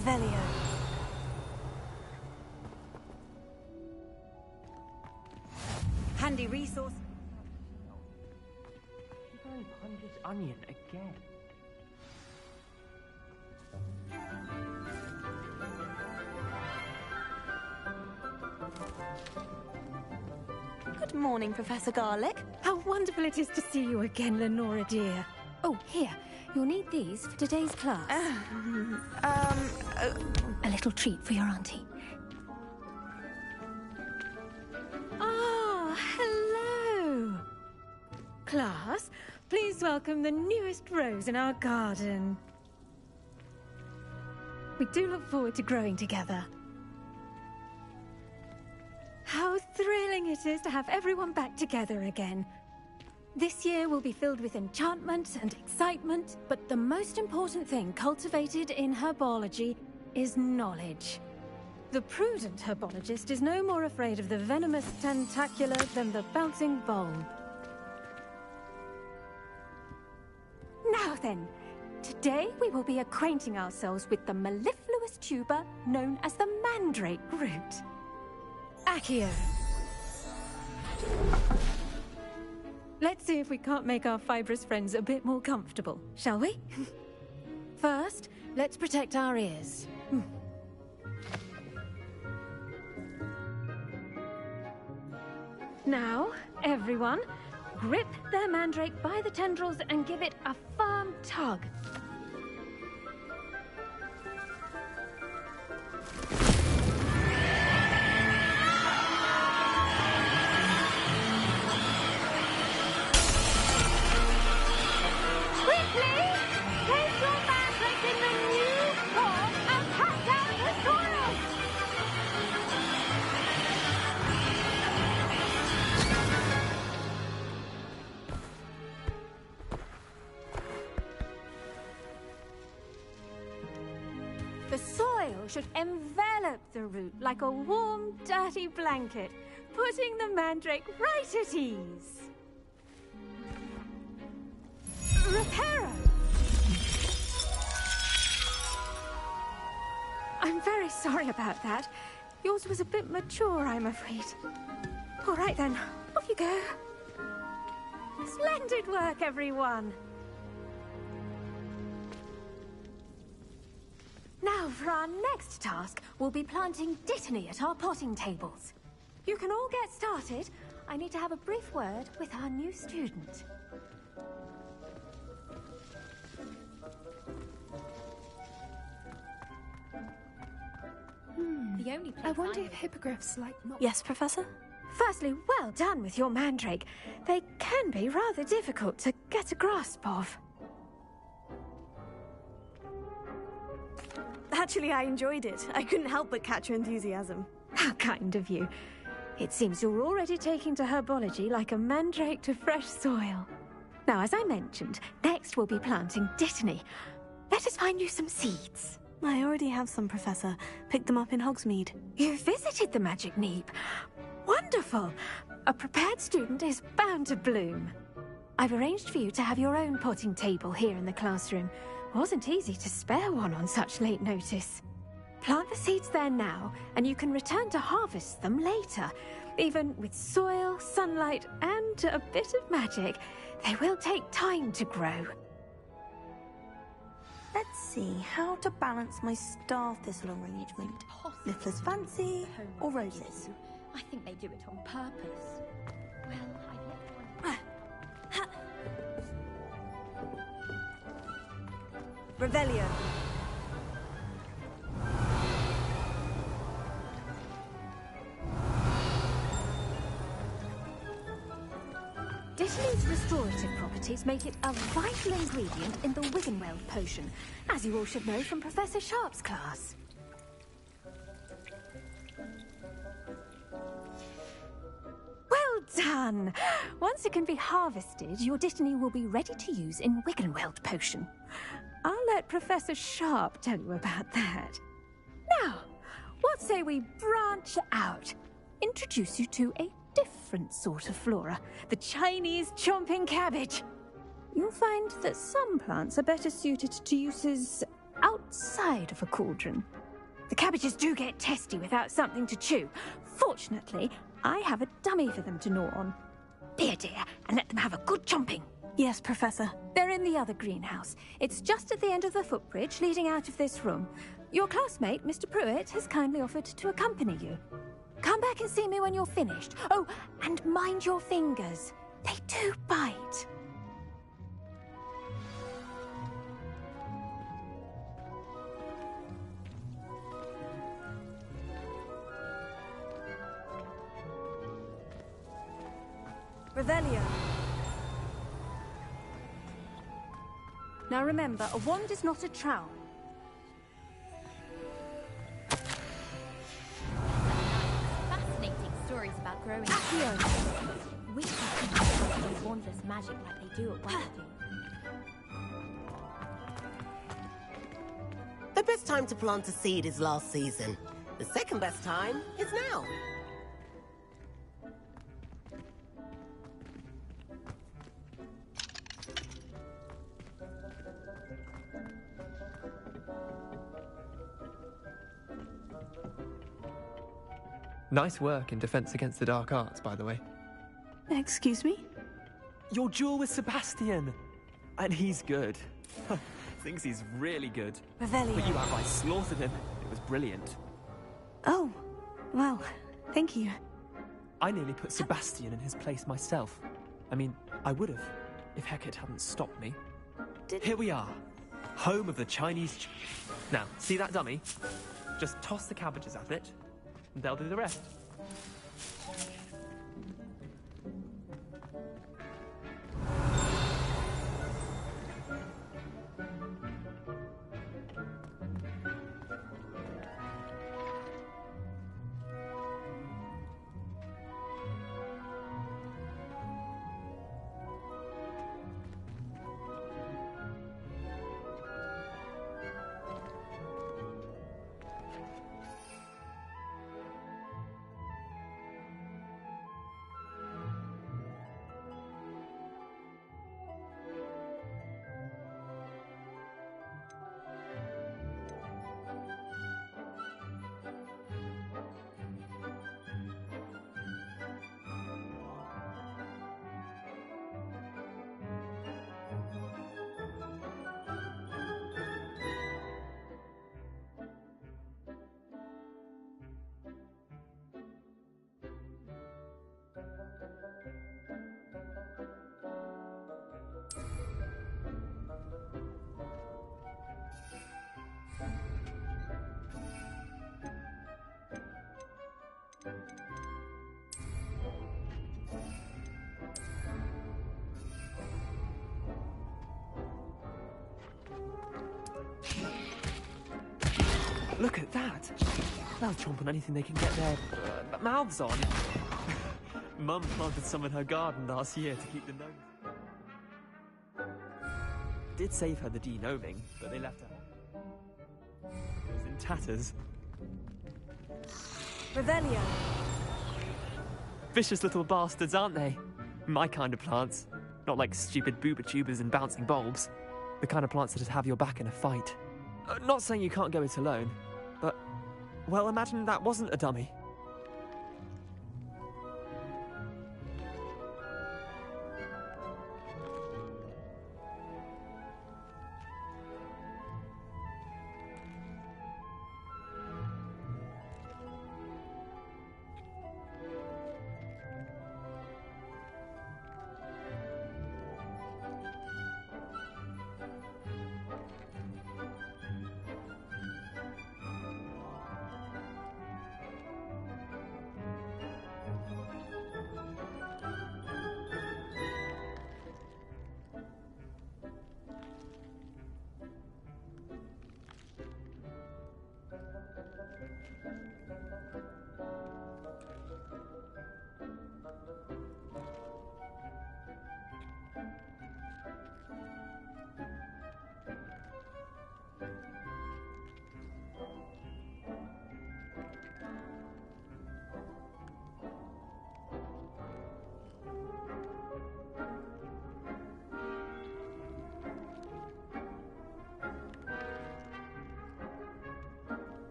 Revelio. Handy resource. She's going to punch this onion again. Good morning, Professor Garlic. How wonderful it is to see you again, Lenora dear. Oh, here. You'll need these for today's class. A little treat for your auntie. Ah, hello. Class, please welcome the newest rose in our garden. We do look forward to growing together. How thrilling it is to have everyone back together again. This year will be filled with enchantment and excitement, but the most important thing cultivated in herbology is knowledge. The prudent herbologist is no more afraid of the venomous tentacula than the bouncing bulb. Now then, today we will be acquainting ourselves with the mellifluous tuber known as the mandrake root. Accio. Let's see if we can't make our fibrous friends a bit more comfortable, shall we? First, let's protect our ears. Now, everyone, grip their mandrake by the tendrils and give it a firm tug. The soil should envelop the root like a warm, dirty blanket, putting the mandrake right at ease. Reparo! I'm very sorry about that. Yours was a bit mature, I'm afraid. All right then, off you go. Splendid work, everyone. Now, for our next task, we'll be planting Dittany at our potting tables. You can all get started. I need to have a brief word with our new student. I wonder if hippogriffs like not... Yes, Professor? Firstly, well done with your mandrake. They can be rather difficult to get a grasp of. Actually, I enjoyed it. I couldn't help but catch your enthusiasm. How kind of you. It seems you're already taking to herbology like a mandrake to fresh soil. Now, as I mentioned, next we'll be planting Dittany. Let us find you some seeds. I already have some, Professor. Picked them up in Hogsmeade. You visited the Magic Neep. Wonderful! A prepared student is bound to bloom. I've arranged for you to have your own potting table here in the classroom. Wasn't easy to spare one on such late notice. Plant the seeds there now, and you can return to harvest them later. Even with soil, sunlight, and a bit of magic, they will take time to grow. Let's see how to balance my star thistle arrangement. Niffler's fancy or roses? I think they do it on purpose. Well, Revelio. Dittany's restorative properties make it a vital ingredient in the Wiggenweld potion, as you all should know from Professor Sharp's class. Well done! Once it can be harvested, your Dittany will be ready to use in Wiggenweld potion. I'll let Professor Sharp tell you about that. Now, what say we branch out? Introduce you to a different sort of flora, the Chinese chomping cabbage. You'll find that some plants are better suited to uses outside of a cauldron. The cabbages do get testy without something to chew. Fortunately, I have a dummy for them to gnaw on. Here, dear, and let them have a good chomping. Yes, Professor. They're in the other greenhouse. It's just at the end of the footbridge leading out of this room. Your classmate, Mr. Pruitt, has kindly offered to accompany you. Come back and see me when you're finished. Oh, and mind your fingers. They do bite. Revelio. Now remember, a wand is not a trowel. Fascinating stories about growing. We can use wandless magic like they do at Wellington. The best time to plant a seed is last season. The second best time is now. Nice work in Defense Against the Dark Arts, by the way. Excuse me? Your duel with Sebastian! And he's good. Thinks he's really good. Revelio. But you outright slaughtered him. It was brilliant. Oh, well, thank you. I nearly put Sebastian in his place myself. I mean, I would have, if Hecate hadn't stopped me. Here we are, home of the Chinese... Now, see that dummy? Just toss the cabbages at it, and they'll do the rest. Look at that! They'll chomp on anything they can get their mouths on. Mum planted some in her garden last year to keep the gnomes. Did save her the de-gnoming, but they left her. It was in tatters. Revelio. Vicious little bastards, aren't they? My kind of plants. Not like stupid booba tubers and bouncing bulbs. The kind of plants that just have your back in a fight. Not saying you can't go it alone, but, well, imagine that wasn't a dummy.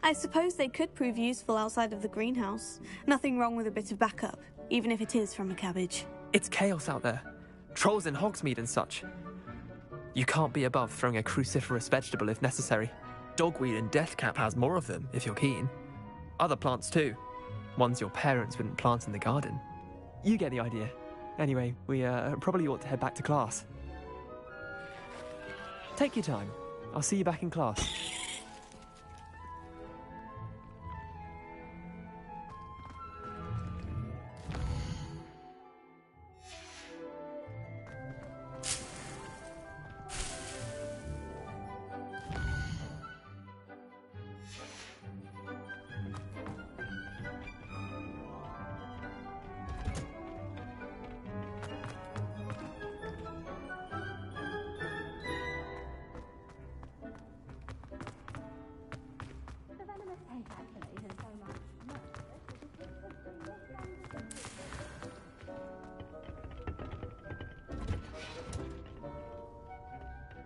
I suppose they could prove useful outside of the greenhouse. Nothing wrong with a bit of backup, even if it is from a cabbage. It's chaos out there. Trolls in Hogsmeade and such. You can't be above throwing a cruciferous vegetable if necessary. Dogweed and deathcap has more of them, if you're keen. Other plants too. Ones your parents wouldn't plant in the garden. You get the idea. Anyway, we probably ought to head back to class. Take your time. I'll see you back in class.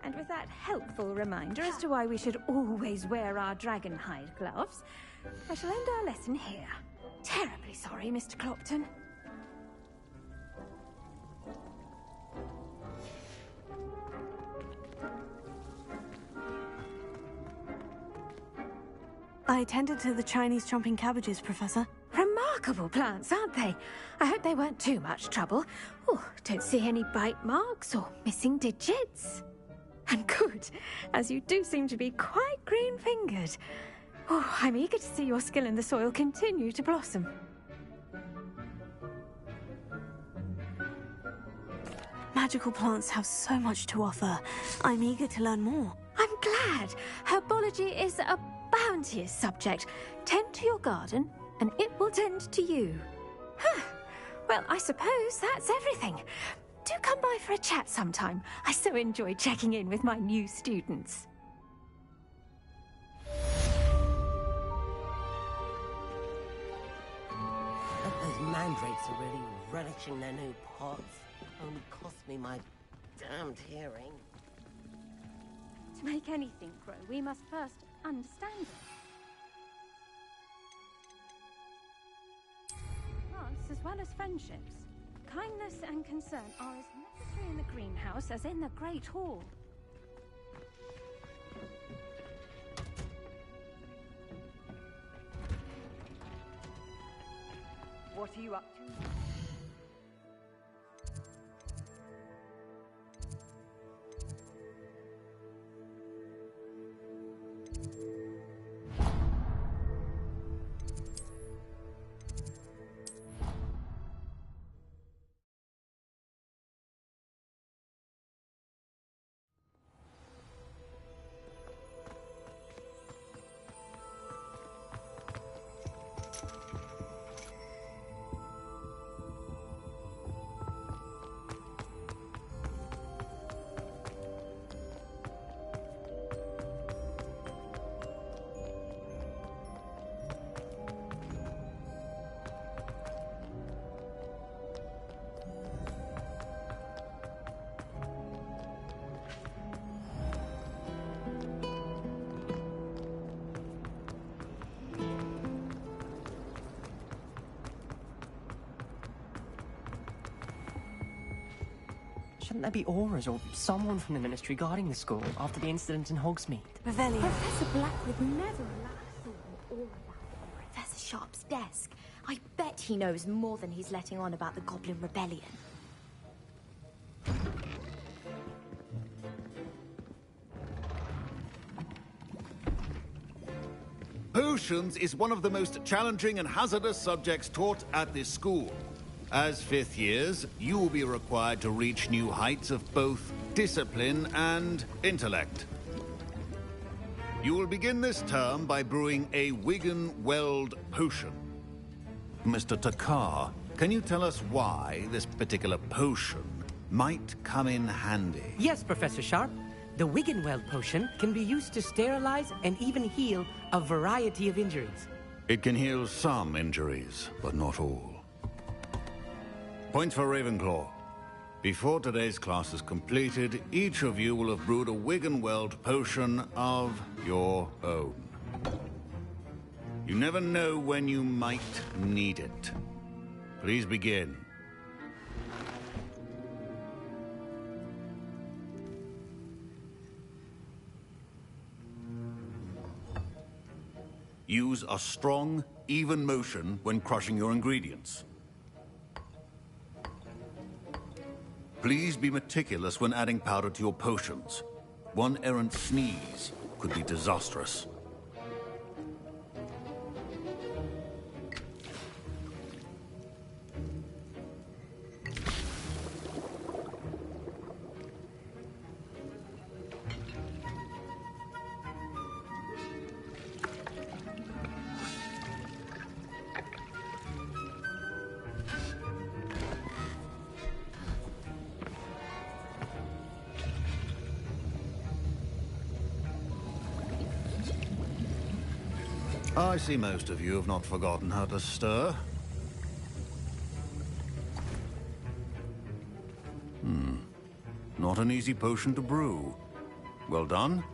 And with that helpful reminder as to why we should always wear our dragonhide gloves, I shall end our lesson here. Terribly sorry, Mr. Clopton. I attended to the Chinese chomping cabbages, Professor. Remarkable plants, aren't they? I hope they weren't too much trouble. Oh, don't see any bite marks or missing digits. And good, as you do seem to be quite green-fingered. Oh, I'm eager to see your skill in the soil continue to blossom. Magical plants have so much to offer. I'm eager to learn more. I'm glad. Herbology is a bounteous subject. Tend to your garden, and it will tend to you. Huh. Well, I suppose that's everything. Do come by for a chat sometime. I so enjoy checking in with my new students. Those mandrakes are really relishing their new pots. Only cost me my damned hearing. To make anything grow, we must first understand it. Plants as well as friendships. Kindness and concern are as necessary in the greenhouse as in the Great Hall. What are you up to? Shouldn't there be auras or someone from the Ministry guarding the school after the incident in Hogsmeade? Revelio. Professor Black would never allow an aura on Professor Sharp's desk. I bet he knows more than he's letting on about the Goblin Rebellion. Potions is one of the most challenging and hazardous subjects taught at this school. As fifth years, you will be required to reach new heights of both discipline and intellect. You will begin this term by brewing a Wigan-Weld potion. Mr. Takar, can you tell us why this particular potion might come in handy? Yes, Professor Sharp. The Wigan-Weld potion can be used to sterilize and even heal a variety of injuries. It can heal some injuries, but not all. Points for Ravenclaw. Before today's class is completed, each of you will have brewed a Wigan-Weld potion of your own. You never know when you might need it. Please begin. Use a strong, even motion when crushing your ingredients. Please be meticulous when adding powder to your potions. One errant sneeze could be disastrous. I see most of you have not forgotten how to stir. Not an easy potion to brew. Well done.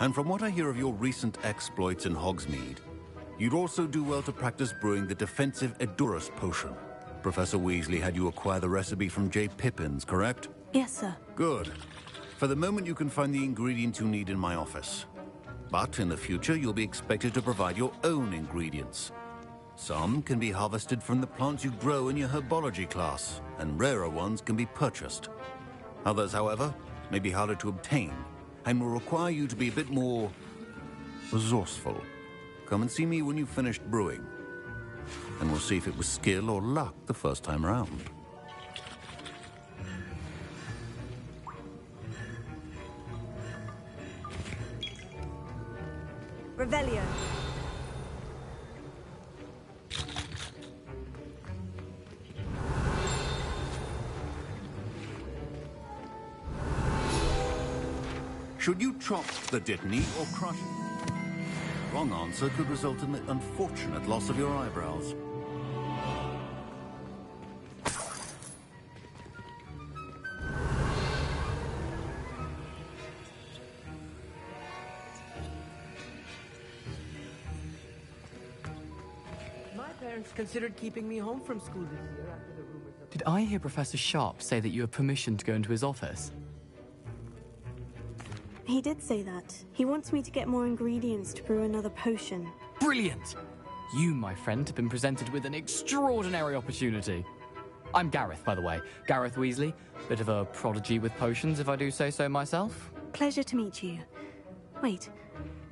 And from what I hear of your recent exploits in Hogsmeade, you'd also do well to practice brewing the defensive Edurus potion. Professor Weasley had you acquire the recipe from J. Pippin's, correct? Yes, sir. Good. For the moment, you can find the ingredients you need in my office. But in the future, you'll be expected to provide your own ingredients. Some can be harvested from the plants you grow in your herbology class, and rarer ones can be purchased. Others, however, may be harder to obtain, and will require you to be a bit more resourceful. Come and see me when you've finished brewing, and we'll see if it was skill or luck the first time around. Revelio. Should you chop the dittany or crush it? Wrong answer could result in the unfortunate loss of your eyebrows. My parents considered keeping me home from school this year after the rumors of... Did I hear Professor Sharp say that you have permission to go into his office? He did say that. He wants me to get more ingredients to brew another potion. Brilliant! You, my friend, have been presented with an extraordinary opportunity. I'm Gareth, by the way. Gareth Weasley. Bit of a prodigy with potions, if I do say so myself. Pleasure to meet you. Wait,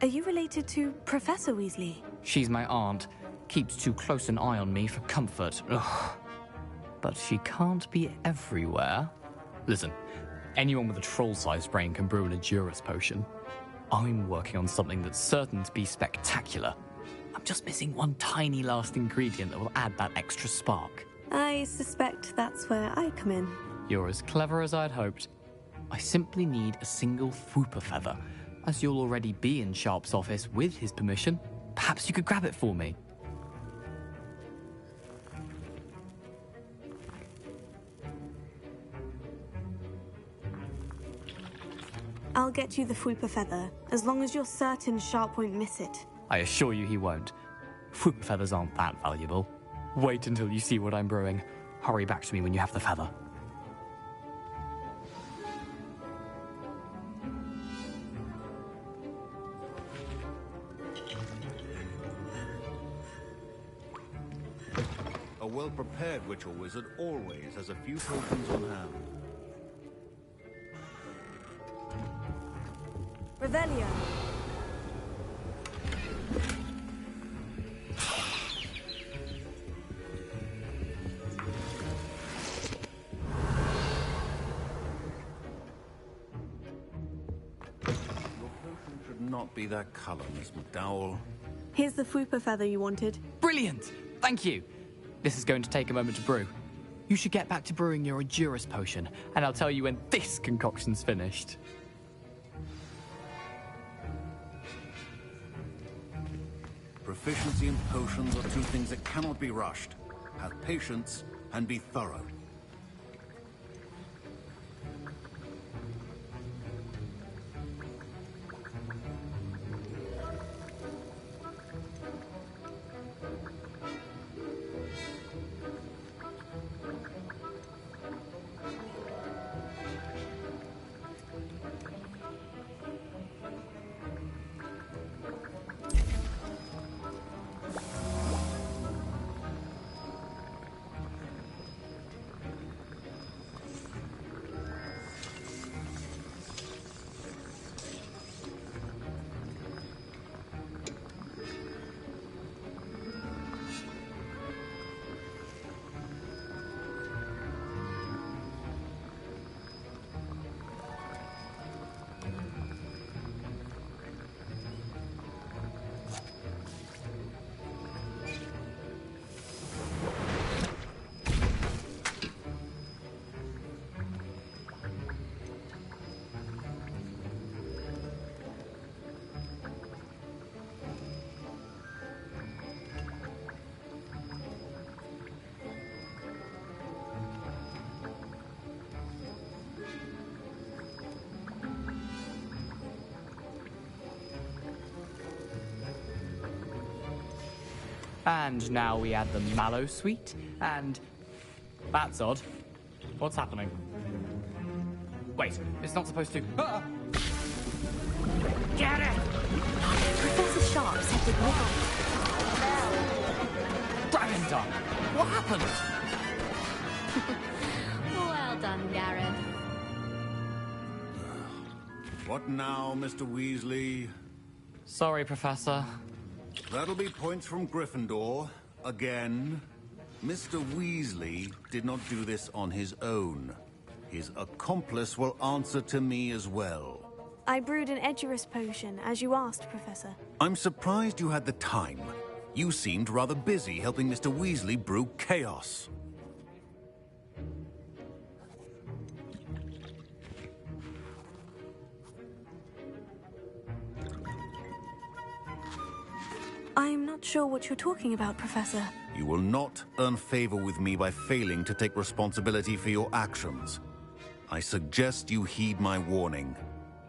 are you related to Professor Weasley? She's my aunt. Keeps too close an eye on me for comfort. Ugh. But she can't be everywhere. Listen, anyone with a troll-sized brain can brew an Edurus potion. I'm working on something that's certain to be spectacular. I'm just missing one tiny last ingredient that will add that extra spark. I suspect that's where I come in. You're as clever as I'd hoped. I simply need a single Fwooper feather. As you'll already be in Sharp's office with his permission, perhaps you could grab it for me. I'll get you the Fwooper feather, as long as you're certain Sharp won't miss it. I assure you he won't. Fwooper feathers aren't that valuable. Wait until you see what I'm brewing. Hurry back to me when you have the feather. A well-prepared witch or wizard always has a few potions on hand. Revelio. Your potion should not be that color, Miss McDowell. Here's the Fwooper feather you wanted. Brilliant! Thank you! This is going to take a moment to brew. You should get back to brewing your Edurus potion, and I'll tell you when this concoction's finished. Proficiency in potions are two things that cannot be rushed. Have patience and be thorough. And now we add the mallow sweet, and... That's odd. What's happening? Wait, it's not supposed to... Ah! Get it! Professor Sharp said the Dragon Tongue! What happened? Well done, Gareth. What now, Mr. Weasley? Sorry, Professor. That'll be points from Gryffindor. Again. Mr. Weasley did not do this on his own. His accomplice will answer to me as well. I brewed an Edurus potion, as you asked, Professor. I'm surprised you had the time. You seemed rather busy helping Mr. Weasley brew chaos. I'm not sure what you're talking about, Professor. You will not earn favor with me by failing to take responsibility for your actions. I suggest you heed my warning.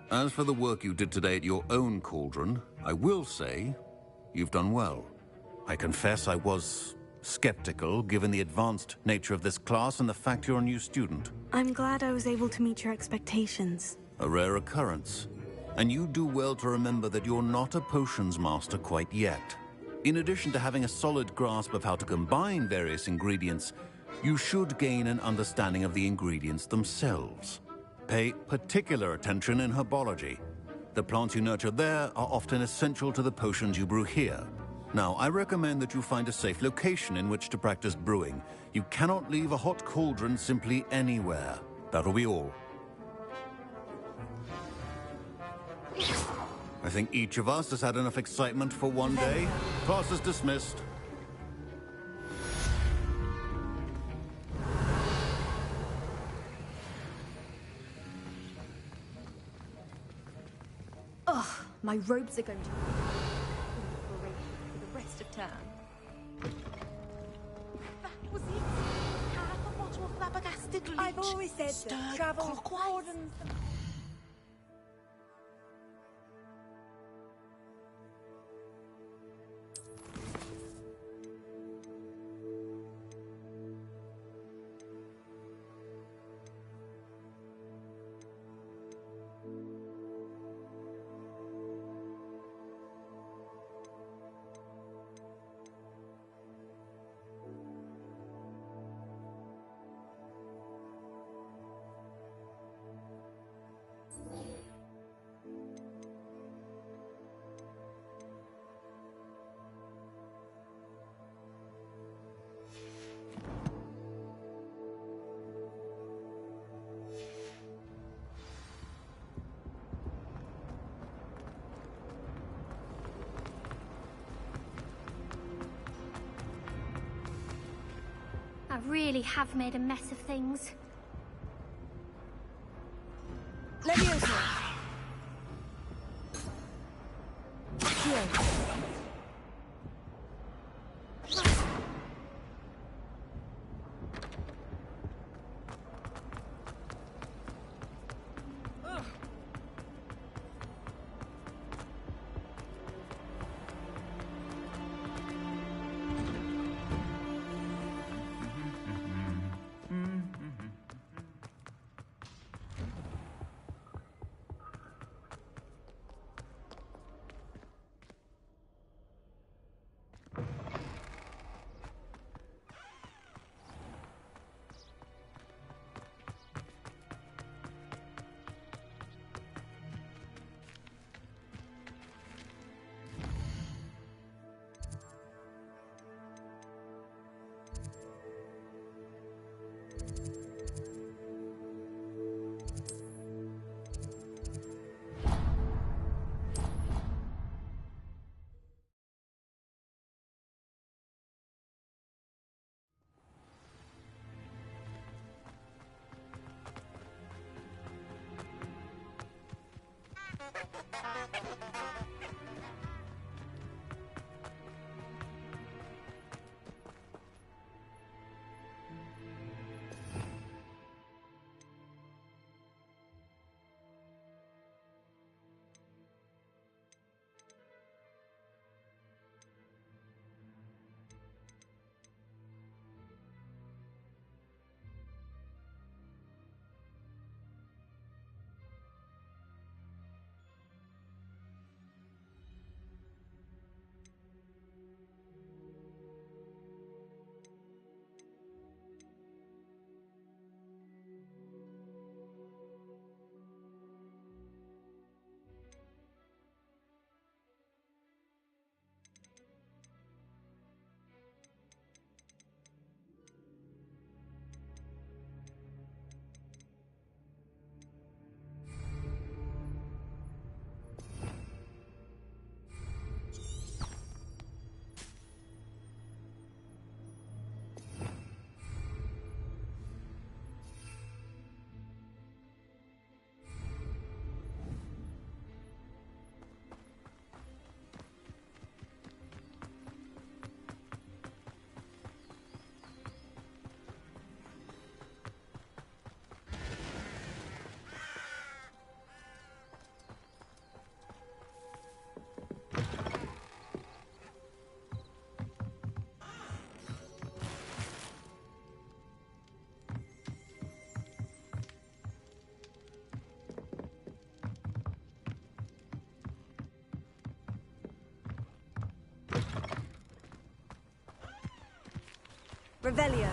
As for the work you did today at your own cauldron, I will say you've done well. I confess I was skeptical, given the advanced nature of this class and the fact you're a new student. I'm glad I was able to meet your expectations. A rare occurrence. And you do well to remember that you're not a potions master quite yet. In addition to having a solid grasp of how to combine various ingredients, you should gain an understanding of the ingredients themselves. Pay particular attention in herbology. The plants you nurture there are often essential to the potions you brew here. Now, I recommend that you find a safe location in which to practice brewing. You cannot leave a hot cauldron simply anywhere. That'll be all. I think each of us has had enough excitement for one day. Class is dismissed. Ugh, my robes are going to break for the rest of term. That was it. Half a bottle of flabbergasted leech. I've always said that travel broadens the... I really have made a mess of things. Leviosa. Revelio.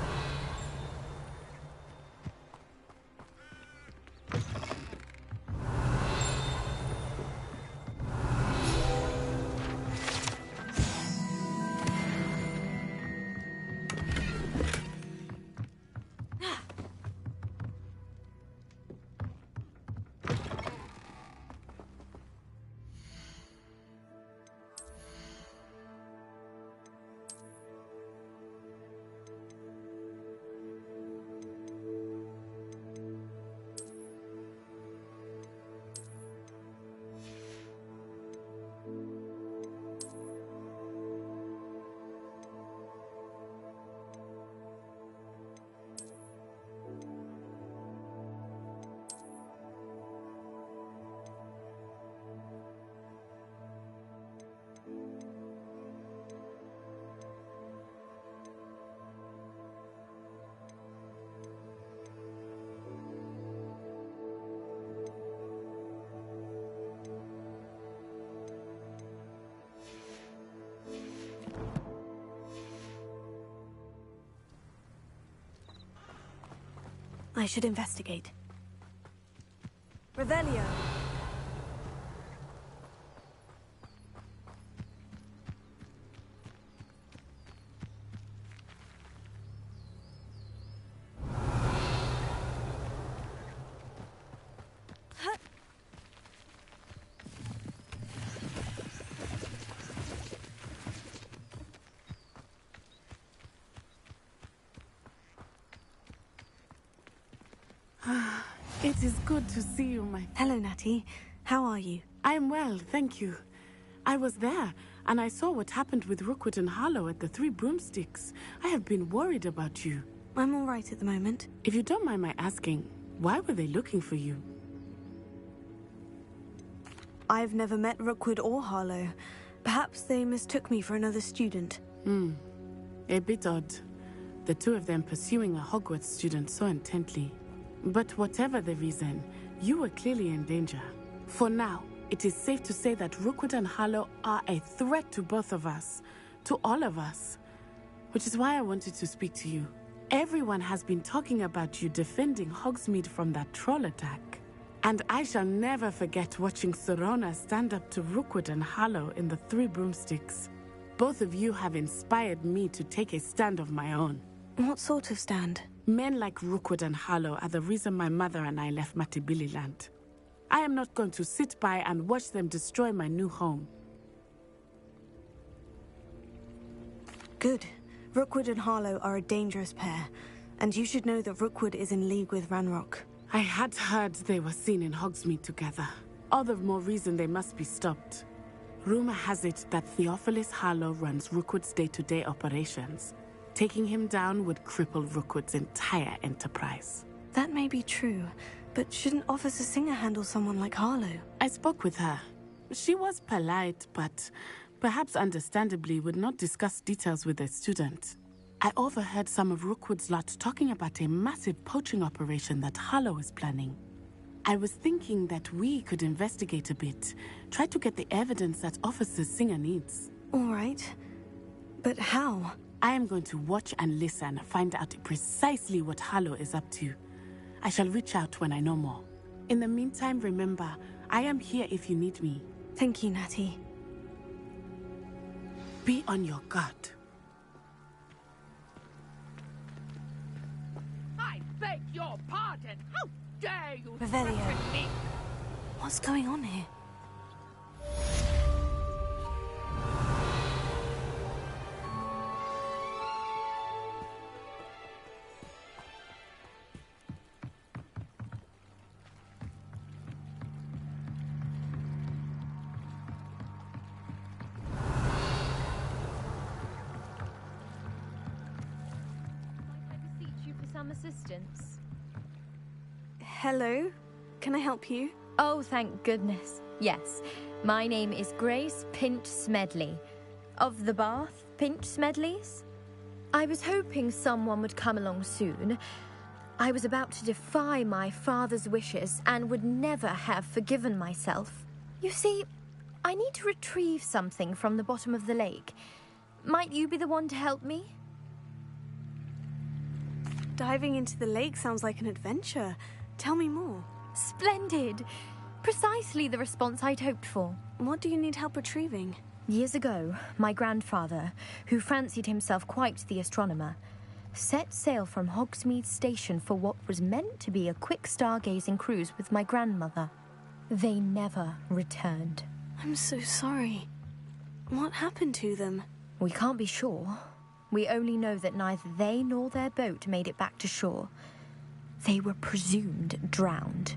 I should investigate. Revelio. It is good to see you, my... Hello, Natty. How are you? I am well, thank you. I was there, and I saw what happened with Rookwood and Harlow at the Three Broomsticks. I have been worried about you. I'm all right at the moment. If you don't mind my asking, why were they looking for you? I've never met Rookwood or Harlow. Perhaps they mistook me for another student. A bit odd. The two of them pursuing a Hogwarts student so intently. But whatever the reason, you were clearly in danger. For now, it is safe to say that Rookwood and Harlow are a threat to both of us. To all of us. Which is why I wanted to speak to you. Everyone has been talking about you defending Hogsmeade from that troll attack. And I shall never forget watching Serona stand up to Rookwood and Harlow in the Three Broomsticks. Both of you have inspired me to take a stand of my own. What sort of stand? Men like Rookwood and Harlow are the reason my mother and I left Matibililand. I am not going to sit by and watch them destroy my new home. Good. Rookwood and Harlow are a dangerous pair, and you should know that Rookwood is in league with Ranrock. I had heard they were seen in Hogsmeade together. All the more reason they must be stopped. Rumor has it that Theophilus Harlow runs Rookwood's day-to-day operations. Taking him down would cripple Rookwood's entire enterprise. That may be true, but shouldn't Officer Singer handle someone like Harlow? I spoke with her. She was polite, but perhaps understandably would not discuss details with a student. I overheard some of Rookwood's lot talking about a massive poaching operation that Harlow is planning. I was thinking that we could investigate a bit, try to get the evidence that Officer Singer needs. All right. But how? I am going to watch and listen, find out precisely what Harlow is up to. I shall reach out when I know more. In the meantime, remember, I am here if you need me. Thank you, Natty. Be on your guard. I beg your pardon. How dare you Revelio. threaten me? What's going on here? Some assistance. Hello? Can I help you? Oh, thank goodness. Yes. My name is Grace Pinch Smedley. Of the Bath Pinch Smedleys. I was hoping someone would come along soon. I was about to defy my father's wishes and would never have forgiven myself. You see, I need to retrieve something from the bottom of the lake. Might you be the one to help me? Diving into the lake sounds like an adventure. Tell me more. Splendid! Precisely the response I'd hoped for. What do you need help retrieving? Years ago, my grandfather, who fancied himself quite the astronomer, set sail from Hogsmeade Station for what was meant to be a quick stargazing cruise with my grandmother. They never returned. I'm so sorry. What happened to them? We can't be sure. We only know that neither they nor their boat made it back to shore. They were presumed drowned.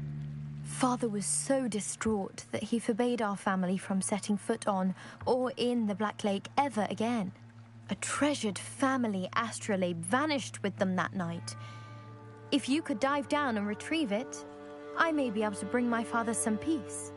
Father was so distraught that he forbade our family from setting foot on or in the Black Lake ever again. A treasured family astrolabe vanished with them that night. If you could dive down and retrieve it, I may be able to bring my father some peace.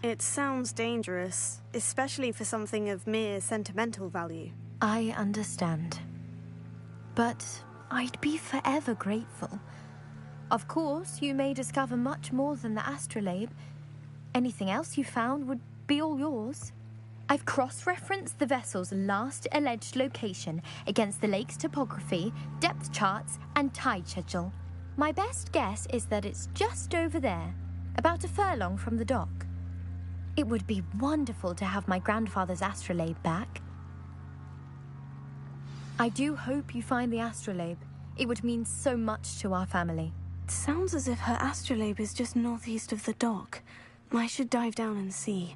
It sounds dangerous, especially for something of mere sentimental value. I understand. But I'd be forever grateful. Of course, you may discover much more than the astrolabe. Anything else you found would be all yours. I've cross-referenced the vessel's last alleged location against the lake's topography, depth charts, and tide schedule. My best guess is that it's just over there, about a furlong from the dock. It would be wonderful to have my grandfather's astrolabe back. I do hope you find the astrolabe. It would mean so much to our family. It sounds as if her astrolabe is just northeast of the dock. I should dive down and see.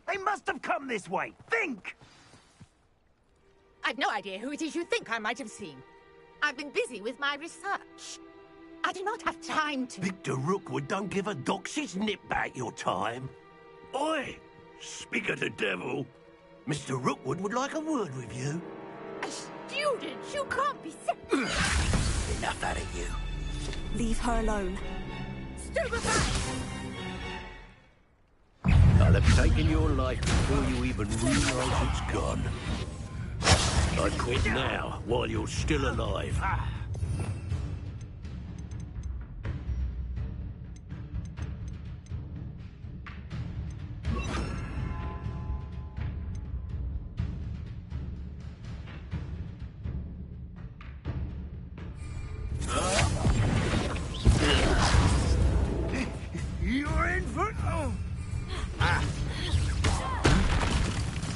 They must have come this way. Think! I've no idea who it is you think I might have seen. I've been busy with my research. I do not have time to... Victor Rookwood don't give a doxy's nip back your time. Oi! Speak of the devil. Mr. Rookwood would like a word with you. A student? You can't be so... Enough out of you. Leave her alone. Stupefy! I'll have taken your life before you even realise it's gone. I quit now, while you're still alive. You're in for... Oh.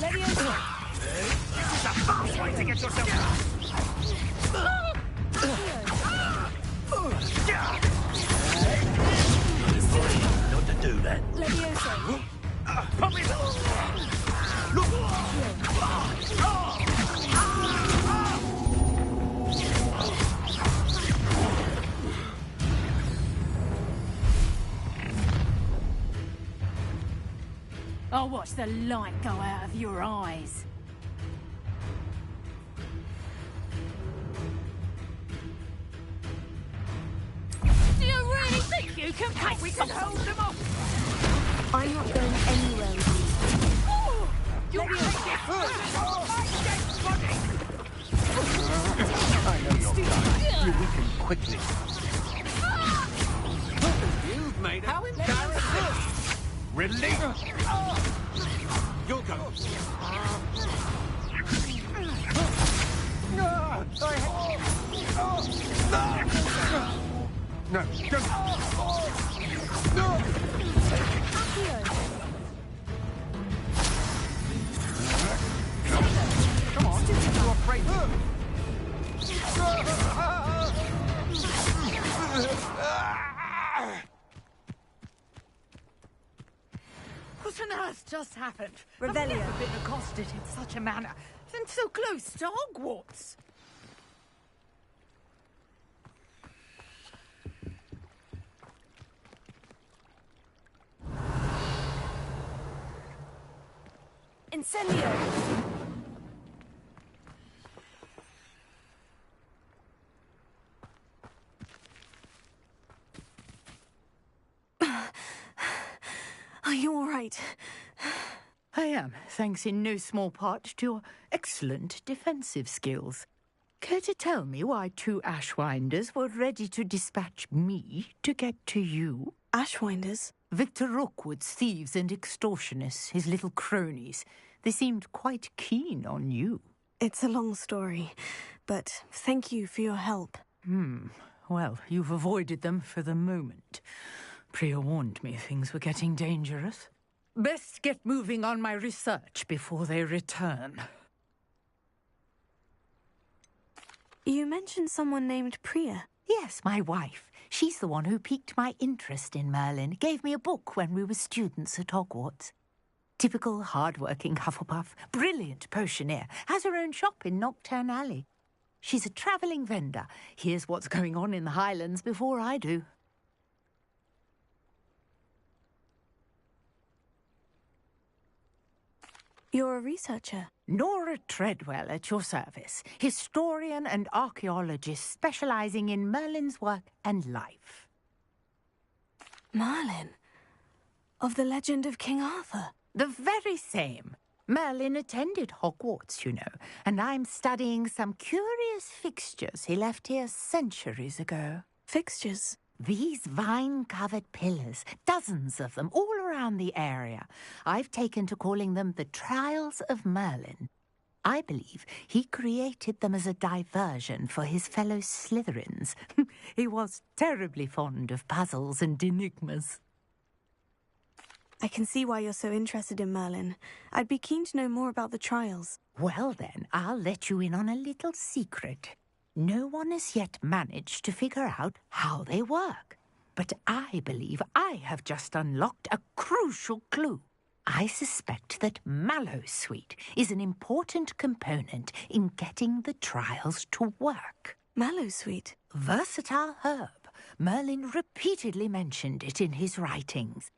Leviosa! I'll watch the light go out of your eyes. Do you really think you can pass? We can hold them off. I'm not going anywhere with you. I know you're kind. You weaken quickly. You've made it. How embarrassing! Release! You'll go. No, don't. Come on, you're afraid. What on earth just happened? Revelio. I've never been accosted in such a manner, and so close to Hogwarts. Incendio! Are you all right? I am, thanks in no small part to your excellent defensive skills. Care to tell me why 2 Ashwinders were ready to dispatch me to get to you? Ashwinders? Victor Rookwood's thieves and extortionists, his little cronies. They seemed quite keen on you. It's a long story, but thank you for your help. Well, you've avoided them for the moment. Priya warned me things were getting dangerous. Best get moving on my research before they return. You mentioned someone named Priya. Yes, my wife. She's the one who piqued my interest in Merlin. Gave me a book when we were students at Hogwarts. Typical hard-working Hufflepuff, brilliant potioneer, has her own shop in Nocturne Alley. She's a travelling vendor. Hears what's going on in the Highlands before I do. You're a researcher. Nora Treadwell at your service. Historian and archaeologist specialising in Merlin's work and life. Merlin? Of the legend of King Arthur? The very same. Merlin attended Hogwarts, you know, and I'm studying some curious fixtures he left here centuries ago. Fixtures? These vine-covered pillars, dozens of them, all around the area. I've taken to calling them the Trials of Merlin. I believe he created them as a diversion for his fellow Slytherins. He was terribly fond of puzzles and enigmas. I can see why you're so interested in Merlin. I'd be keen to know more about the trials. Well then, I'll let you in on a little secret. No one has yet managed to figure out how they work. But I believe I have just unlocked a crucial clue. I suspect that Mallowsweet is an important component in getting the trials to work. Mallowsweet? Versatile herb. Merlin repeatedly mentioned it in his writings.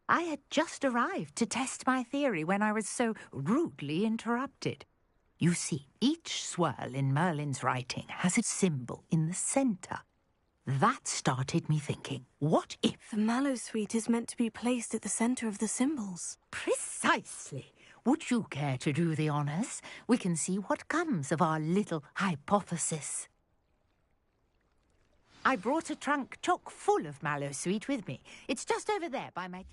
I had just arrived to test my theory when I was so rudely interrupted. You see, each swirl in Merlin's writing has a symbol in the centre. That started me thinking, what if... The Mallowsweet is meant to be placed at the centre of the symbols. Precisely. Would you care to do the honours? We can see what comes of our little hypothesis. I brought a trunk chock full of Mallowsweet with me. It's just over there by my tent.